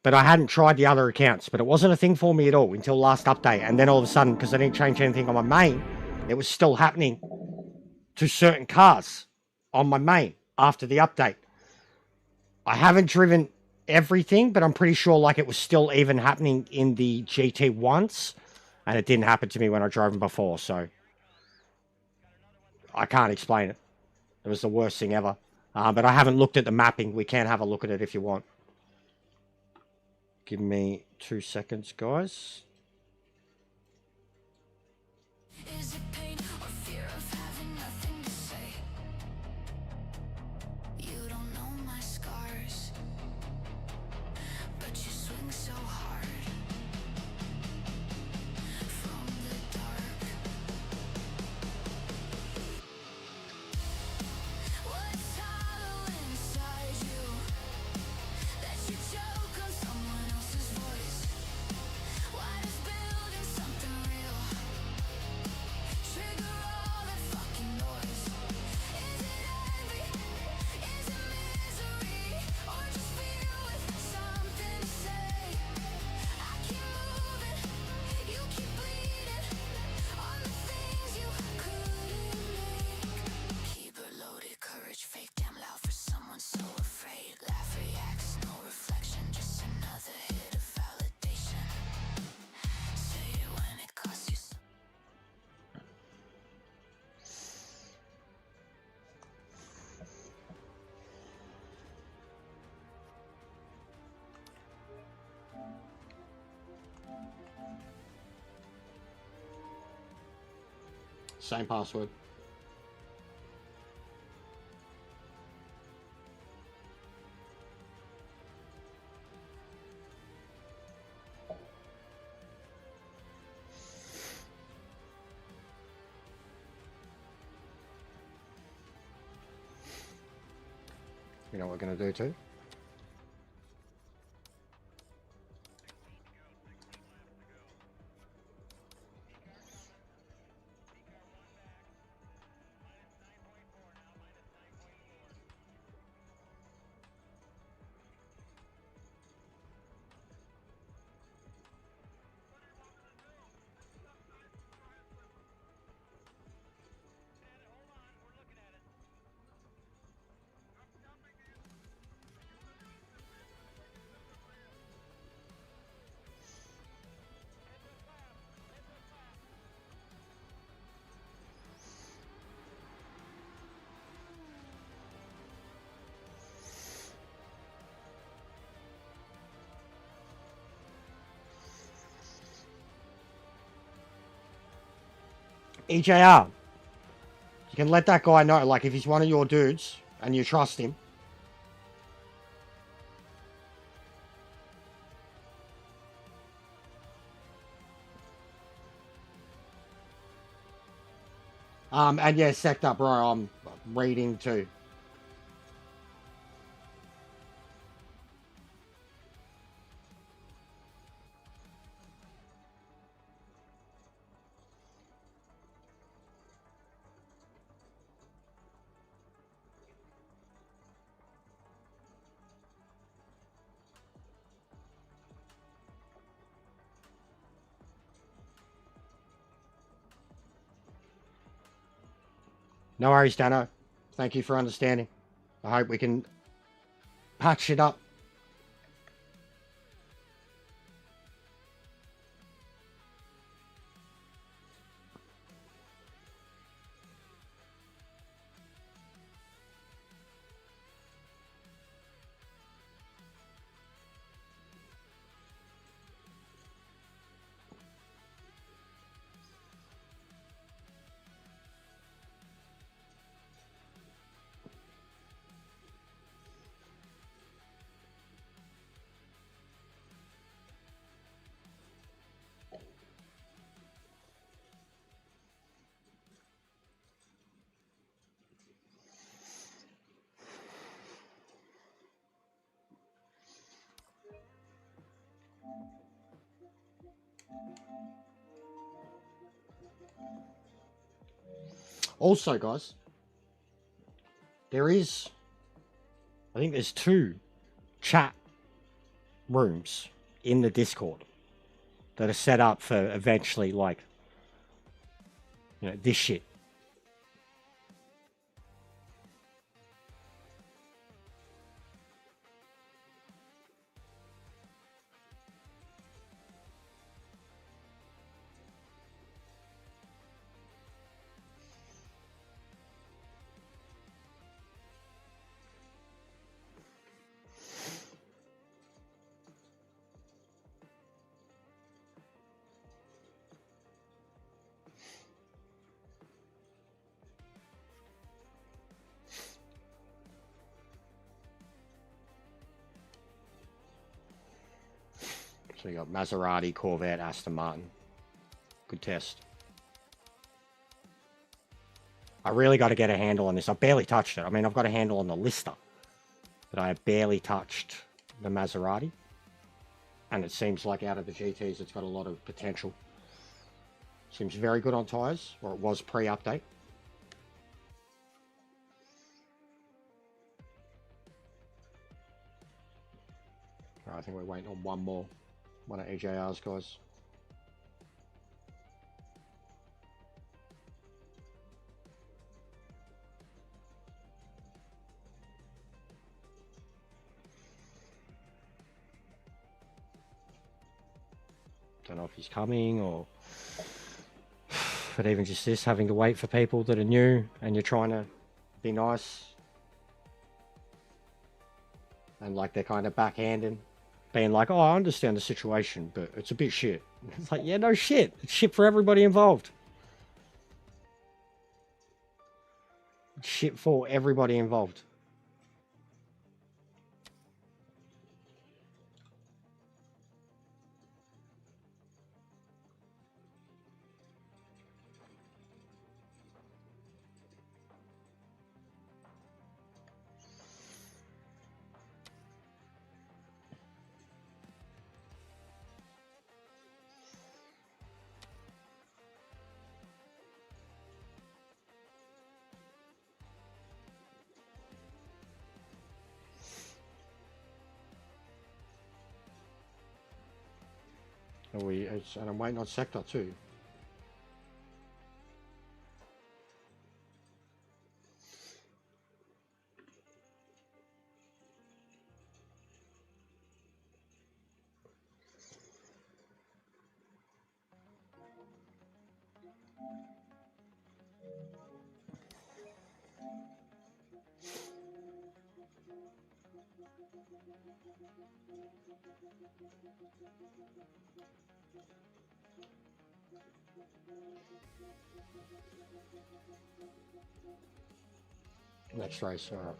But I hadn't tried the other accounts. But it wasn't a thing for me at all until last update. And then all of a sudden, because I didn't change anything on my main, it was still happening to certain cars on my main after the update. I haven't driven everything, but I'm pretty sure like it was still even happening in the GT once. And it didn't happen to me when I drove them before. So I can't explain it. It was the worst thing ever. But I haven't looked at the mapping. We can have a look at it if you want. Give me 2 seconds, guys. Is it pain or fear of having nothing to say? You don't know my scars, but you swing so hard from the dark. What's hollow inside you that you choke on someone else's voice? Why does building something real trigger all that fucking noise? Is it envy? Is it misery? Or just fear with something to say? I keep moving, you keep bleeding on the things you couldn't make. Keep it loaded, courage fake, damn loud for someone so afraid. Laugh reacts, no reflection, just another hit of validation. Say it when it costs you. Same password. You know what we're going to do too? EJR, you can let that guy know, like, if he's one of your dudes and you trust him. And yeah, Sector, bro, I'm reading too. No worries, Dano. Thank you for understanding. I hope we can patch it up. Also, guys, I think there's 2 chat rooms in the Discord that are set up for eventually, like, you know, this shit. So you got Maserati, Corvette, Aston Martin. Good test. I really got to get a handle on this. I barely touched it. I mean, I've got a handle on the Lister, but I have barely touched the Maserati. And it seems like out of the GTs, it's got a lot of potential. Seems very good on tyres, or it was pre-update. I think we're waiting on one of EJR's guys. Don't know if he's coming or... But even just this, having to wait for people that are new and you're trying to be nice. And like they're kind of backhanding. Being like, oh, I understand the situation, but it's a bit shit. It's like, yeah, no shit. It's shit for everybody involved. It's shit for everybody involved. And I'm waiting on Sector too. Next race, alright.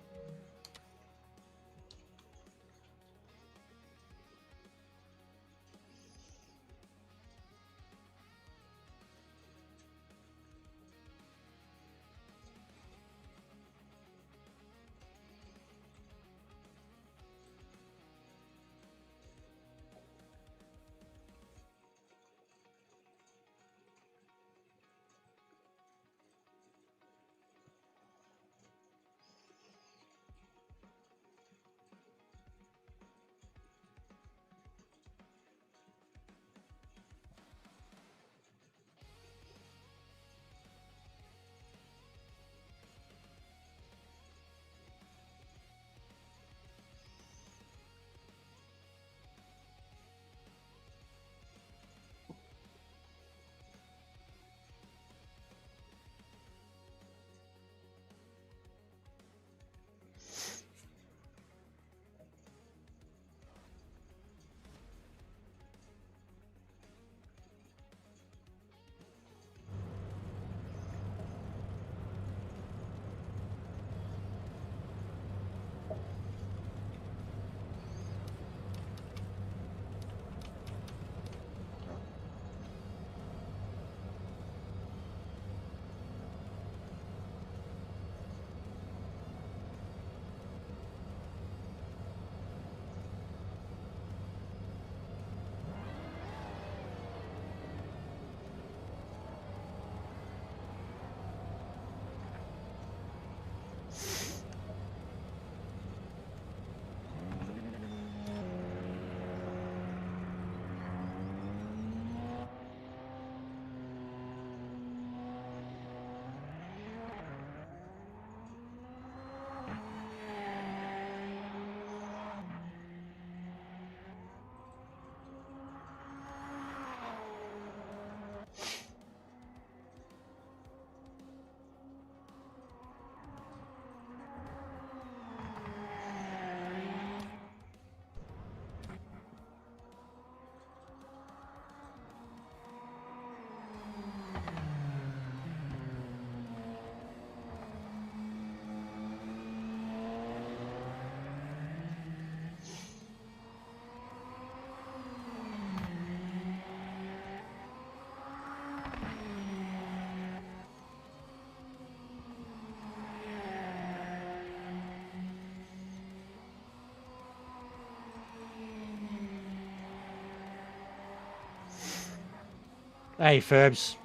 Hey, Ferbs.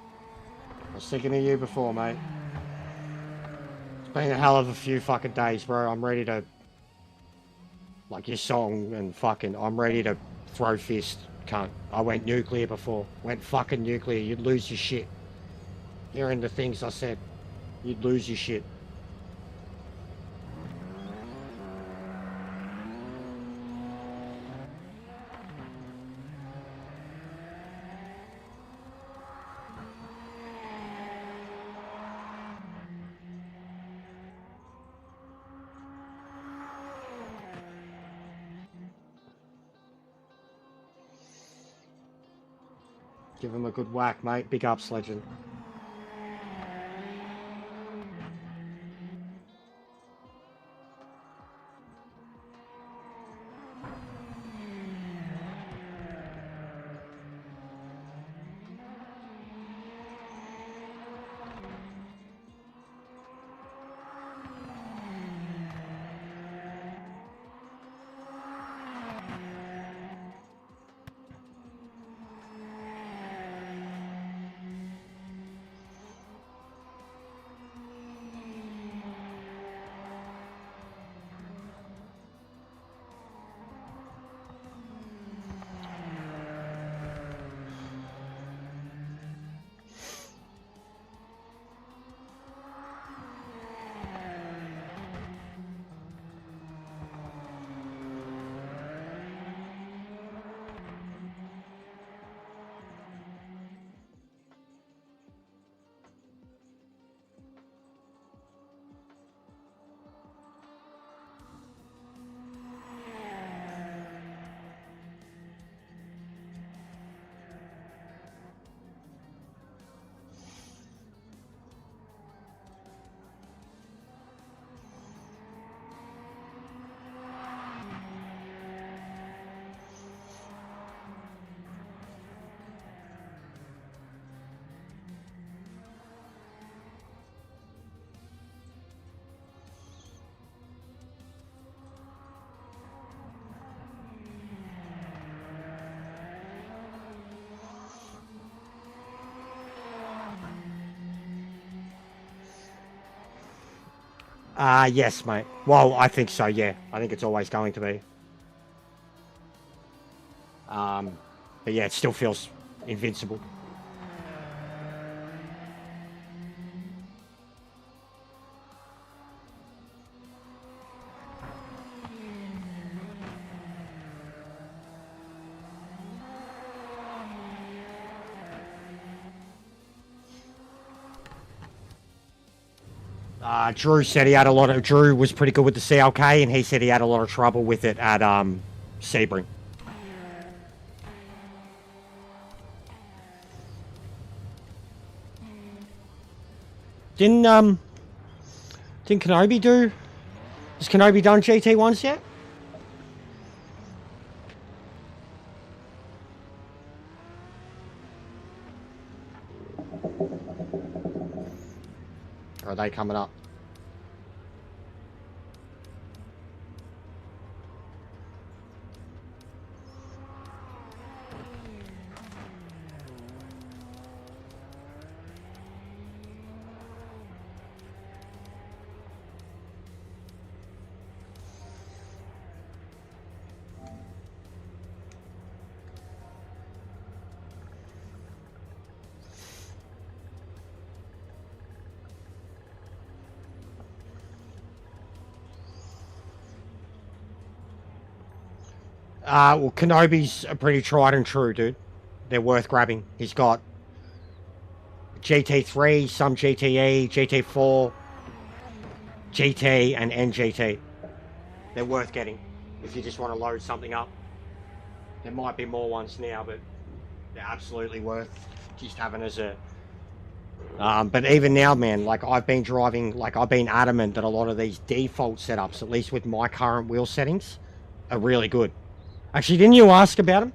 I was thinking of you before, mate. It's been a hell of a few fucking days, bro. I'm ready to... Like your song and fucking... I'm ready to throw fist, cunt. I went nuclear before. Went fucking nuclear. You'd lose your shit. Hearing the things I said. You'd lose your shit. Give him a good whack, mate. Big ups, legend. Yes, mate. Well, I think so, yeah. I think it's always going to be. But yeah, it still feels invincible. Drew said he had a lot of... Drew was pretty good with the CLK, and he said he had a lot of trouble with it at Sebring. Didn't Kenobi do... Has Kenobi done GT1s yet? Or are they coming up? Well, Kenobi's a pretty tried and true, dude. They're worth grabbing. He's got GT3, some GTE, GT4, GT, and NGT. They're worth getting if you just want to load something up. There might be more ones now, but they're absolutely worth just having as a... but even now, man, like I've been driving, like I've been adamant that a lot of these default setups, at least with my current wheel settings, are really good. Actually, didn't you ask about them?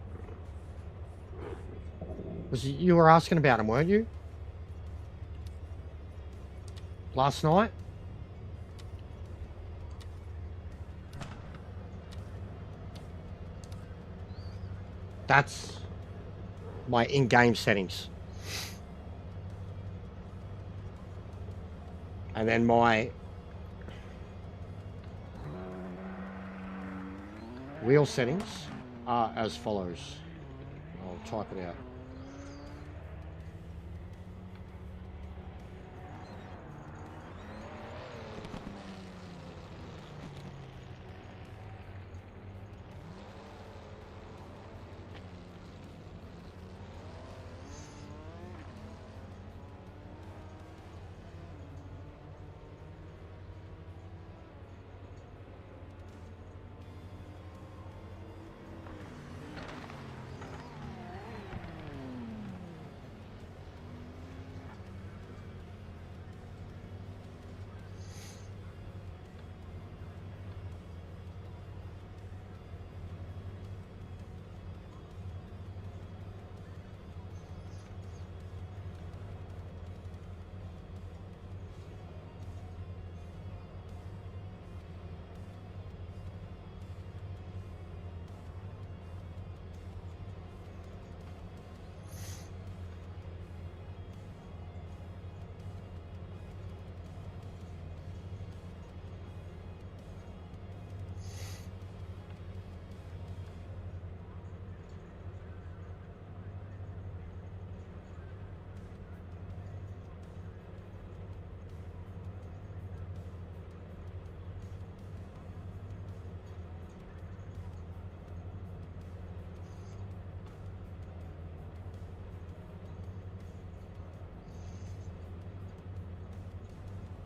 You were asking about them, weren't you? Last night? That's my in-game settings. And then my wheel settings are as follows. I'll type it out.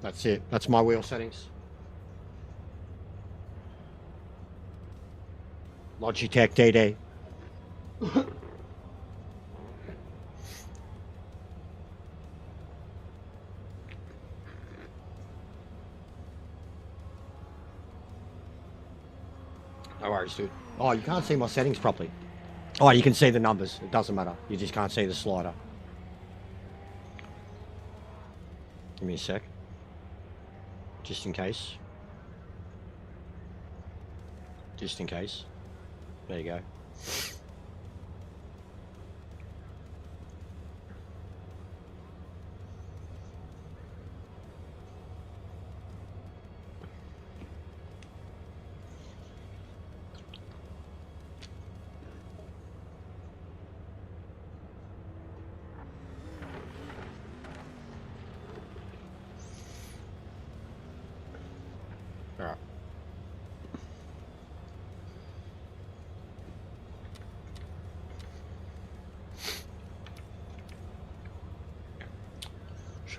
That's it. That's my wheel settings. Logitech DD. No worries, dude. Oh, you can't see my settings properly. Oh, you can see the numbers. It doesn't matter. You just can't see the slider. Give me a sec. Just in case. Just in case. There you go.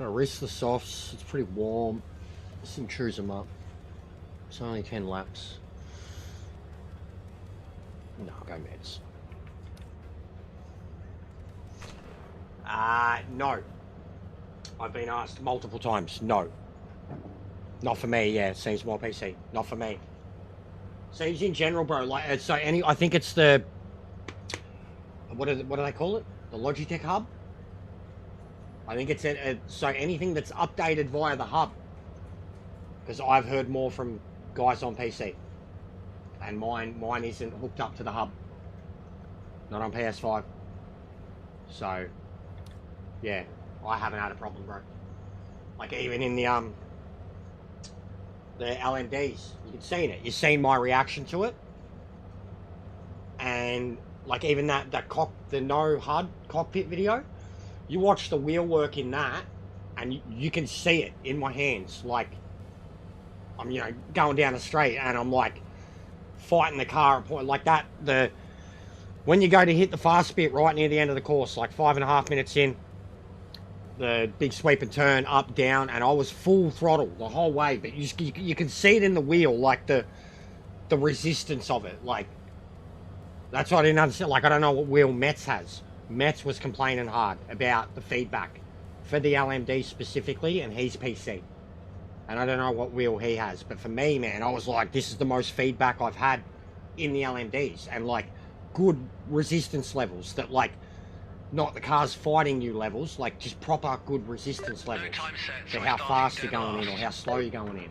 So I rest the softs. It's pretty warm. Some chews them up. It's only 10 laps. No, I'll go meds. No. I've been asked multiple times. No. Not for me, yeah. Seems more PC. Not for me. Seems in general, bro. Like, so I think it's the... What do they call it? The Logitech hub? I think it's so anything that's updated via the hub. Because I've heard more from guys on PC. And mine isn't hooked up to the hub. Not on PS5. So, yeah. I haven't had a problem, bro. Like, even in the LMDs, you can see it. You've seen my reaction to it. And, like, even the no HUD cockpit video, you watch the wheel work in that, and you can see it in my hands. Like, I'm, going down the straight, and I'm, like, fighting the car at point like that. When you go to hit the fast bit right near the end of the course, like 5.5 minutes in, the big sweep and turn up, down, and I was full throttle the whole way, but you can see it in the wheel, like the resistance of it. Like, that's what I didn't understand. Like, I don't know what wheel Metz has. Metz was complaining hard about the feedback for the LMD specifically, and he's PC. And I don't know what wheel he has, but for me, man, I was like, this is the most feedback I've had in the LMDs, and like good resistance levels that, like, not the car's fighting you levels, like just proper good resistance levels to how fast you're going in or how slow you're going in.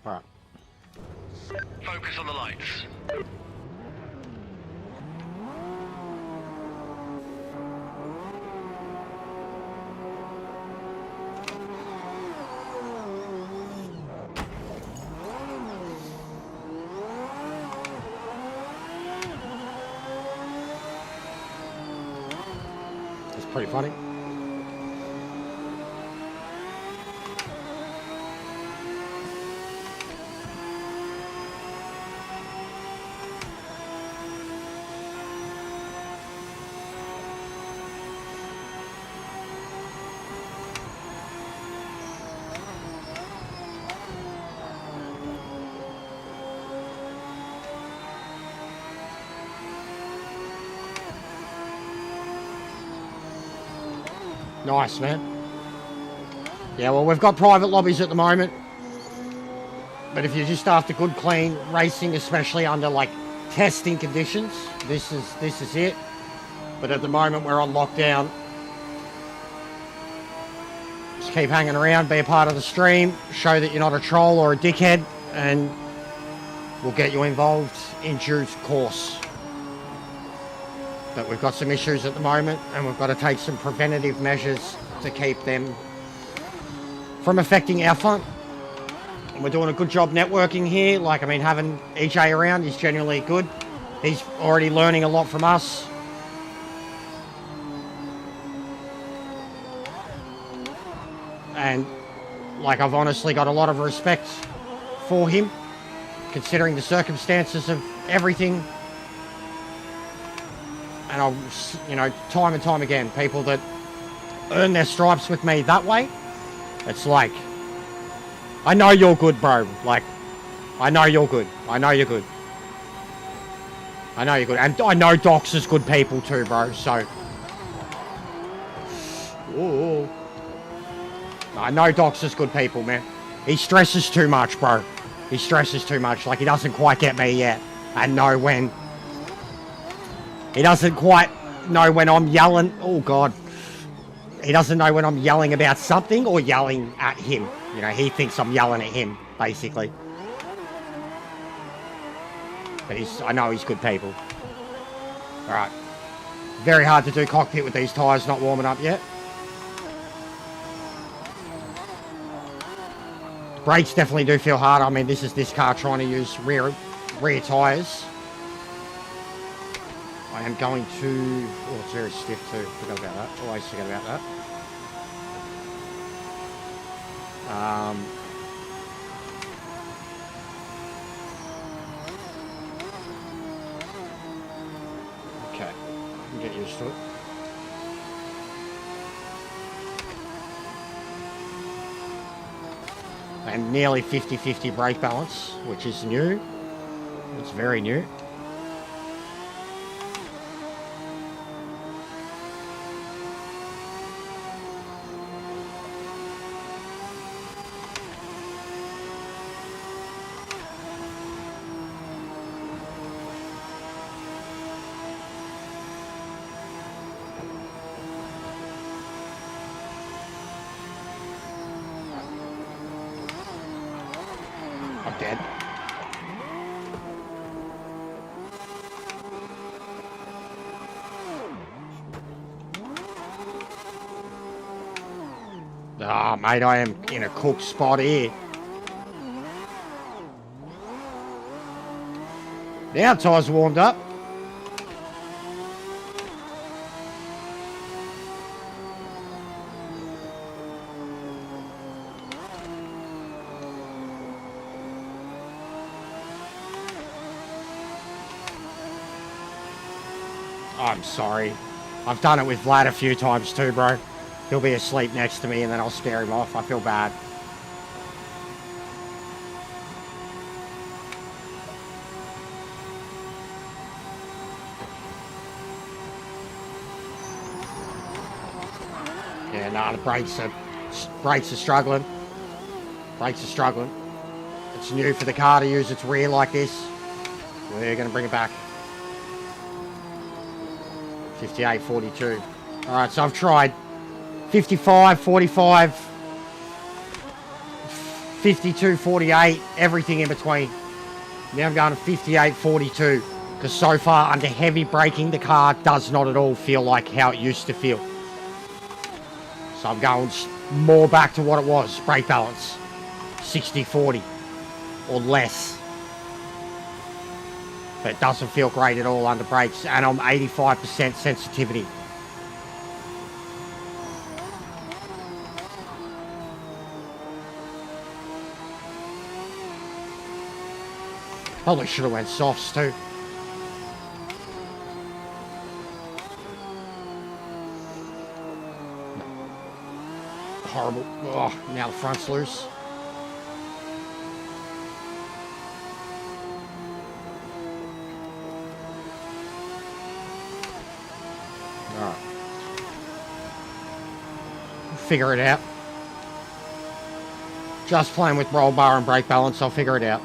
Alright. Focus on the lights. It's pretty funny. Nice, man. Yeah, well, we've got private lobbies at the moment. But if you're just after good, clean racing, especially under, like, testing conditions, this is it. But at the moment, we're on lockdown. Just keep hanging around, be a part of the stream, show that you're not a troll or a dickhead, and we'll get you involved in due course. But we've got some issues at the moment, and we've got to take some preventative measures to keep them from affecting our fun. And we're doing a good job networking here. Like, I mean, having EJ around is genuinely good. He's already learning a lot from us. And, like, I've honestly got a lot of respect for him, considering the circumstances of everything. And I'll, you know, time and time again, people that earn their stripes with me that way, it's like, I know you're good, bro. Like, I know you're good. I know you're good. I know you're good. And I know Doc's is good people too, bro, so. Ooh. I know Doc's is good people, man. He stresses too much, bro. He stresses too much. Like, he doesn't quite get me yet. And know when. He doesn't quite know when I'm yelling. Oh, God. He doesn't know when I'm yelling about something or yelling at him. You know, he thinks I'm yelling at him, basically. But I know he's good people. Alright. Very hard to do cockpit with these tyres not warming up yet. Brakes definitely do feel hard. I mean, this is this car trying to use rear tyres. I am going to... Oh, it's very stiff too. Forgot about that. Always forget about that. Okay. I can get used to it. And nearly 50-50 brake balance, which is new. It's very new. I'm dead. Ah, mate, I am in a cooked spot here. Now tyres warmed up. I'm sorry. I've done it with Vlad a few times too, bro. He'll be asleep next to me and then I'll scare him off. I feel bad. Yeah, nah, the brakes are struggling. Brakes are struggling. It's new for the car to use its rear like this. We're going to bring it back. 58, 42. Alright, so I've tried 55, 45, 52, 48, everything in between. Now I'm going to 58, 42. Because so far, under heavy braking, the car does not at all feel like how it used to feel. So I'm going more back to what it was, brake balance. 60, 40 or less. But it doesn't feel great at all under brakes, and I'm 85% sensitivity. Probably should have went softs too. Horrible. Oh, now the front's loose. Alright. Figure it out. Just playing with roll bar and brake balance, I'll figure it out.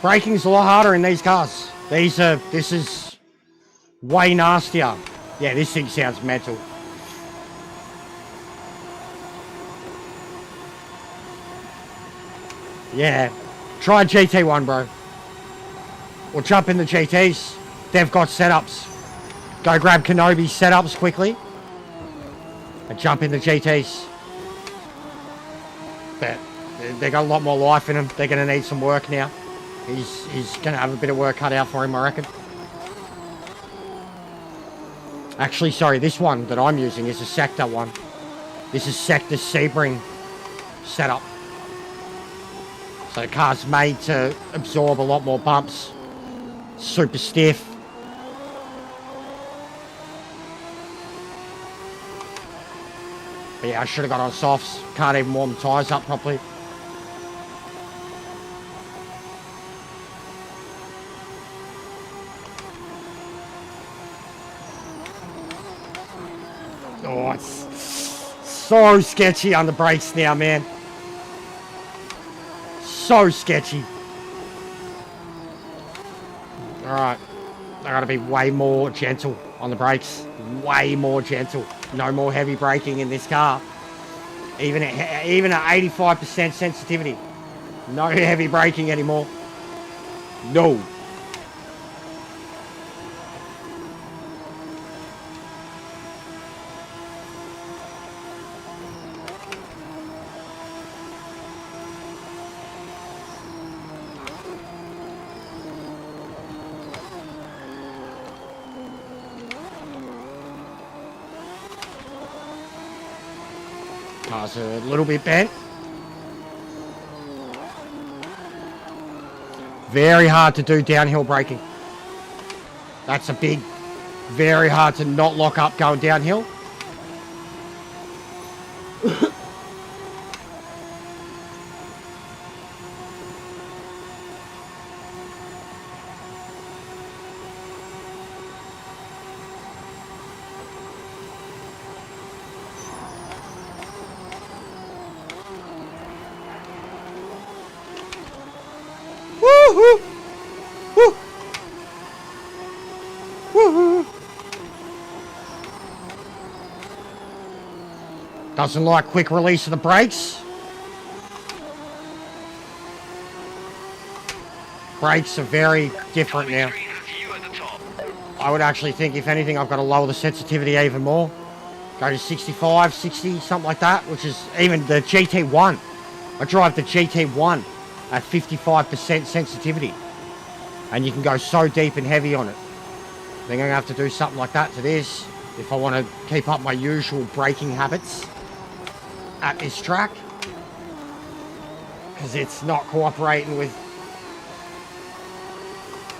Braking's a lot harder in these cars. This is way nastier. Yeah, this thing sounds mental. Yeah, try GT1, bro. Or jump in the GTs. They've got setups. go grab Kenobi setups quickly and jump in the GTs. But they got a lot more life in them. They're going to need some work now. He's going to have a bit of work cut out for him, I reckon. Actually, sorry, this one that I'm using is a Sector one. This is Sector Sebring setup. So the car's made to absorb a lot more bumps. Super stiff. But yeah, I should have got on softs. Can't even warm the tyres up properly. Oh, it's so sketchy on the brakes now, man. So sketchy. Alright. I gotta be way more gentle on the brakes. Way more gentle. No more heavy braking in this car. Even at 85% sensitivity. No heavy braking anymore. No. Car's a little bit bent. Very hard to do downhill braking. That's a big, very hard to not lock up going downhill. Woo-hoo! Woo! Woo-hoo! Doesn't like quick release of the brakes. Brakes are very different now. I would actually think, if anything, I've got to lower the sensitivity even more. Go to 65, 60, something like that, which is even the GT1. I drive the GT1 at 55% sensitivity. And you can go so deep and heavy on it. I think I'm going to have to do something like that to this if I want to keep up my usual braking habits at this track. Because it's not cooperating with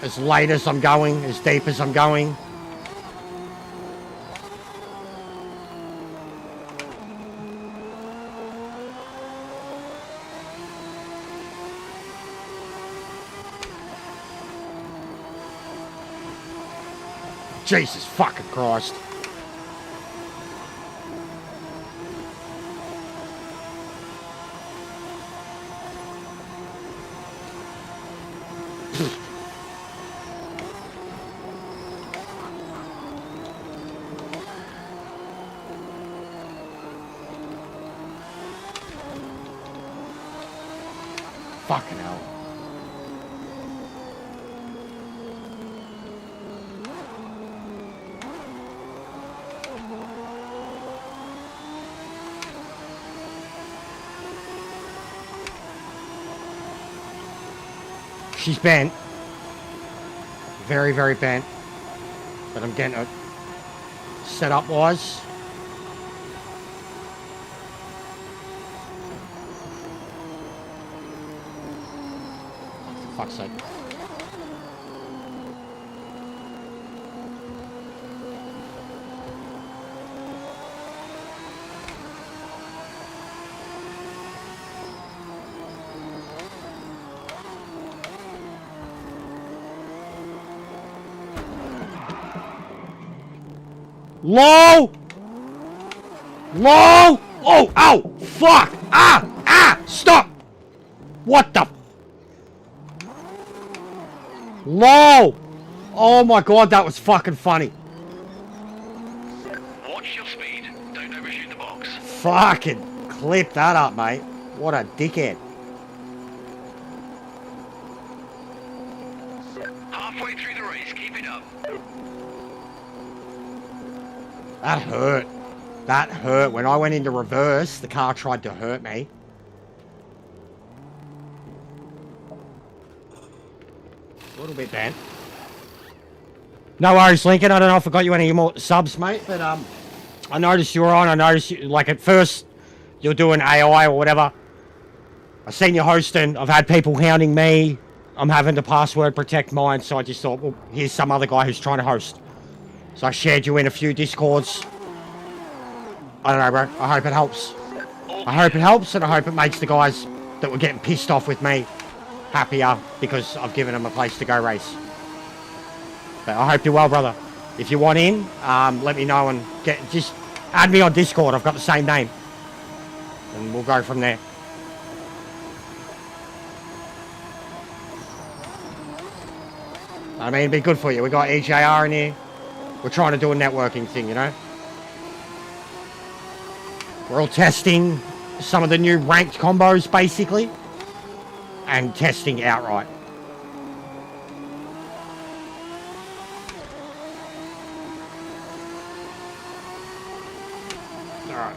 as late as I'm going, as deep as I'm going. Jesus fucking Christ. Fucking hell. She's bent. Very, very bent. But I'm getting it set up wise. For fuck's sake. Low! Low! Oh, ow! Fuck! Ah! Ah! Stop! What the? Low! Oh my god, that was fucking funny. Watch your speed. Don't overshoot the box. Fucking clip that up, mate. What a dickhead. Halfway through the race, keep it up. That hurt. That hurt. When I went into reverse, the car tried to hurt me. A little bit bent. No worries, Lincoln. I don't know if I got you any more subs, mate, but I noticed you were on. I noticed you, like, at first you're doing AI or whatever. I seen you hosting. I've had people hounding me. I'm having to password protect mine, so I just thought, well, here's some other guy who's trying to host. So I shared you in a few Discords. I don't know, bro. I hope it helps. I hope it helps, and I hope it makes the guys that were getting pissed off with me happier because I've given them a place to go race. But I hope you're well, brother. If you want in, let me know and just add me on Discord. I've got the same name. And we'll go from there. I mean, it'd be good for you. We got EJR in here. We're trying to do a networking thing, you know? We're all testing some of the new ranked combos, basically. And testing outright. Alright.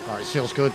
Alright, feels good.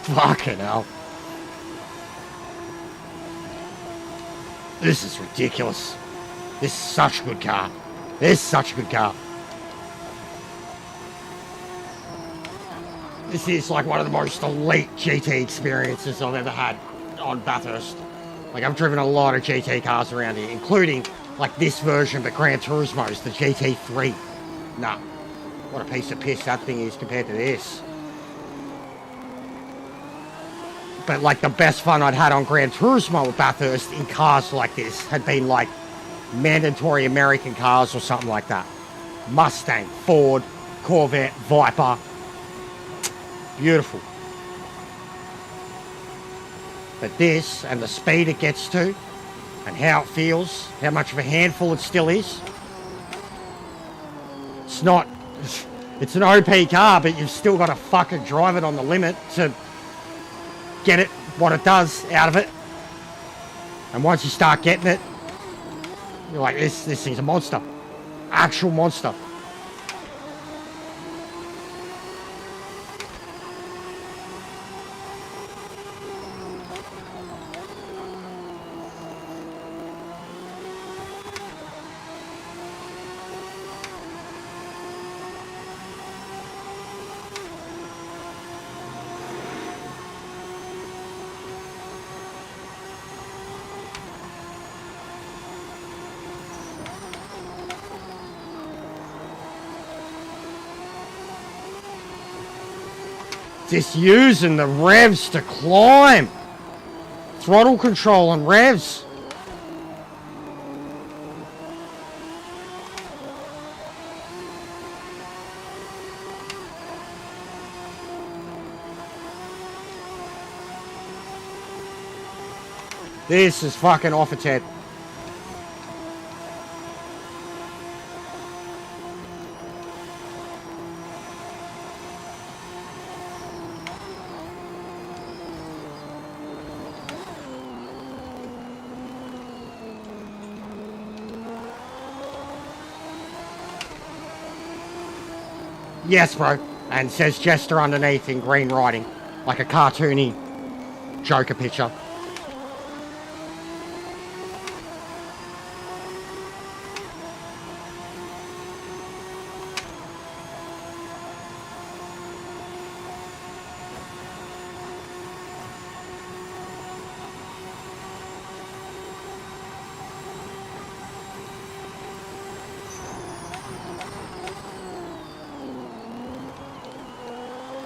Fucking hell. This is ridiculous. This is such a good car. This is such a good car. This is like one of the most elite GT experiences I've ever had on Bathurst. Like, I've driven a lot of GT cars around here, including like this version, but Gran Turismo's the GT3. Nah, what a piece of piss that thing is compared to this. But like the best fun I'd had on Gran Turismo at Bathurst in cars like this had been like mandatory American cars or something like that. Mustang, Ford, Corvette, Viper. Beautiful. But this and the speed it gets to and how it feels, how much of a handful it still is. It's not, it's an OP car, but you've still got to fucking drive it on the limit to get it, what it does out of it. And once you start getting it, you're like, this thing's a monster. Actual monster. Just using the revs to climb. Throttle control and revs. This is fucking off its head. Yes, bro. And says Jester underneath in green writing. Like a cartoony Joker picture.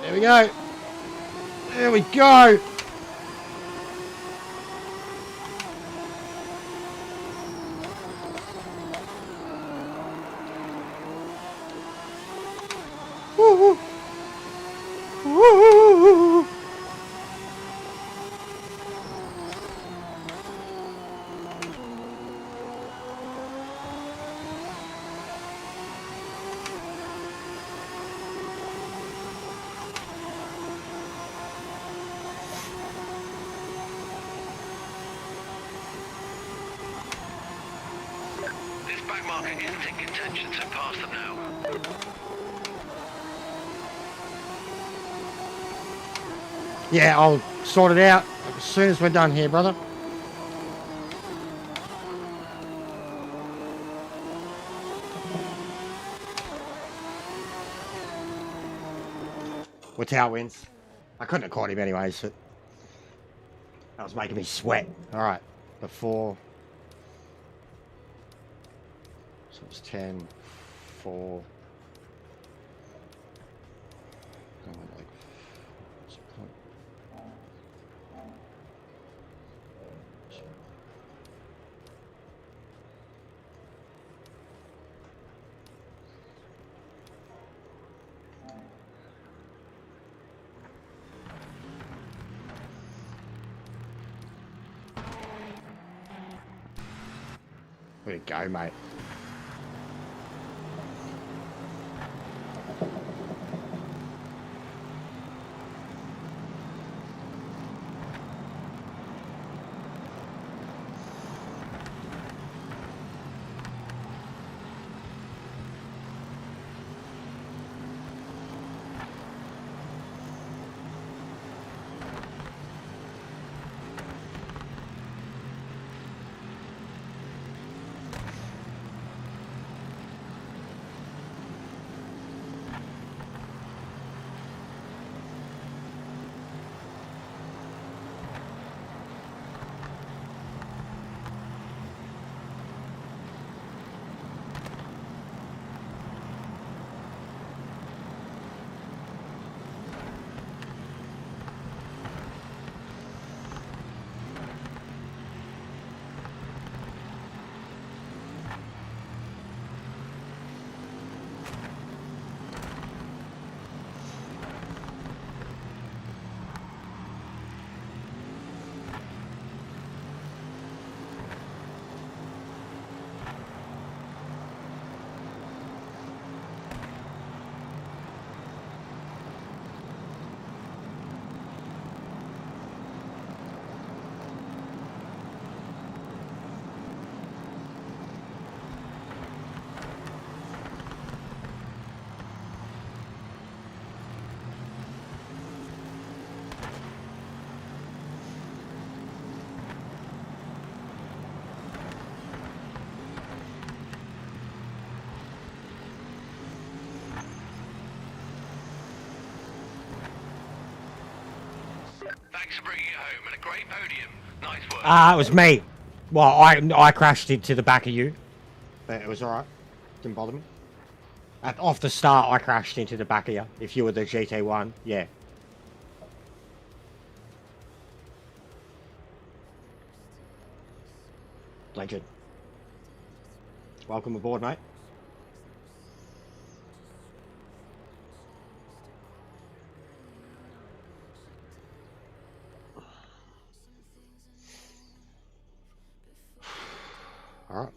There we go. There we go. Woo-hoo. Woo-hoo. This back market isn't in contention, so pass them now. Yeah, I'll sort it out as soon as we're done here, brother. Without wins. I couldn't have caught him anyways, but that was making me sweat. Alright, before. So it's 10, 4. Way to go, mate. Thanks for bringing it home, and a great podium. Nice work. It was me. Well, I crashed into the back of you. But it was alright. Didn't bother me. Off the start, I crashed into the back of you. If you were the GT1, yeah. Legend. Welcome aboard, mate. All right.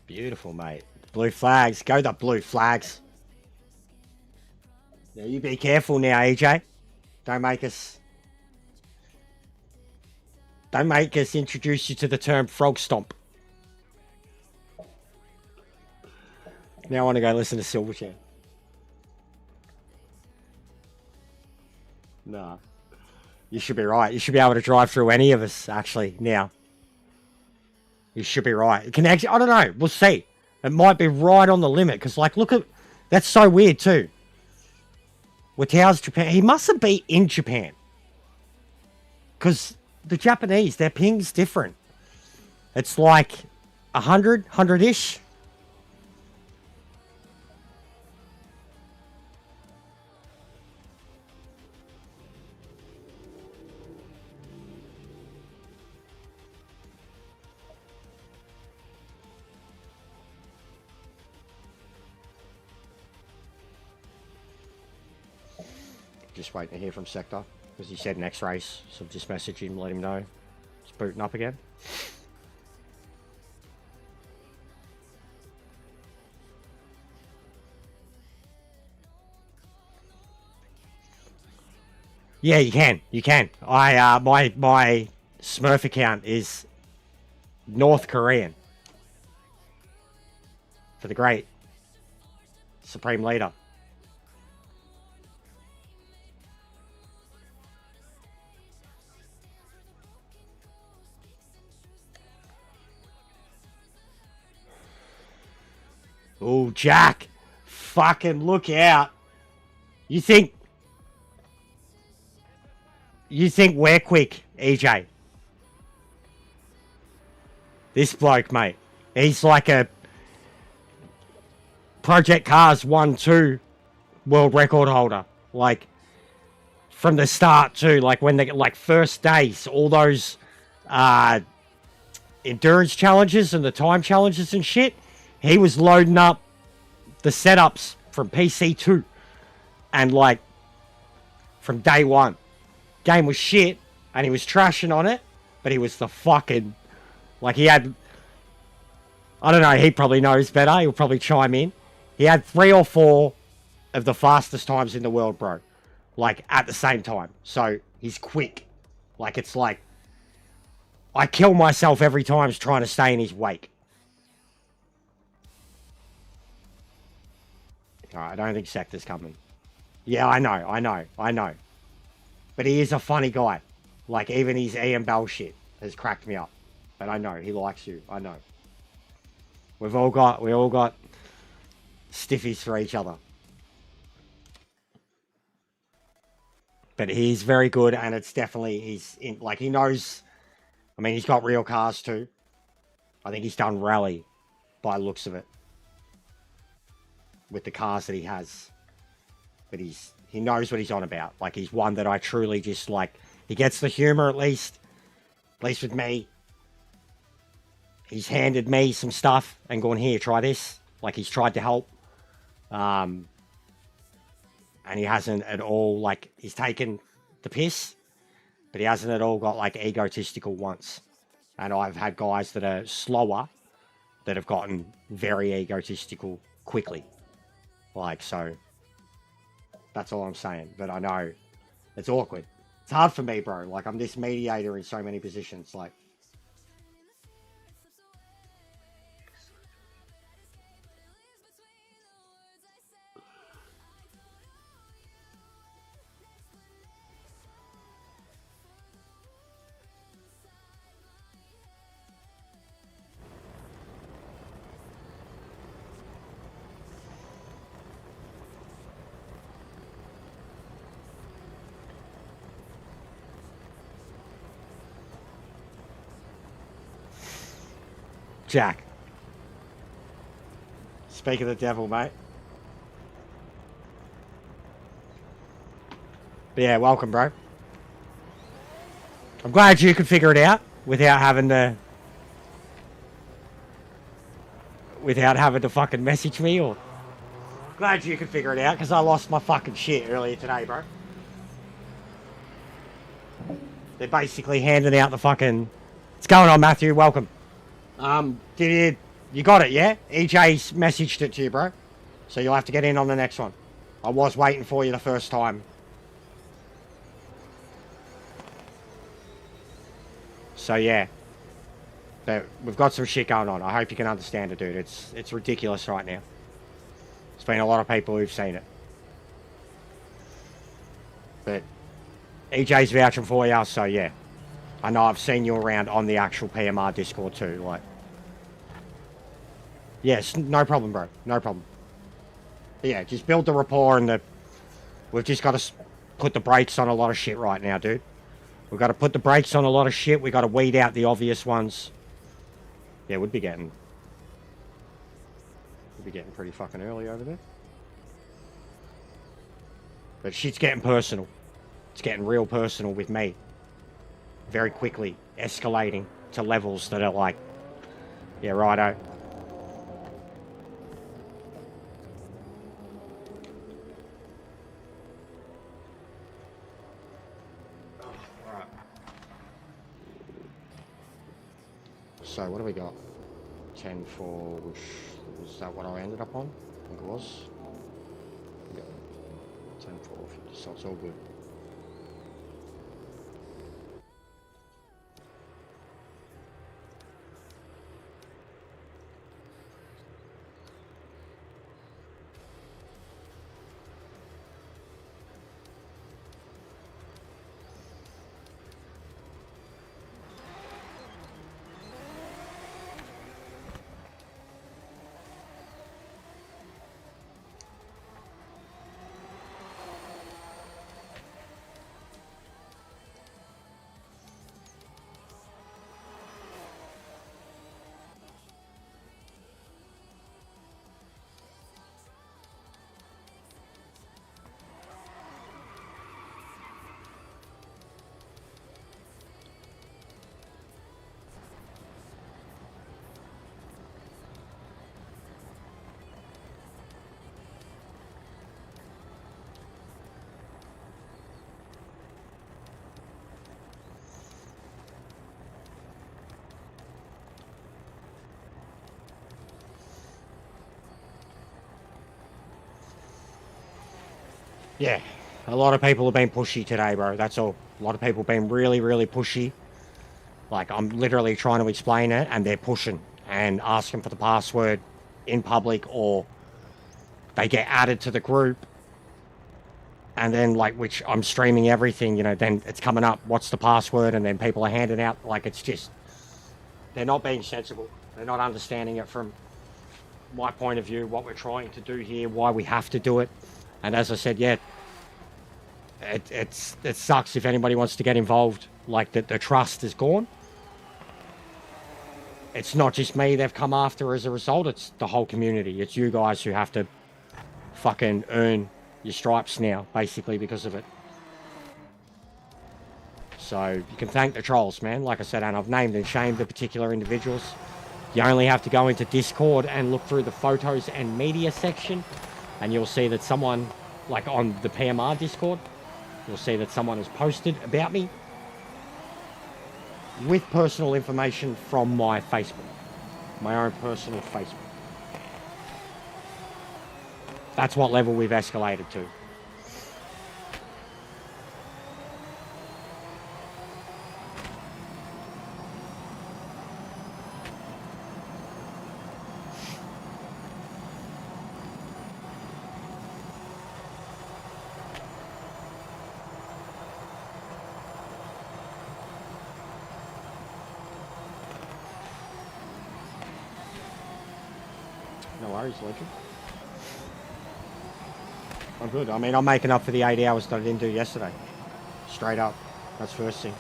Beautiful, mate. Blue flags. Go the blue flags. Now, you be careful now, EJ. Don't make us introduce you to the term frog stomp. Now I want to go listen to Silverchair. Nah. You should be right. You should be able to drive through any of us, actually, now. You should be right. It can actually, I don't know. We'll see. It might be right on the limit. Because, like, look at... That's so weird, too. Watao's Japan. He mustn't be in Japan. Because the Japanese, their ping's different. It's like 100-ish. Just waiting to hear from Sector, because he said next race, so just message him, let him know. It's booting up again. Yeah, you can. You can. My Smurf account is North Korean. For the great Supreme Leader. Oh, Jack. Fucking look out. You think we're quick, EJ? This bloke, mate. He's like a Project Cars 1-2 world record holder. Like, from the start, too. Like, when they, like, first days, all those endurance challenges and the time challenges and shit. He was loading up the setups from PC2. And, like, from day one. Game was shit, and he was trashing on it, but he was the fucking... Like, he had... I don't know, he probably knows better. He'll probably chime in. He had 3 or 4 of the fastest times in the world, bro. Like, at the same time. So, he's quick. Like, it's like... I kill myself every time trying to stay in his wake. I don't think Sector's coming. Yeah, I know. But he is a funny guy. Like, even his Ian Bell shit has cracked me up. But I know, he likes you. I know. We all got stiffies for each other. But he's very good, and it's definitely, he knows, I mean, he's got real cars too. I think he's done rally by the looks of it. With the cars that he has. But he knows what he's on about. Like, he's one that I truly just, like, he gets the humor at least with me. He's handed me some stuff and gone, here, try this. Like, he's tried to help. And he hasn't at all, like, he's taken the piss, but he hasn't at all got, like, egotistical once. And I've had guys that are slower that have gotten very egotistical quickly. Like, so, that's all I'm saying. But I know it's awkward. It's hard for me, bro. Like, I'm this mediator in so many positions. Like, Jack. Speak of the devil, mate. But yeah, welcome, bro. I'm glad you could figure it out without having to fucking message me, or glad you could figure it out, because I lost my fucking shit earlier today, bro. They're basically handing out the fucking... What's going on, Matthew? Welcome. You got it, yeah? EJ's messaged it to you, bro. So you'll have to get in on the next one. I was waiting for you the first time. So yeah. But we've got some shit going on. I hope you can understand it, dude. It's ridiculous right now. There's been a lot of people who've seen it. But EJ's vouching for you, so yeah. I know I've seen you around on the actual PMR Discord too, like. Yes, no problem, bro. No problem. But yeah, just build the rapport, and we've just got to put the brakes on a lot of shit right now, dude. We've got to put the brakes on a lot of shit. We've got to weed out the obvious ones. Yeah, we'd be getting pretty fucking early over there. But shit's getting personal. It's getting real personal with me. Very quickly escalating to levels that are like, yeah, righto. Alright. So what do we got? 10 for, which was that what I ended up on? I think it was. Yeah. 10 for 50, so it's all good. Yeah, a lot of people have been pushy today, bro. That's all. A lot of people have been really, really pushy. Like, I'm literally trying to explain it, and they're pushing and asking for the password in public, or they get added to the group. And then, like, which I'm streaming everything, you know, then it's coming up, what's the password? And then people are handing out, like, it's just, they're not being sensible. They're not understanding it from my point of view, what we're trying to do here, why we have to do it. And as I said, yeah, it sucks if anybody wants to get involved. Like, the trust is gone. It's not just me they've come after as a result. It's the whole community. It's you guys who have to fucking earn your stripes now, basically, because of it. So you can thank the trolls, man. Like I said, and I've named and shamed the particular individuals. You only have to go into Discord and look through the photos and media section, and you'll see that someone, like on the PMR Discord, you'll see that someone has posted about me with personal information from my Facebook, my own personal Facebook. That's what level we've escalated to. No worries, legend. I'm good. I mean, I'm making up for the 8 hours that I didn't do yesterday. Straight up. That's first thing.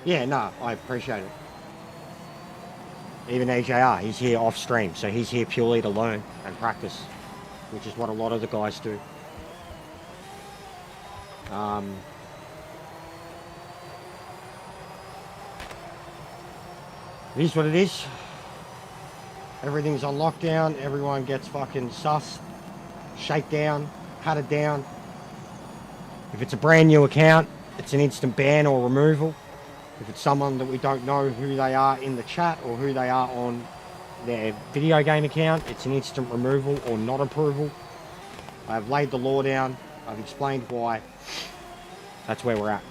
Yeah, no, I appreciate it. Even AJR, he's here off stream, so he's here purely to learn and practice, which is what a lot of the guys do. It is what it is. Everything's on lockdown. Everyone gets fucking sussed, shakedown, patted down. If it's a brand new account, it's an instant ban or removal. If it's someone that we don't know who they are in the chat or who they are on their video game account, it's an instant removal or not approval. I've laid the law down. I've explained why. That's where we're at.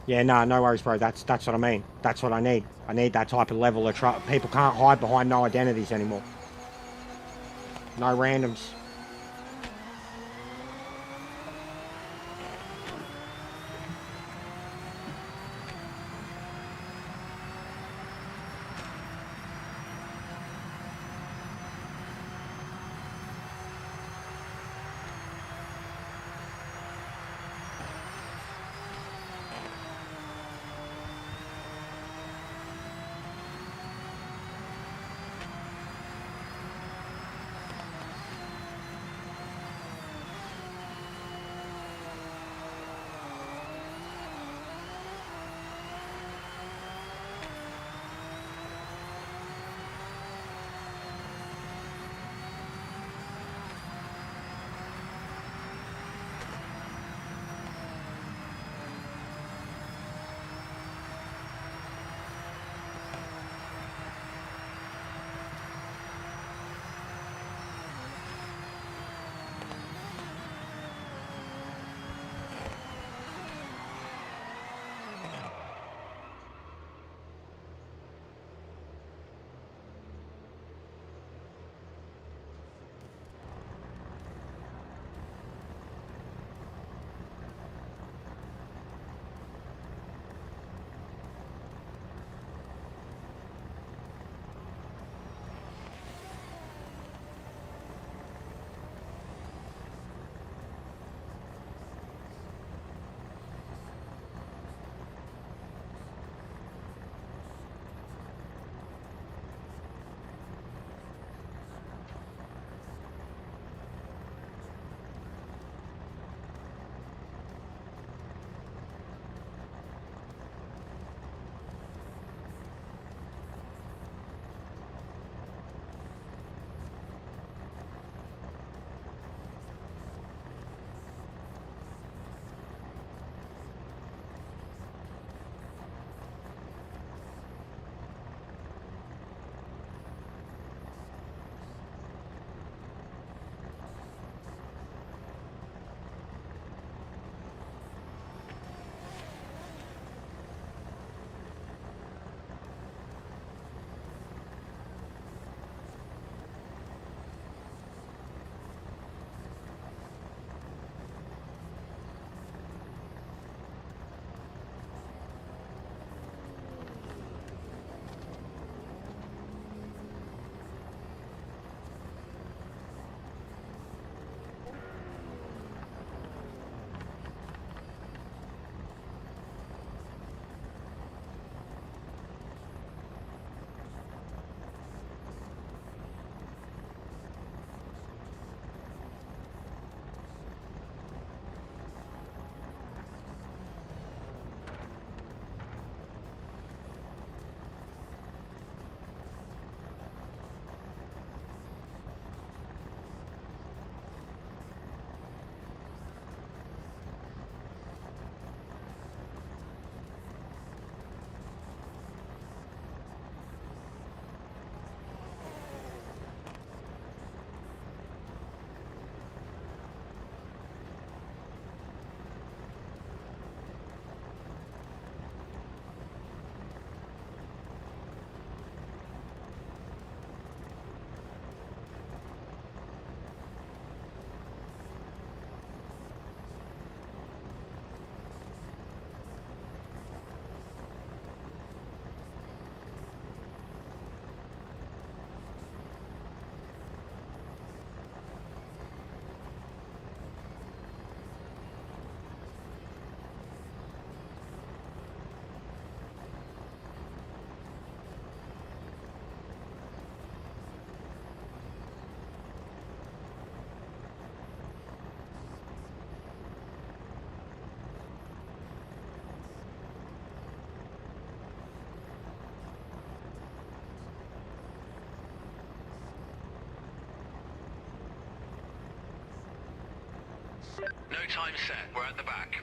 Yeah, no worries, bro. That's what I mean. That's what I need. I need that type of level of trust. People can't hide behind no identities anymore. No randoms. No time set. We're at the back.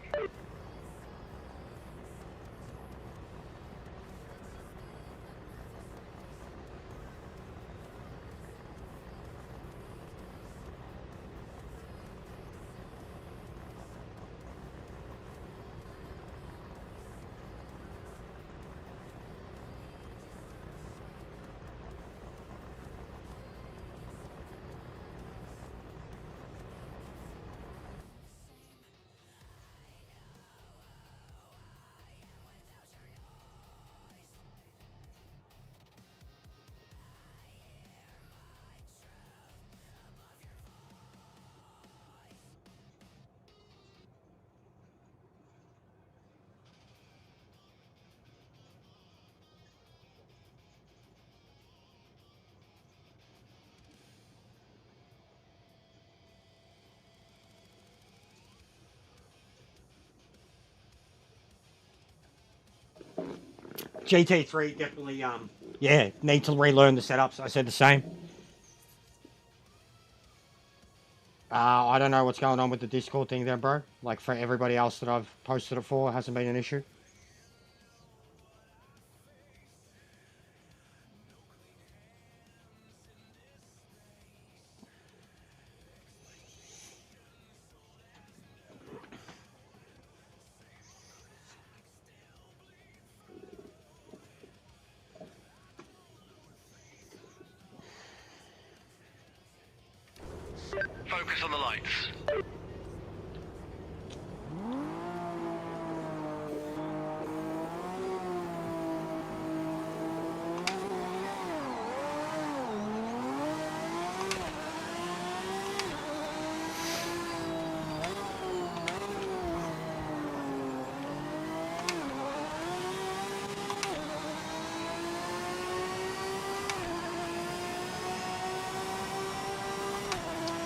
GT3 definitely, yeah, need to relearn the setups. I said the same. I don't know what's going on with the Discord thing there, bro. Like, for everybody else that I've posted it for, it hasn't been an issue. Focus on the lights.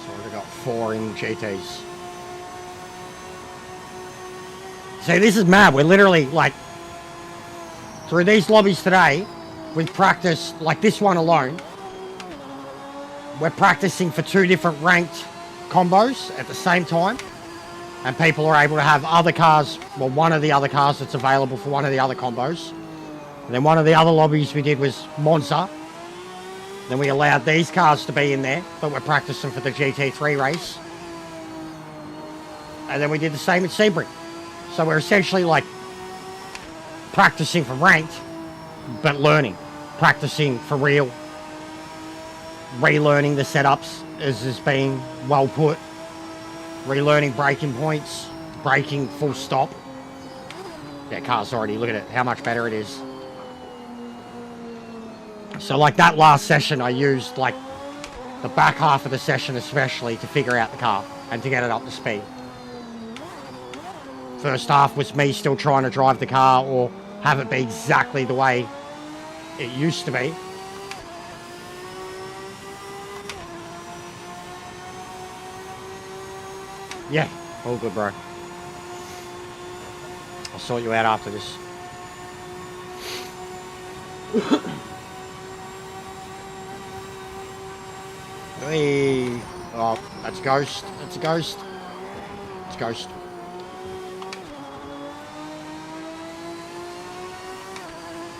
So we've got 4 in GTs. See, this is mad. We're literally, like, through these lobbies today, we've practiced, like this one alone, we're practicing for 2 different ranked combos at the same time. And people are able to have other cars, well, one of the other cars that's available for one of the other combos. And then one of the other lobbies we did was Monza. Then we allowed these cars to be in there, but we're practicing for the GT3 race. And then we did the same at Sebring. So we're essentially like practicing for ranked, but learning. Practicing for real. Relearning the setups as is being well put. Relearning braking points. Braking full stop. Yeah, car's already, look at it, how much better it is. So like that last session, I used like the back half of the session especially to figure out the car and to get it up to speed. First half was me still trying to drive the car or have it be exactly the way it used to be. Yeah, all good, bro. I'll sort you out after this. Hey. Oh, that's Ghost. That's a Ghost. It's Ghost.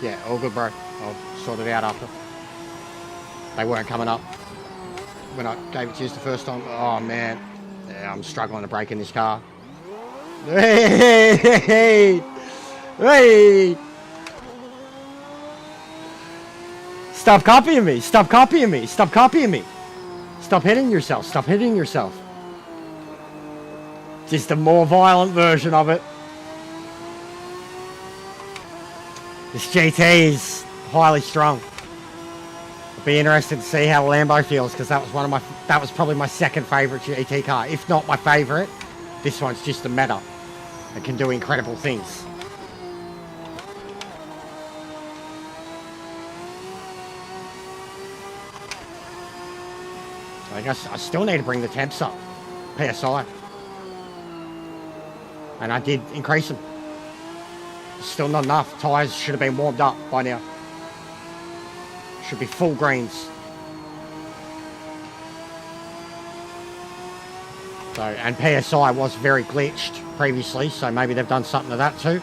Yeah, all good, bro. I'll sort it out after. They weren't coming up when I gave it to you the first time. Oh, man. Yeah, I'm struggling to brake in this car. Hey! Hey! Hey! Stop copying me. Stop copying me. Stop copying me. Stop hitting yourself. Stop hitting yourself. Just a more violent version of it. This GT is highly strong. I'll be interested to see how Lambo feels because that was probably my second favourite GT car. If not my favourite, this one's just a meta. It can do incredible things. I guess I still need to bring the temps up, PSI. And I did increase them. Still not enough. Tyres should have been warmed up by now. Should be full greens. So, and PSI was very glitched previously, so maybe they've done something to that too.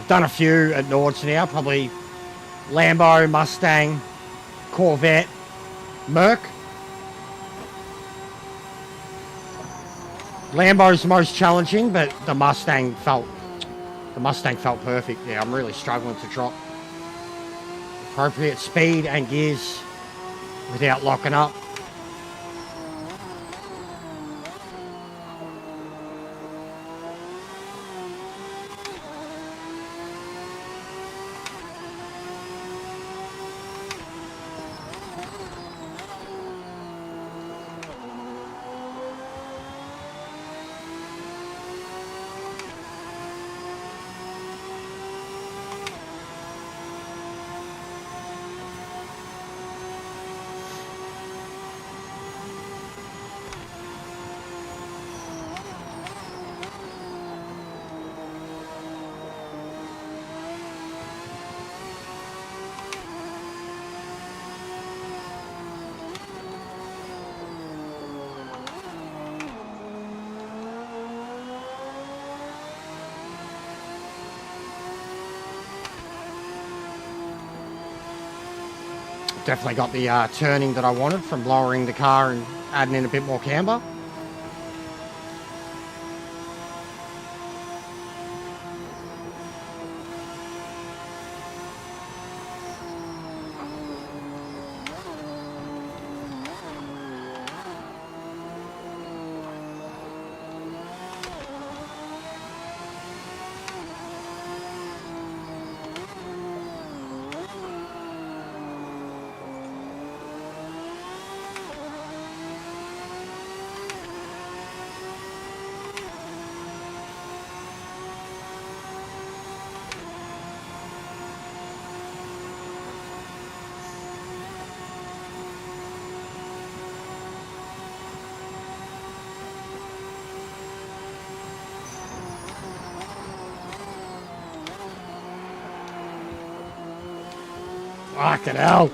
Done a few at Nords now, probably Lambo, Mustang, Corvette, Merc. Lambo's the most challenging, but the Mustang felt perfect. Yeah, I'm really struggling to drop appropriate speed and gears without locking up. Definitely got the turning that I wanted from lowering the car and adding in a bit more camber. Fucking hell.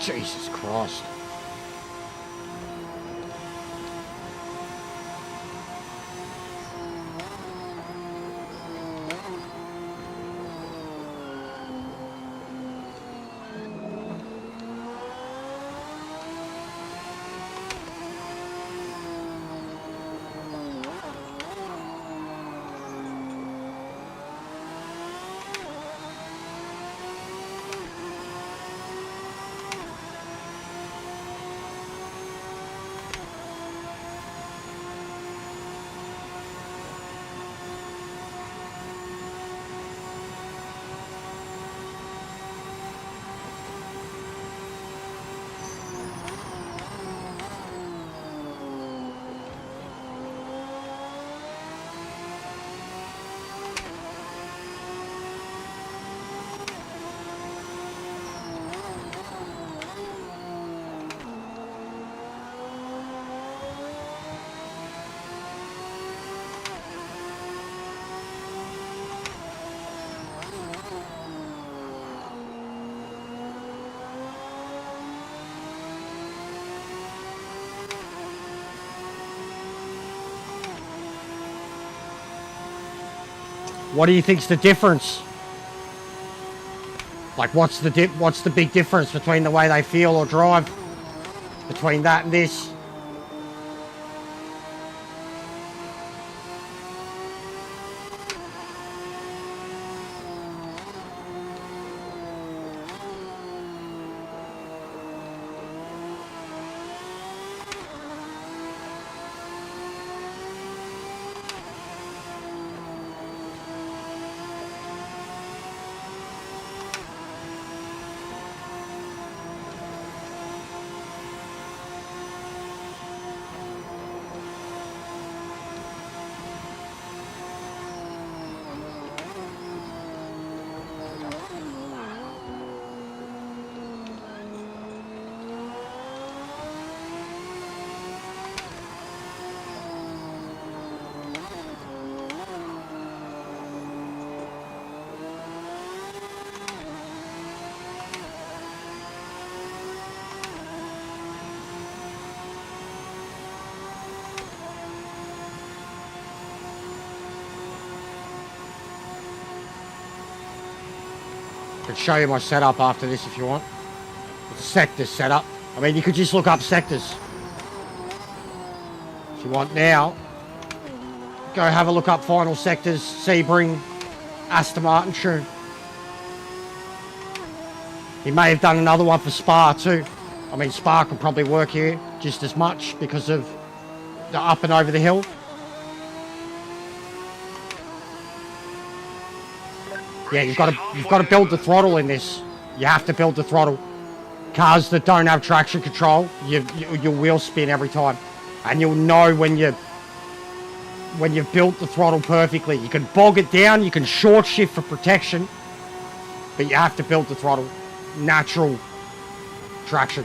Jesus Christ. What do you think's the difference? Like, what's the big difference between the way they feel or drive? Between that and this? I can show you my setup after this if you want. It's a sector setup. I mean, you could just look up sectors. If you want now, go have a look up final sectors, Sebring, Aston Martin tune. He may have done another one for Spa too. I mean, Spa could probably work here just as much because of the up and over the hill. Yeah, you've got to build the throttle in this. You have to build the throttle. Cars that don't have traction control, your wheels spin every time, and you'll know when you've built the throttle perfectly. You can bog it down, you can short shift for protection, but you have to build the throttle. Natural traction.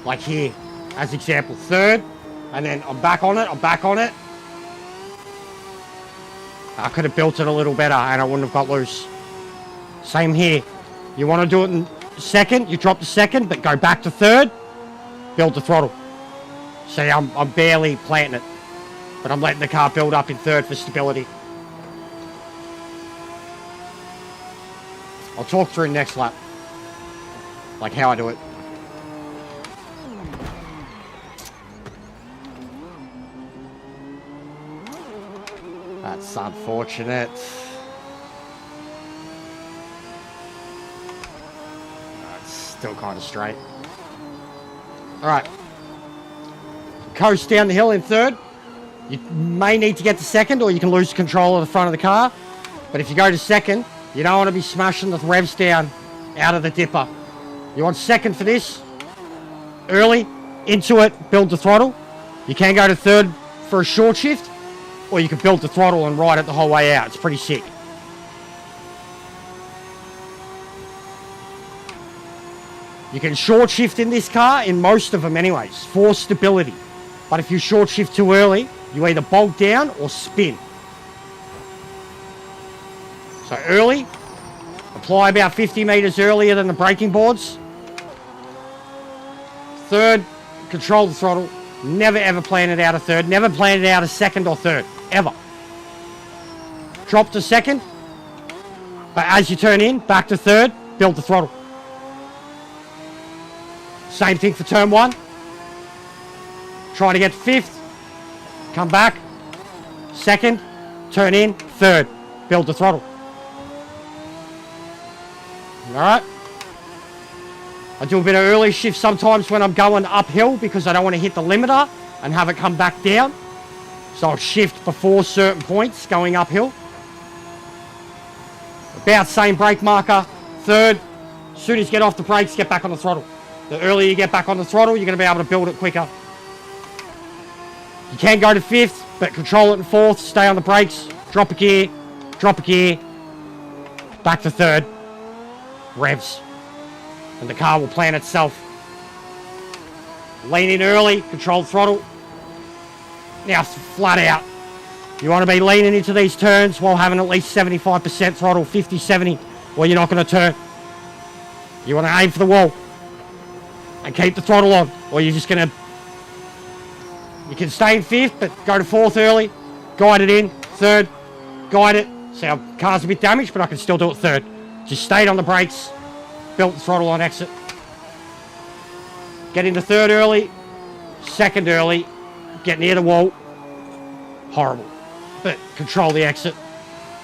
Like here, as example, third, and then I'm back on it. I could have built it a little better and I wouldn't have got loose. Same here. You want to do it in second, you drop the second, but go back to third, build the throttle. See, I'm barely planting it, but I'm letting the car build up in third for stability. I'll talk through next lap, like how I do it. That's unfortunate. It's still kind of straight. Alright. Coast down the hill in third. You may need to get to second, or you can lose control of the front of the car. But if you go to second, you don't want to be smashing the revs down out of the dipper. You want second for this. Early, into it, build the throttle. You can go to third for a short shift, or you can build the throttle and ride it the whole way out. It's pretty sick. You can short shift in this car, in most of them anyways, for stability. But if you short shift too early, you either bog down or spin. So early, apply about 50 meters earlier than the braking boards. Third, control the throttle. Never ever plan it out of third. Never plan it out of second or third. Ever. Drop to second. But as you turn in, back to third, build the throttle. Same thing for turn one. Try to get fifth. Come back. Second. Turn in. Third. Build the throttle. Alright. I do a bit of early shift sometimes when I'm going uphill because I don't want to hit the limiter and have it come back down. So I'll shift before certain points going uphill. About same brake marker. Third. As soon as you get off the brakes, get back on the throttle. The earlier you get back on the throttle, you're going to be able to build it quicker. You can go to fifth, but control it in fourth. Stay on the brakes. Drop a gear. Drop a gear. Back to third. Revs. And the car will plan itself. Lean in early, control throttle. Now flat out. You want to be leaning into these turns while having at least 75% throttle, 50, 70, or you're not going to turn. You want to aim for the wall and keep the throttle on, or you're just going to... You can stay in fifth, but go to fourth early. Guide it in. Third. guide it. See, our car's a bit damaged, but I can still do it third. Just stayed on the brakes, built the throttle on exit. Get into third early, second early, get near the wall. Horrible. But control the exit.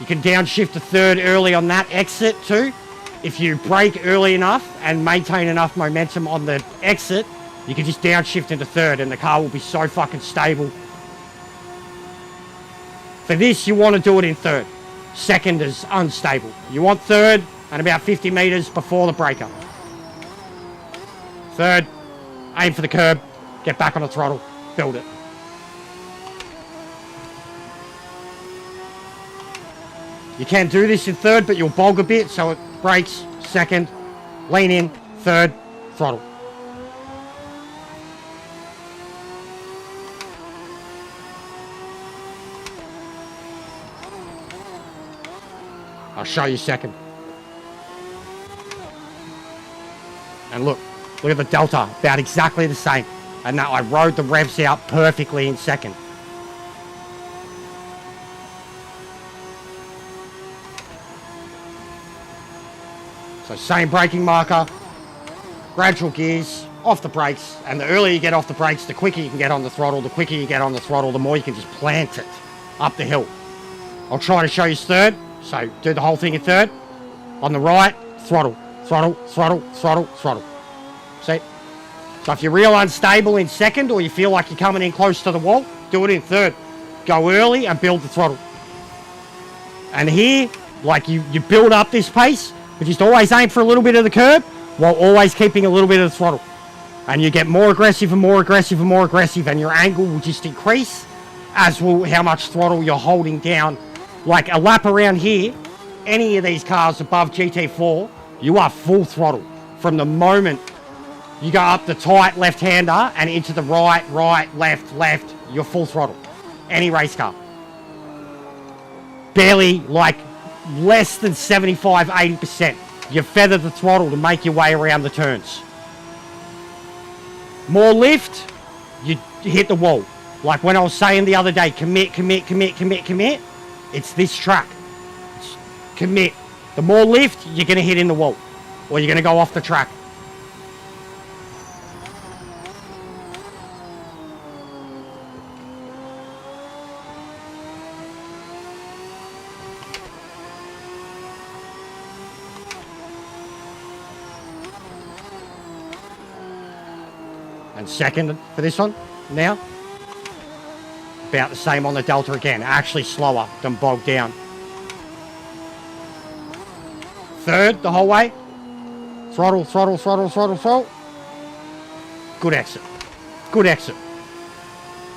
You can downshift to third early on that exit too. If you brake early enough and maintain enough momentum on the exit, you can just downshift into third and the car will be so fucking stable. For this, you want to do it in third. Second is unstable. You want third and about 50 meters before the breaker. Third, aim for the curb, get back on the throttle, build it. You can do this in third, but you'll bog a bit, so it brakes, second, lean in, third, throttle. I'll show you second. And look at the delta, about exactly the same. And now I rode the revs out perfectly in second. So same braking marker, gradual gears, off the brakes, and the earlier you get off the brakes, the quicker you can get on the throttle. The quicker you get on the throttle, the more you can just plant it up the hill. I'll try to show you third, so do the whole thing in third. On the right, throttle, throttle, throttle, throttle, throttle. See? So if you're real unstable in second, or you feel like you're coming in close to the wall, do it in third. Go early and build the throttle. And here, like you build up this pace, but just always aim for a little bit of the curb while always keeping a little bit of the throttle. And you get more aggressive and more aggressive and more aggressive, and your angle will just increase, as will how much throttle you're holding down. Like a lap around here, any of these cars above GT4, you are full throttle. From the moment you go up the tight left-hander and into the right, right, left, left, you're full throttle. Any race car. Barely, like, less than 75, 80%. You feather the throttle to make your way around the turns. More lift, you hit the wall. Like when I was saying the other day, commit, commit, commit, commit, commit. It's this track. It's commit. The more lift, you're going to hit in the wall. Or you're going to go off the track. And second for this one, now. About the same on the delta again. Actually slower than bogged down. Third the whole way. Throttle, throttle, throttle, throttle, throttle. Good exit. Good exit.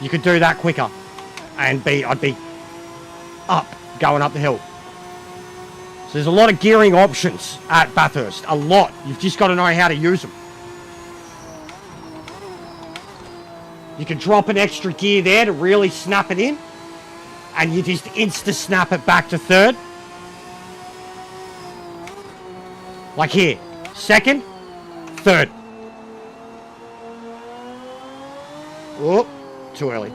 You could do that quicker. And I'd be up, going up the hill. So there's a lot of gearing options at Bathurst. A lot. You've just got to know how to use them. You can drop an extra gear there to really snap it in. And you just insta-snap it back to third. Like here. Second. Third. Whoop. Too early.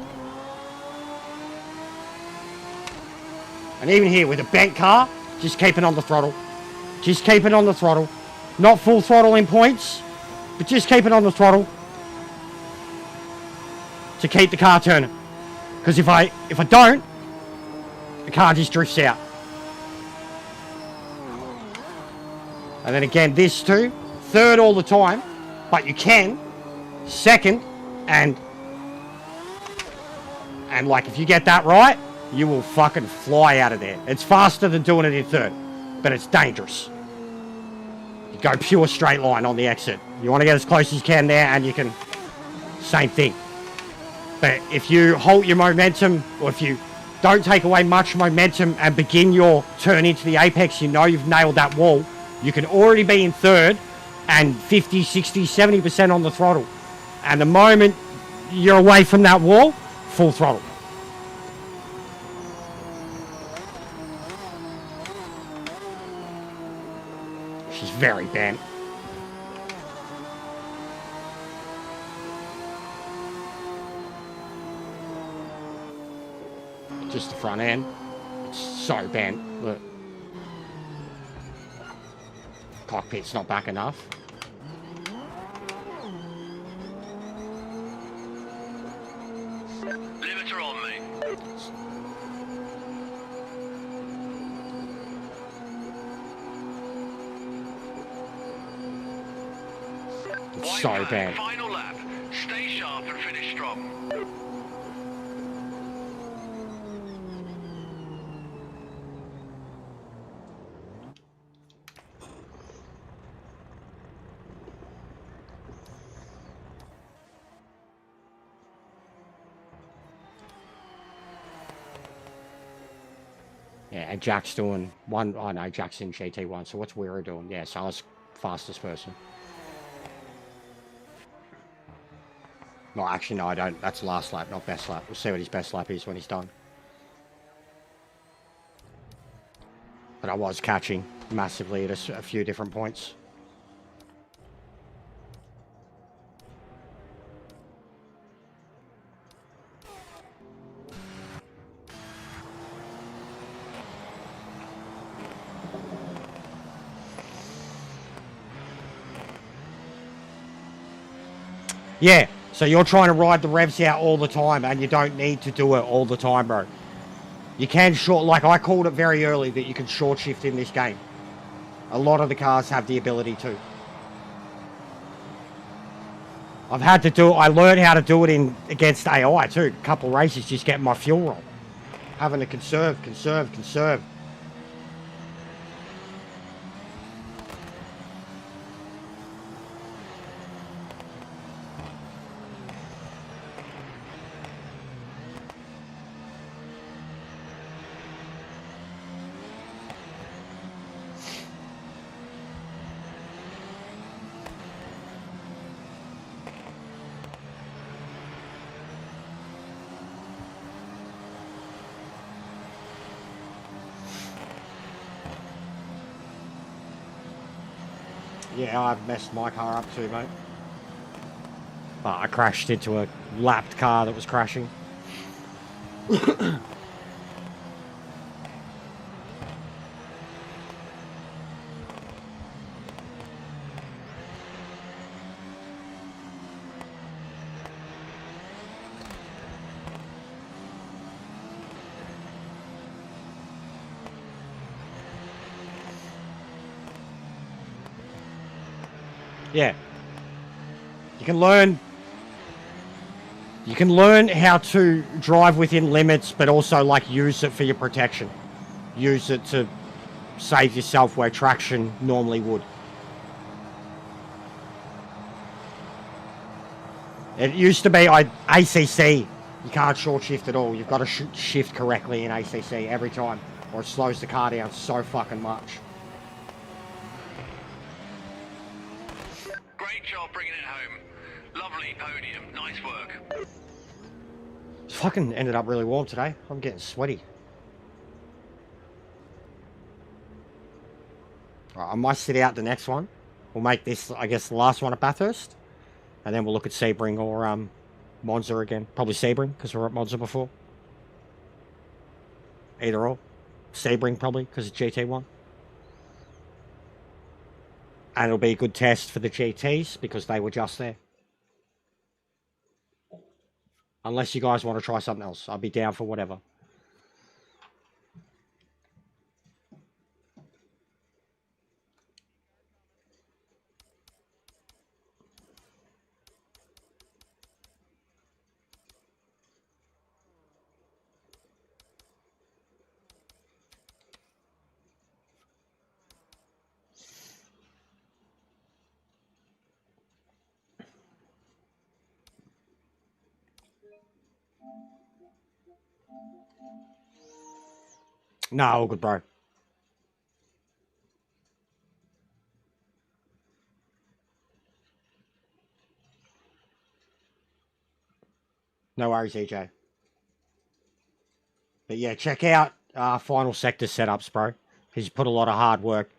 And even here with a bent car, just keep it on the throttle. Just keep it on the throttle. Not full throttle in points, but just keep it on the throttle. To keep the car turning. Because if I don't, the car just drifts out. And then again, this too. Third all the time, but you can. Second, and like if you get that right, you will fucking fly out of there. It's faster than doing it in third, but it's dangerous. You go pure straight line on the exit. You want to get as close as you can there, and you can, same thing. But if you halt your momentum, or if you don't take away much momentum and begin your turn into the apex, you know you've nailed that wall. You can already be in third and 50, 60, 70% on the throttle. And the moment you're away from that wall, full throttle. She's very bent. Just the front end. It's so bent. Look. Cockpit's not back enough. Limiter on, mate. It's White so flag, bad. final lap. Stay sharp and finish strong. Yeah, and Jack's doing one. Oh no, Jack's in GT1. So what's Weira doing? Yeah, so I was fastest person. No, actually, no, I don't. That's last lap, not best lap. We'll see what his best lap is when he's done. But I was catching massively at a few different points. Yeah, so you're trying to ride the revs out all the time, and you don't need to do it all the time, bro. You can short, like I called it very early that you can short shift in this game. A lot of the cars have the ability to. I've had to do it, I learned how to do it in against AI too. A couple races, just getting my fuel roll. Having to conserve. Yeah, I've messed my car up too, mate. But I crashed into a lapped car that was crashing. Yeah. You can learn how to drive within limits, but also like use it for your protection. Use it to save yourself where traction normally would. It used to be ACC. You can't short shift at all. You've got to shift correctly in ACC every time, or it slows the car down so fucking much. Great job bringing it home. Lovely podium. Nice work. It's fucking ended up really warm today. I'm getting sweaty. Right, I might sit out the next one. We'll make this, I guess, the last one at Bathurst. And then we'll look at Sebring or Monza again. Probably Sebring, because we were at Monza before. Either or. Sebring, probably, because it's GT1. And it'll be a good test for the GTs, because they were just there. Unless you guys want to try something else. I'll be down for whatever. No, all good, bro. No worries, EJ. But yeah, check out Final Sector setups, bro. He's put a lot of hard work.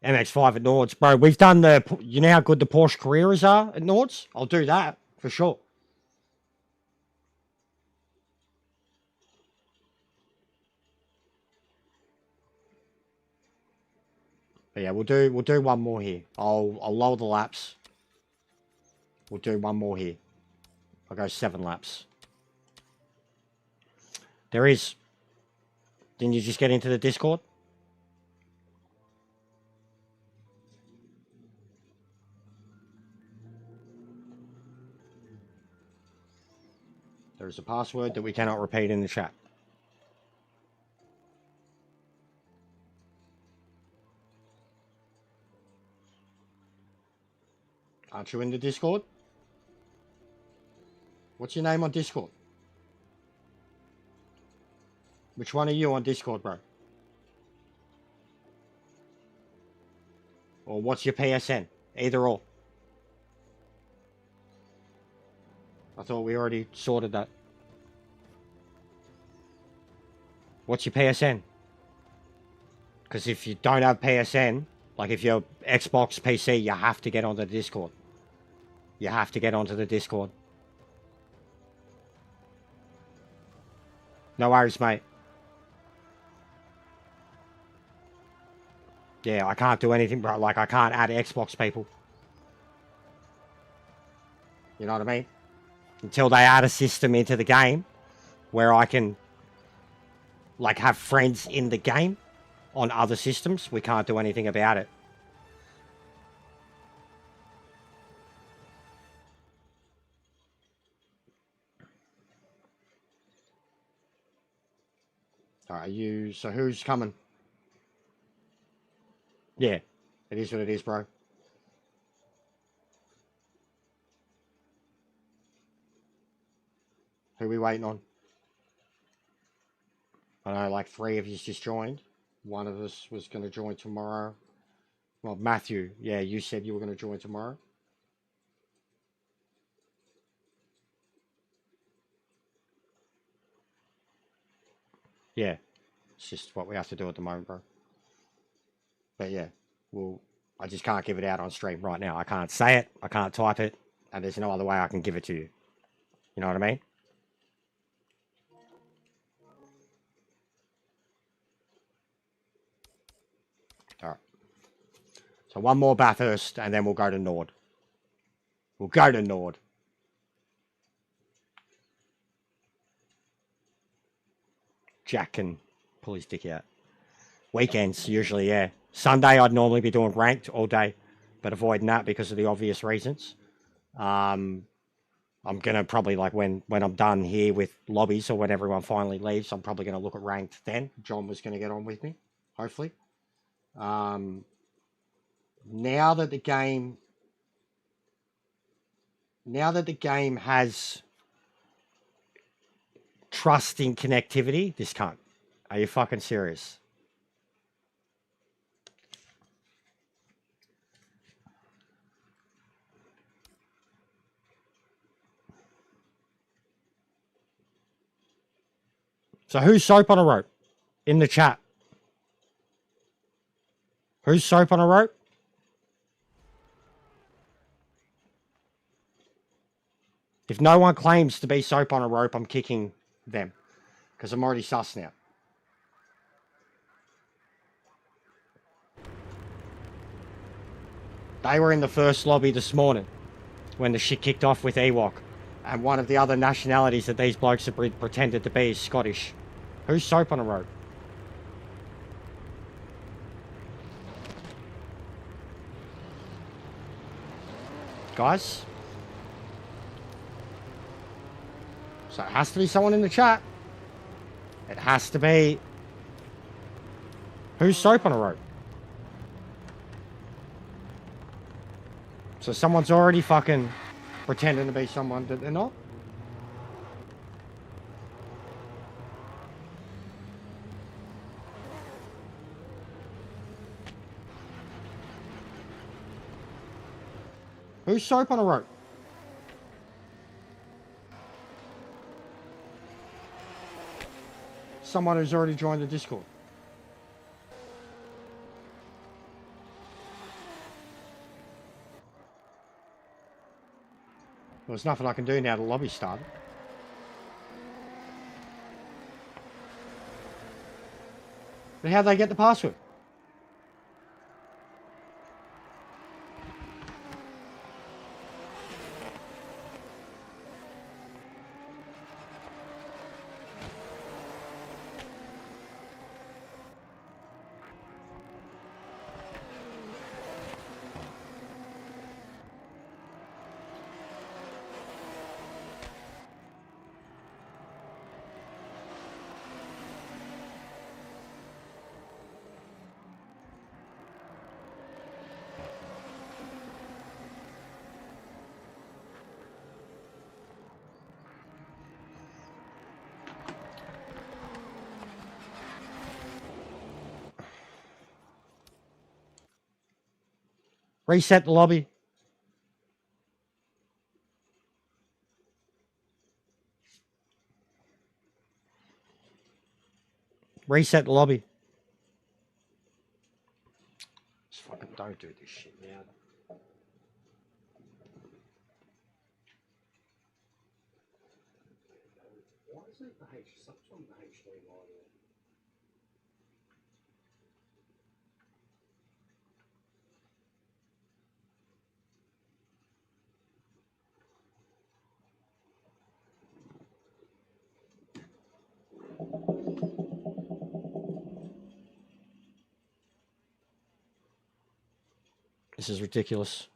MX5 at Nords. Bro, we've done the... You know how good the Porsche Carreras are at Nords? I'll do that, for sure. But yeah, we'll do one more here. I'll lower the laps. We'll do one more here. I'll go 7 laps. There is. Didn't you just get into the Discord? There is a password that we cannot repeat in the chat. Aren't you in the Discord? What's your name on Discord? Which one are you on Discord, bro? Or what's your PSN? Either or. I thought we already sorted that. What's your PSN? Because if you don't have PSN, like if you're Xbox, PC, you have to get onto the Discord. You have to get onto the Discord. No worries, mate. Yeah, I can't do anything, bro. Like, I can't add Xbox people. You know what I mean? Until they add a system into the game where I can, like, have friends in the game on other systems, we can't do anything about it. Alright, so who's coming? Yeah, it is what it is, bro. Who are we waiting on? I know, like 3 of you just joined. One of us was going to join tomorrow. Well, Matthew, yeah, you said you were going to join tomorrow. Yeah, it's just what we have to do at the moment, bro. But yeah, I just can't give it out on stream right now. I can't say it, I can't type it, and there's no other way I can give it to you. You know what I mean? Alright. So one more Bathurst, and then we'll go to Nord. We'll go to Nord. Jack can pull his dick out. Weekends, usually, yeah. Sunday, I'd normally be doing ranked all day, but avoiding that because of the obvious reasons. I'm going to probably, like, when I'm done here with lobbies or when everyone finally leaves, I'm probably going to look at ranked then. John was going to get on with me, hopefully. Now that the game has trusting connectivity, this can't. Are you fucking serious? So who's soap on a rope? In the chat. Who's soap on a rope? If no one claims to be soap on a rope, I'm kicking them. Because I'm already sus now. They were in the first lobby this morning when the shit kicked off with Ewok. And one of the other nationalities that these blokes have pretended to be is Scottish. Who's soap on a rope? Guys? So it has to be someone in the chat. It has to be... Who's soap on a rope? So someone's already fucking pretending to be someone that they're not? Who's soap on a rope? Someone who's already joined the Discord. Well, there's nothing I can do now to lobby start. But how'd they get the password? Reset the lobby. Reset the lobby. Just fucking don't do this shit now. Why is it the H? Sometimes the H line there. This is ridiculous.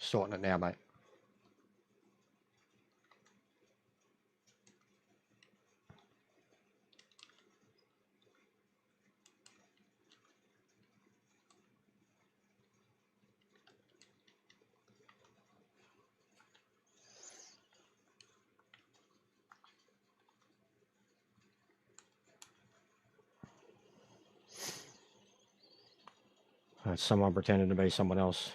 Sorting it now, mate. That's someone pretending to be someone else.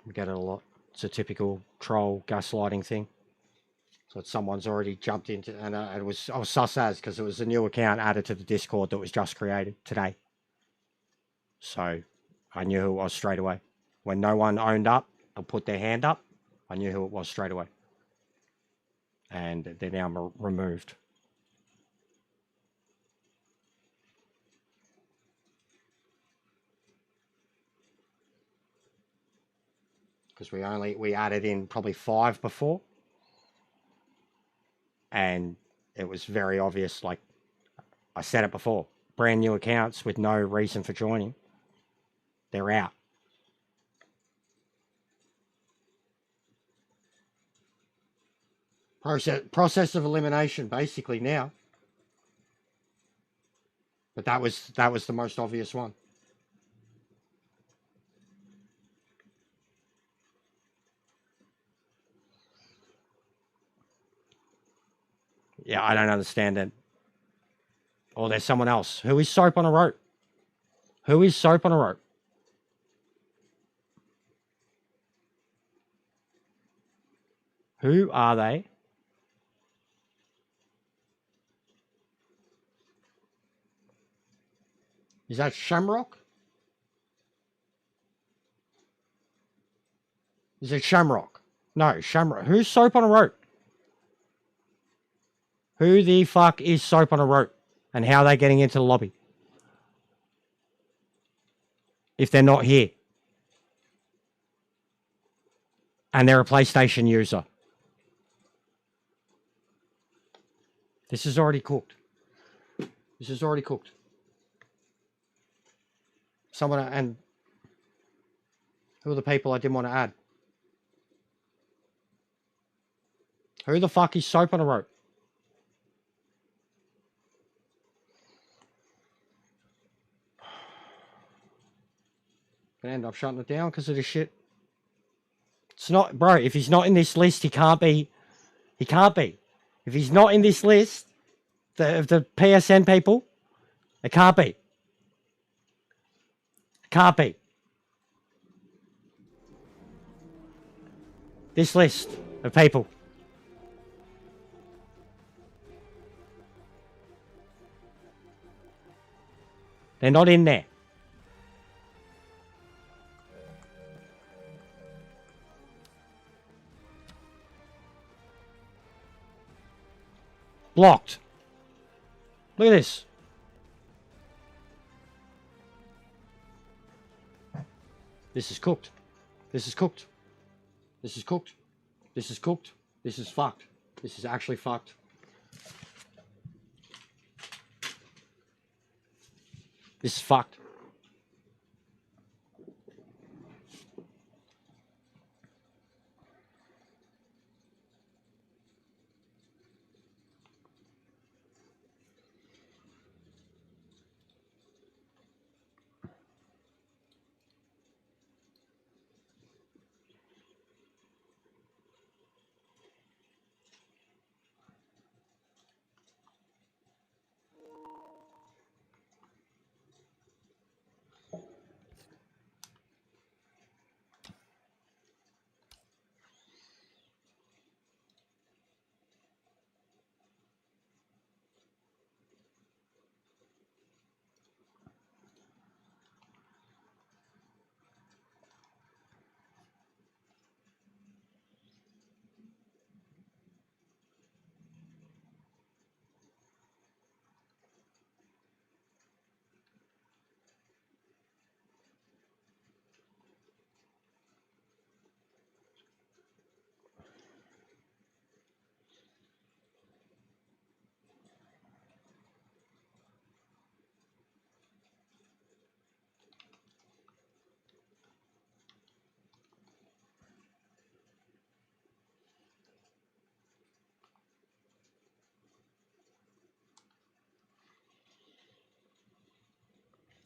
We get it a lot. It's a typical troll gaslighting thing. So someone's already jumped into, and I was sus as because it was a new account added to the Discord that was just created today. So I knew who it was straight away. When no one owned up or put their hand up, I knew who it was straight away. And they're now removed. Because we added in probably 5 before. And it was very obvious, like I said it before, brand new accounts with no reason for joining, they're out. Process of elimination, basically now. But that was the most obvious one. Yeah, I don't understand that. Oh, there's someone else. Who is soap on a rope? Who is soap on a rope? Who are they? Is that Shamrock? Is it Shamrock? No, Shamrock. Who's soap on a rope? Who the fuck is soap on a rope? And how are they getting into the lobby? If they're not here. And they're a PlayStation user. This is already cooked. This is already cooked. Someone, and who are the people I didn't want to add? Who the fuck is soap on a rope? Gonna end up shutting it down because of this shit. It's not, bro, if he's not in this list, he can't be. He can't be. If he's not in this list, the PSN people, it can't be. It can't be. This list of people. They're not in there. Blocked. Look at this. This is cooked. This is cooked. This is cooked. This is cooked. This is fucked. This is actually fucked. This is fucked.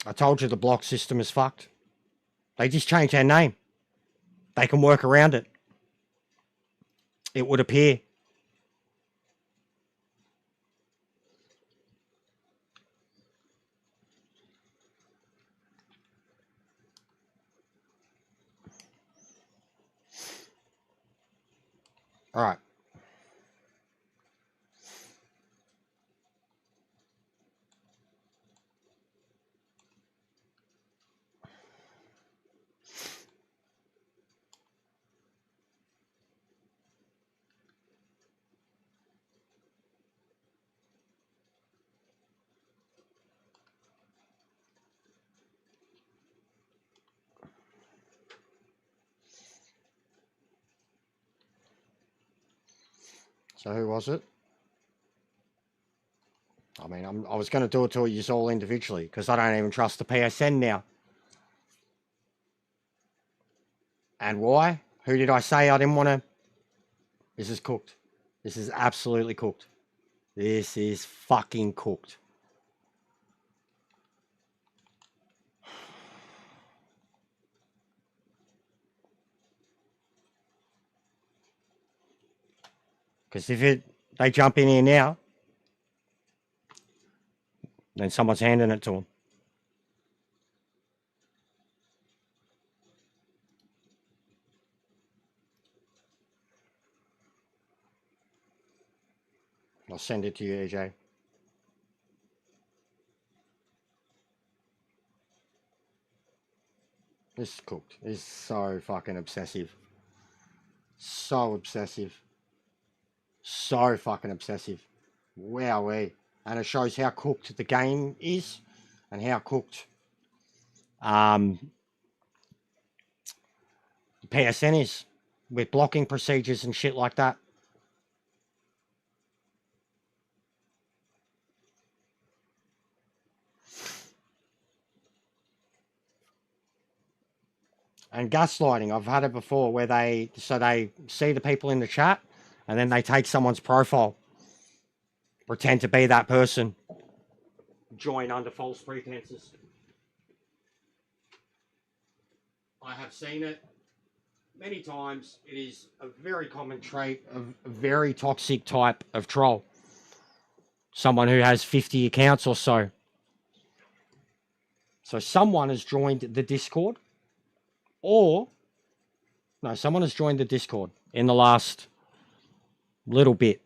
I told you the block system is fucked. They just changed their name. They can work around it. It would appear. All right. So who was it? I mean, I was going to do it to you all individually because I don't even trust the PSN now. And why? Who did I say I didn't want to? This is cooked. This is absolutely cooked. This is fucking cooked. Because if they jump in here now, then someone's handing it to them. I'll send it to you, AJ. This is cooked. This is so fucking obsessive. So obsessive. So fucking obsessive. Wowee. And it shows how cooked the game is and how cooked the PSN is with blocking procedures and shit like that. And gaslighting, I've had it before where they see the people in the chat and then they take someone's profile, pretend to be that person, join under false pretenses. I have seen it many times. It is a very common trait of a very toxic type of troll. Someone who has 50 accounts or so. So someone has joined the Discord. Or, no, someone has joined the Discord in the last little bit.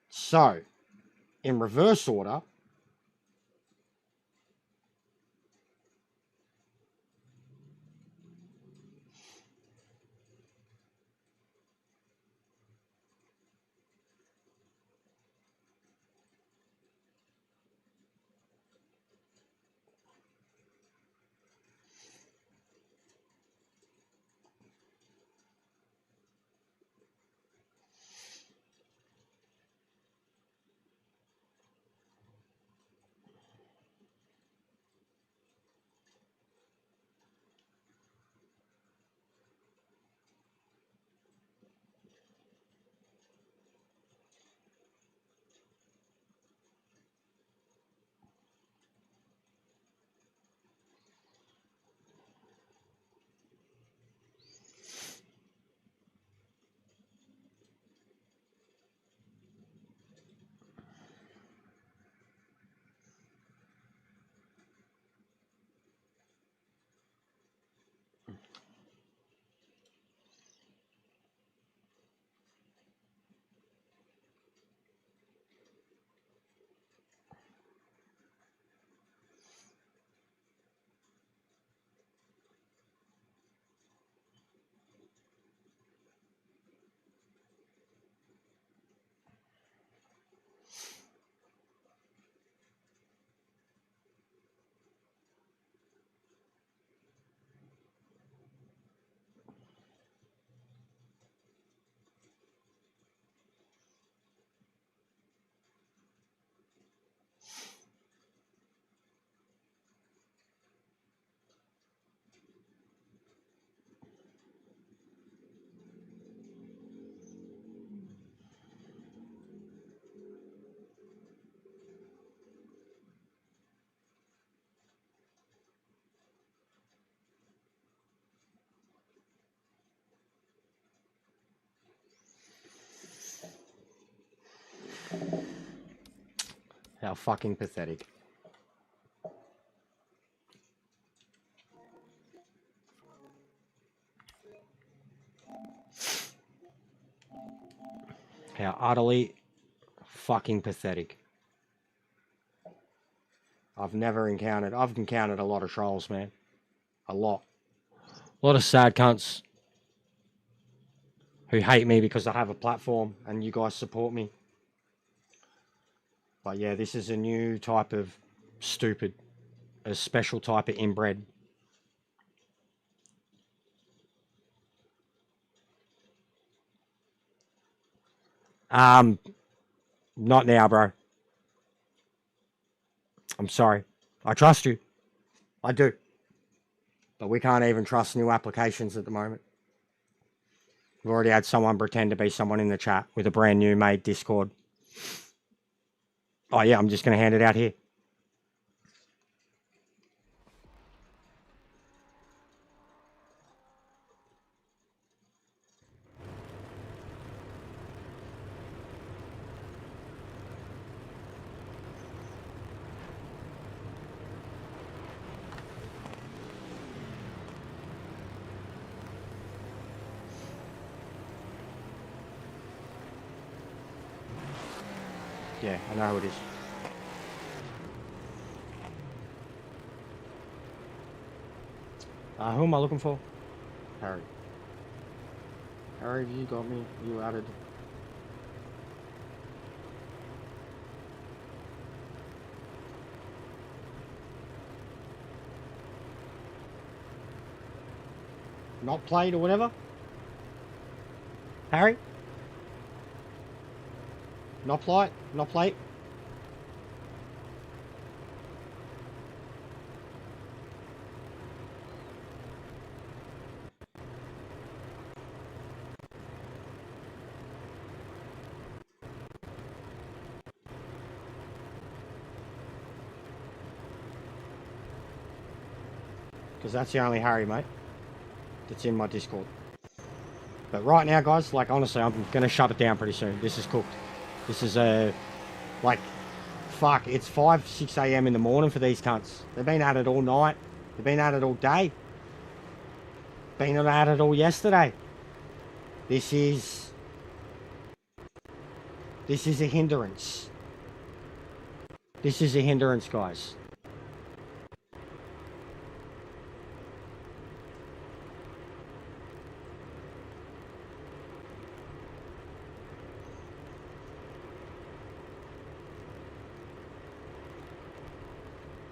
So, in reverse order, How fucking pathetic. How utterly fucking pathetic. I've encountered a lot of trolls, man. A lot. A lot of sad cunts who hate me because I have a platform and you guys support me. But yeah, this is a new type of stupid, a special type of inbred. Not now, bro. I'm sorry. I trust you. I do. But we can't even trust new applications at the moment. We've already had someone pretend to be someone in the chat with a brand new made Discord. Oh yeah, I'm just going to hand it out here. Yeah, I know who it is. Who am I looking for? Harry. Harry, have you got me? You added. Not played or whatever? Harry? Not played? Not played? Because that's the only Harry, mate, that's in my Discord. But right now, guys, like, honestly, I'm going to shut it down pretty soon. This is cooked. This is, like, fuck, it's 5, 6 a.m. in the morning for these cunts. They've been at it all night. They've been at it all day. Been at it all yesterday. This is a hindrance. This is a hindrance, guys.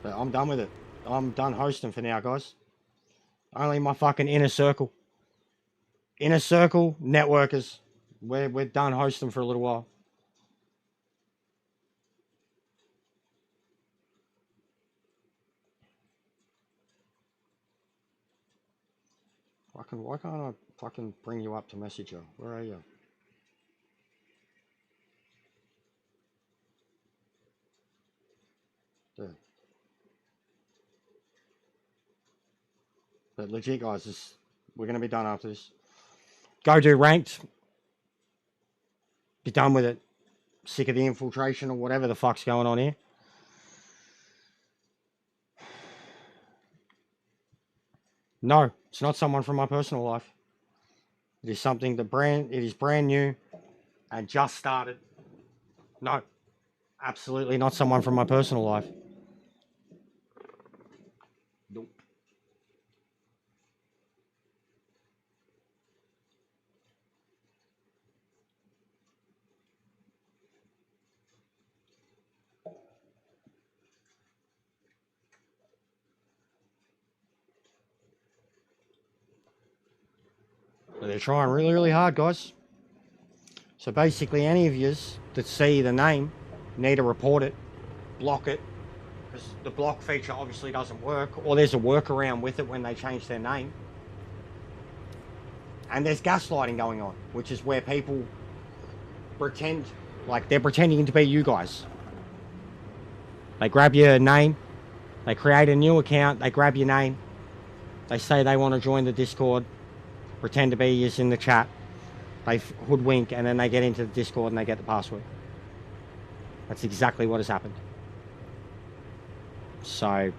But I'm done with it. I'm done hosting for now, guys. Only my fucking inner circle. Inner circle networkers. We're done hosting for a little while. Why can't I fucking bring you up to Messenger? Where are you? There. But legit, guys, we're going to be done after this. Go do ranked. Be done with it. Sick of the infiltration or whatever the fuck's going on here. No, it's not someone from my personal life. It is something it is brand new and just started. No, absolutely not someone from my personal life. Nope. But they're trying really, really hard, guys. So basically, any of yous that see the name need to report it, block it, because the block feature obviously doesn't work, or there's a workaround with it when they change their name. And there's gaslighting going on, which is where people pretend, like they're pretending to be you guys. They grab your name, they create a new account, they grab your name, they say they want to join the Discord, pretend to be you in the chat, they hoodwink, and then they get into the Discord and they get the password. That's exactly what has happened. So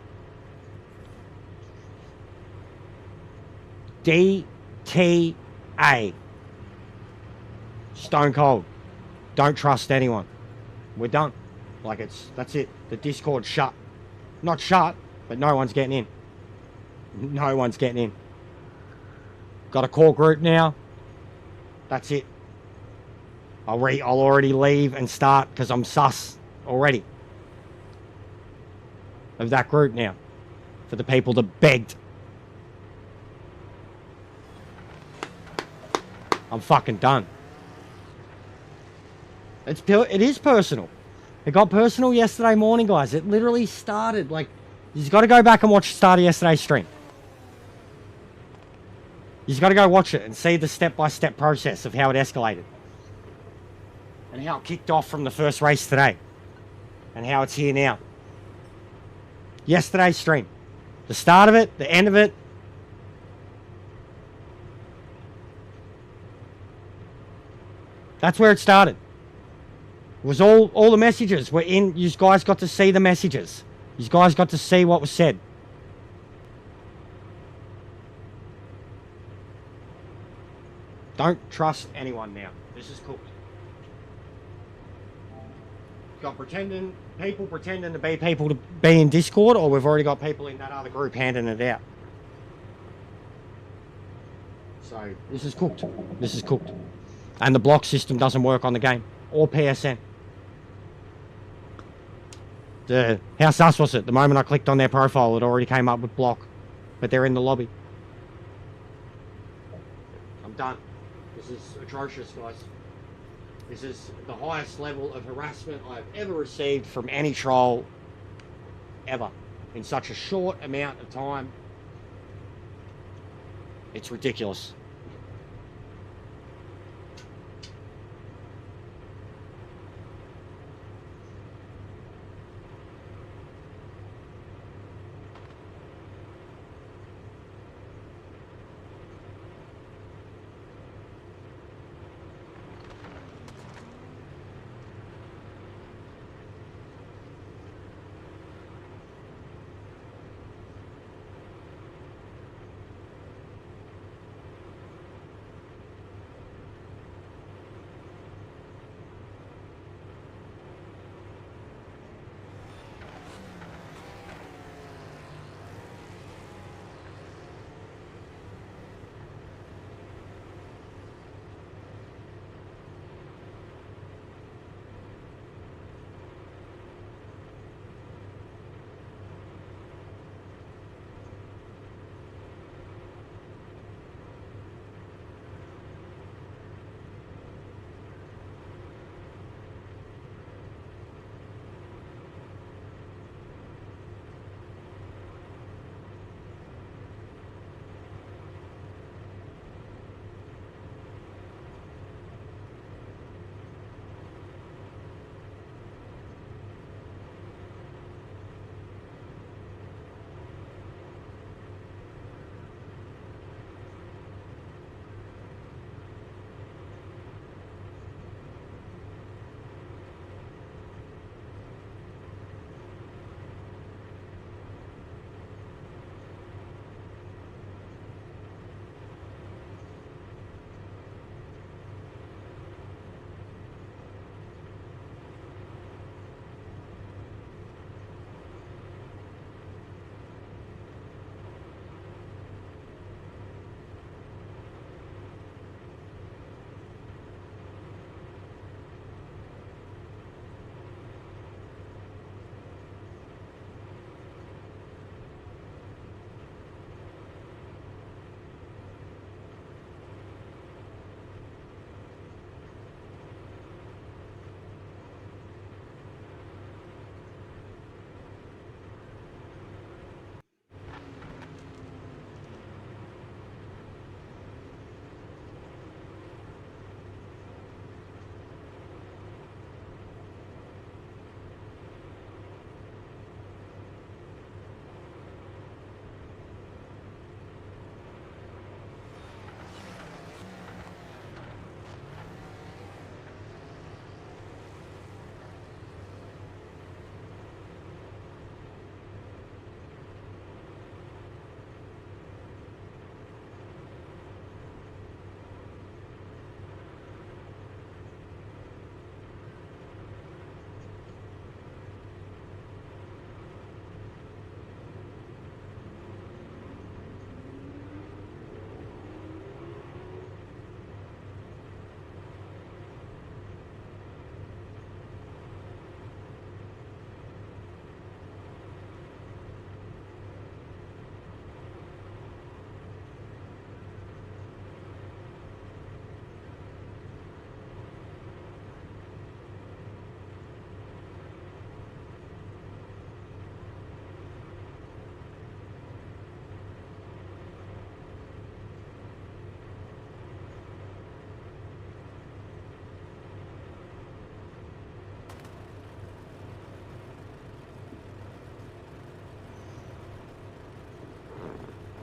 DTA. Stone cold. Don't trust anyone. We're done. Like, that's it. The Discord's shut. Not shut, but no one's getting in. No one's getting in. Got a core group now. That's it. I'll already leave and start because I'm sus already of that group now. For the people that begged. I'm fucking done. It is personal. It got personal yesterday morning, guys. It literally started, like, you've got to go back and watch the start of yesterday's stream. You've got to go watch it and see the step-by-step process of how it escalated. And how it kicked off from the first race today. And how it's here now. Yesterday's stream. The start of it, the end of it. That's where it started. It was all the messages were in. You guys got to see the messages. You guys got to see what was said. Don't trust anyone now. This is cooked. Got people pretending to be people to be in Discord, or we've already got people in that other group handing it out. So this is cooked. This is cooked. And the block system doesn't work on the game or PSN. How sus was it? The moment I clicked on their profile, it already came up with block, but they're in the lobby. I'm done. This is atrocious, guys. This is the highest level of harassment I've ever received from any troll ever in such a short amount of time. It's ridiculous.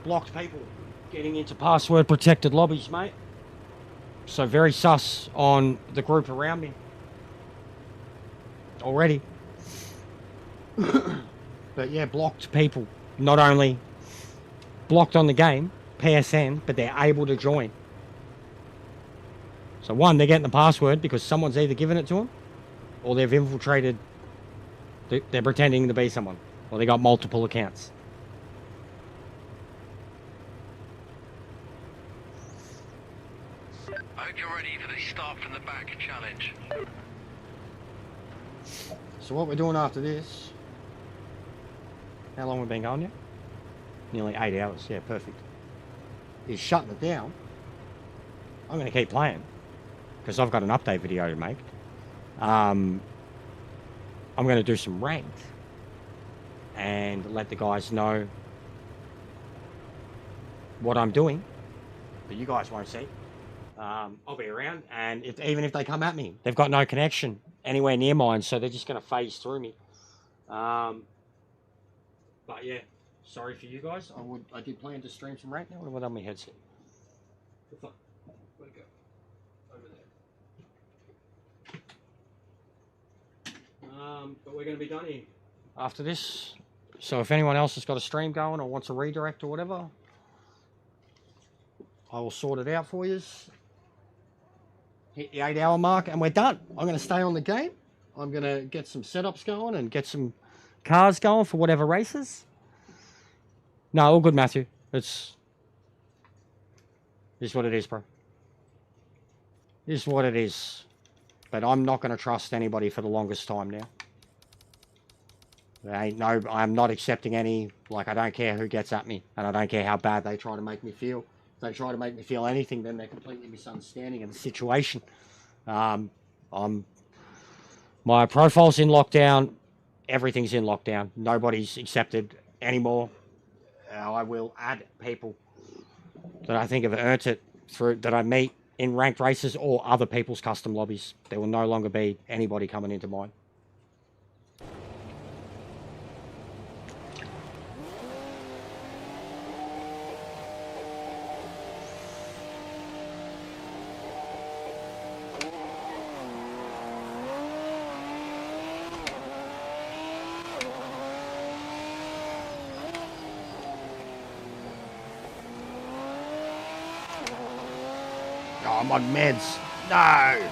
blocked people getting into password protected lobbies, mate. So very sus on the group around me already. But yeah, blocked people. Not only blocked on the game, PSN, but they're able to join. So one, they're getting the password because someone's either given it to them or they've infiltrated. They're pretending to be someone, or they got multiple accounts. I hope you're ready for the start from the back challenge. So what we're doing after this, how long we've been going now? Nearly 8 hours, yeah, perfect. Is shutting it down. I'm going to keep playing because I've got an update video to make. I'm going to do some ranked and let the guys know what I'm doing, but you guys won't see. I'll be around, and even if they come at me, they've got no connection anywhere near mine, so they're just going to phase through me. But yeah, sorry for you guys. I did plan to stream some ranked now. What about on my headset? Where'd it go? Over there. But we're going to be done here after this. So if anyone else has got a stream going or wants a redirect or whatever, I will sort it out for you. Hit the 8 hour mark and we're done. I'm going to stay on the game. I'm going to get some setups going and get some cars going for whatever races. No, all good, Matthew. It's what it is, bro. It's what it is. But I'm not going to trust anybody for the longest time now. I'm not accepting any, like, I don't care who gets at me, and I don't care how bad they try to make me feel. If they try to make me feel anything, then they're completely misunderstanding of the situation. My profile's in lockdown. Everything's in lockdown. Nobody's accepted anymore. I will add people that I think have earned it that I meet in ranked races or other people's custom lobbies. There will no longer be anybody coming into mine. I'm on meds. No!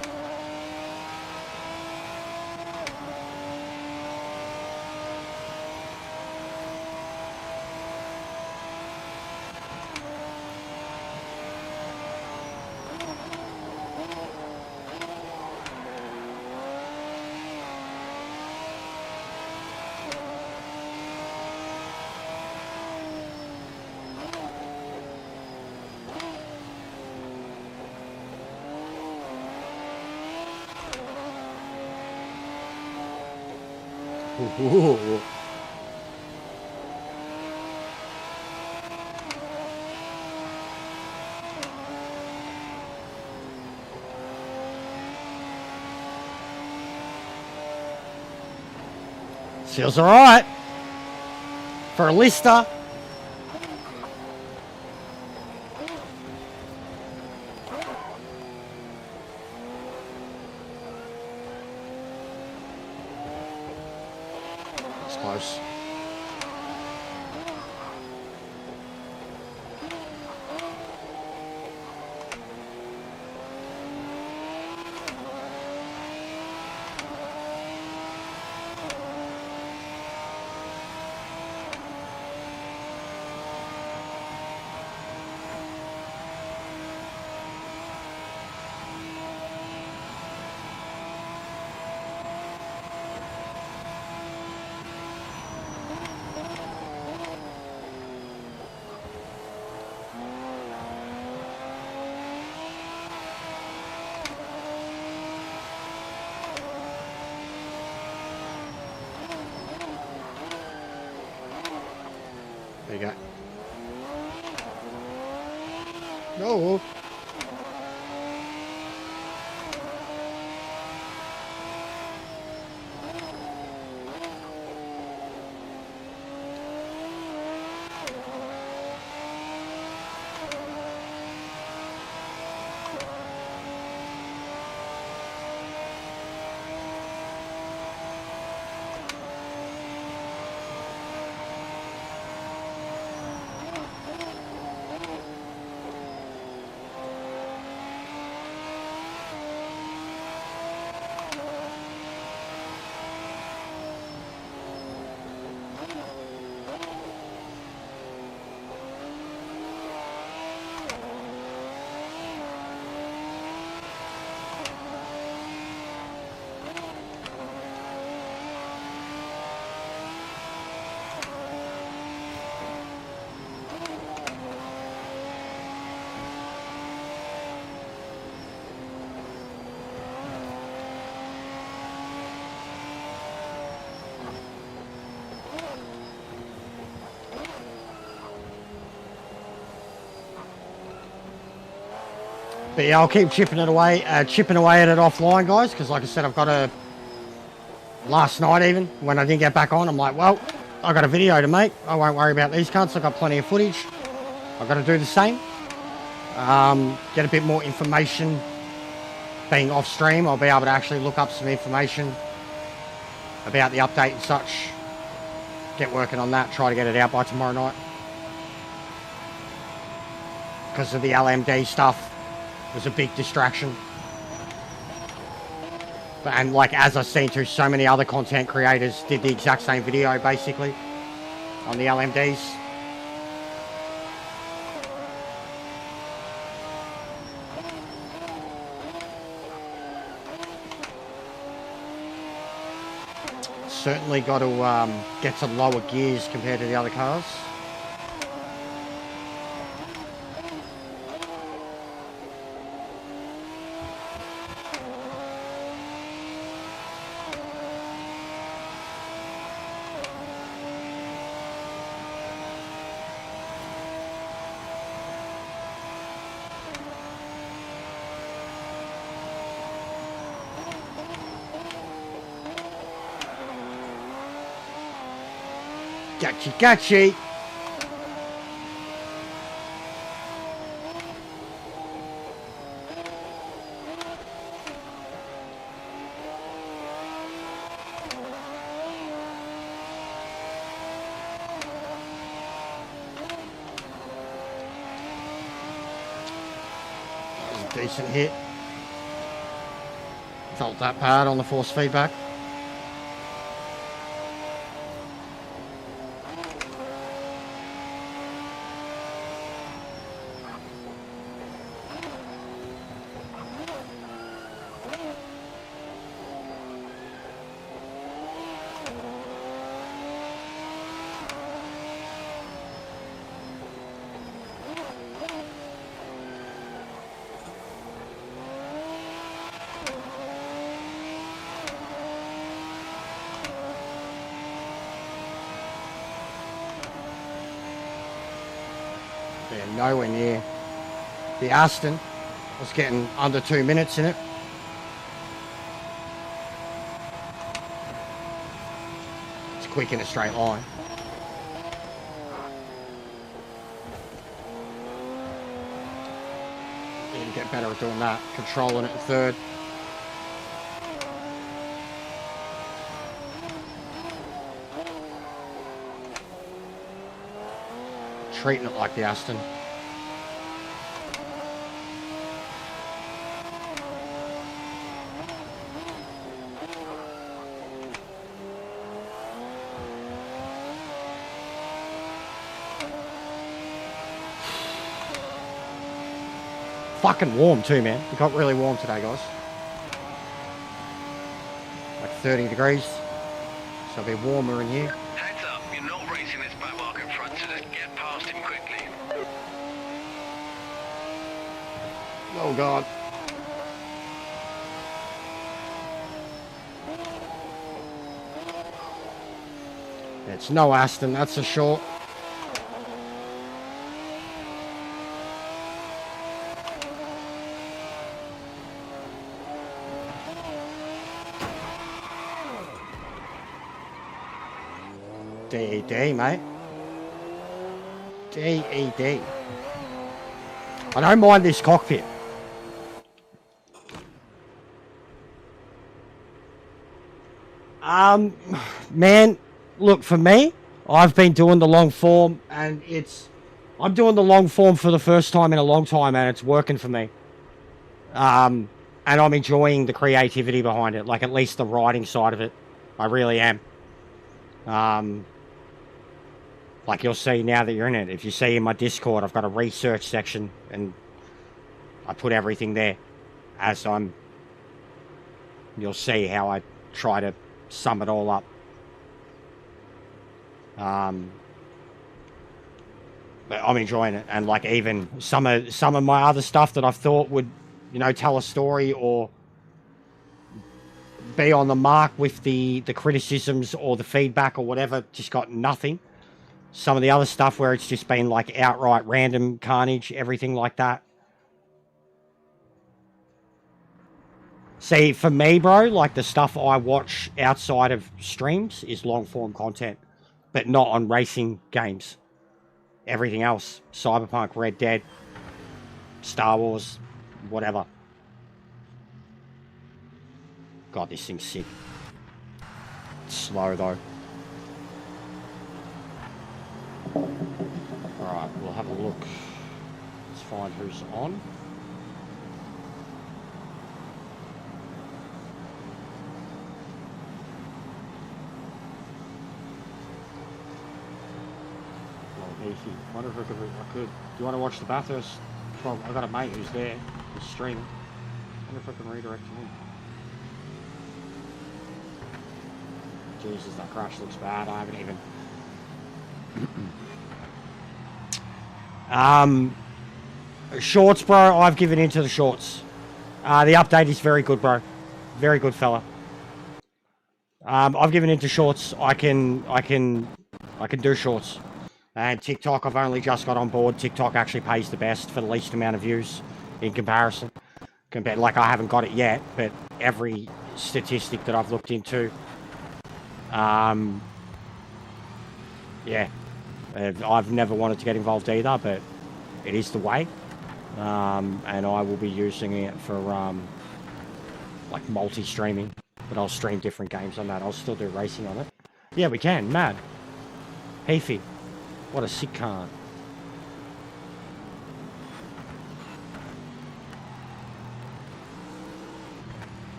Ooh. Feels alright for a lister. It's close. There you go. No. But yeah, I'll keep chipping away at it offline, guys, because like I said, I've got a... Last night even, when I didn't get back on, I'm like, well, I got a video to make. I won't worry about these cunts. I've got plenty of footage. I've got to do the same. Get a bit more information. Being off stream, I'll be able to actually look up some information about the update and such. Get working on that, try to get it out by tomorrow night. Because of the LMD stuff, it was a big distraction. And like, as I've seen too, so many other content creators did the exact same video, basically, on the LMDs. Certainly got to get some lower gears compared to the other cars. Gotcha. Decent hit. Felt that bad on the force feedback. Yeah, nowhere near. The Aston was getting under 2 minutes in it. It's quick in a straight line. You can get better at doing that, controlling it in third. Treating it like the Aston. Fucking warm too, man. It got really warm today, guys. Like 30 degrees. So it'll be warmer in here. Heads up, you're not racing this back market front, so just get past him quickly. Oh God. It's no Aston, that's for sure. DED, mate. DED. I don't mind this cockpit. Man, look, for me, I've been doing the long form, and I'm doing the long form for the first time in a long time, and it's working for me. And I'm enjoying the creativity behind it, like at least the writing side of it. I really am. Like you'll see now that you're in it. If you see in my Discord, I've got a research section, and I put everything there as you'll see how I try to sum it all up. But I'm enjoying it, and like even some of my other stuff that I thought would, you know, tell a story or be on the mark with the criticisms or the feedback or whatever, just got nothing. Some of the other stuff where it's just been like outright random carnage, everything like that. See, for me, bro, like the stuff I watch outside of streams is long form content, but not on racing games. Everything else, Cyberpunk, Red Dead, Star Wars, whatever. God, this thing's sick. It's slow though. Alright, we'll have a look. Let's find who's on. Well, easy. Wonder if I could. Do you want to watch the Bathurst? Well, I got a mate who's there. He's streaming. Wonder if I can redirect him. Jesus, that crash looks bad. I haven't even... Shorts, bro. I've given into the shorts. The update is very good, bro. Very good, fella. I've given into shorts. I can do shorts. And TikTok, I've only just got on board. TikTok actually pays the best for the least amount of views in comparison. Like, I haven't got it yet, but every statistic that I've looked into, yeah, I've never wanted to get involved either, but it is the way. And I will be using it for, like, multi-streaming, but I'll stream different games on that. I'll still do racing on it. Yeah, we can. Mad. Heafy. What a sick car.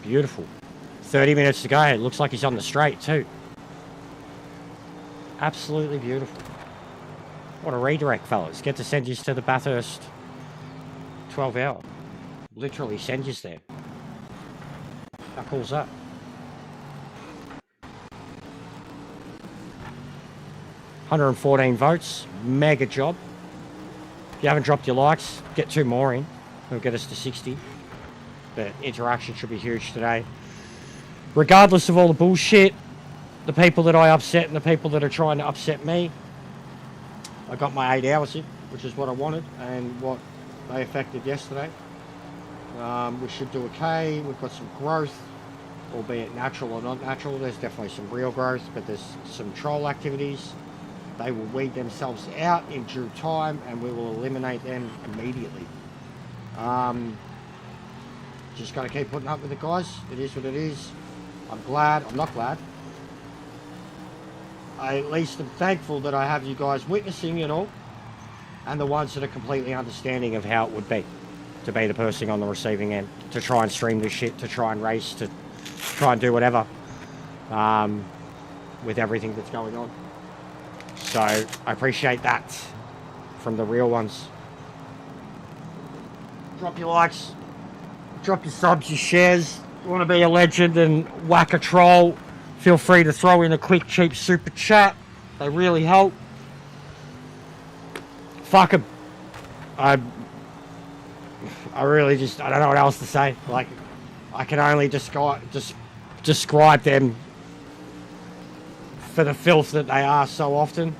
Beautiful. 30 minutes to go. It looks like he's on the straight too. Absolutely beautiful. What a redirect, fellas. Get to send you to the Bathurst 12 hour. Literally send you there. How cool's that? $114 votes. Mega job. If you haven't dropped your likes, get 2 more in. It'll get us to 60. But interaction should be huge today. Regardless of all the bullshit, the people that I upset and the people that are trying to upset me, I got my 8 hours in, which is what I wanted and what they affected yesterday. We should do okay. We've got some growth, albeit natural or not natural. There's definitely some real growth, but there's some troll activities. They will weed themselves out in due time and we will eliminate them immediately. Just got to keep putting up with it, guys. It is what it is. I'm not glad. I at least am thankful that I have you guys witnessing it all, and the ones that are completely understanding of how it would be to be the person on the receiving end, to try and stream this shit, to try and race, to try and do whatever with everything that's going on. So I appreciate that from the real ones. Drop your likes, drop your subs, your shares. If you want to be a legend and whack a troll, feel free to throw in a quick cheap super chat. They really help. Fuck 'em. I really just, I don't know what else to say. Like, I can only describe them for the filth that they are so often.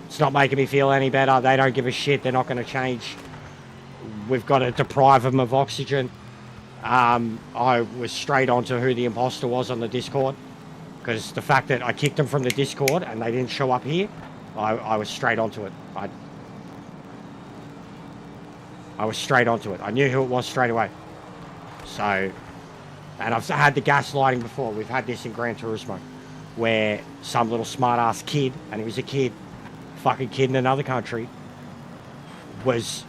It's not making me feel any better. They don't give a shit. They're not going to change. We've got to deprive them of oxygen. I was straight onto who the imposter was on the Discord, because the fact that I kicked them from the Discord and they didn't show up here, I was straight onto it. I was straight onto it. I knew who it was straight away. So, and I've had the gaslighting before. We've had this in Gran Turismo, where some little smart-ass kid, and he was a kid, fucking kid in another country, was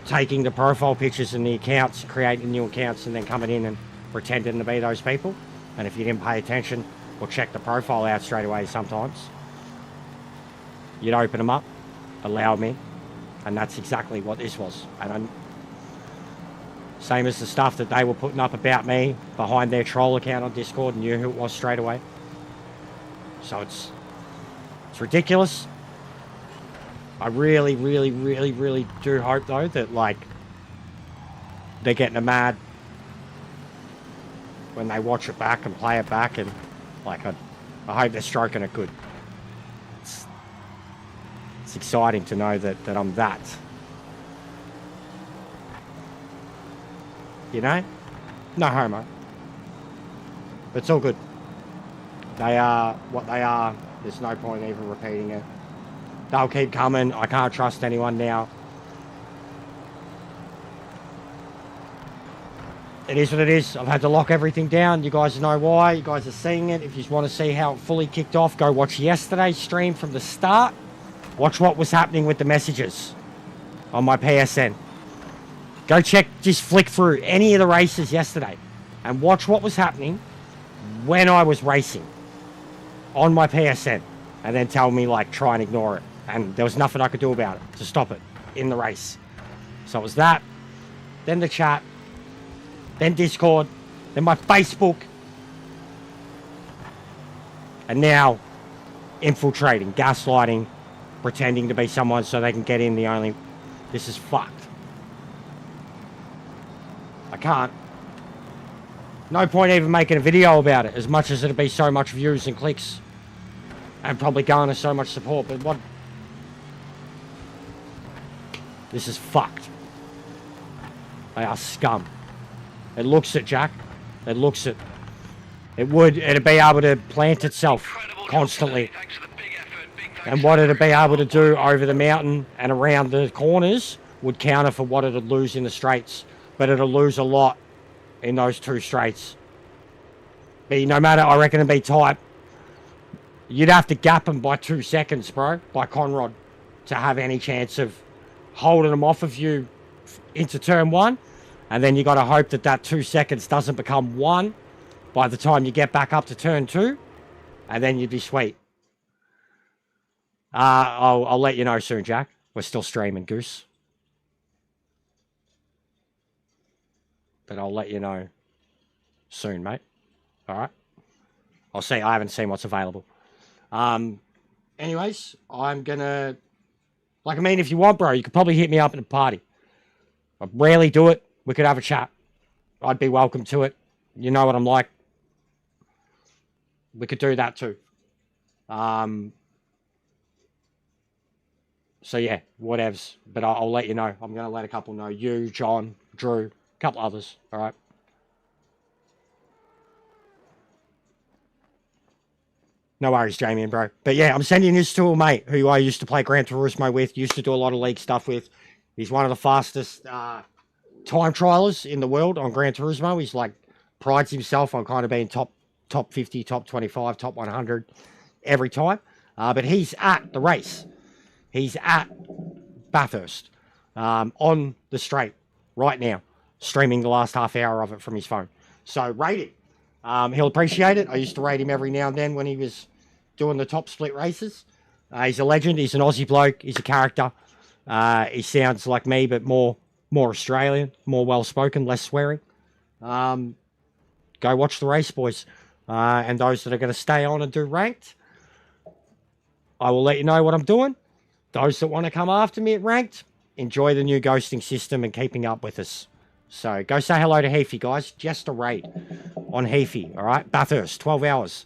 taking the profile pictures and the accounts, creating new accounts, and then coming in and pretending to be those people. And if you didn't pay attention or check the profile out straight away sometimes, you'd open them up, allow them in, and that's exactly what this was. And same as the stuff that they were putting up about me behind their troll account on Discord, knew who it was straight away. So it's ridiculous. I really, really, really, really do hope, though, that, like, they're getting a mad when they watch it back and play it back, and, like, I hope they're stroking it good. It's exciting to know that I'm that. You know? No homo. But it's all good. They are what they are. There's no point even repeating it. They'll keep coming. I can't trust anyone now. It is what it is. I've had to lock everything down. You guys know why. You guys are seeing it. If you want to see how it fully kicked off, go watch yesterday's stream from the start. Watch what was happening with the messages on my PSN. Go check, just flick through any of the races yesterday and watch what was happening when I was racing on my PSN, and then tell me, like, try and ignore it. And there was nothing I could do about it to stop it in the race. So it was that, then the chat, then Discord, then my Facebook, and now infiltrating, gaslighting, pretending to be someone so they can get in the only... This is fucked. I can't. No point even making a video about it, as much as it'd be so much views and clicks and probably garner so much support, but what... This is fucked. They are scum. It looks it, Jack. It looks it. It'd be able to plant itself constantly. And what it'd be able to do over the mountain and around the corners would counter for what it'd lose in the straights. But it'll lose a lot in those two straights. No matter, I reckon it'd be tight. You'd have to gap them by 2 seconds, bro, by Conrod, to have any chance of holding them off of you into turn 1. And then you got to hope that that 2 seconds doesn't become 1 by the time you get back up to turn 2. And then you'd be sweet. I'll let you know soon, Jack. We're still streaming, Goose. But I'll let you know soon, mate. All right? I'll see. I haven't seen what's available. Anyways, I'm going to... Like, I mean, if you want, bro, you could probably hit me up at a party. I rarely do it. We could have a chat. I'd be welcome to it. You know what I'm like. We could do that too. So yeah, whatevs. But I'll let you know. I'm going to let a couple know. You, John, Drew, a couple others. All right. No worries, Jamie, bro. But yeah, I'm sending this to a mate who I used to play Gran Turismo with. Used to do a lot of league stuff with. He's one of the fastest... time trialers in the world on Gran Turismo. He's like prides himself on kind of being top 50, top 25, top 100 every time. But he's at the race. He's at Bathurst on the straight right now, streaming the last half hour of it from his phone. So rate him. He'll appreciate it. I used to rate him every now and then when he was doing the top split races. He's a legend. He's an Aussie bloke. He's a character. He sounds like me, but more Australian, more well-spoken, less swearing. Go watch the race, boys. And those that are going to stay on and do ranked, I will let you know what I'm doing. Those that want to come after me at ranked, enjoy the new ghosting system and keeping up with us. So go say hello to Heafy, guys. Just a raid on Heafy, all right? Bathurst, 12 hours.